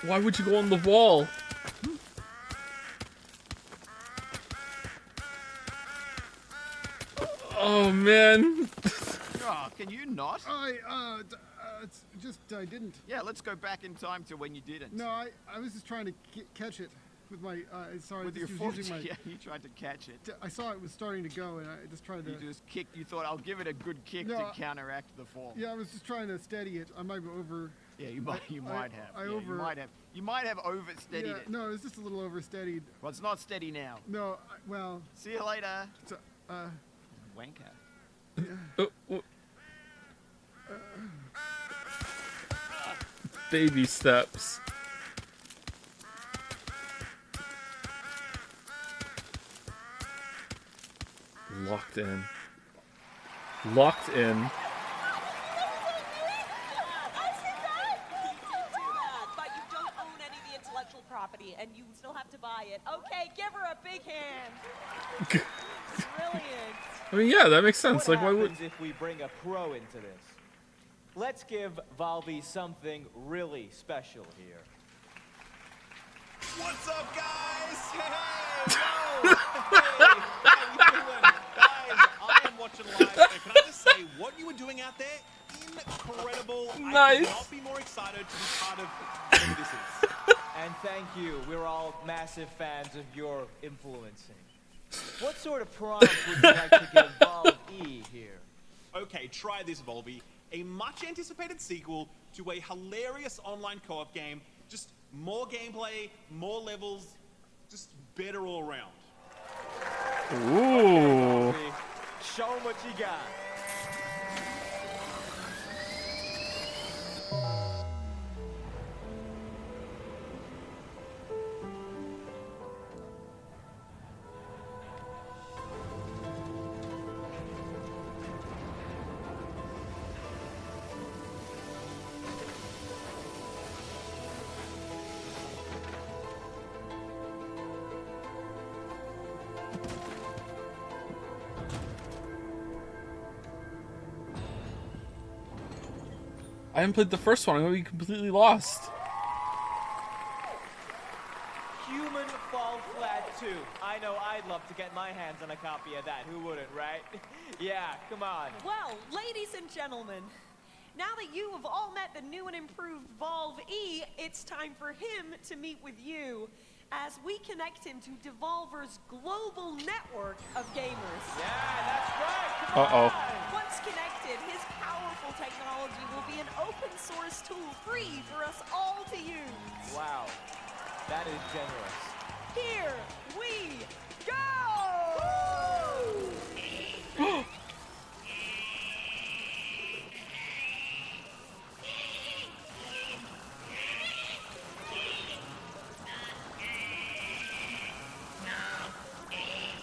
Why would you go on the wall? Oh man. Oh, can you not? I didn't. Yeah, let's go back in time to when you didn't. No, I was just trying to catch it with my, sorry. With your was foot, using my, yeah, you tried to catch it. I saw it was starting to go and I just tried to. You just kicked, you thought, I'll give it a good kick to counteract the fall. Yeah, I was just trying to steady it. I might be over. Yeah, you might have. You might have oversteadied it. No, it was just a little oversteadied. Well, it's not steady now. No, well. See you later. Wanker. Baby steps. Locked in. Locked in. Okay, give her a big hand. Brilliant. I mean, yeah, that makes sense. What Like, why would... happens if we bring a pro into this? Let's give Volvi something really special here. What's up, guys? Hey, yo! Hey, how you doing? Guys, I am watching live, and can I just say, what you were doing out there, incredible. Nice. I could not be more excited to be part of whatever this is. And thank you. We're all massive fans of your influencing. What sort of prompt would you like to give Volvi here? Okay, try this, Volvi. A much-anticipated sequel to a hilarious online co-op game. Just more gameplay, more levels, just better all around. Ooh. Okay, show 'em what you got. I haven't played the first one. I'm gonna be completely lost. Human Fall Flat 2. I know I'd love to get my hands on a copy of that. Who wouldn't, right? Yeah, come on. Well, ladies and gentlemen, now that you have all met the new and improved Volve-E, it's time for him to meet with you as we connect him to Devolver's global network of gamers. Yeah, that's right. Come Uh-oh. on. Once connected, his powerful technology will be an open source tool free for us all to use. Wow, that is generous. Here we go!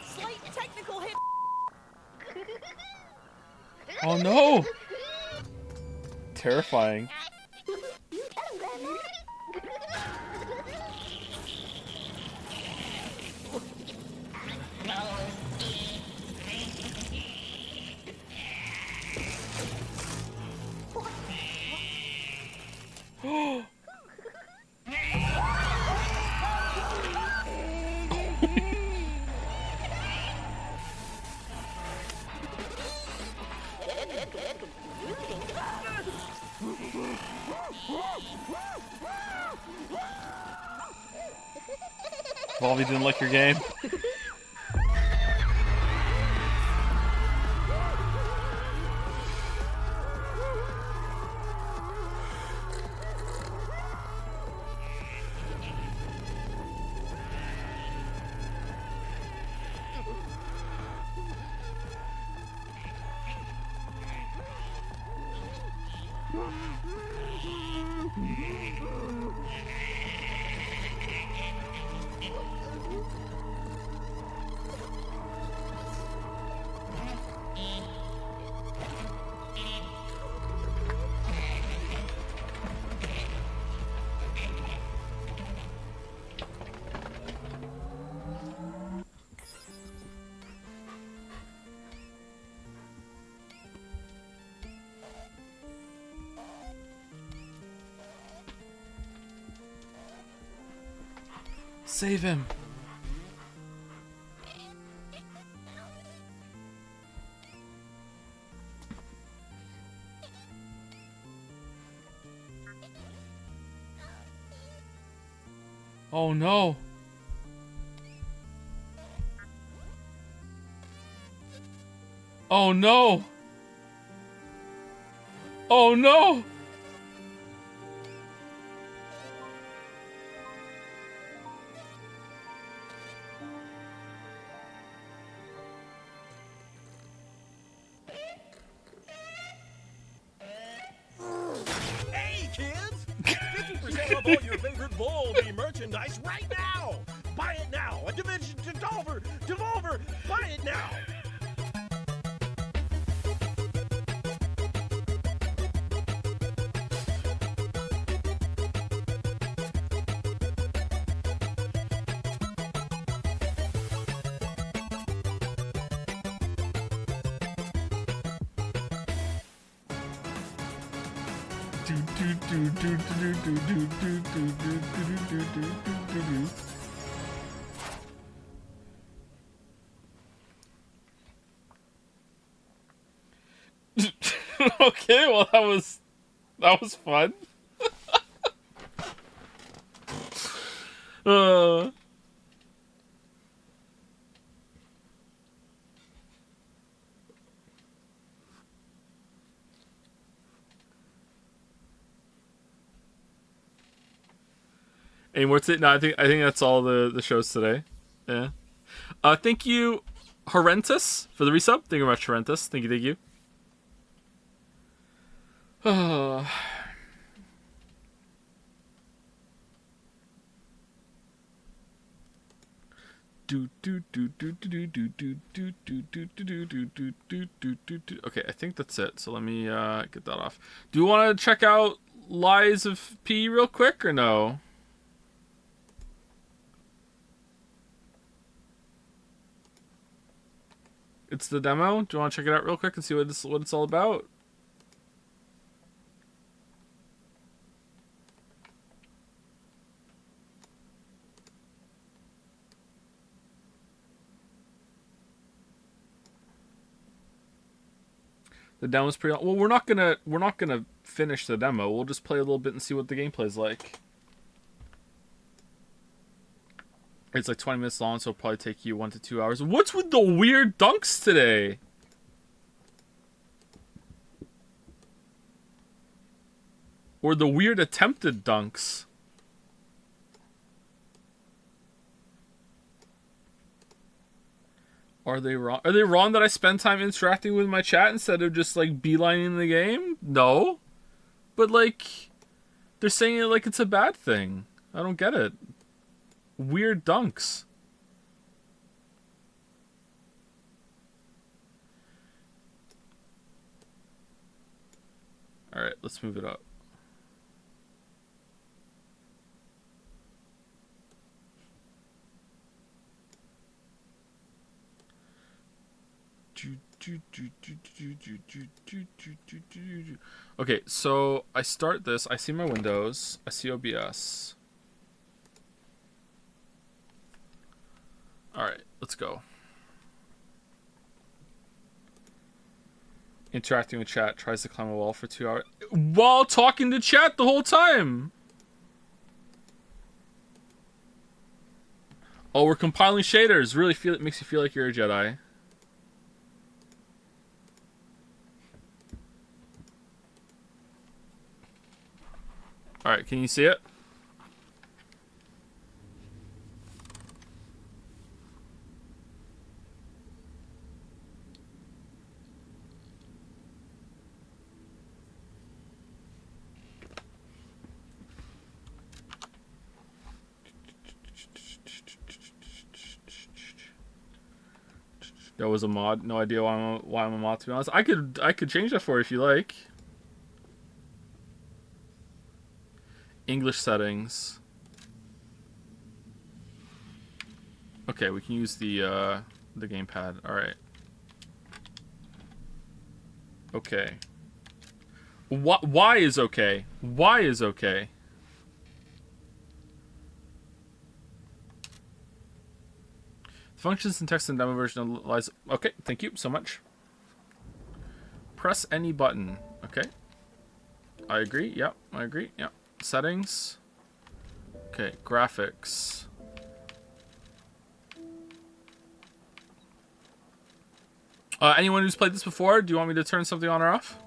Slight technical hit. Oh no! Terrifying. Volvi didn't like your game. Save him. Oh no. Oh no. Oh no. Hey, kids! 50% off all your favorite Volve merchandise right now! Buy it now! A Division Devolver! Devolver! Buy it now! Okay, well that was fun. Any more? No, I think that's all the shows today. Yeah. Thank you, Horrentus, for the resub. Thank you very much, Horrentus. Thank you. Okay, I think that's it. So let me get that off. Do you want to check out Lies of P real quick or no? It's the demo. Do you want to check it out real quick and see what it's all about? The demo's pretty. Well, we're not gonna finish the demo. We'll just play a little bit and see what the gameplay's like. It's like 20 minutes long, so it'll probably take you 1 to 2 hours. What's with the weird dunks today? Or the weird attempted dunks? Are they wrong? Are they wrong that I spend time interacting with my chat instead of just like beelining the game? No. But like, they're saying it like it's a bad thing. I don't get it. Weird dunks. Alright, let's move it up. Okay, so I start this. I see my windows. I see OBS. Alright, let's go. Interacting with chat. Tries to climb a wall for 2 hours. While talking to chat the whole time! Oh, we're compiling shaders. Really it makes you feel like you're a Jedi. Alright, can you see it? That was a mod. No idea why I'm a mod, to be honest. I could change that for you if you like. English settings. Okay, we can use the gamepad. All right. Okay. Why is okay? Why is okay? Functions and text in demo version lies. Okay, thank you so much. Press any button. Okay. I agree. Yep, I agree. Yep. Settings. Okay, graphics. Anyone who's played this before, do you want me to turn something on or off?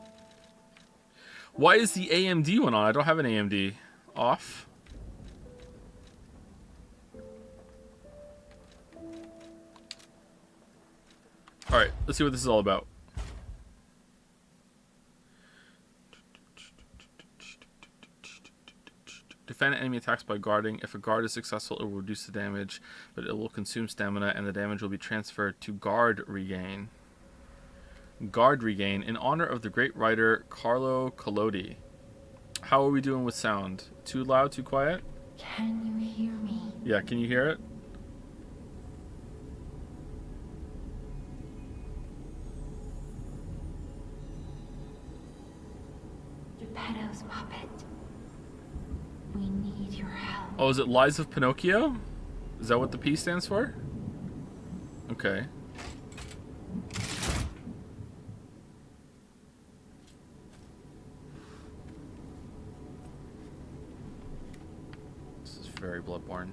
Why is the AMD one on? I don't have an AMD. Off. Alright, let's see what this is all about. Defend enemy attacks by guarding. If a guard is successful, it will reduce the damage, but it will consume stamina, and the damage will be transferred to guard regain. Guard regain in honor of the great writer Carlo Collodi. How are we doing with sound? Too loud, too quiet? Can you hear me? Yeah, can you hear it? Geppetto Pinocchio's puppet. We need your help. Oh, is it Lies of Pinocchio? Is that what the P stands for? Okay. This is very Bloodborne.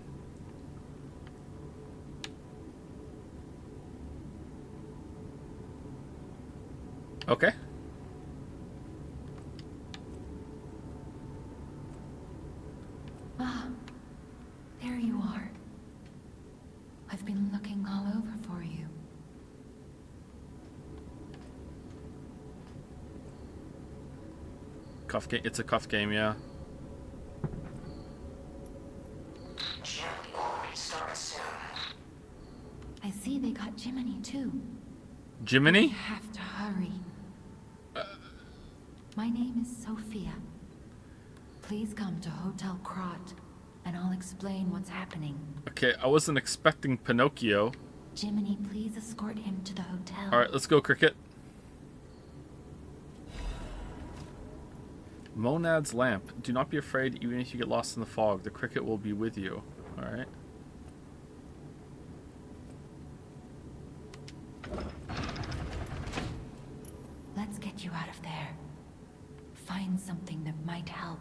Okay. Ah, there you are. I've been looking all over for you. Cuff game. It's a cuff game, yeah. I see they got Jiminy too. Jiminy? We have to hurry. My name is Sophia. Please come to Hotel Krot, and I'll explain what's happening. Okay, I wasn't expecting Pinocchio. Jiminy, please escort him to the hotel. Alright, let's go, Cricket. Monad's lamp. Do not be afraid, even if you get lost in the fog. The cricket will be with you. Alright. Let's get you out of there. Find something that might help.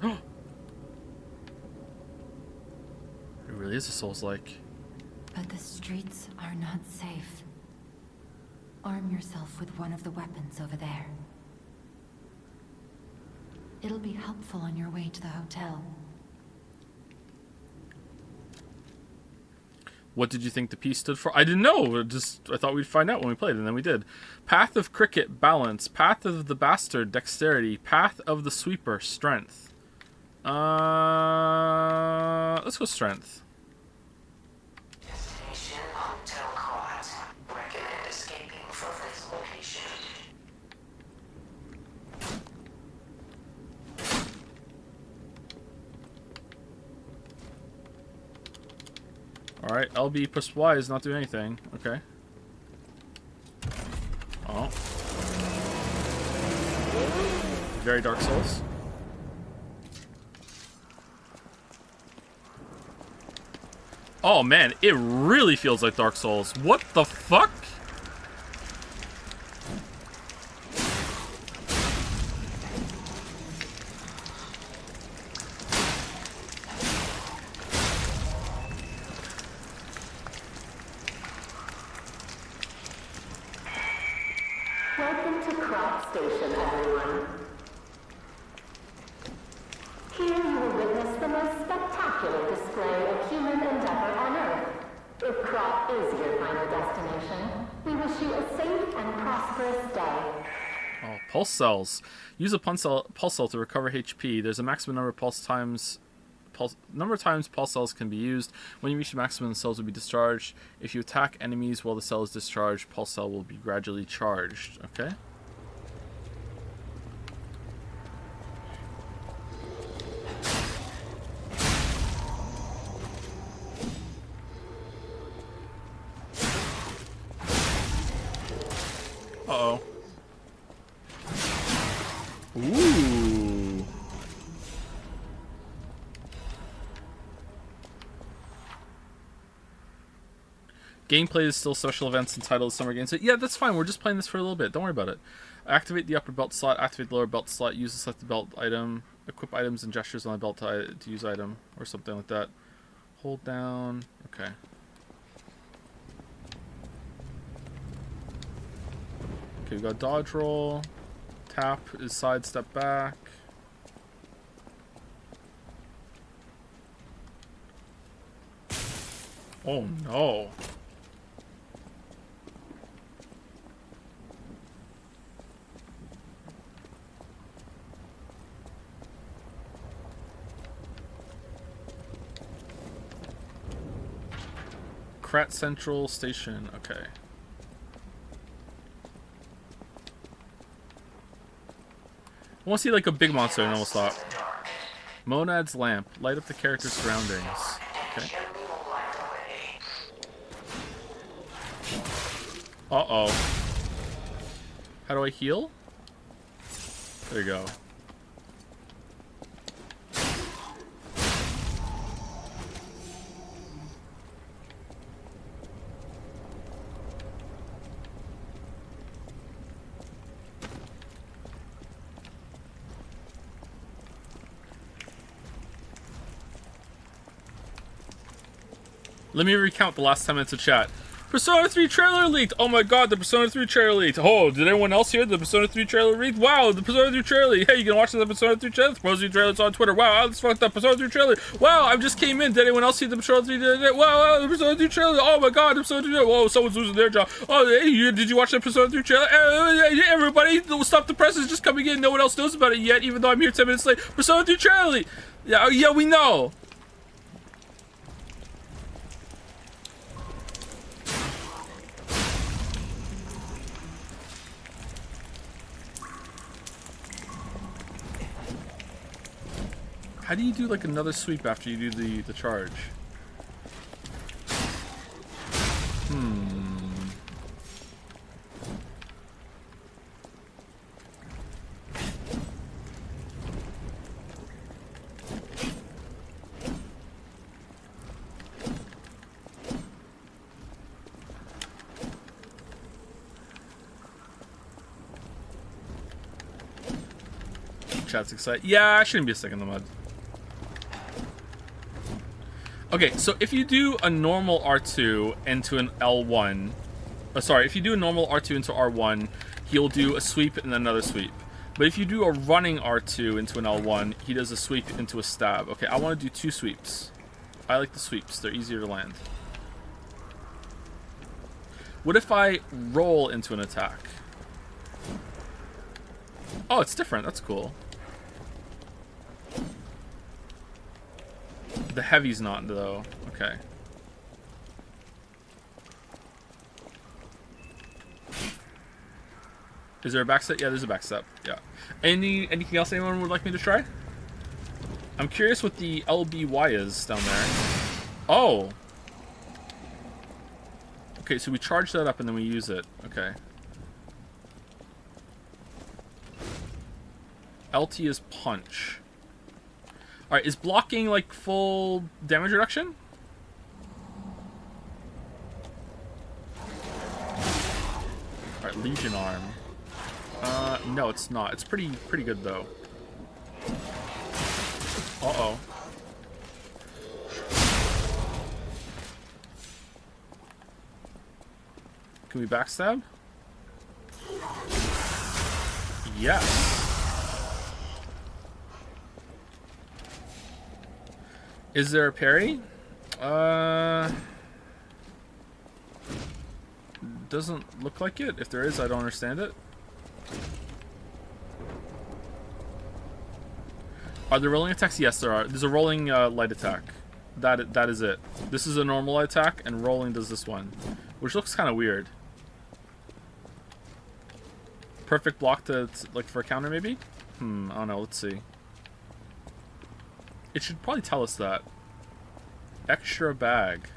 It really is a Souls-like. But the streets are not safe. Arm yourself with one of the weapons over there. It'll be helpful on your way to the hotel. What did you think the P stood for? I didn't know. I thought we'd find out when we played, and then we did. Path of Cricket, balance. Path of the Bastard, dexterity. Path of the Sweeper, strength. Let's go strength. Destination Hotel Krot. Recommend escaping from this location. Alright, LB plus Y is not doing anything. Okay. Oh. Very Dark Souls. Oh man, it really feels like Dark Souls. What the fuck? Welcome to Krot Station, everyone. Here you will witness the most spectacular display of human endeavor on Earth. If Krot is your final destination, we wish you a safe and prosperous day. Oh, pulse cells. Use a pulse cell to recover HP. There's a maximum number of number of times pulse cells can be used. When you reach the maximum, the cells will be discharged. If you attack enemies while the cell is discharged, pulse cell will be gradually charged. Okay. Uh-oh. Ooh. Gameplay is still special events entitled Summer Games. So yeah, that's fine. We're just playing this for a little bit. Don't worry about it. Activate the upper belt slot. Activate the lower belt slot. Use the selected belt item. Equip items and gestures on the belt to use item. Or something like that. Hold down. Okay. Okay, we got dodge roll. Tap is side step back. Oh no. Krat Central Station, okay. I want to see like a big monster and then we'll stop. Monad's lamp. Light up the character's surroundings. Okay. Uh-oh. How do I heal? There you go. Let me recount the last 10 minutes of chat. Persona 3 trailer leaked! Oh my god, the Persona 3 trailer leaked! Oh, did anyone else hear the Persona 3 trailer leaked? Wow, the Persona 3 trailer leaked! Hey, you can watch the Persona 3 trailer? The Persona 3 trailer's on Twitter. Wow, that's fucked up. Persona 3 trailer. Wow, I just came in. Did anyone else see the Persona 3 trailer? Wow, the Persona 3 trailer. Oh my god, the Persona 3 trailer. Whoa, someone's losing their job. Oh, hey, did you watch the Persona 3 trailer? Everybody, stop, the press is just coming in. No one else knows about it yet, even though I'm here 10 minutes late. Persona 3 trailer leaked. Yeah, we know. How do you do like another sweep after you do the charge? Chat's excited. Yeah, I shouldn't be a stick in the mud. Okay, so if you do a normal R2 into an L1, if you do a normal R2 into R1, he'll do a sweep and then another sweep. But if you do a running R2 into an L1, he does a sweep into a stab. Okay, I want to do 2 sweeps. I like the sweeps, they're easier to land. What if I roll into an attack? Oh, it's different, that's cool. The heavy's not, though. Okay. Is there a backstep? Yeah, there's a backstep. Yeah. Anything else anyone would like me to try? I'm curious what the LBY is down there. Oh! Okay, so we charge that up and then we use it. Okay. LT is punch. Alright, is blocking like full damage reduction? Alright, Legion Arm. No, it's not. It's pretty good though. Uh-oh. Can we backstab? Yes. Is there a parry? Doesn't look like it. If there is, I don't understand it. Are there rolling attacks? Yes, there are. There's a rolling light attack. That is it. This is a normal attack, and rolling does this one, which looks kind of weird. Perfect block to like for a counter, maybe? I don't know. Let's see. It should probably tell us that. Extra bag.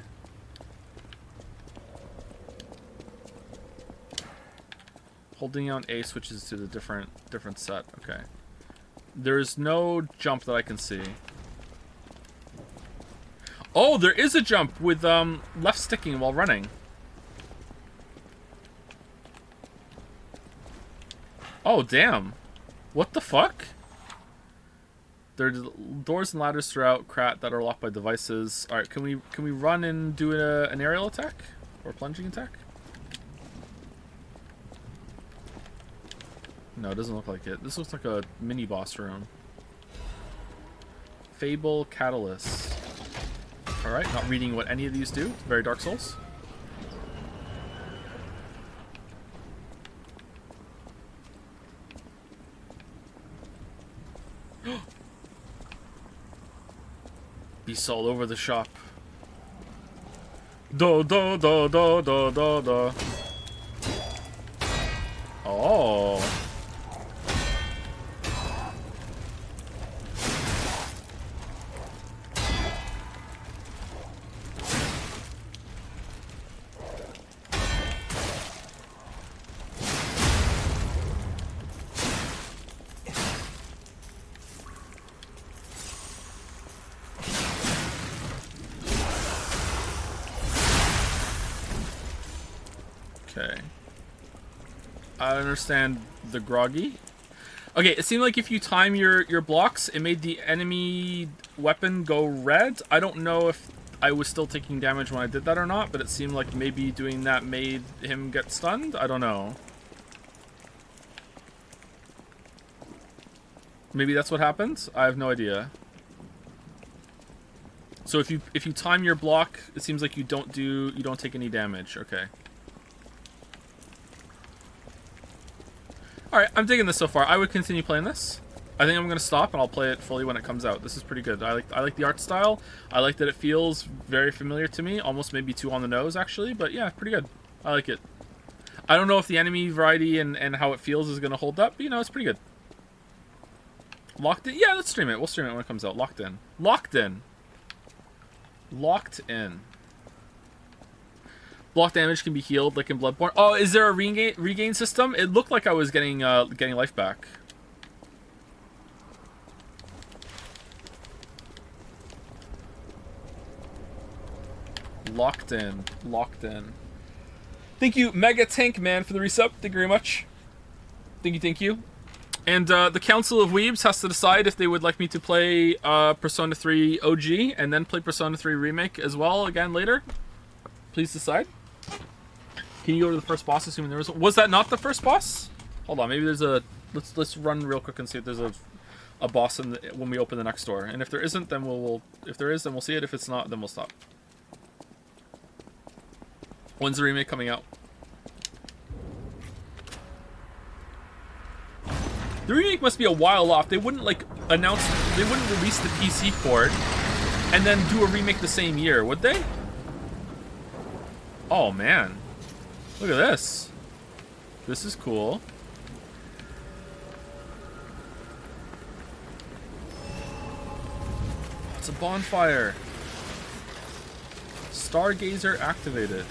Holding down A switches to the different set. Okay. There's no jump that I can see. Oh, there is a jump with left sticking while running. Oh, damn. What the fuck? There are doors and ladders throughout Krat that are locked by devices. All right, can we run and do an aerial attack or plunging attack? No, it doesn't look like it. This looks like a mini boss room. Fable Catalyst. All right, not reading what any of these do. Very Dark Souls. Beasts all over the shop. Do do do do do do do. Oh. Okay. I understand the groggy. Okay, it seemed like if you time your blocks, it made the enemy weapon go red. I don't know if I was still taking damage when I did that or not, but it seemed like maybe doing that made him get stunned. I don't know. Maybe that's what happened? I have no idea. So if you time your block, it seems like you don't take any damage. Okay. Alright, I'm digging this so far. I would continue playing this. I think I'm gonna stop and I'll play it fully when it comes out. This is pretty good. I like the art style. I like that it feels very familiar to me. Almost maybe too on the nose actually, but yeah, pretty good. I like it. I don't know if the enemy variety and how it feels is gonna hold up, but you know, it's pretty good. Locked in? Yeah, let's stream it. We'll stream it when it comes out. Locked in. Locked in. Locked in. Block damage can be healed like in Bloodborne. Oh, is there a regain system? It looked like I was getting life back. Locked in. Locked in. Thank you, Mega Tank Man, for the resub. Thank you very much. Thank you, thank you. And the Council of Weebs has to decide if they would like me to play Persona 3 OG and then play Persona 3 Remake as well again later. Please decide. Can you go to the first boss assuming there was... Was that not the first boss? Hold on, maybe there's a... Let's run real quick and see if there's a boss in when we open the next door. And if there isn't, then we'll... If there is, then we'll see it. If it's not, then we'll stop. When's the remake coming out? The remake must be a while off. They wouldn't like announce... They wouldn't release the PC port and then do a remake the same year, would they? Oh, man. Look at this. This is cool. It's a bonfire. Stargazer activated.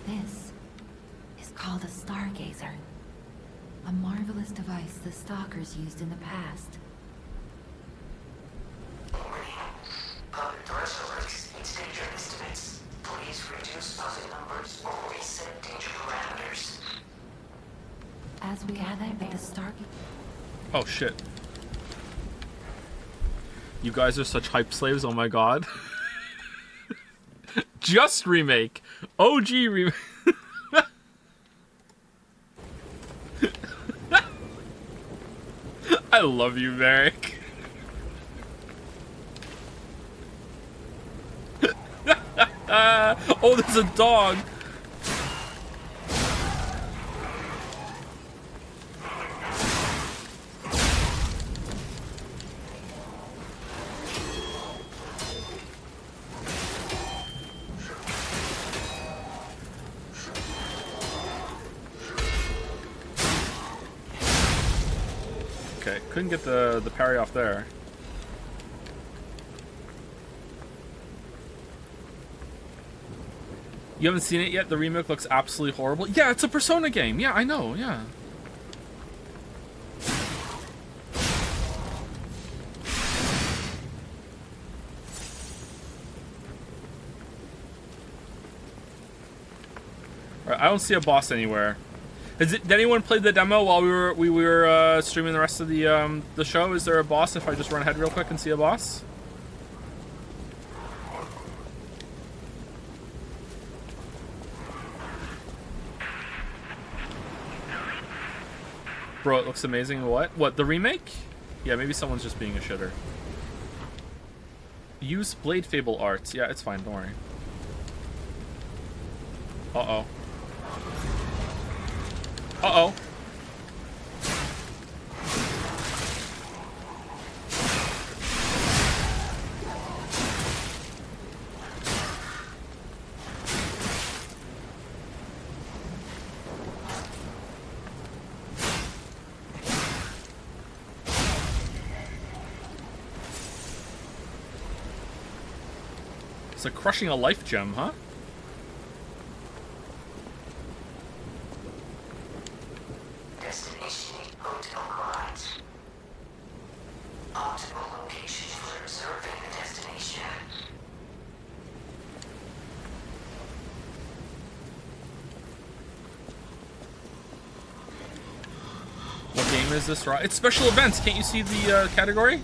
This is called a Stargazer. A marvelous device the Stalkers used in the past. Public doors alerts needs danger estimates. Please reduce puzzle numbers or reset danger parameters. As we gather at the Stargazer... Oh, shit. You guys are such hype slaves, oh my god. Just remake. OG remake. I love you, Merrick. Oh, there's a dog. Okay, couldn't get the parry off there. You haven't seen it yet? The remake looks absolutely horrible. Yeah, it's a Persona game. Yeah, I know, yeah. Alright, I don't see a boss anywhere. Did anyone play the demo while we were streaming the rest of the show? Is there a boss if I just run ahead real quick and see a boss? Bro, it looks amazing. What? What, the remake? Yeah, maybe someone's just being a shitter. Use Blade Fable art. Yeah, it's fine, don't worry. Uh-oh. Uh-oh. It's like crushing a life gem, huh? Destination Hotel Garage. Optimal location for observing the destination. game is this, right? It's special events. Can't you see the category?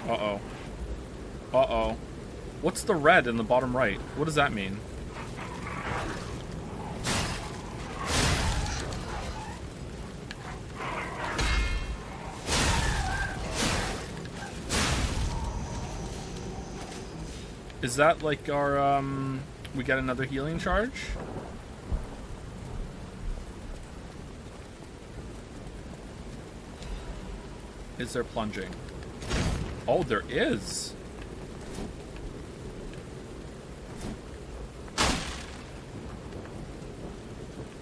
Uh-oh. Uh-oh. What's the red in the bottom right? What does that mean? Is that like our, we get another healing charge? Is there plunging? Oh, there is.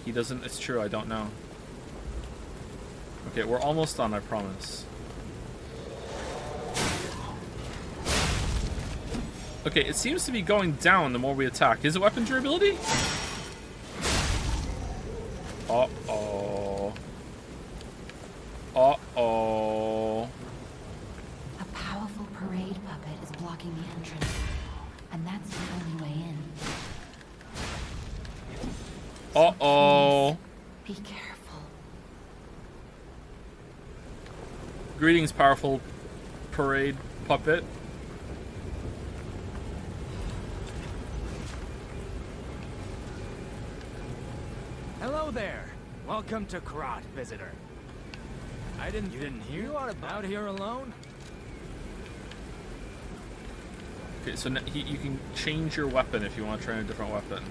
He doesn't, it's true, I don't know. Okay, we're almost done, I promise. Okay, it seems to be going down the more we attack. Is it weapon durability? Uh-oh. Uh-oh. A powerful parade puppet is blocking the entrance, and that's the only way in. Uh-oh. Be careful. Greetings, powerful parade puppet. Hello there. Welcome to Krot, visitor. You didn't hear? You are out here alone? Okay, so you can change your weapon if you want to try a different weapon.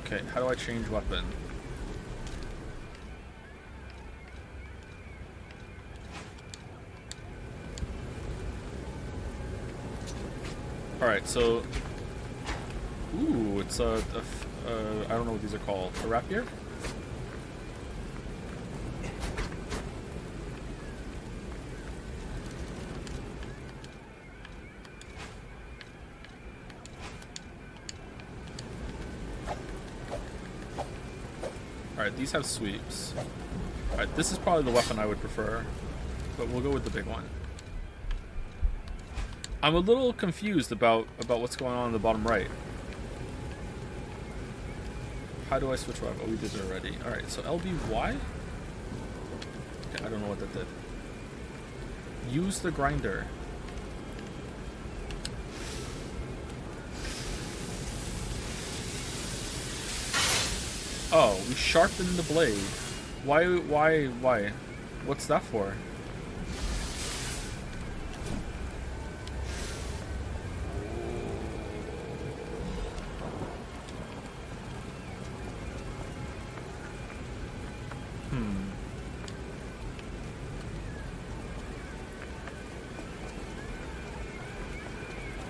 Okay, how do I change weapon? Alright, so... Ooh, it's I don't know what these are called. A rapier? Alright, these have sweeps. Alright, this is probably the weapon I would prefer, but we'll go with the big one. I'm a little confused about what's going on in the bottom right. How do I switch weapon? Oh, we did it already. Alright, so LBY? Okay, I don't know what that did. Use the grinder. Oh, we sharpened the blade. Why? What's that for?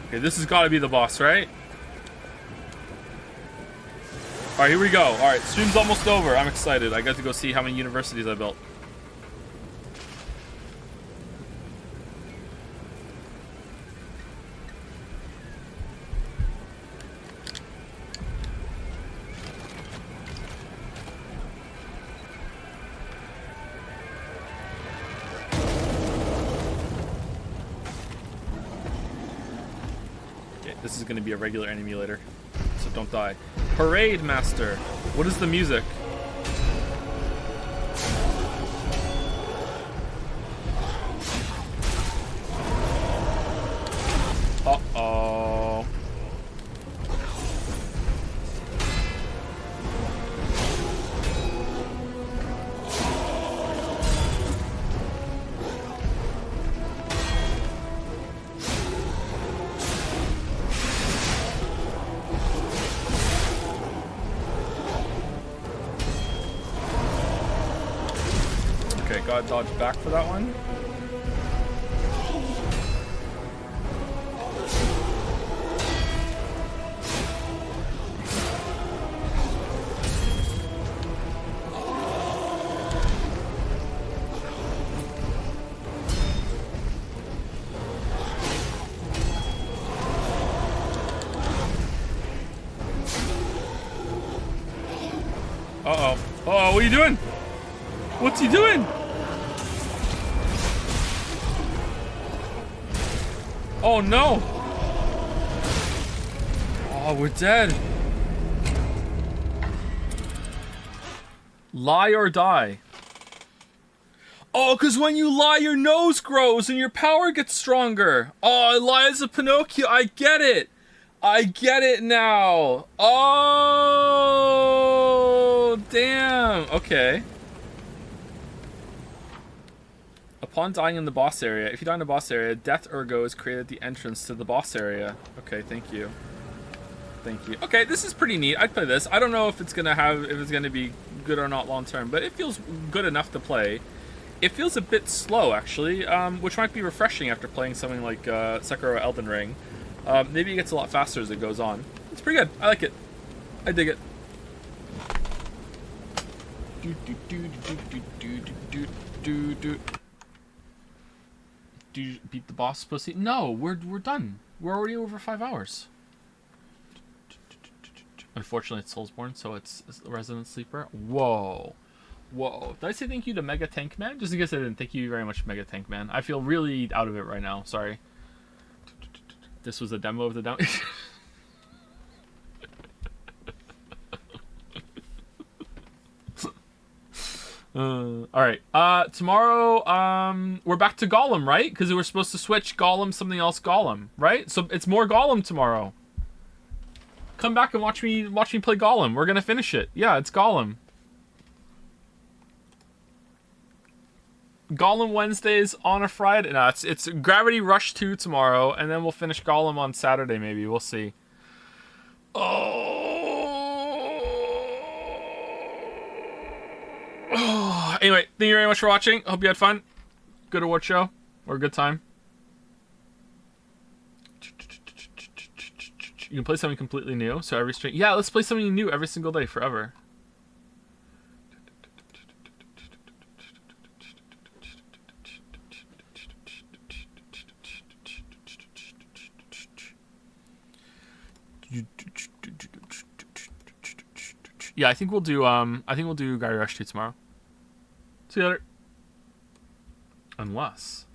Okay, this has got to be the boss, right? Alright, here we go. Alright, stream's almost over. I'm excited. I got to go see how many universities I built. This is going to be a regular enemy later, so don't die. Parade Master. What is the music? Uh-oh. Gotta dodge back for that one. you doing? What's he doing? Oh no! Oh, we're dead. Lie or die. Oh, because when you lie, your nose grows and your power gets stronger. Oh, I lie as a Pinocchio. I get it. I get it now. Oh, damn. Okay. Upon dying in the boss area, if you die in the boss area, Death Ergo is created at the entrance to the boss area. Okay, thank you. Thank you. Okay, this is pretty neat. I'd play this. I don't know if it's gonna be good or not long term, but it feels good enough to play. It feels a bit slow, actually, which might be refreshing after playing something like Sekiro or Elden Ring. Maybe it gets a lot faster as it goes on. It's pretty good. I like it. I dig it. Do you beat the boss, pussy? No, we're done. We're already over 5 hours. Unfortunately, it's Soulsborne, so it's a Resident Sleeper. Whoa. Whoa. Did I say thank you to Mega Tank Man? Just in case I didn't, thank you very much, Mega Tank Man. I feel really out of it right now. Sorry. This was a demo of the demo. Alright. Tomorrow, we're back to Gollum, right? Because we're supposed to switch Gollum, something else Gollum, right? So it's more Gollum tomorrow. Come back and watch me play Gollum. We're gonna finish it. Yeah, it's Gollum. Gollum Wednesdays on a Friday. No, it's Gravity Rush 2 tomorrow, and then we'll finish Gollum on Saturday, maybe. We'll see. Oh. Anyway, thank you very much for watching. Hope you had fun. Good award show. Or a good time. You can play something completely new. So every stream... Yeah, let's play something new every single day forever. Yeah, I think we'll do Gravity Rush 2 tomorrow. See you later. Unless